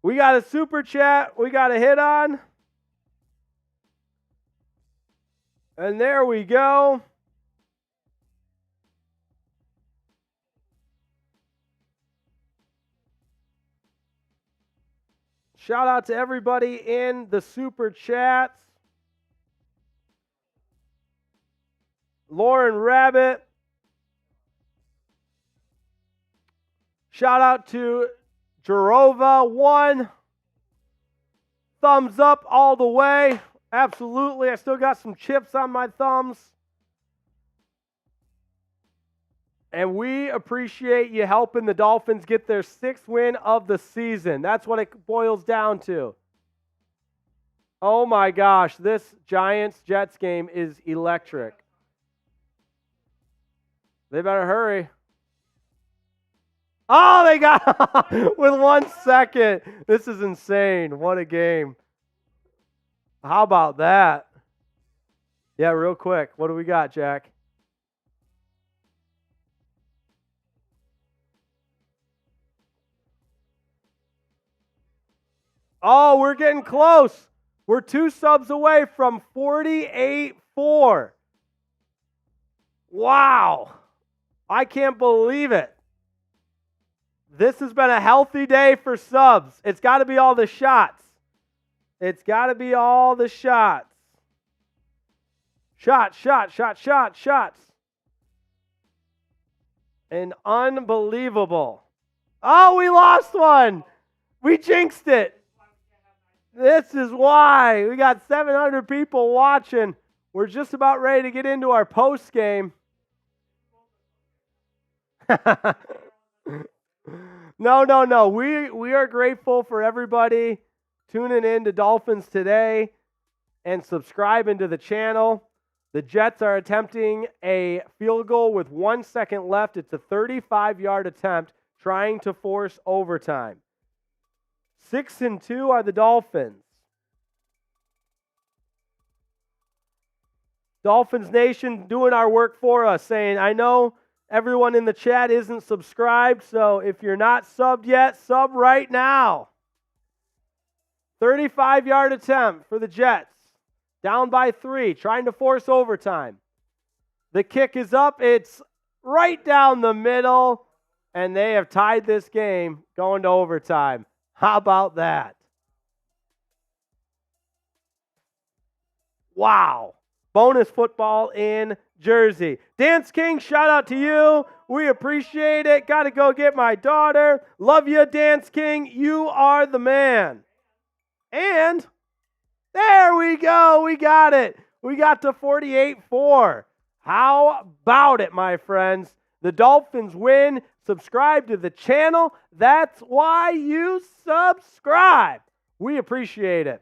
we got a super chat we got to hit on. And there we go. Shout out to everybody in the super chats. Lauren Rabbit. Shout out to Jarova1. Thumbs up all the way. Absolutely. I still got some chips on my thumbs. And we appreciate you helping the Dolphins get their 6th win of the season. That's what it boils down to. Oh my gosh, this Giants-Jets game is electric. They better hurry. Oh, they got with 1 second. This is insane. What a game. How about that? Yeah, real quick. What do we got, Jack? Oh, we're getting close. We're 2 subs away from 48-4. Wow. I can't believe it. This has been a healthy day for subs. It's got to be all the shots. It's got to be all the shots. Shots. And unbelievable. Oh, we lost one. We jinxed it. This is why. We got 700 people watching. We're just about ready to get into our post game. No. We are grateful for everybody tuning in to Dolphins Today and subscribing to the channel. The Jets are attempting a field goal with 1 second left. It's a 35-yard attempt trying to force overtime. 6-2 are the Dolphins. Dolphins Nation doing our work for us, saying, I know everyone in the chat isn't subscribed, so if you're not subbed yet, sub right now. 35-yard attempt for the Jets. Down by 3, trying to force overtime. The kick is up. It's right down the middle, and they have tied this game going to overtime. How about that? Wow. Bonus football in Jersey. Dance King, shout out to you. We appreciate it. Got to go get my daughter. Love you, Dance King. You are the man. And there we go. We got it. We got to 48-4. How about it, my friends? The Dolphins win. Subscribe to the channel. That's why you subscribe. We appreciate it.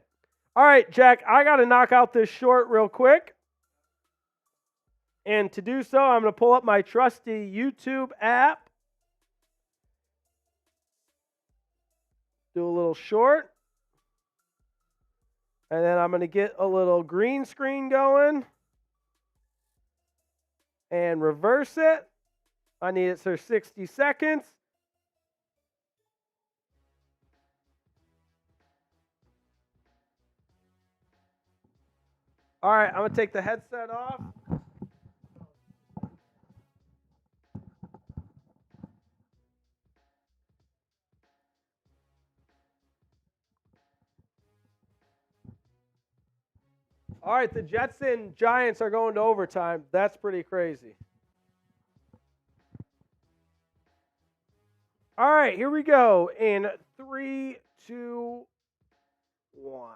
All right, Jack, I got to knock out this short real quick. And to do so, I'm going to pull up my trusty YouTube app. Do a little short. And then I'm going to get a little green screen going. And reverse it. I need it for 60 seconds. All right, I'm going to take the headset off. All right, the Jets and Giants are going to overtime. That's pretty crazy. All right, here we go. In 3, 2, 1.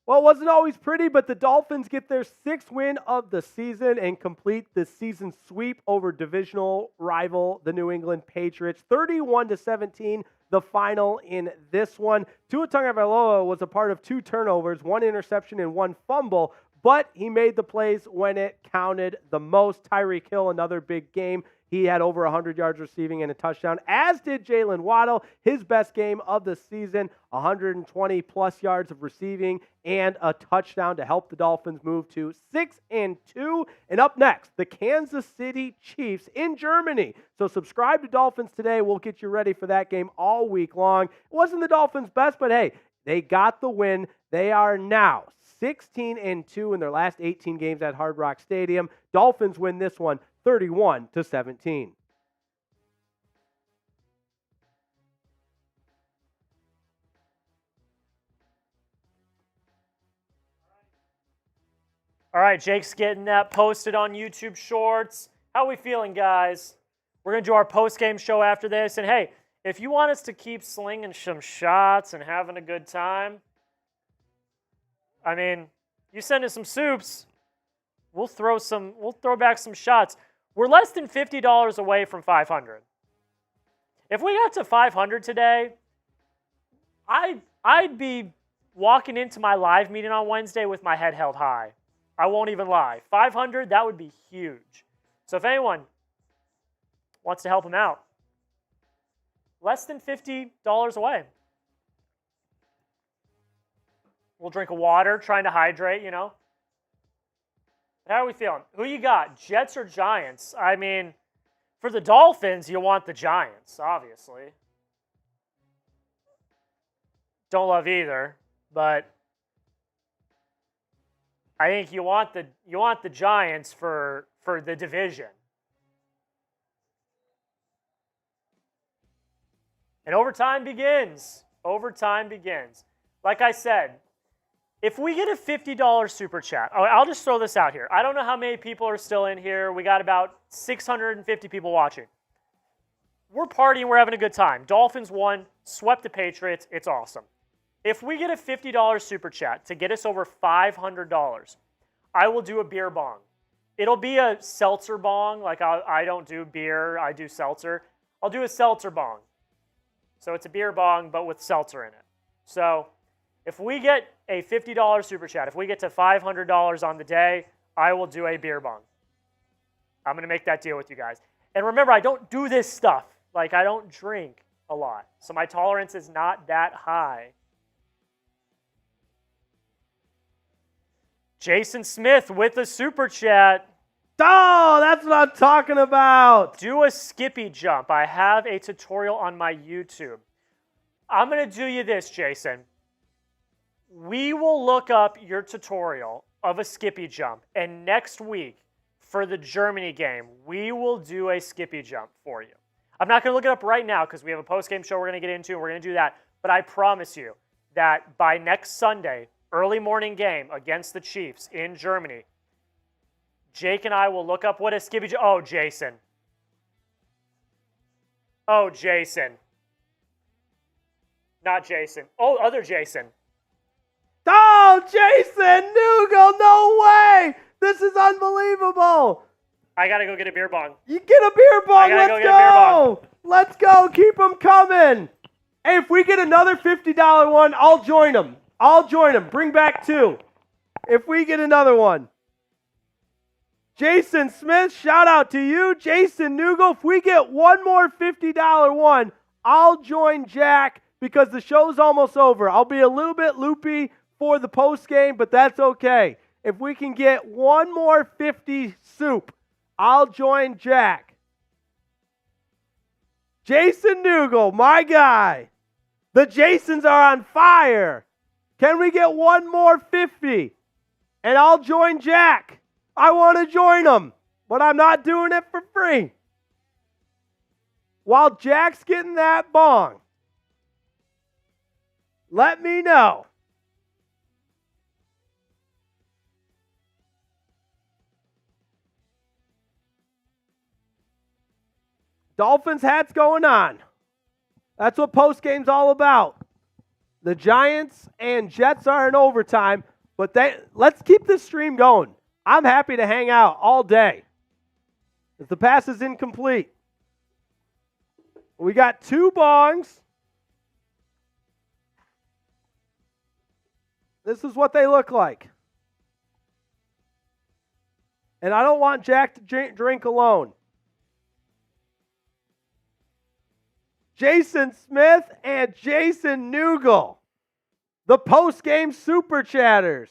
Well, it wasn't always pretty, but the Dolphins get their 6th win of the season and complete the season sweep over divisional rival, the New England Patriots. 31-17, the final in this one. Tua Tagovailoa was a part of 2 turnovers, 1 interception and 1 fumble, but he made the plays when it counted the most. Tyreek Hill, another big game. He had over 100 yards receiving and a touchdown, as did Jaylen Waddle, his best game of the season, 120-plus yards of receiving and a touchdown to help the Dolphins move to 6-2. And up next, the Kansas City Chiefs in Germany. So subscribe to Dolphins Today. We'll get you ready for that game all week long. It wasn't the Dolphins' best, but hey, they got the win. They are now 16-2 in their last 18 games at Hard Rock Stadium. Dolphins win this one 31-17. All right, Jake's getting that posted on YouTube Shorts. How are we feeling, guys? We're going to do our post-game show after this. And hey, if you want us to keep slinging some shots and having a good time, I mean, you send us some soups, we'll throw back some shots. We're less than $50 away from 500. If we got to 500 today, I'd be walking into my live meeting on Wednesday with my head held high. I won't even lie. 500, that would be huge. So if anyone wants to help him out, less than $50 away. We'll drink a water, trying to hydrate, you know. How are we feeling? Who you got, Jets or Giants? I mean, for the Dolphins, you want the Giants, obviously. Don't love either, but I think you want the Giants for the division. And overtime begins. Overtime begins. Like I said, if we get a $50 super chat, I'll just throw this out here. I don't know how many people are still in here. We got about 650 people watching. We're partying. We're having a good time. Dolphins won, swept the Patriots. It's awesome. If we get a $50 super chat to get us over $500, I will do a beer bong. It'll be a seltzer bong. Like I don't do beer. I do seltzer. I'll do a seltzer bong. So it's a beer bong, but with seltzer in it. So if we get a $50 super chat, if we get to $500 on the day, I will do a beer bong. I'm going to make that deal with you guys. And remember, I don't do this stuff. Like, I don't drink a lot. So my tolerance is not that high. Jason Smith with a super chat. Oh, that's what I'm talking about. Do a skippy jump. I have a tutorial on my YouTube. I'm going to do you this, Jason. We will look up your tutorial of a skippy jump, and next week for the Germany game, we will do a skippy jump for you. I'm not going to look it up right now because we have a post-game show we're going to get into, and we're going to do that, but I promise you that by next Sunday, early morning game against the Chiefs in Germany, Jake and I will look up what a skippy jump. Oh, Jason. Oh, Jason. Not Jason. Oh, other Jason. Oh, Jason Newgle, no way! This is unbelievable. I got to go get a beer bong. You get a beer bong, let's go. Get a beer bong. Let's go, keep them coming. Hey, if we get another $50 one, I'll join them. Bring back 2. If we get another one. Jason Smith, shout out to you. Jason Newgle, if we get one more $50 one, I'll join Jack because the show's almost over. I'll be a little bit loopy for the post game, but that's okay. If we can get one more 50 soup, I'll join Jack. Jason Newgle, my guy. The Jasons are on fire. Can we get one more 50? And I'll join Jack. I want to join him, but I'm not doing it for free. While Jack's getting that bong, let me know. Dolphins hats going on. That's what postgame's all about. The Giants and Jets are in overtime, but let's keep this stream going. I'm happy to hang out all day. If the pass is incomplete. We got 2 bongs. This is what they look like. And I don't want Jack to drink alone. Jason Smith and Jason Nugel, the post-game super chatters.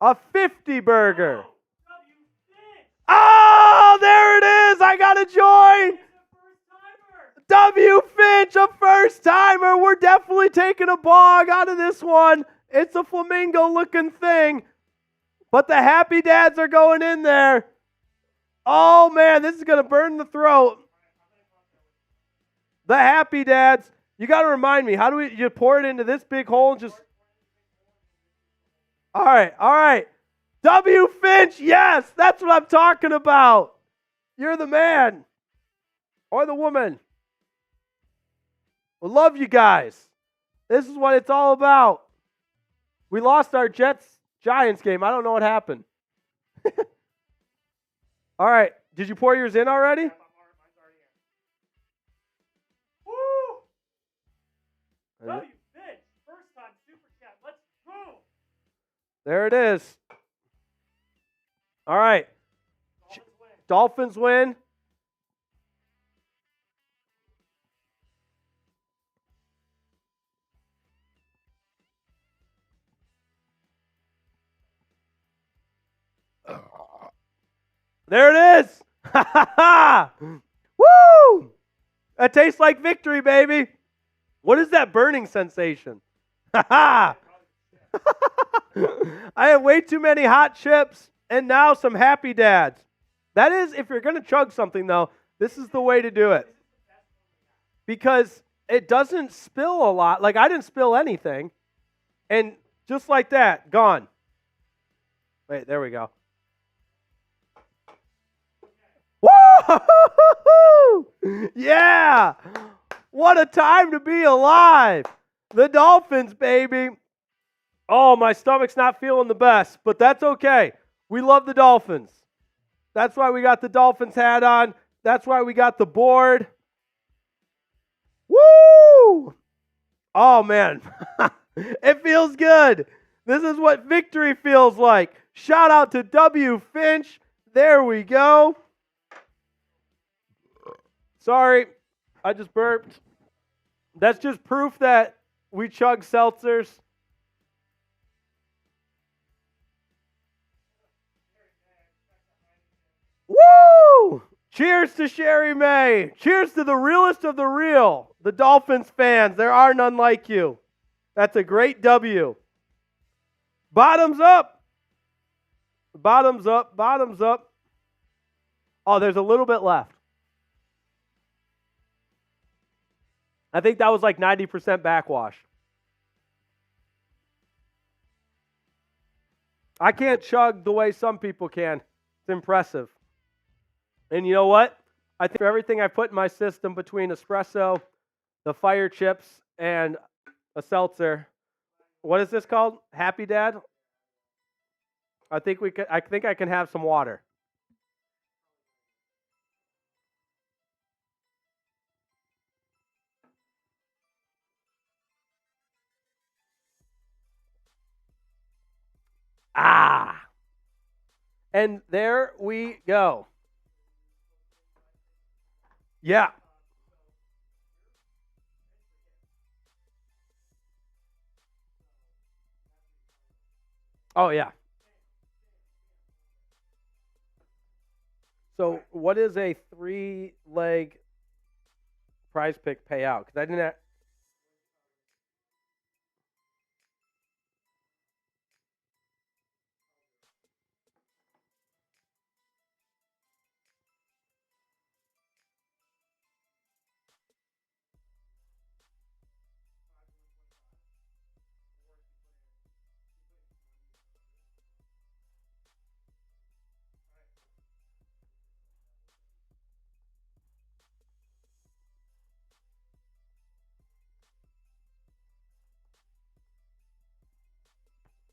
A 50 burger. Oh, there it is. I got to join. W. Finch, a first timer. We're definitely taking a bog out of this one. It's a flamingo looking thing. But the happy dads are going in there. Oh, man, this is going to burn the throat. The happy dads. You got to remind me, how do you pour it into this big hole and just... All right. W. Finch, yes, that's what I'm talking about. You're the man. Or the woman. I love you guys. This is what it's all about. We lost our Jets-Giants game. I don't know what happened. All right. Did you pour yours in already? Mine's already in. Woo! W. Finch, first time super chat. Let's go. There it is. All right. Dolphins win. There it is. Woo! That tastes like victory, baby. What is that burning sensation? I have way too many hot chips and now some happy dads. That is, if you're going to chug something, though, this is the way to do it. Because it doesn't spill a lot. Like, I didn't spill anything. And just like that, gone. Wait, there we go. Woo! Yeah! What a time to be alive. The Dolphins, baby. Oh, my stomach's not feeling the best, but that's okay. We love the Dolphins. That's why we got the Dolphins hat on. That's why we got the board. Woo! Oh, man. It feels good. This is what victory feels like. Shout out to W. Finch. There we go. Sorry, I just burped. That's just proof that we chug seltzers. Woo! Cheers to Sherry May. Cheers to the realest of the real. The Dolphins fans. There are none like you. That's a great W. Bottoms up. Bottoms up. Bottoms up. Oh, there's a little bit left. I think that was like 90% backwash. I can't chug the way some people can. It's impressive. And you know what? I think for everything I put in my system between espresso, the fire chips, and a seltzer, what is this called? Happy Dad? I think I can have some water. Ah! And there we go. Yeah. Oh, yeah. So what is a 3-leg prize pick payout? Because I didn't...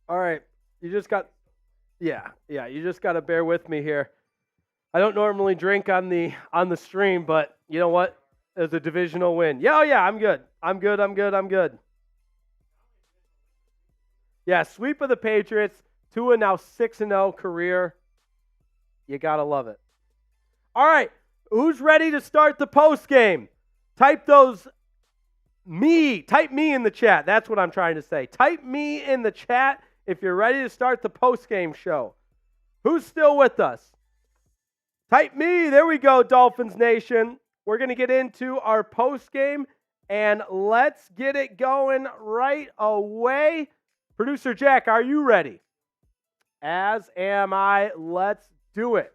All right. You just got you just got to bear with me here. I don't normally drink on the stream, but you know what? There's a divisional win. Yeah, I'm good. I'm good. Yeah, sweep of the Patriots. Tua now 6-0 career. You got to love it. All right. Who's ready to start the post game? Type me in the chat. That's what I'm trying to say. Type me in the chat if you're ready to start the post-game show. Who's still with us? Type me. There we go, Dolphins Nation. We're going to get into our post-game, and let's get it going right away. Producer Jack, are you ready? As am I. Let's do it.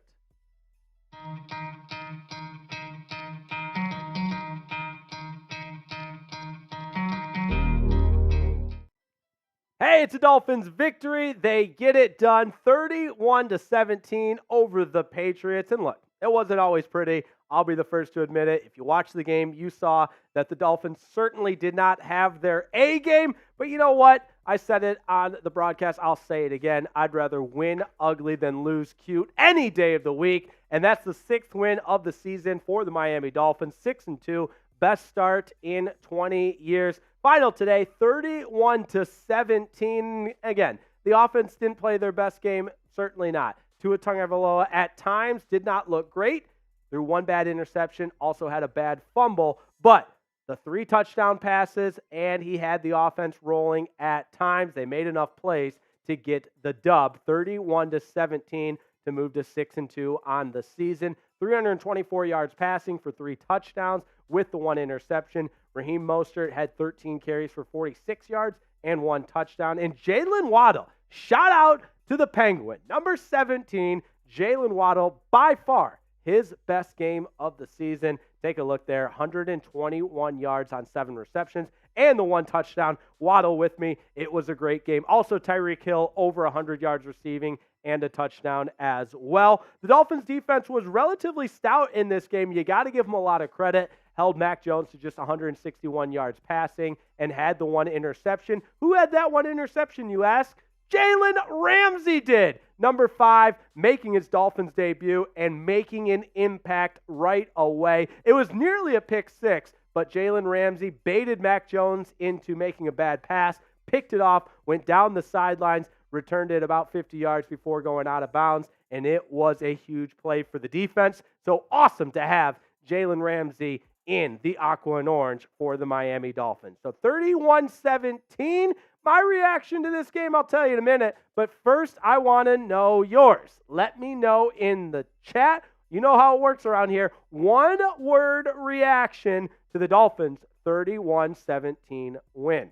Hey, it's a Dolphins victory. They get it done 31-17 over the Patriots. And look, it wasn't always pretty. I'll be the first to admit it. If you watched the game, you saw that the Dolphins certainly did not have their A game. But you know what? I said it on the broadcast. I'll say it again. I'd rather win ugly than lose cute any day of the week. And that's the 6th win of the season for the Miami Dolphins. 6-2. Best start in 20 years. Final today, 31-17. Again, the offense didn't play their best game. Certainly not. Tua Tagovailoa at times did not look great. Threw one bad interception. Also had a bad fumble. But the 3 touchdown passes, and he had the offense rolling at times. They made enough plays to get the dub. 31-17 to move to 6-2 on the season. 324 yards passing for 3 touchdowns with the 1 interception. Raheem Mostert had 13 carries for 46 yards and 1 touchdown. And Jaylen Waddle, shout out to the Penguin. Number 17, Jaylen Waddle, by far his best game of the season. Take a look there, 121 yards on 7 receptions and the 1 touchdown. Waddle with me. It was a great game. Also, Tyreek Hill over 100 yards receiving and a touchdown as well. The Dolphins defense was relatively stout in this game. You got to give them a lot of credit. Held Mac Jones to just 161 yards passing and had the 1 interception. Who had that 1 interception, you ask? Jalen Ramsey did. Number 5, making his Dolphins debut and making an impact right away. It was nearly a pick 6, but Jalen Ramsey baited Mac Jones into making a bad pass, picked it off, went down the sidelines, returned it about 50 yards before going out of bounds, and it was a huge play for the defense. So awesome to have Jalen Ramsey in the aqua and orange for the Miami Dolphins. So 31-17. My reaction to this game, I'll tell you in a minute. But first, I want to know yours. Let me know in the chat. You know how it works around here. 1-word reaction to the Dolphins' 31-17 win.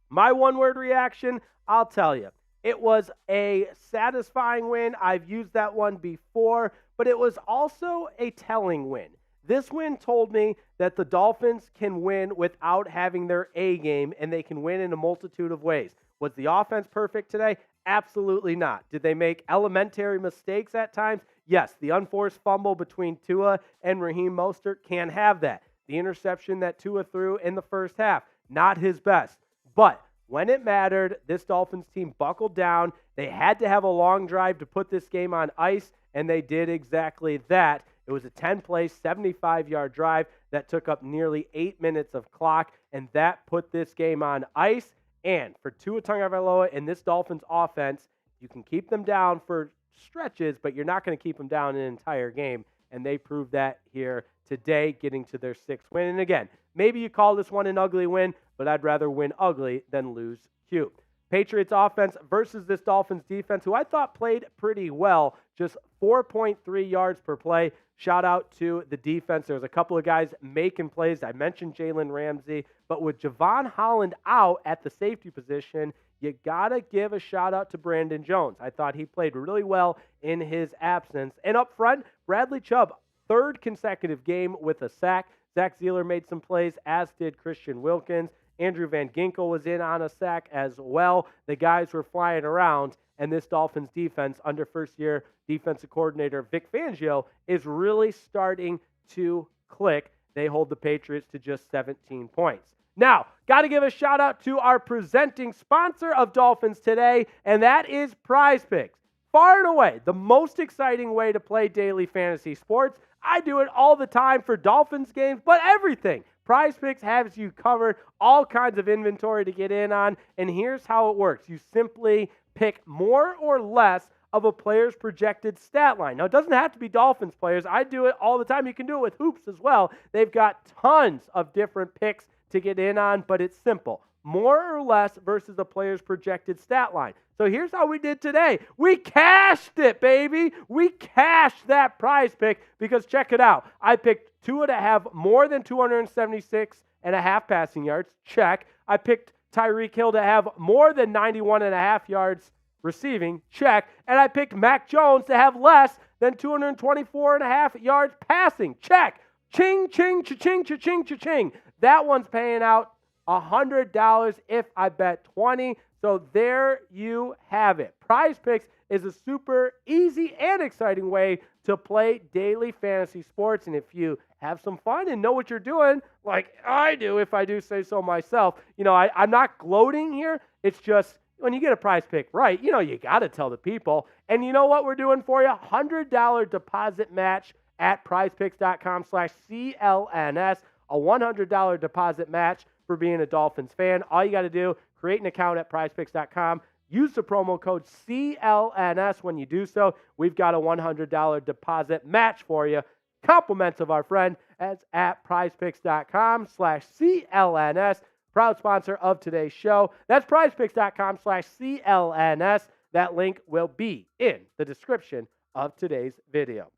My 1-word reaction, I'll tell you. It was a satisfying win. I've used that one before, but it was also a telling win. This win told me that the Dolphins can win without having their A game, and they can win in a multitude of ways. Was the offense perfect today? Absolutely not. Did they make elementary mistakes at times? Yes. The unforced fumble between Tua and Raheem Mostert can have that. The interception that Tua threw in the first half, not his best. But when it mattered, this Dolphins team buckled down. They had to have a long drive to put this game on ice, and they did exactly that. It was a 10-play, 75-yard drive that took up nearly 8 minutes of clock, and that put this game on ice. And for Tua Tagovailoa and this Dolphins offense, you can keep them down for stretches, but you're not going to keep them down an entire game, and they proved that here today, getting to their 6th win. And again, maybe you call this one an ugly win, but I'd rather win ugly than lose cute. Patriots offense versus this Dolphins defense, who I thought played pretty well, just 4.3 yards per play. Shout out to the defense. There was a couple of guys making plays. I mentioned Jalen Ramsey, but with Javon Holland out at the safety position, you got to give a shout out to Brandon Jones. I thought he played really well in his absence. And up front, Bradley Chubb, 3rd consecutive game with a sack. Zach Zeeler made some plays, as did Christian Wilkins. Andrew Van Ginkel was in on a sack as well. The guys were flying around, and this Dolphins defense under first-year defensive coordinator Vic Fangio is really starting to click. They hold the Patriots to just 17 points. Now, got to give a shout out to our presenting sponsor of Dolphins Today, and that is Prize Picks. Far and away, the most exciting way to play daily fantasy sports. I do it all the time for Dolphins games, but everything. Prize Picks has you covered, all kinds of inventory to get in on, and here's how it works. You simply pick more or less of a player's projected stat line. Now, it doesn't have to be Dolphins players. I do it all the time. You can do it with hoops as well. They've got tons of different picks to get in on, but it's simple. More or less versus a player's projected stat line. So here's how we did today. We cashed it, baby. We cashed that Prize Pick because check it out. I picked Tua to have more than 276.5 passing yards. Check. I picked Tyreek Hill to have more than 91.5 yards receiving. Check. And I picked Mac Jones to have less than 224.5 yards passing. Check. Ching, ching, cha-ching, cha-ching, cha-ching. That one's paying out $100 if I bet 20. So there you have it. Prize Picks is a super easy and exciting way to play daily fantasy sports. And if you have some fun and know what you're doing, like I do, if I do say so myself, I'm not gloating here. It's just when you get a Prize Pick right, you got to tell the people. And you know what we're doing for you? $100 deposit match at prizepicks.com/CLNS. A $100 deposit match for being a Dolphins fan. All you got to do, create an account at prizepicks.com. Use the promo code CLNS when you do so. We've got a $100 deposit match for you. Compliments of our friend at prizepicks.com/CLNS. Proud sponsor of today's show. That's prizepicks.com/CLNS. That link will be in the description of today's video.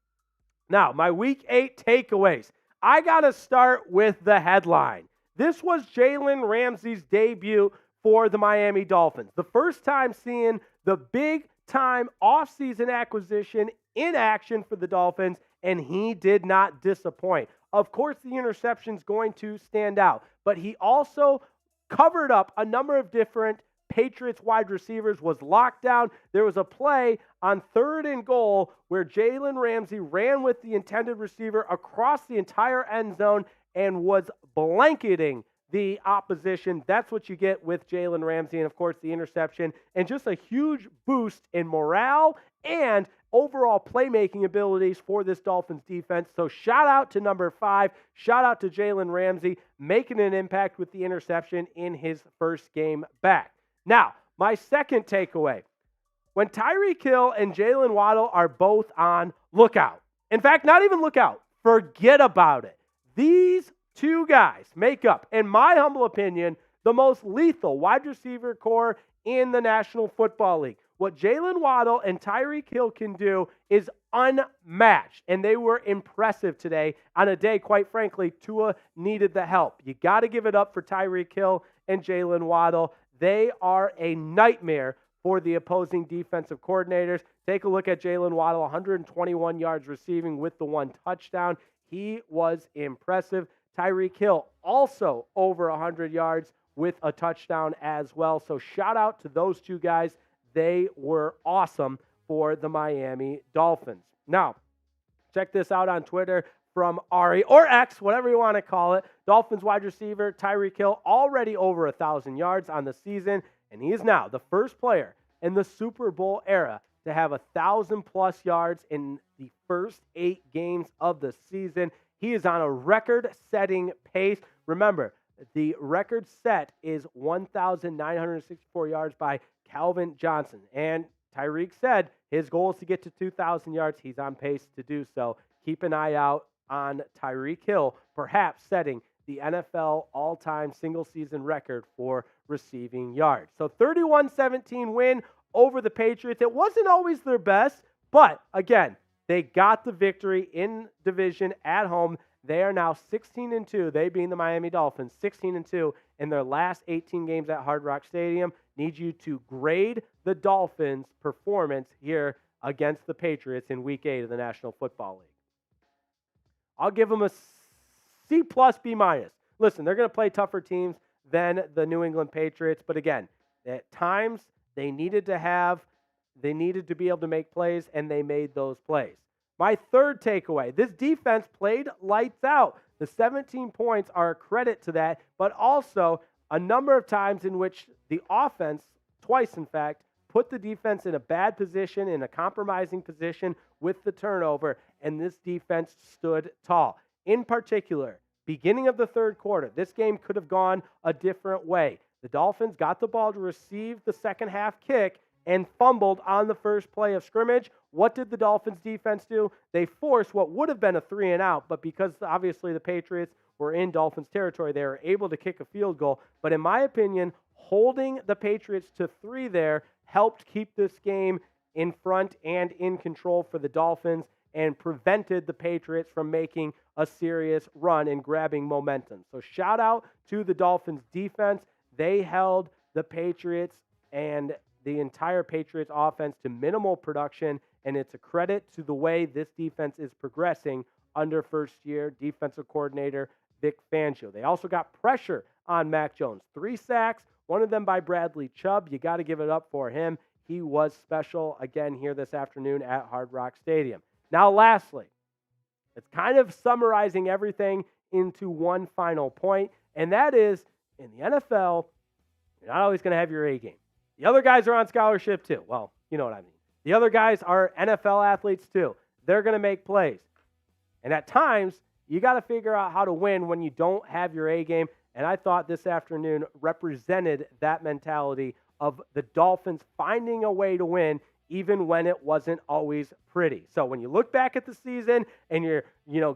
Now, my Week 8 takeaways. I got to start with the headline. This was Jalen Ramsey's debut for the Miami Dolphins. The first time seeing the big-time offseason acquisition in action for the Dolphins, and he did not disappoint. Of course, the interception's going to stand out, but he also covered up a number of different Patriots wide receivers, was locked down. There was a play on 3rd and goal where Jalen Ramsey ran with the intended receiver across the entire end zone and was blanketing the opposition. That's what you get with Jalen Ramsey, and of course the interception, and just a huge boost in morale and overall playmaking abilities for this Dolphins defense. So shout out to number 5. Shout out to Jalen Ramsey making an impact with the interception in his first game back. Now, my second takeaway. When Tyreek Hill and Jaylen Waddle are both on lookout. In fact, not even lookout. Forget about it. These two guys make up, in my humble opinion, the most lethal wide receiver core in the National Football League. What Jaylen Waddle and Tyreek Hill can do is unmatched, and they were impressive today on a day, quite frankly, Tua needed the help. You got to give it up for Tyreek Hill and Jaylen Waddle. They are a nightmare for the opposing defensive coordinators. Take a look at Jaylen Waddle, 121 yards receiving with the 1 touchdown. He was impressive. Tyreek Hill also over 100 yards with a touchdown as well. So shout out to those two guys. They were awesome for the Miami Dolphins. Now, check this out on Twitter from Ari, or X, whatever you want to call it. Dolphins wide receiver Tyreek Hill already over 1,000 yards on the season, and he is now the first player in the Super Bowl era to have 1,000+ yards in the first 8 games of the season. He is on a record-setting pace. Remember, the record set is 1,964 yards by Calvin Johnson. And Tyreek said his goal is to get to 2,000 yards. He's on pace to do so. Keep an eye out on Tyreek Hill, perhaps setting the NFL all-time single-season record for receiving yards. So 31-17 win over the Patriots. It wasn't always their best, but again, they got the victory in division at home. They are now 16-2, they being the Miami Dolphins, 16-2 in their last 18 games at Hard Rock Stadium. Need you to grade the Dolphins' performance here against the Patriots in Week 8 of the National Football League. I'll give them a C+, B-. Listen, they're going to play tougher teams than the New England Patriots, but again, at times they needed to be able to make plays, and they made those plays. My third takeaway, this defense played lights out. The 17 points are a credit to that, but also a number of times in which the offense, twice in fact, put the defense in a bad position, in a compromising position with the turnover, and this defense stood tall. In particular, beginning of the third quarter, this game could have gone a different way. The Dolphins got the ball to receive the second half kick and fumbled on the first play of scrimmage. What did the Dolphins defense do? They forced what would have been a 3-and-out, but because obviously the Patriots were in Dolphins territory, they were able to kick a field goal. But in my opinion, holding the Patriots to 3 there helped keep this game in front and in control for the Dolphins and prevented the Patriots from making a serious run and grabbing momentum. So shout out to the Dolphins defense. They held the Patriots and the entire Patriots offense to minimal production, and it's a credit to the way this defense is progressing under first-year defensive coordinator Vic Fangio. They also got pressure on Mac Jones. 3 sacks, one of them by Bradley Chubb. You got to give it up for him. He was special again here this afternoon at Hard Rock Stadium. Now, lastly, it's kind of summarizing everything into one final point, and that is, in the NFL, you're not always going to have your A game. The other guys are on scholarship too. Well, you know what I mean. The other guys are NFL athletes too. They're going to make plays. And at times, you got to figure out how to win when you don't have your A game. And I thought this afternoon represented that mentality of the Dolphins finding a way to win even when it wasn't always pretty. So when you look back at the season and you're,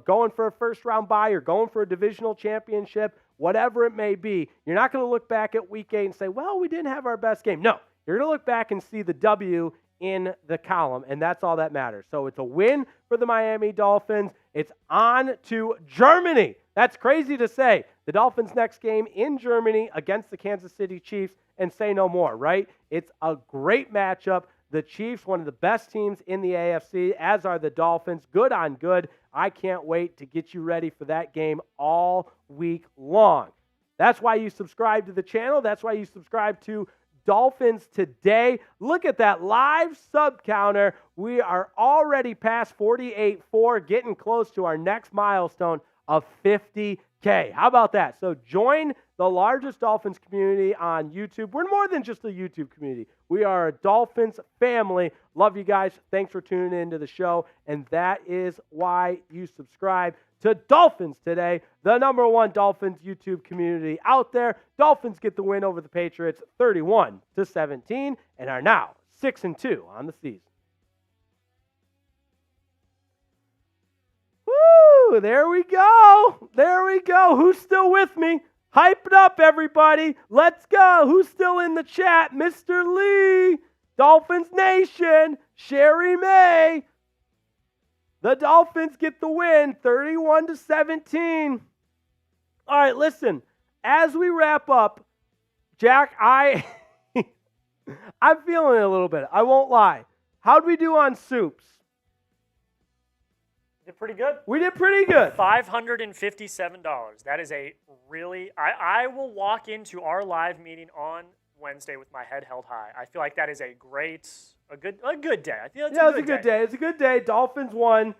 going for a first-round bye or going for a divisional championship, whatever it may be, you're not going to look back at week 8 and say, well, we didn't have our best game. No, you're going to look back and see the W in the column, and that's all that matters. So it's a win for the Miami Dolphins. It's on to Germany. That's crazy to say. The Dolphins' next game in Germany against the Kansas City Chiefs, and say no more, right? It's a great matchup. The Chiefs, one of the best teams in the AFC, as are the Dolphins. Good on good. I can't wait to get you ready for that game all week long. That's why you subscribe to the channel. That's why you subscribe to Dolphins Today. Look at that live sub counter. We are already past 48.4, getting close to our next milestone of 50K. How about that? So join the largest Dolphins community on YouTube. We're more than just a YouTube community. We are a Dolphins family. Love you guys. Thanks for tuning into the show. And that is why you subscribe to Dolphins Today, the #1 Dolphins YouTube community out there. Dolphins get the win over the Patriots 31-17 and are now 6-2 on the season. Woo! There we go. There we go. Who's still with me? Hype it up, everybody. Let's go. Who's still in the chat? Mr. Lee, Dolphins Nation, Sherry May. The Dolphins get the win, 31-17. All right, listen. As we wrap up, Jack, I'm feeling it a little bit. I won't lie. How'd we do on soups? Did pretty good. We did pretty good. $557. That is a really... I will walk into our live meeting on Wednesday with my head held high. I feel like that is a good day. I feel it's a good day. It's a good day. Dolphins won.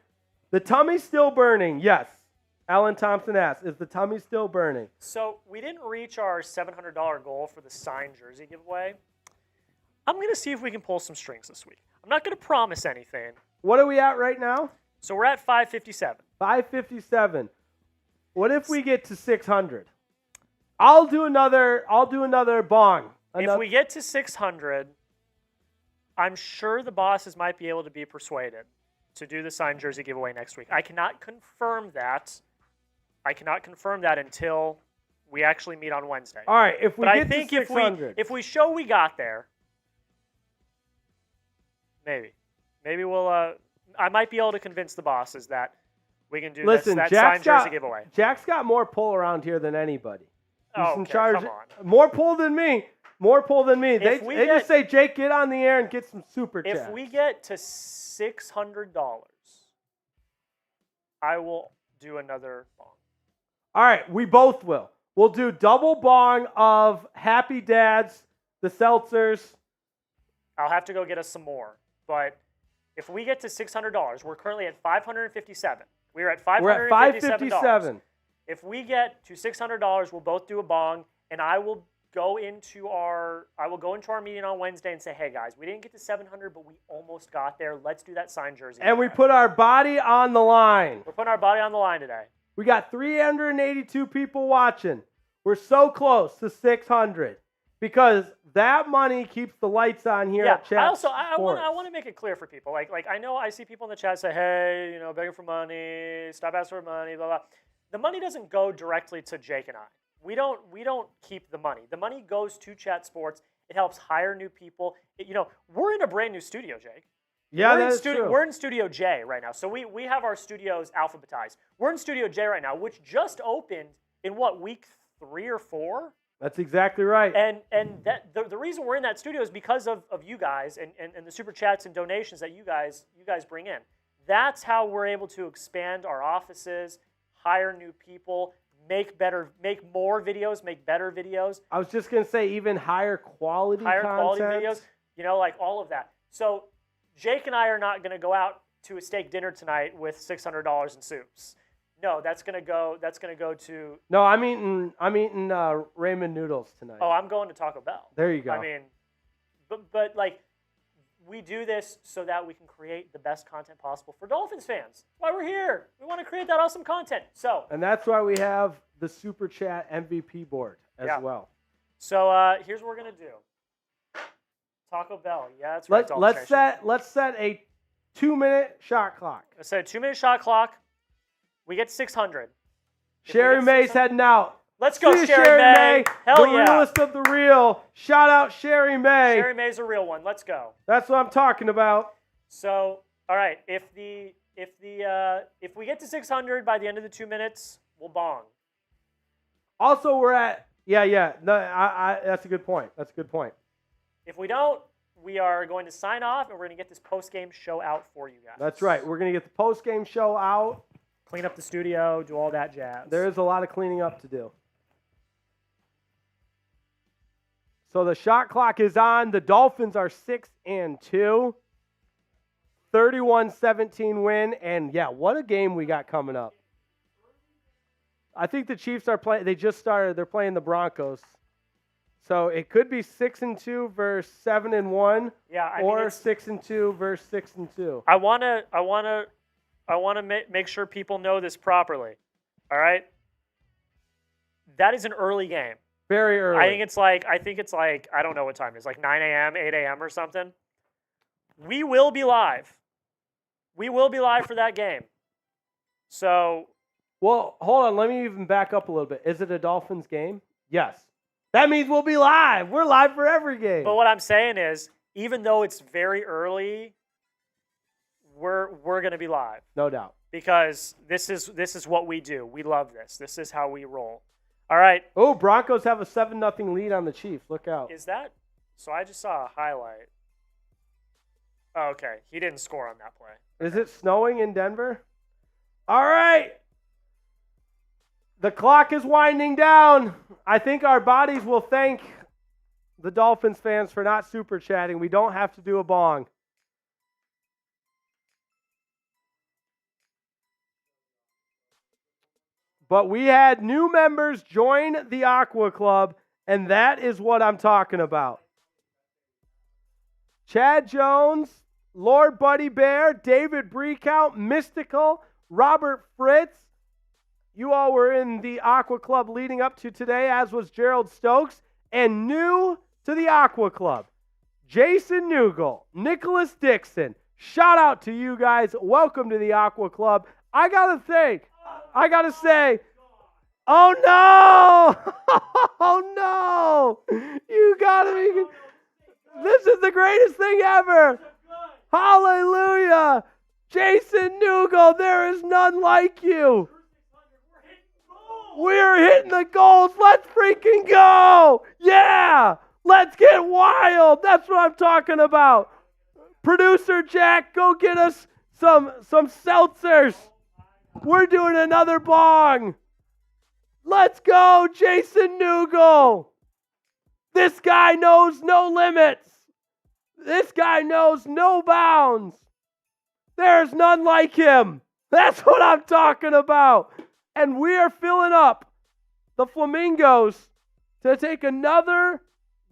The tummy's still burning. Yes. Alan Thompson asks, is the tummy still burning? So we didn't reach our $700 goal for the signed jersey giveaway. I'm going to see if we can pull some strings this week. I'm not going to promise anything. What are we at right now? So we're at 557. 557. What if we get to 600? I'll do another bong. If we get to 600, I'm sure the bosses might be able to be persuaded to do the signed jersey giveaway next week. I cannot confirm that. Until we actually meet on Wednesday. All right, if we get to 600. If we show we got there, maybe we'll I might be able to convince the bosses that we can do that signed jersey giveaway. Jack's got more pull around here than anybody. He's in charge. Come on. More pull than me. They just say, Jake, get on the air and get some super chats. If we get to $600, I will do another bong. All right, we both will. We'll do double bong of Happy Dads, the seltzers. I'll have to go get us some more, but If we get to $600, we're currently at $557. We are at $557. We're at 557. If we get to $600, we'll both do a bong, and I will go into our meeting on Wednesday and say, hey guys, we didn't get to 700, but we almost got there. Let's do that signed jersey. And we put our body on the line. We're putting our body on the line today. We got 382 people watching. We're so close to 600 because that money keeps the lights on here at Chat I Sports. want to make it clear for people. Like I know I see people in the chat say, hey, begging for money, stop asking for money, blah blah. The money doesn't go directly to Jake and I. We don't keep the money. The money goes to Chat Sports. It helps hire new people. We're in a brand new studio, Jake. Yeah, that's true. We're in Studio J right now. So we have our studios alphabetized. We're in Studio J right now, which just opened in week 3 or 4? That's exactly right. And that the reason we're in that studio is because of you guys and the super chats and donations that you guys bring in. That's how we're able to expand our offices, hire new people, make more videos, make better videos. I was just going to say even higher quality videos, like all of that. So Jake and I are not going to go out to a steak dinner tonight with $600 in soups. No, that's gonna go to. No, I'm eating ramen noodles tonight. Oh, I'm going to Taco Bell. There you go. I mean, but we do this so that we can create the best content possible for Dolphins fans. That's why we're here. We want to create that awesome content. And that's why we have the Super Chat MVP board as well. So here's what we're gonna do. Taco Bell. Yeah, that's right. Let's set a 2-minute shot clock. Let's set a 2-minute shot clock. We get 600. Sherry May's heading out. Let's go, Sherry May. Hell yeah. The realest of the real. Shout out Sherry May. Sherry May's a real one. Let's go. That's what I'm talking about. So, all right, if we get to 600 by the end of the 2 minutes, we'll bong. Also, we're at no, that's a good point. If we don't, we are going to sign off and we're going to get this post-game show out for you guys. That's right. We're going to get the post-game show out. Clean up the studio, do all that jazz. There is a lot of cleaning up to do. So the shot clock is on. The Dolphins are 6-2. 31-17 win. And, what a game we got coming up. I think the Chiefs are playing. They just started. They're playing the Broncos. So it could be 6-2 versus 7-1. Yeah, or 6-2 versus 6-2. I want to make sure people know this properly. All right? That is an early game. Very early. I think it's like I don't know what time it is, like 9 a.m., 8 a.m. or something. We will be live. We will be live for that game. So. Well, hold on. Let me even back up a little bit. Is it a Dolphins game? Yes. That means we'll be live. We're live for every game. But what I'm saying is, even though it's very early, we're going to be live. No doubt. Because this is what we do. We love this. This is how we roll. All right. Oh, Broncos have a 7-0 lead on the Chiefs. Look out. Is that? So I just saw a highlight. Oh, okay. He didn't score on that play. Is it snowing in Denver? All right. The clock is winding down. I think our bodies will thank the Dolphins fans for not super chatting. We don't have to do a bong. But we had new members join the Aqua Club, and that is what I'm talking about. Chad Jones, Lord Buddy Bear, David Breakout, Mystical, Robert Fritz. You all were in the Aqua Club leading up to today, as was Gerald Stokes. And new to the Aqua Club, Jason Newgle, Nicholas Dixon. Shout out to you guys. Welcome to the Aqua Club. I got to say, oh no! Oh no! You got to be, this is the greatest thing ever. Hallelujah! Jason Newgle, there is none like you. We're hitting the goals. Let's freaking go. Yeah. Let's get wild. That's what I'm talking about. Producer Jack, go get us some seltzers. We're doing another bong. Let's go, Jason Newgle. This guy knows no limits. This guy knows no bounds. There's none like him. That's what I'm talking about. And we are filling up the Flamingos to take another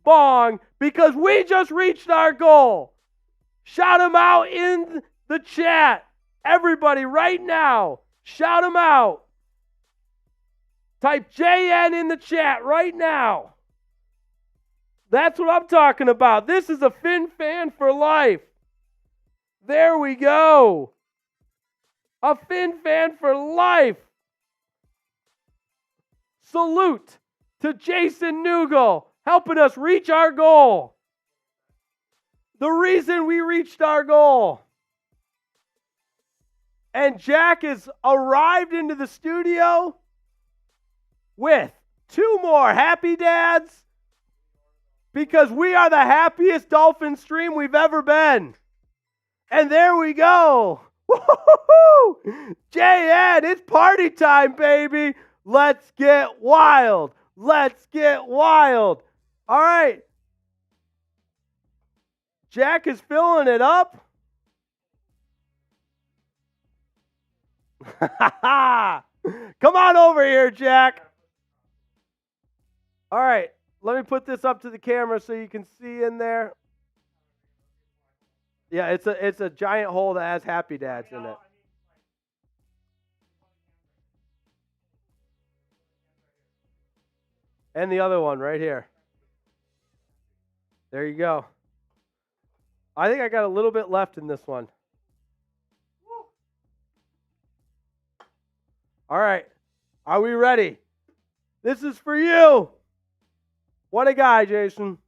bong because we just reached our goal. Shout them out in the chat. Everybody right now, shout them out. Type JN in the chat right now. That's what I'm talking about. This is a Fin fan for life. There we go. A Fin fan for life. Salute to Jason Newgle helping us reach our goal. The reason we reached our goal. And Jack has arrived into the studio with 2 more happy dads because we are the happiest Dolphin stream we've ever been. And there we go. Woo-hoo-hoo! JN, it's party time, baby. Let's get wild. Let's get wild. All right. Jack is filling it up. Come on over here, Jack. All right. Let me put this up to the camera so you can see in there. Yeah, it's a giant hole that has Happy Dads in it. And the other one right here. There you go. I think I got a little bit left in this one. All right. Are we ready? This is for you. What a guy, Jason.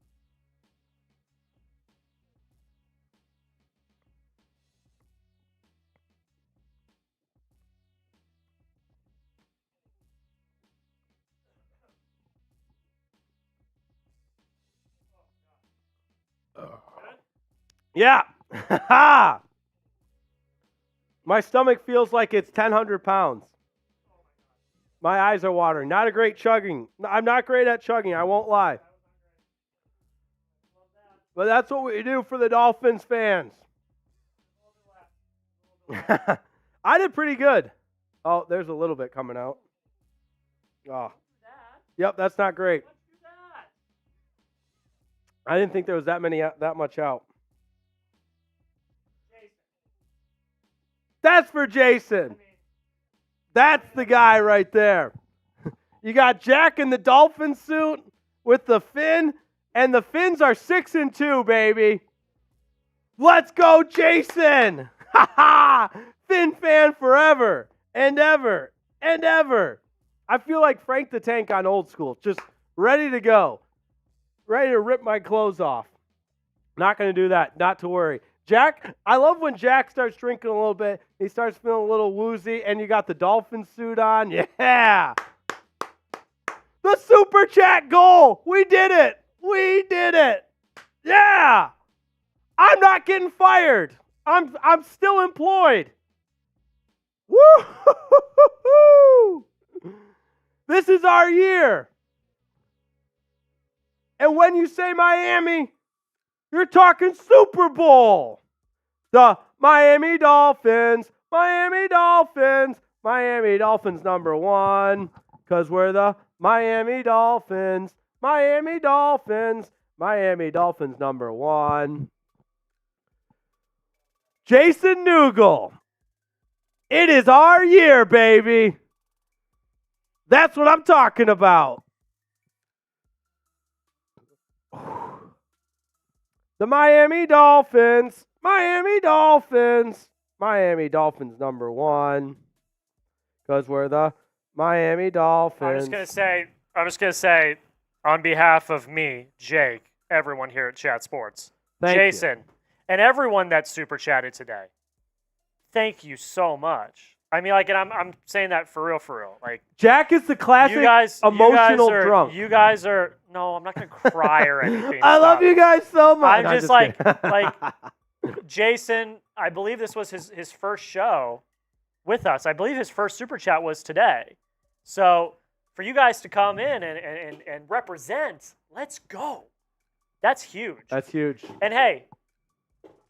Yeah. My stomach feels like it's 1,000 pounds. My eyes are watering. Not a great chugging. I'm not great at chugging, I won't lie. But that's what we do for the Dolphins fans. I did pretty good. Oh, there's a little bit coming out. Oh. Yep, that's not great. I didn't think there was that much out. That's for Jason. That's the guy right there. You got Jack in the Dolphin suit with the fin, and the Fins are 6-2, baby. Let's go, Jason. Ha ha! Fin fan forever and ever and ever. I feel like Frank the Tank on Old School, just ready to go. Ready to rip my clothes off. Not going to do that, not to worry. Jack, I love when Jack starts drinking a little bit. He starts feeling a little woozy, and you got the Dolphin suit on. Yeah. The Super Chat goal. We did it. We did it. Yeah. I'm not getting fired. I'm still employed. Woo! This is our year. And when you say Miami, you're talking Super Bowl. The Miami Dolphins, Miami Dolphins, Miami Dolphins #1. Because we're the Miami Dolphins, Miami Dolphins, Miami Dolphins #1. Jason Newgle. It is our year, baby. That's what I'm talking about. The Miami Dolphins, Miami Dolphins, Miami Dolphins #1. Because we're the Miami Dolphins. I'm just gonna say, on behalf of me, Jake, everyone here at Chat Sports, Jason, and everyone that super chatted today, thank you so much. I mean, like, and I'm saying that for real. Like, Jack is the classic emotional drunk. You guys are. No, I'm not gonna cry or anything. I love you guys so much. I'm just like Jason. I believe this was his first show with us. I believe his first super chat was today. So for you guys to come in and represent, let's go. That's huge. That's huge. And hey,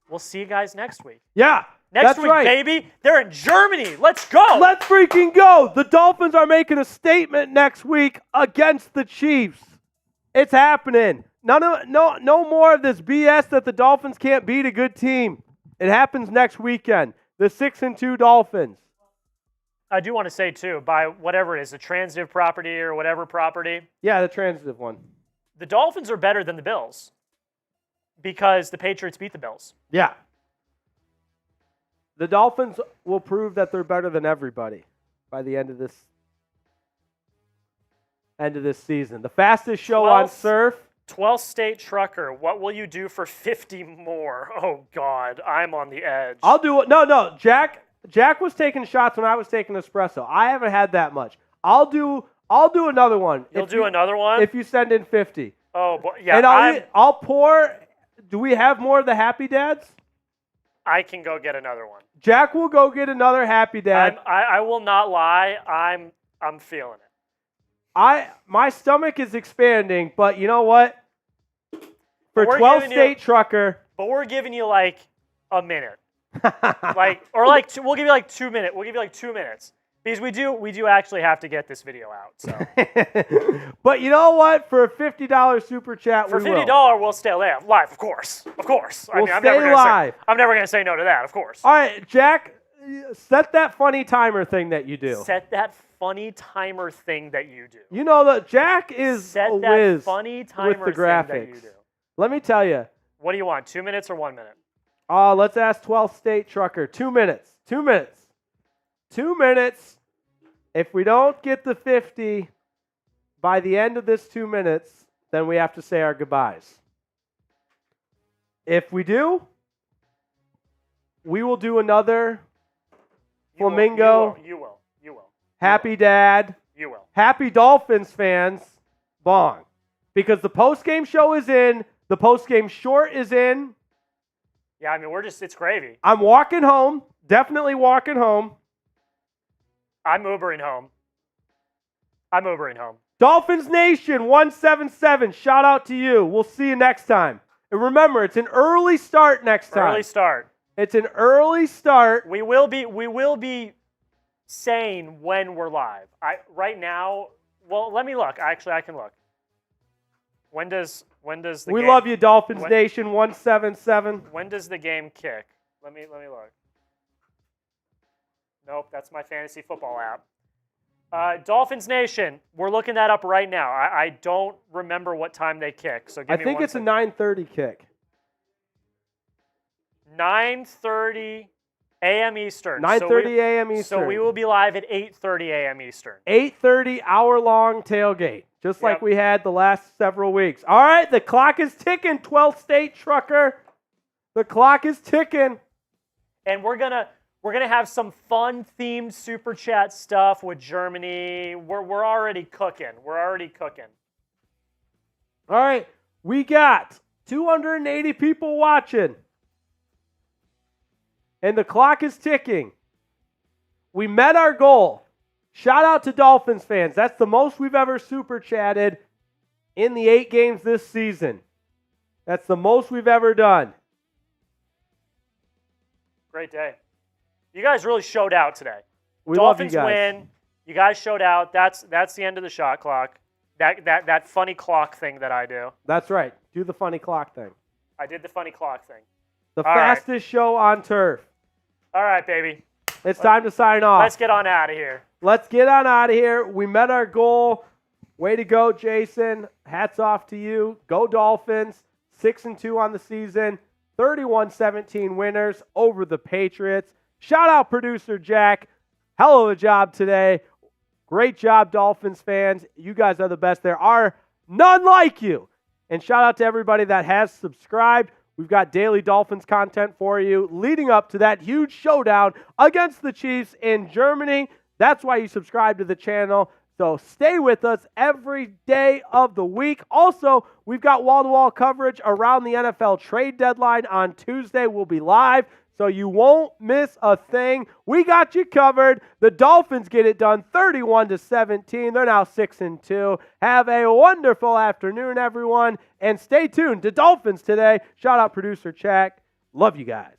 we'll see you guys next week. Yeah. Next That's week, right. baby. They're in Germany. Let's go. Let's freaking go. The Dolphins are making a statement next week against the Chiefs. It's happening. No more of this BS that the Dolphins can't beat a good team. It happens next weekend. The 6-2 Dolphins. I do want to say, too, by whatever it is, the transitive property or whatever property, Yeah, the transitive one. the Dolphins are better than the Bills because the Patriots beat the Bills. Yeah. The Dolphins will prove that they're better than everybody by the end of this season. The fastest show on surf. 12th State Trucker, what will you do for 50 more? Oh, God, I'm on the edge. I'll do it. No. Jack was taking shots when I was taking espresso. I haven't had that much. I'll do another one. You'll do another one? If you send in 50. Oh, boy. Yeah. And I'll pour. Do we have more of the Happy Dads? I can go get another one. Jack will go get another Happy Dad. I will not lie. I'm feeling it. My stomach is expanding, but you know what? For 12 State Trucker. But we're giving you like a minute. We'll give you like 2 minutes. We'll give you like 2 minutes. Because we do actually have to get this video out. So. But you know what? For a $50 super chat, for $50, we'll stay live, of course. Of course. I'm never going to say no to that, of course. All right, Jack, set that funny timer thing that you do. Set that funny timer thing that you do. You know that Jack is a whiz that funny timer with the graphics. Thing that you do. Let me tell you. What do you want? 2 minutes or 1 minute? Let's ask 12th State Trucker. 2 minutes. 2 minutes. 2 minutes. If we don't get the 50 by the end of this 2 minutes, then we have to say our goodbyes. If we do, we will do another Flamingo. You will. Happy Dad. You will. Happy Dolphins fans. Bong. Because the postgame show is in. The postgame short is in. Yeah, I mean, it's gravy. I'm walking home. Definitely walking home. I'm Ubering home. Dolphins Nation 177. Shout out to you. We'll see you next time. And remember, it's an early start next time. Early start. It's an early start. We will be saying when we're live. Right now, well, let me look. Actually, I can look. When does the We game, love you, Dolphins Nation 177. When does the game kick? Let me look. Nope, that's my fantasy football app. Dolphins Nation, we're looking that up right now. I don't remember what time they kick. So I think it's a 9:30 kick. 9:30 a.m. Eastern. 9:30 a.m. Eastern. So we will be live at 8:30 a.m. Eastern. 8:30 hour-long tailgate, just like we had the last several weeks. All right, the clock is ticking, 12th State Trucker. The clock is ticking. And we're gonna have some fun themed super chat stuff with Germany. We're already cooking. All right, we got 280 people watching. And the clock is ticking. We met our goal. Shout out to Dolphins fans. That's the most we've ever super chatted in the 8 games this season. That's the most we've ever done. Great day. You guys really showed out today. We Dolphins love you guys. win. You guys showed out. That's the end of the shot clock. That funny clock thing that I do. That's right. Do the funny clock thing. I did the funny clock thing. The fastest show on turf. All right, baby. It's time to sign off. Let's get on out of here. Let's get on out of here. We met our goal. Way to go, Jason. Hats off to you. Go Dolphins. 6-2 on the season. 31-17 winners over the Patriots. Shout out producer Jack. Hell of a job today. Great job, Dolphins fans. You guys are the best. There are none like you. And shout out to everybody that has subscribed. We've got daily Dolphins content for you leading up to that huge showdown against the Chiefs in Germany. That's why you subscribe to the channel. So stay with us every day of the week. Also, we've got wall-to-wall coverage around the NFL trade deadline on Tuesday. We'll be live, so you won't miss a thing. We got you covered. The Dolphins get it done 31-17. They're now 6-2. Have a wonderful afternoon, everyone, and stay tuned to Dolphins Today. Shout out producer Jack. Love you guys.